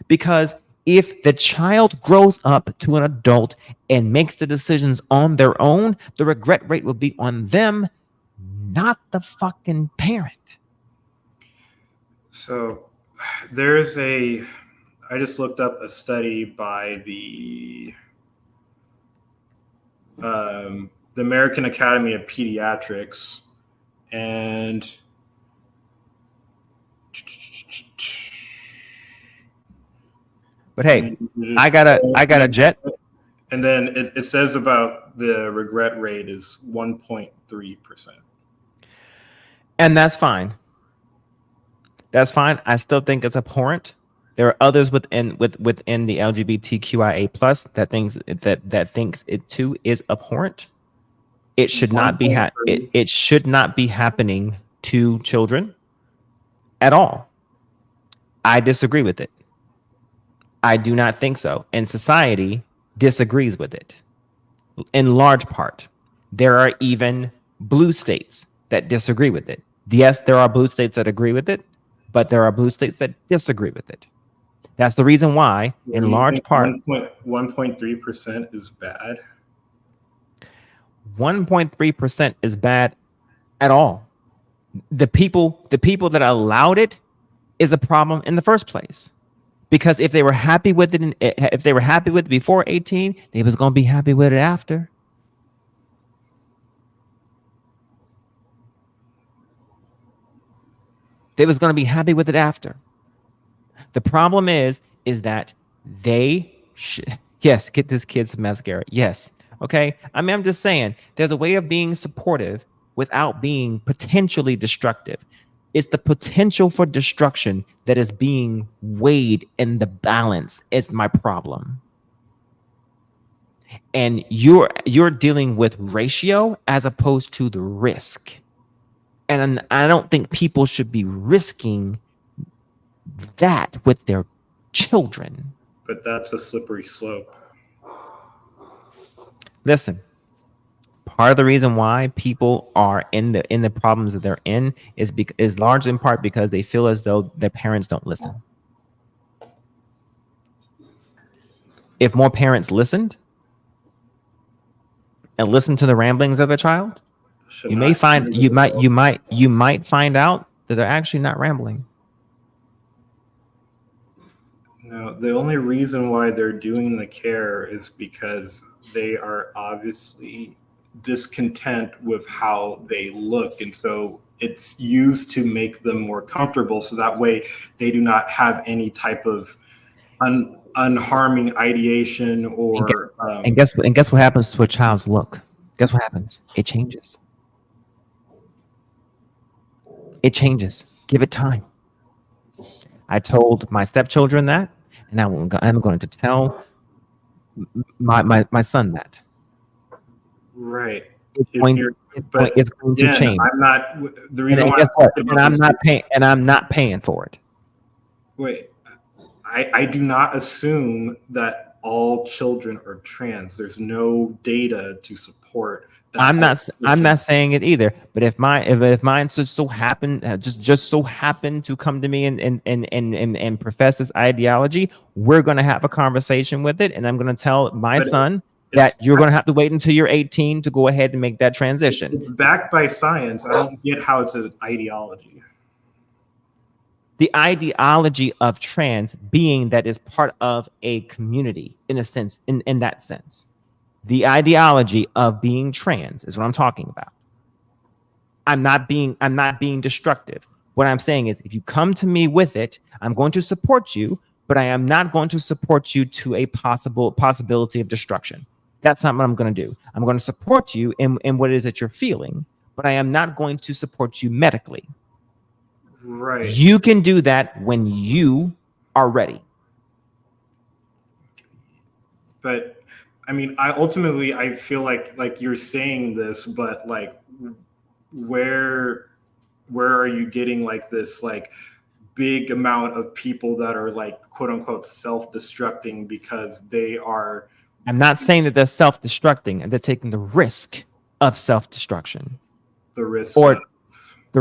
because if the child grows up to an adult and makes the decisions on their own, the regret rate will be on them, not the fucking parent. So I just looked up a study by the American Academy of Pediatrics, and but hey, I got a jet. And then it says about the regret rate is 1.3%. And that's fine. That's fine. I still think it's abhorrent. There are others within the LGBTQIA plus that thinks it too is abhorrent. It should not be it should not be happening to children at all. I disagree with it. I do not think so. And society disagrees with it in large part. There are even blue states that disagree with it. Yes, there are blue states that agree with it, but there are blue states that disagree with it. That's the reason why, in large part, 1.3% is bad. 1.3% is bad at all. The people that allowed it is a problem in the first place. Because if they were happy with it, if they were happy with it before 18, they was gonna be happy with it after. They was gonna be happy with it after. The problem is that they should, yes, get this kid some mascara. Yes. Okay. I mean, I'm just saying there's a way of being supportive without being potentially destructive. It's the potential for destruction that is being weighed in the balance is my problem. And you're dealing with ratio as opposed to the risk. And I don't think people should be risking that with their children. But that's a slippery slope. Listen, part of the reason why people are in the problems that they're in is large in part because they feel as though their parents don't listen. If more parents listened and listened to the ramblings of their child, you might find out that they're actually not rambling. No, the only reason why they're doing the care is because they are obviously discontent with how they look. And so it's used to make them more comfortable. So that way they do not have any type of unharming ideation or. And guess what happens to a child's look? Guess what happens? It changes. It changes. Give it time. I told my stepchildren that, and I'm going to tell my son that. Right. It's going to change. I'm not the reason and why. Guess what? And I'm not paying for it. Wait, I do not assume that all children are trans. There's no data to support that. I'm not saying it either. But if mine just so happen to come to me and profess this ideology, we're going to have a conversation with it, and I'm going to tell my son that you're going to have to wait until you're 18 to go ahead and make that transition. It's backed by science. I don't get how it's an ideology. The ideology of trans being that is part of a community in a sense, in that sense. The ideology of being trans is what I'm talking about. I'm not being destructive. What I'm saying is if you come to me with it, I'm going to support you, but I am not going to support you to a possibility of destruction. That's not what I'm going to do. I'm going to support you in what it is that you're feeling, but I am not going to support you medically. Right. You can do that when you are ready. But I mean, I feel like you're saying this, but like, where are you getting like this like big amount of people that are like quote unquote self-destructing because they are? I'm not saying that they're self-destructing and they're taking the risk of self-destruction. The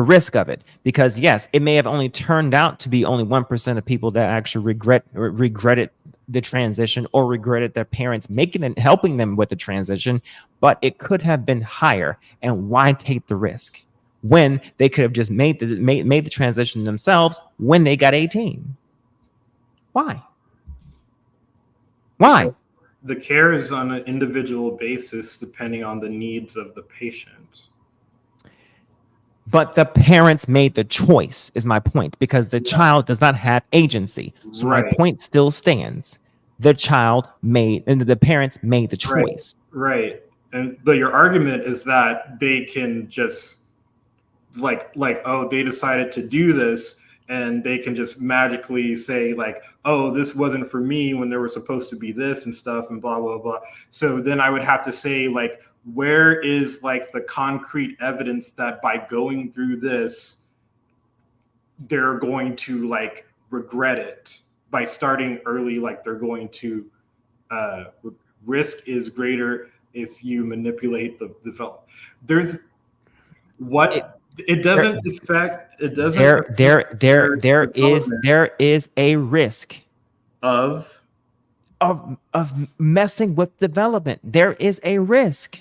risk of it, because yes, it may have only turned out to be only 1% of people that actually regretted the transition or regretted their parents helping them with the transition, but it could have been higher. And why take the risk when they could have just made the transition themselves when they got 18? Why? The care is on an individual basis depending on the needs of the patient. But the parents made the choice, is my point, because the child does not have agency. So my point still stands. The parents made the choice. Right. But your argument is that they can just like, oh, they decided to do this and they can just magically say like, oh, this wasn't for me when there was supposed to be this and stuff and blah, blah, blah. So then I would have to say like, where is like the concrete evidence that by going through this, they're going to like regret it by starting early? Like they're going to risk is greater if you manipulate the development. There's what it doesn't affect. It doesn't. There is a risk of messing with development. There is a risk.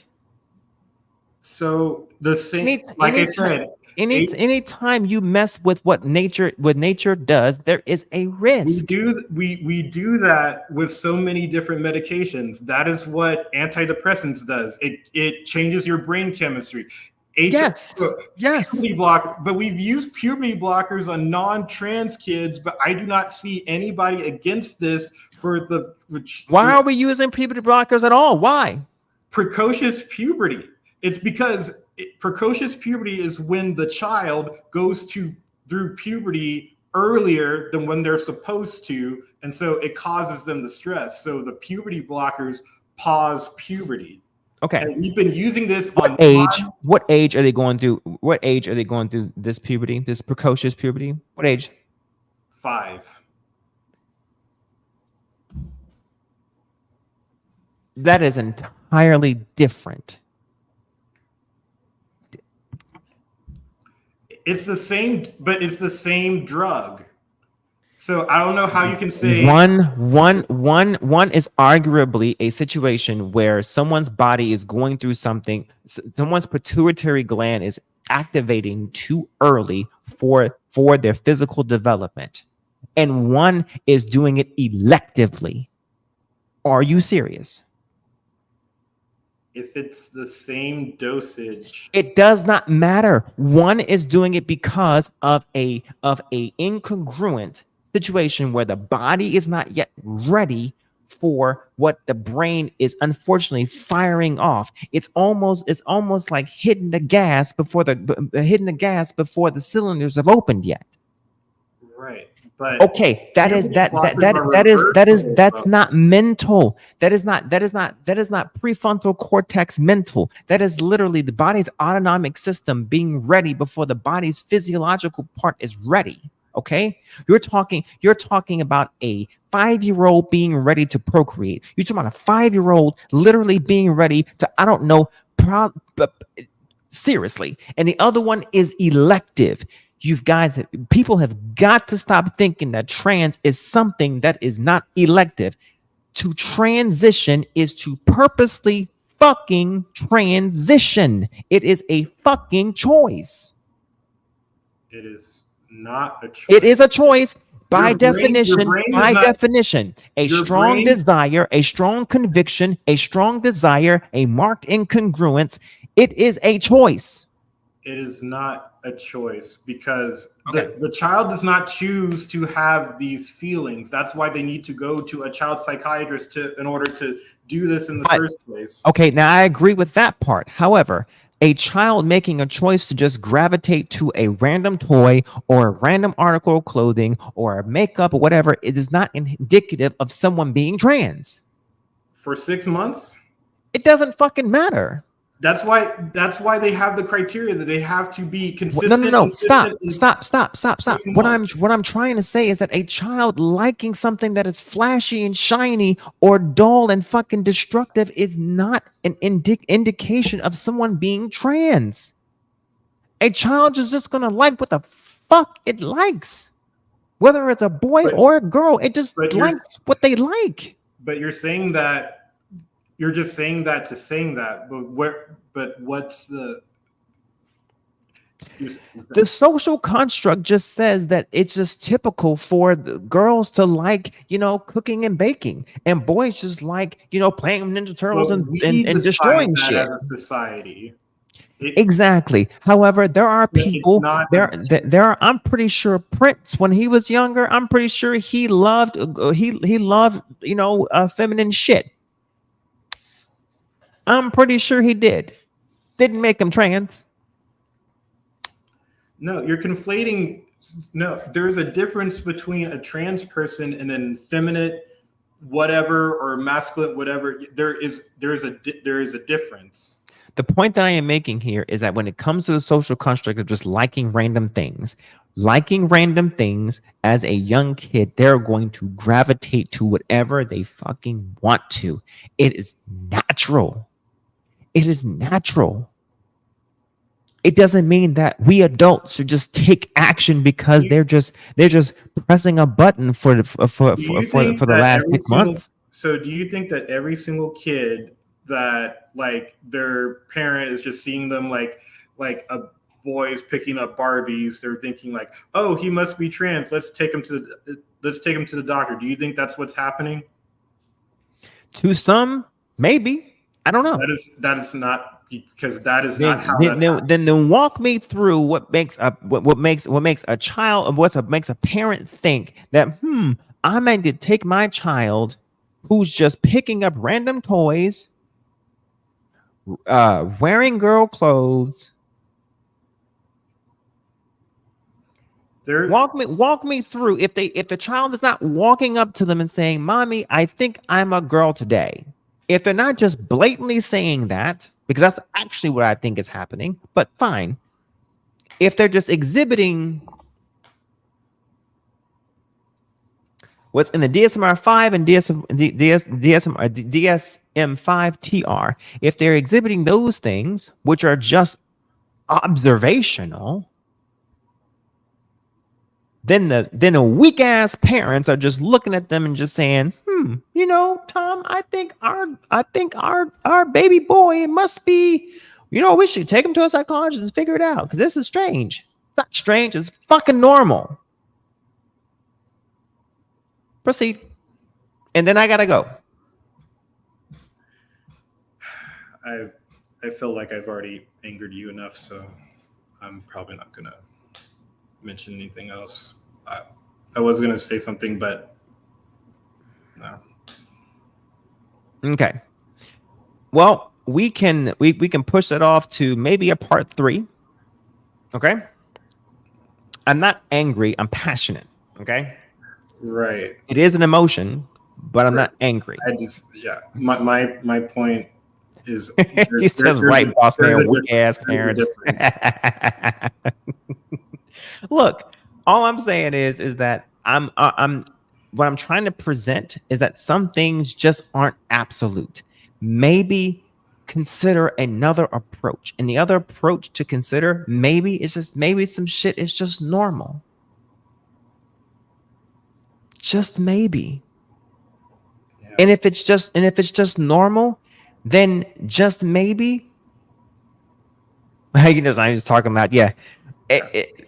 So the same, I said, anytime you mess with what nature does, there is a risk. We do that with so many different medications. That is what antidepressants does. It changes your brain chemistry. Yes. Puberty block, but we've used puberty blockers on non-trans kids, but I do not see anybody against this for the. Why are we using puberty blockers at all? Why? Precocious puberty. It's because precocious puberty is when the child goes through puberty earlier than when they're supposed to, and so it causes them the stress. So the puberty blockers pause puberty. Okay. And we've been using this What age are they going through? What age are they going through this puberty, this precocious puberty? What age? 5. That is entirely different. It's the same, but it's the same drug. So I don't know how you can say one is arguably a situation where someone's body is going through something, someone's pituitary gland is activating too early for their physical development, and one is doing it electively. Are you serious? if it's the same dosage. It does not matter. One is doing it because of a incongruent situation where the body is not yet ready for what the brain is unfortunately firing off. It's almost like hitting the gas before the cylinders have opened yet. Right. But okay, that's not mental. That is not prefrontal cortex mental. That is literally the body's autonomic system being ready before the body's physiological part is ready. Okay, you're talking about a 5-year-old being ready to procreate. You're talking about a 5-year-old literally being ready to, I don't know, seriously. And the other one is elective. People have got to stop thinking that trans is something that is not elective. To transition is to purposely fucking transition. It is a fucking choice. It is not a choice. It is a choice by definition. A strong desire, a strong conviction, a strong desire, a marked incongruence. It is a choice. It is not a choice because the child does not choose to have these feelings. That's why they need to go to a child psychiatrist in order to do this in the first place. Okay, now I agree with that part. However, a child making a choice to just gravitate to a random toy or a random article of clothing or makeup or whatever, it is not indicative of someone being trans. For 6 months? It doesn't fucking matter. That's why they have the criteria that they have to be consistent. No. Stop. What I'm trying to say is that a child liking something that is flashy and shiny or dull and fucking destructive is not an indication of someone being trans. A child is just gonna like what the fuck it likes, whether it's a boy or a girl. It just likes what they like. But you're saying that. You're just saying that to saying that, but what's the social construct just says that it's just typical for the girls to like, cooking and baking, and boys just like, playing Ninja Turtles and destroying shit. As a society. Exactly. However, there are people I'm pretty sure Prince, when he was younger, I'm pretty sure he loved feminine shit. I'm pretty sure he did. Didn't make him trans. No, you're conflating. No, there's a difference between a trans person and an effeminate whatever or masculine whatever. There is a difference. The point that I am making here is that when it comes to the social construct of just liking random things as a young kid, they're going to gravitate to whatever they fucking want to. It is natural. It is natural. It doesn't mean that we adults should just take action because they're just pressing a button for the last 6 months. So do you think that every single kid that like their parent is just seeing them like a boy's picking up Barbies, they're thinking like, oh, he must be trans. Let's take him to the doctor. Do you think that's what's happening? To some, maybe. I don't know. That is not, because that is then, not how. Then walk me through what makes a child, makes a parent think that I meant to take my child who's just picking up random toys, wearing girl clothes. Walk me through if the child is not walking up to them and saying, "Mommy, I think I'm a girl today." If they're not just blatantly saying that, because that's actually what I think is happening, but fine. If they're just exhibiting what's in the DSM-5 and DSM-5 TR, if they're exhibiting those things, which are just observational, then the weak ass parents are just looking at them and just saying, Tom, I think our baby boy must be, we should take him to a psychologist and figure it out, because this is strange. It's not strange, it's fucking normal. Proceed. And then I gotta go. I feel like I've already angered you enough, so I'm probably not gonna mention anything else. I was gonna say something, but no. Okay. Well, we can push that off to maybe a part 3. Okay. I'm not angry. I'm passionate. Okay. Right. It is an emotion, but I'm not angry. My point is. He says, "Right, boss man, weak ass parents." Look, all I'm saying is that what I'm trying to present is that some things just aren't absolute. Maybe consider another approach, and the other approach to consider maybe some shit is just normal. Just maybe. Yeah. And if it's just normal, then just maybe. I'm just talking about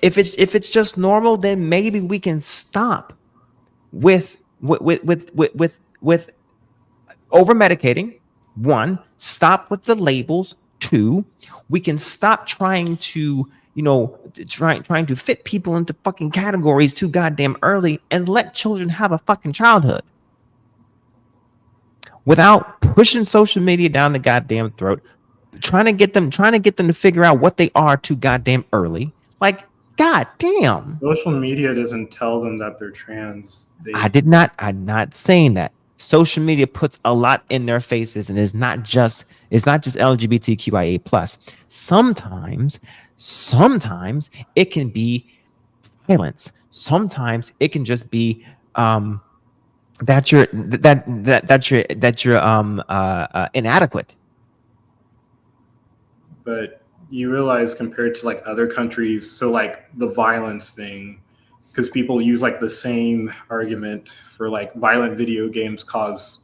if it's just normal, then maybe we can stop with over medicating. 1, stop with the labels. 2, we can stop trying to fit people into fucking categories too goddamn early, and let children have a fucking childhood without pushing social media down the goddamn throat, trying to get them to figure out what they are too goddamn early. Like, goddamn. Social media doesn't tell them that they're trans. I'm not saying that. Social media puts a lot in their faces, and it's not just LGBTQIA plus. Sometimes it can be violence. Sometimes it can just be that you're inadequate. But you realize, compared to like other countries, so like the violence thing, because people use like the same argument for like violent video games cause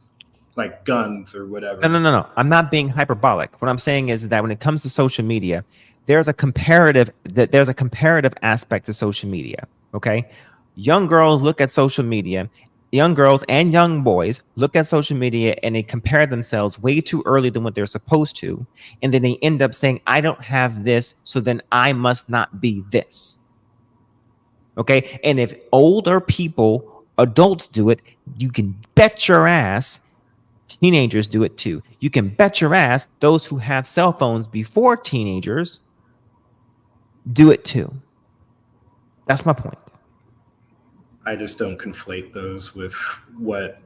like guns or whatever. No. I'm not being hyperbolic. What I'm saying is that when it comes to social media, there's a comparative aspect to social media. Okay. Young girls look at social media, young girls and young boys look at social media, and they compare themselves way too early than what they're supposed to. And then they end up saying, I don't have this, so then I must not be this. Okay. And if older people, adults do it, you can bet your ass teenagers do it too. You can bet your ass those who have cell phones before teenagers do it too. That's my point. I just don't conflate those with what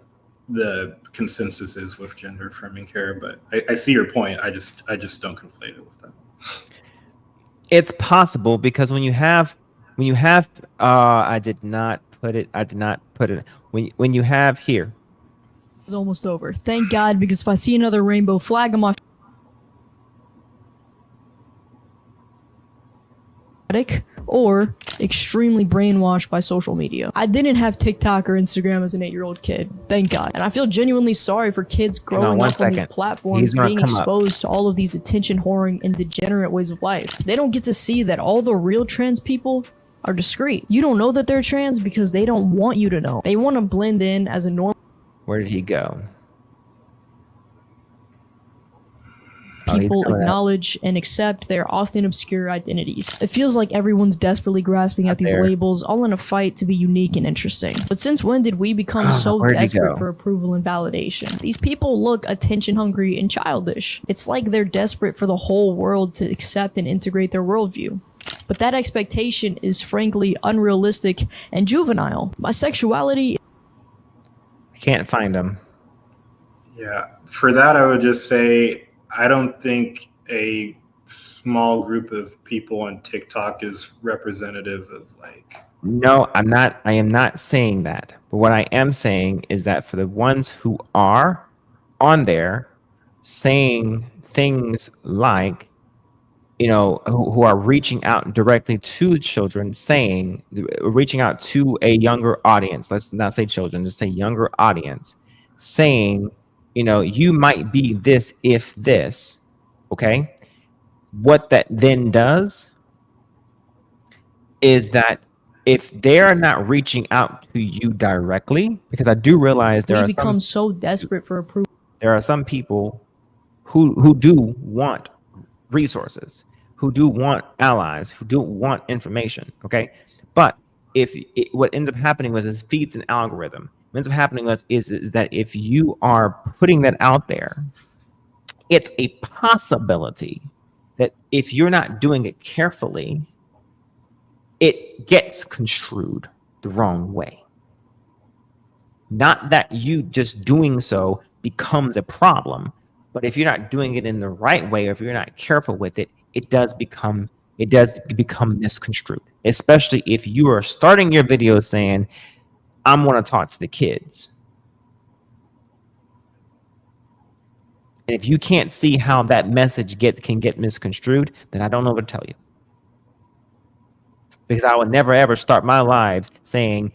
the consensus is with gender affirming care, but I see your point. I just don't conflate it with that. It's possible, because when you have I did not put it when you have here. It's almost over. Thank God, because if I see another rainbow flag on my or extremely brainwashed by social media. I didn't have TikTok or Instagram as an 8-year-old kid, thank God. And I feel genuinely sorry for kids growing up on these platforms being exposed to all of these attention-whoring and degenerate ways of life. They don't get to see that all the real trans people are discreet. You don't know that they're trans because they don't want you to know. They want to blend in as a normal. Where did he go? People acknowledge and accept their often obscure identities. It feels like everyone's desperately grasping at these labels, all in a fight to be unique and interesting. But since when did we become so desperate for approval and validation? These people look attention hungry and childish. It's like they're desperate for the whole world to accept and integrate their worldview. But that expectation is frankly unrealistic and juvenile. My sexuality... I can't find them. Yeah, for that I would just say, I don't think a small group of people on TikTok is representative of like. No, I'm not. I am not saying that. But what I am saying is that for the ones who are on there saying things like, you know, who are reaching out directly to children, reaching out to a younger audience, let's not say children, just say younger audience, saying, you know, you might be this if this, okay? What that then does is that if they're not reaching out to you directly, because I do realize we become so desperate for approval. There are some people who do want resources, who do want allies, who do want information, okay? But what ends up happening was it feeds an algorithm. What ends up happening is that if you are putting that out there, it's a possibility that if you're not doing it carefully, it gets construed the wrong way. Not that you just doing so becomes a problem, but if you're not doing it in the right way, or if you're not careful with it, it does become misconstrued. Especially if you are starting your video saying, I'm going to talk to the kids. And if you can't see how that message can get misconstrued, then I don't know what to tell you. Because I would never ever start my lives saying,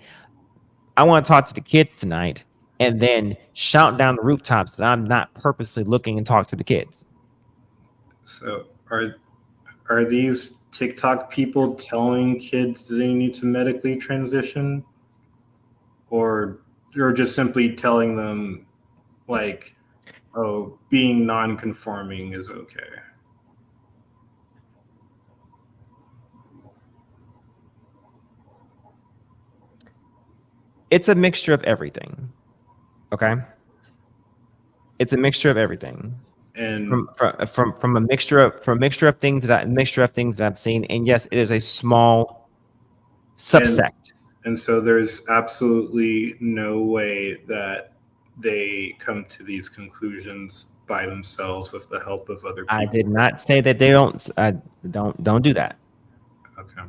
I want to talk to the kids tonight, and then shout down the rooftops that I'm not purposely looking and talk to the kids. So are these TikTok people telling kids they need to medically transition? Or you're just simply telling them, like, oh, being non-conforming is okay? It's a mixture of everything. Okay? It's a mixture of everything. And from a mixture of things that I've seen, and yes, it is a small subset. And so there's absolutely no way that they come to these conclusions by themselves with the help of other people. I did not say that they don't. Don't do that. Okay.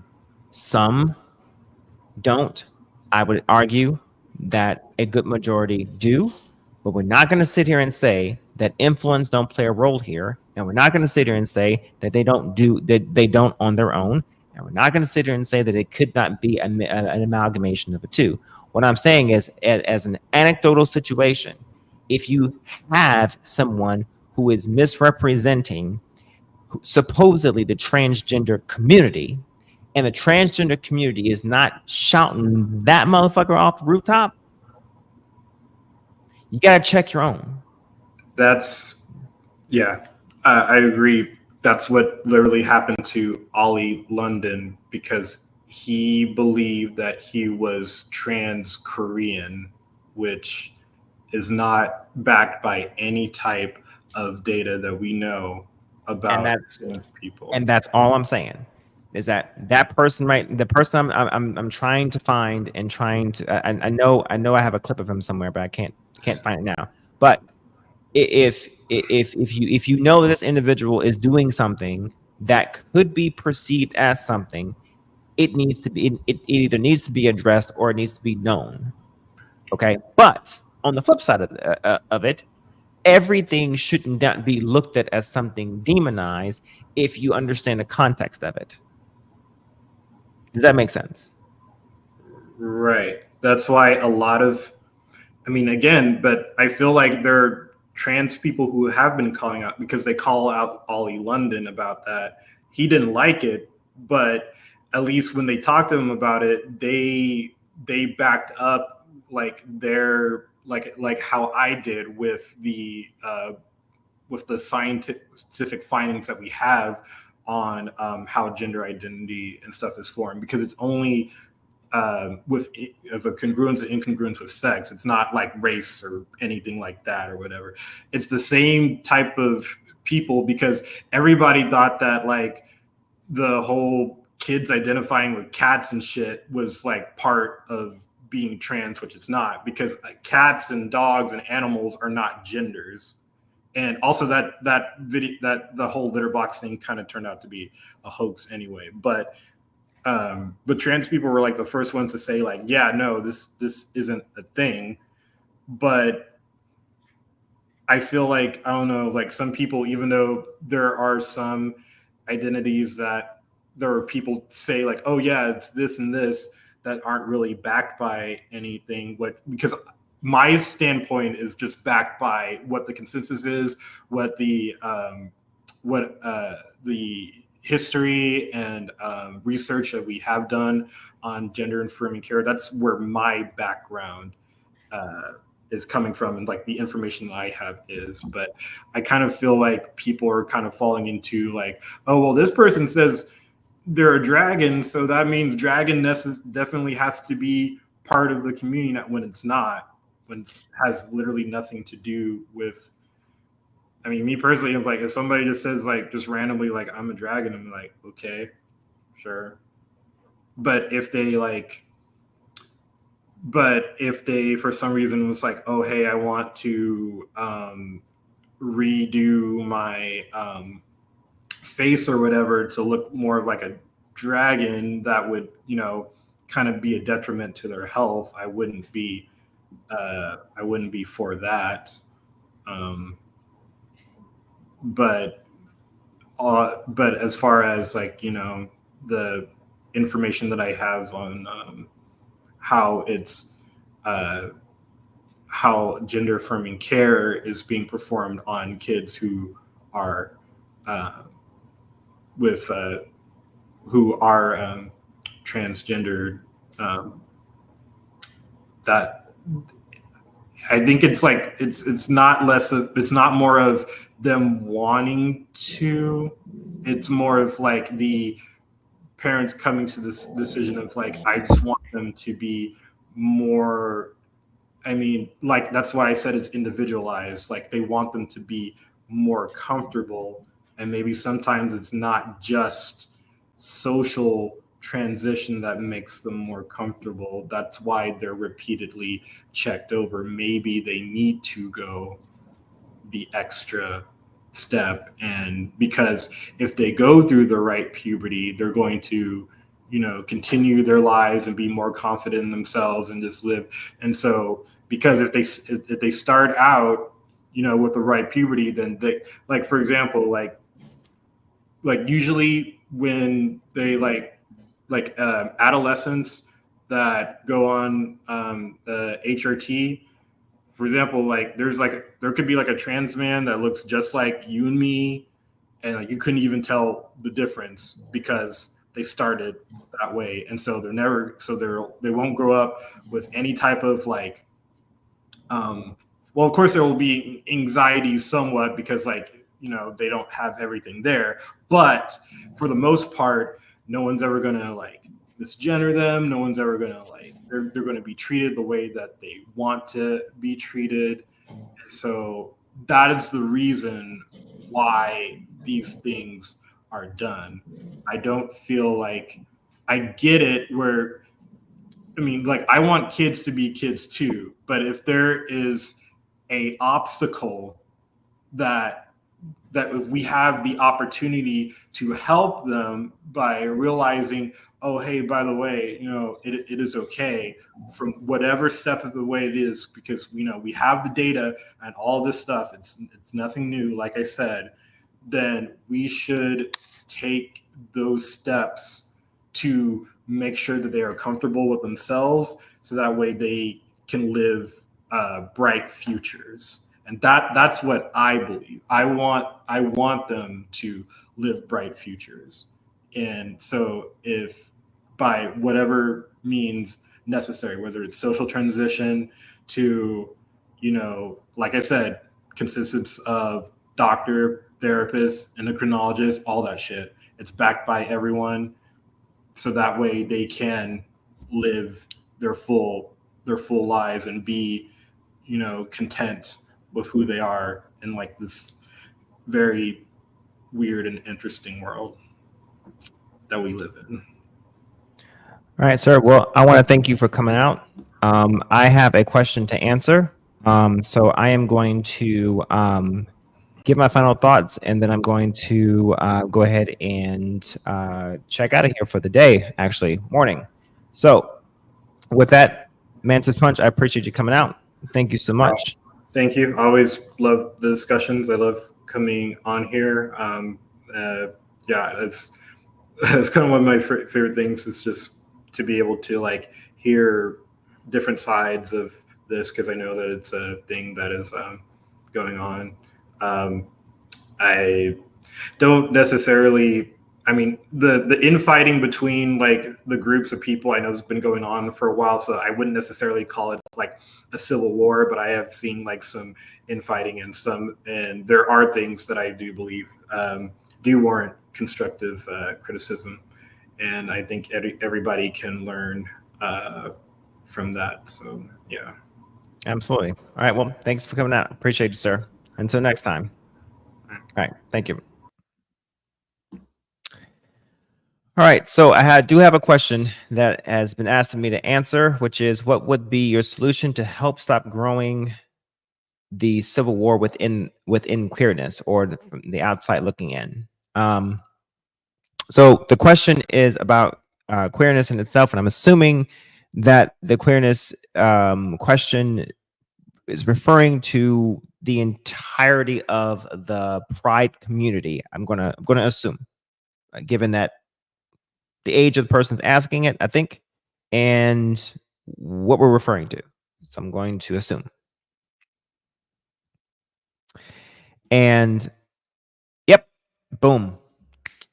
Some don't. I would argue that a good majority do, but we're not going to sit here and say that influence don't play a role here, and we're not going to sit here and say that they don't on their own. And we're not going to sit here and say that it could not be an amalgamation of the two. What I'm saying is, as an anecdotal situation, if you have someone who is misrepresenting supposedly the transgender community, and the transgender community is not shouting that motherfucker off the rooftop, you got to check your own. I agree. That's what literally happened to Ollie London, because he believed that he was trans Korean, which is not backed by any type of data that we know about people. And that's all I'm saying, is that person, right? The person I'm trying to find and trying to, I know I have a clip of him somewhere, but I can't find it now. But if you know that this individual is doing something that could be perceived as something, it either needs to be addressed or it needs to be known. Okay, but on the flip side of it, everything should not be looked at as something demonized if you understand the context of it. Does that make sense? Right. That's why a lot of, I mean, again, but I feel like there are trans people who have been calling out because they call out Ollie London about that. He didn't like it, but at least when they talked to him about it, they backed up like their like how I did with the scientific findings that we have on how gender identity and stuff is formed, because it's only with of a congruence and incongruence with sex. It's not like race or anything like that or whatever. It's the same type of people, because everybody thought that like the whole kids identifying with cats and shit was like part of being trans, which it's not, because cats and dogs and animals are not genders. And also that the whole litter box thing kind of turned out to be a hoax anyway. But trans people were like the first ones to say like, yeah, no, this isn't a thing. But I feel like, I don't know, like some people, even though there are some identities that there are people say like, oh yeah, it's this and this, that aren't really backed by anything. Because my standpoint is just backed by what the consensus is, what the history and research that we have done on gender affirming care. That's where my background is coming from, and like the information that I have is. But I kind of feel like people are kind of falling into like, oh well, this person says they're a dragon, so that means dragon definitely has to be part of the community, when it's not, when it has literally nothing to do with. I mean, me personally, it's like if somebody just says like just randomly like I'm a dragon, I'm like, okay, sure. But if they for some reason was like, oh hey, I want to redo my face or whatever to look more of like a dragon, that would, you know, kind of be a detriment to their health. I wouldn't be for that. But as far as like, you know, the information that I have on how it's how gender affirming care is being performed on kids who are transgendered, that I think it's like it's not more of them wanting to, it's more of like the parents coming to this decision of like, I just want them to be more, I mean, like that's why I said it's individualized. Like they want them to be more comfortable, and maybe sometimes it's not just social transition that makes them more comfortable. That's why they're repeatedly checked over. Maybe they need to go the extra step, and because if they go through the right puberty, they're going to, you know, continue their lives and be more confident in themselves and just live. And so because if they start out, you know, with the right puberty, then they, like for example, like usually when they adolescents that go on HRT, for example, like there could be like a trans man that looks just like you and me, and like you couldn't even tell the difference because they started that way. And so they won't grow up with any type of like well, of course there will be anxiety somewhat because like, you know, they don't have everything there, but for the most part, no one's ever gonna like misgender them. No one's ever gonna like, they're gonna be treated the way that they want to be treated. And so that is the reason why these things are done. I don't feel like, I get it where, I mean, like I want kids to be kids too, but if there is a obstacle that if we have the opportunity to help them by realizing, oh, hey, by the way, you know, it is okay from whatever step of the way it is, because, you know, we have the data and all this stuff. It's nothing new, like I said, then we should take those steps to make sure that they are comfortable with themselves, so that way they can live bright futures. And that's what I believe. I want them to live bright futures. And so if by whatever means necessary, whether it's social transition to, like I said, consists of doctor, therapist, endocrinologist, all that shit. It's backed by everyone, so that way they can live their full lives and be, content with who they are in like this very weird and interesting world that we live in. All right, sir. Well, I want to thank you for coming out. I have a question to answer. So I am going to give my final thoughts, and then I'm going to go ahead and check out of here for the day, actually, morning. So with that, Mantis Punch, I appreciate you coming out. Thank you so much. Thank you. I always love the discussions. I love coming on here. Yeah, that's kind of one of my favorite things, is just to be able to like hear different sides of this, because I know that it's a thing that is going on. I don't necessarily, I mean, the infighting between like the groups of people I know has been going on for a while, so I wouldn't necessarily call it like a civil war, but I have seen like some infighting and there are things that I do believe do warrant constructive criticism, and I think everybody can learn from that. So yeah. Absolutely. All right. Well, thanks for coming out. Appreciate you, sir. Until next time. All right. Thank you. All right. So I do have a question that has been asked of me to answer, which is, what would be your solution to help stop growing the civil war within queerness, or from the outside looking in? So the question is about queerness in itself, and I'm assuming that the queerness question is referring to the entirety of the pride community. I'm gonna assume, given that the age of the person's asking it, I think, and what we're referring to. So I'm going to assume. And yep, boom,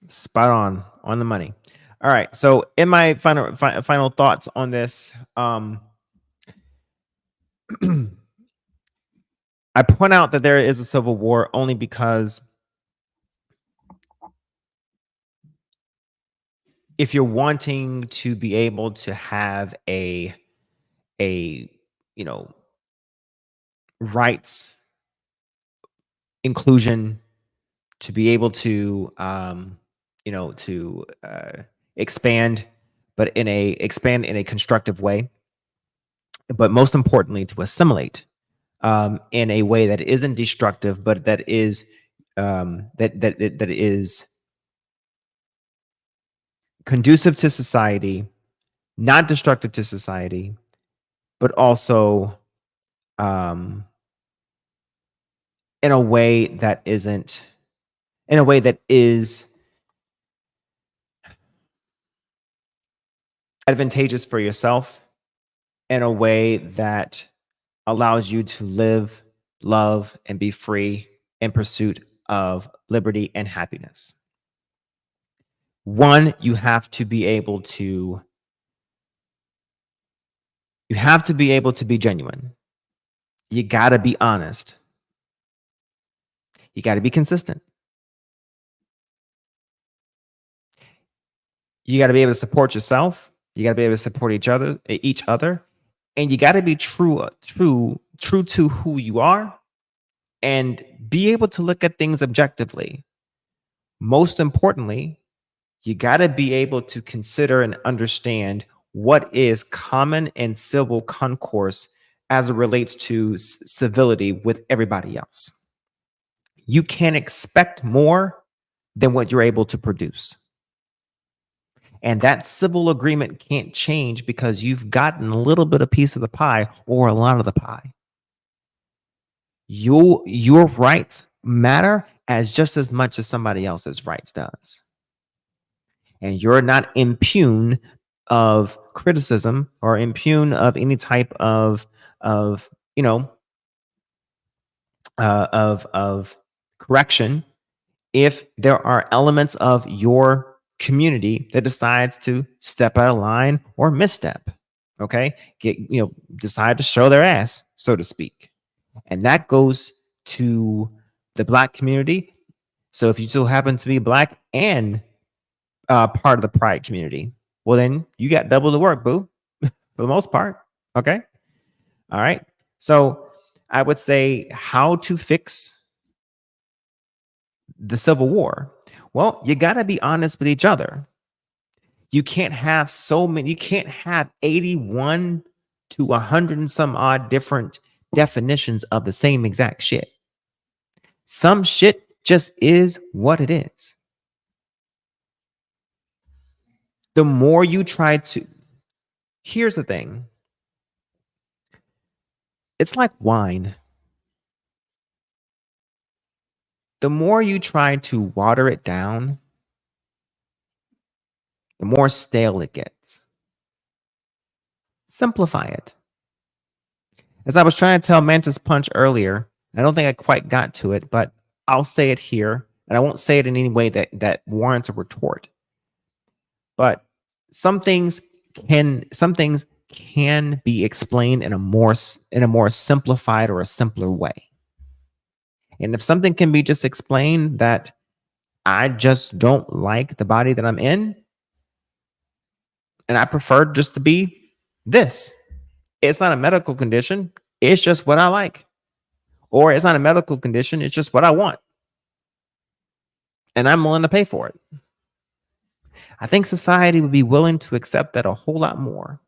spot on the money. All right. So in my final thoughts on this, I point out that there is a civil war only because if you're wanting to be able to have a rights inclusion, to be able to expand, but expand in a constructive way, but most importantly to assimilate in a way that isn't destructive, but that is that is conducive to society, not destructive to society, but also in a way that isn't, in a way that is advantageous for yourself, in a way that allows you to live, love, and be free in pursuit of liberty and happiness. One, you have to be able to be genuine. You got to be honest. You got to be consistent. You got to be able to support yourself. You got to be able to support each other, and you got to be true to who you are, and be able to look at things objectively. Most importantly, you got to be able to consider and understand what is common and civil concourse as it relates to civility with everybody else. You can't expect more than what you're able to produce. And that civil agreement can't change because you've gotten a little bit of piece of the pie or a lot of the pie. Your rights matter as just as much as somebody else's rights does. And you're not impugned of criticism or impugn of any type of you know of correction if there are elements of your community that decides to step out of line or misstep. Okay, decide to show their ass, so to speak, and that goes to the Black community. So if you still happen to be Black and part of the Pride community, well, then you got double the work, boo, for the most part. Okay. All right. So I would say how to fix the Civil War. Well, you got to be honest with each other. You can't have you can't have 81 to 100 and some odd different definitions of the same exact shit. Some shit just is what it is. The more you try to, here's the thing. It's like wine. The more you try to water it down, the more stale it gets. Simplify it. As I was trying to tell Mantis Punch earlier, I don't think I quite got to it, but I'll say it here, and I won't say it in any way that warrants a retort. But some things can be explained in a more simplified or a simpler way. And if something can be just explained that I just don't like the body that I'm in, and I prefer just to be this. It's not a medical condition. It's just what I like. Or it's not a medical condition. It's just what I want. And I'm willing to pay for it. I think society would be willing to accept that a whole lot more.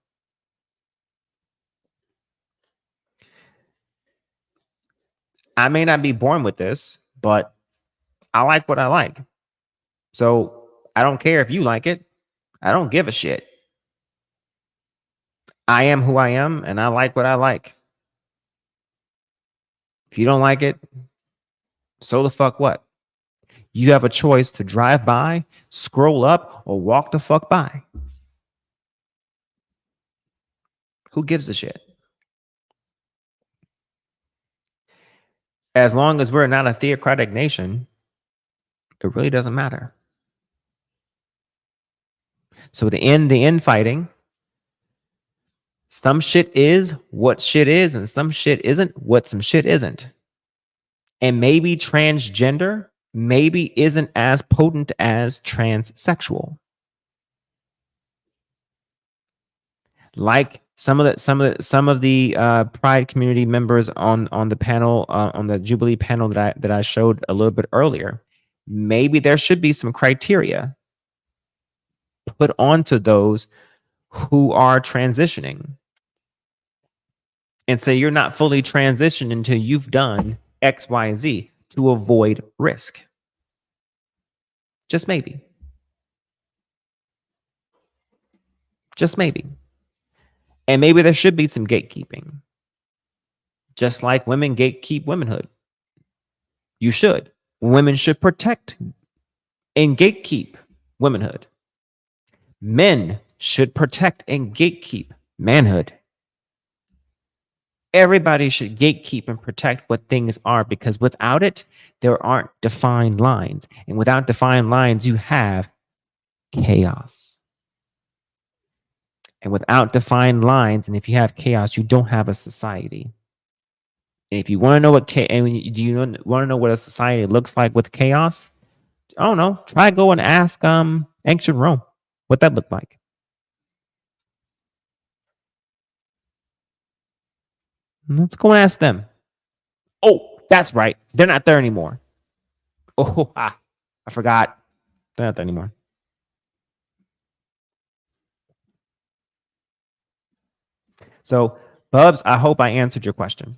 I may not be born with this, but I like what I like. So I don't care if you like it. I don't give a shit. I am who I am, and I like what I like. If you don't like it, so the fuck what? You have a choice to drive by, scroll up, or walk the fuck by. Who gives a shit? As long as we're not a theocratic nation, it really doesn't matter. So the infighting, some shit is what shit is, and some shit isn't what some shit isn't. And maybe transgender maybe isn't as potent as transsexual. Like some of the Pride community members on the panel, on the Jubilee panel that I showed a little bit earlier, maybe there should be some criteria put onto those who are transitioning, and say you're not fully transitioned until you've done X, Y, and Z to avoid risk. Just maybe. Just maybe. And maybe there should be some gatekeeping. Just like women gatekeep womanhood. You should. Women should protect and gatekeep womanhood. Men should protect and gatekeep manhood. Everybody should gatekeep and protect what things are, because without it, there aren't defined lines. And without defined lines, you have chaos. And without defined lines, and if you have chaos, you don't have a society. And if you want to know what a society looks like with chaos, I don't know. Try go and ask ancient Rome what that looked like. Let's go and ask them. Oh, that's right. They're not there anymore. Oh, I forgot. They're not there anymore. So, Bubs, I hope I answered your question.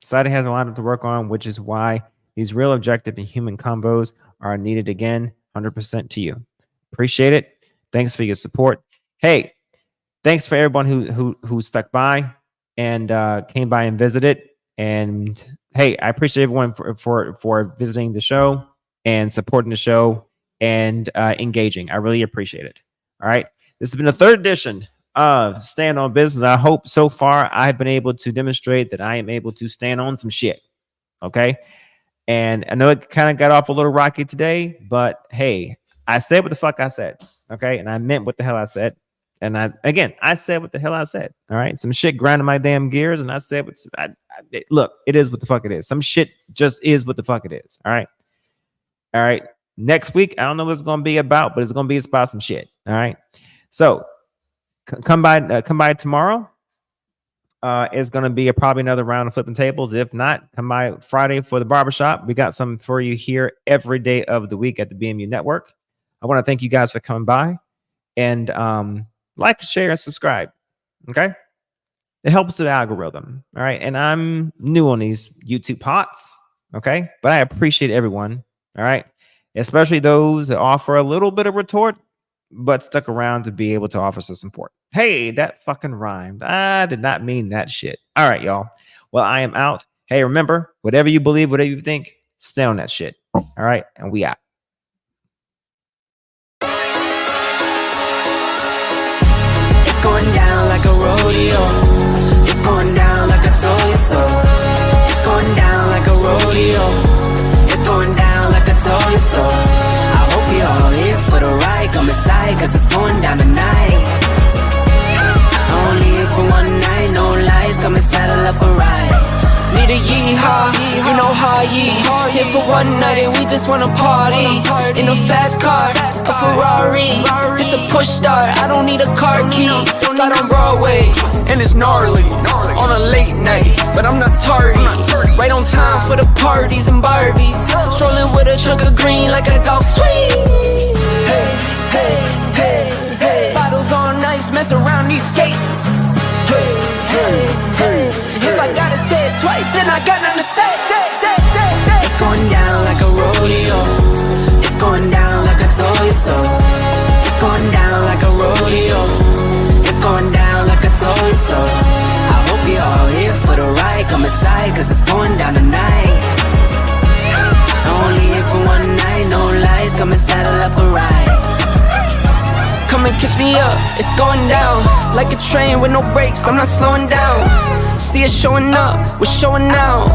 Society has a lot to work on, which is why these real objective and human combos are needed again, 100% to you. Appreciate it. Thanks for your support. Hey, thanks for everyone who stuck by and came by and visited. And hey, I appreciate everyone for visiting the show and supporting the show and engaging. I really appreciate it. All right. This has been the third edition of Stand on Business. I hope so far I've been able to demonstrate that I am able to stand on some shit. Okay. And I know it kind of got off a little rocky today, but hey, I said what the fuck I said. Okay. And I meant what the hell I said. And I said what the hell I said. All right. Some shit grinding my damn gears. And I said, look, it is what the fuck it is. Some shit just is what the fuck it is. All right. All right. Next week, I don't know what it's going to be about, but it's going to be about some shit. All right. So come by tomorrow. It's going to be probably another round of flipping tables. If not, come by Friday for the barbershop. We got something for you here every day of the week at the BMU Network. I want to thank you guys for coming by and like, share, and subscribe. Okay. It helps the algorithm. All right. And I'm new on these YouTube pots. Okay. But I appreciate everyone. All right. Especially those that offer a little bit of retort, but stuck around to be able to offer some support. Hey, that fucking rhymed. I did not mean that shit. All right, y'all. Well, I am out. Hey, remember, whatever you believe, whatever you think, stay on that shit. All right. And we out. It's going down like a rodeo. It's going down like I told you so. It's going down like a rodeo. It's going down like I told you so. I hope you're all here for the ride. Come inside, cause it's going down tonight. Only here for one night, no lies. Come and saddle up a ride. Need a yeehaw, you know how yee. Here for one night and we just wanna party. In a fast car, a Ferrari. It's a push start, I don't need a car key. Start on Broadway, and it's gnarly. On a late night, but I'm not tardy. Right on time for the parties and Barbies. Strolling with a chunk of green like I go sweet. Hey, hey, hey, hey. Bottles on ice, mess around these skates. Hey, hey, hey. If I gotta say it twice, then I got nothing to say. It's going down like a rodeo. It's going down like I told you so. It's going down like a rodeo. It's going down like I told you so. I hope you're all here for the ride. Come inside, cause it's going down tonight. Only here for one night, no lies. Come and saddle up a ride. Come and kiss me up, it's going down. Like a train with no brakes, I'm not slowing down. See it showing up, we're showing out.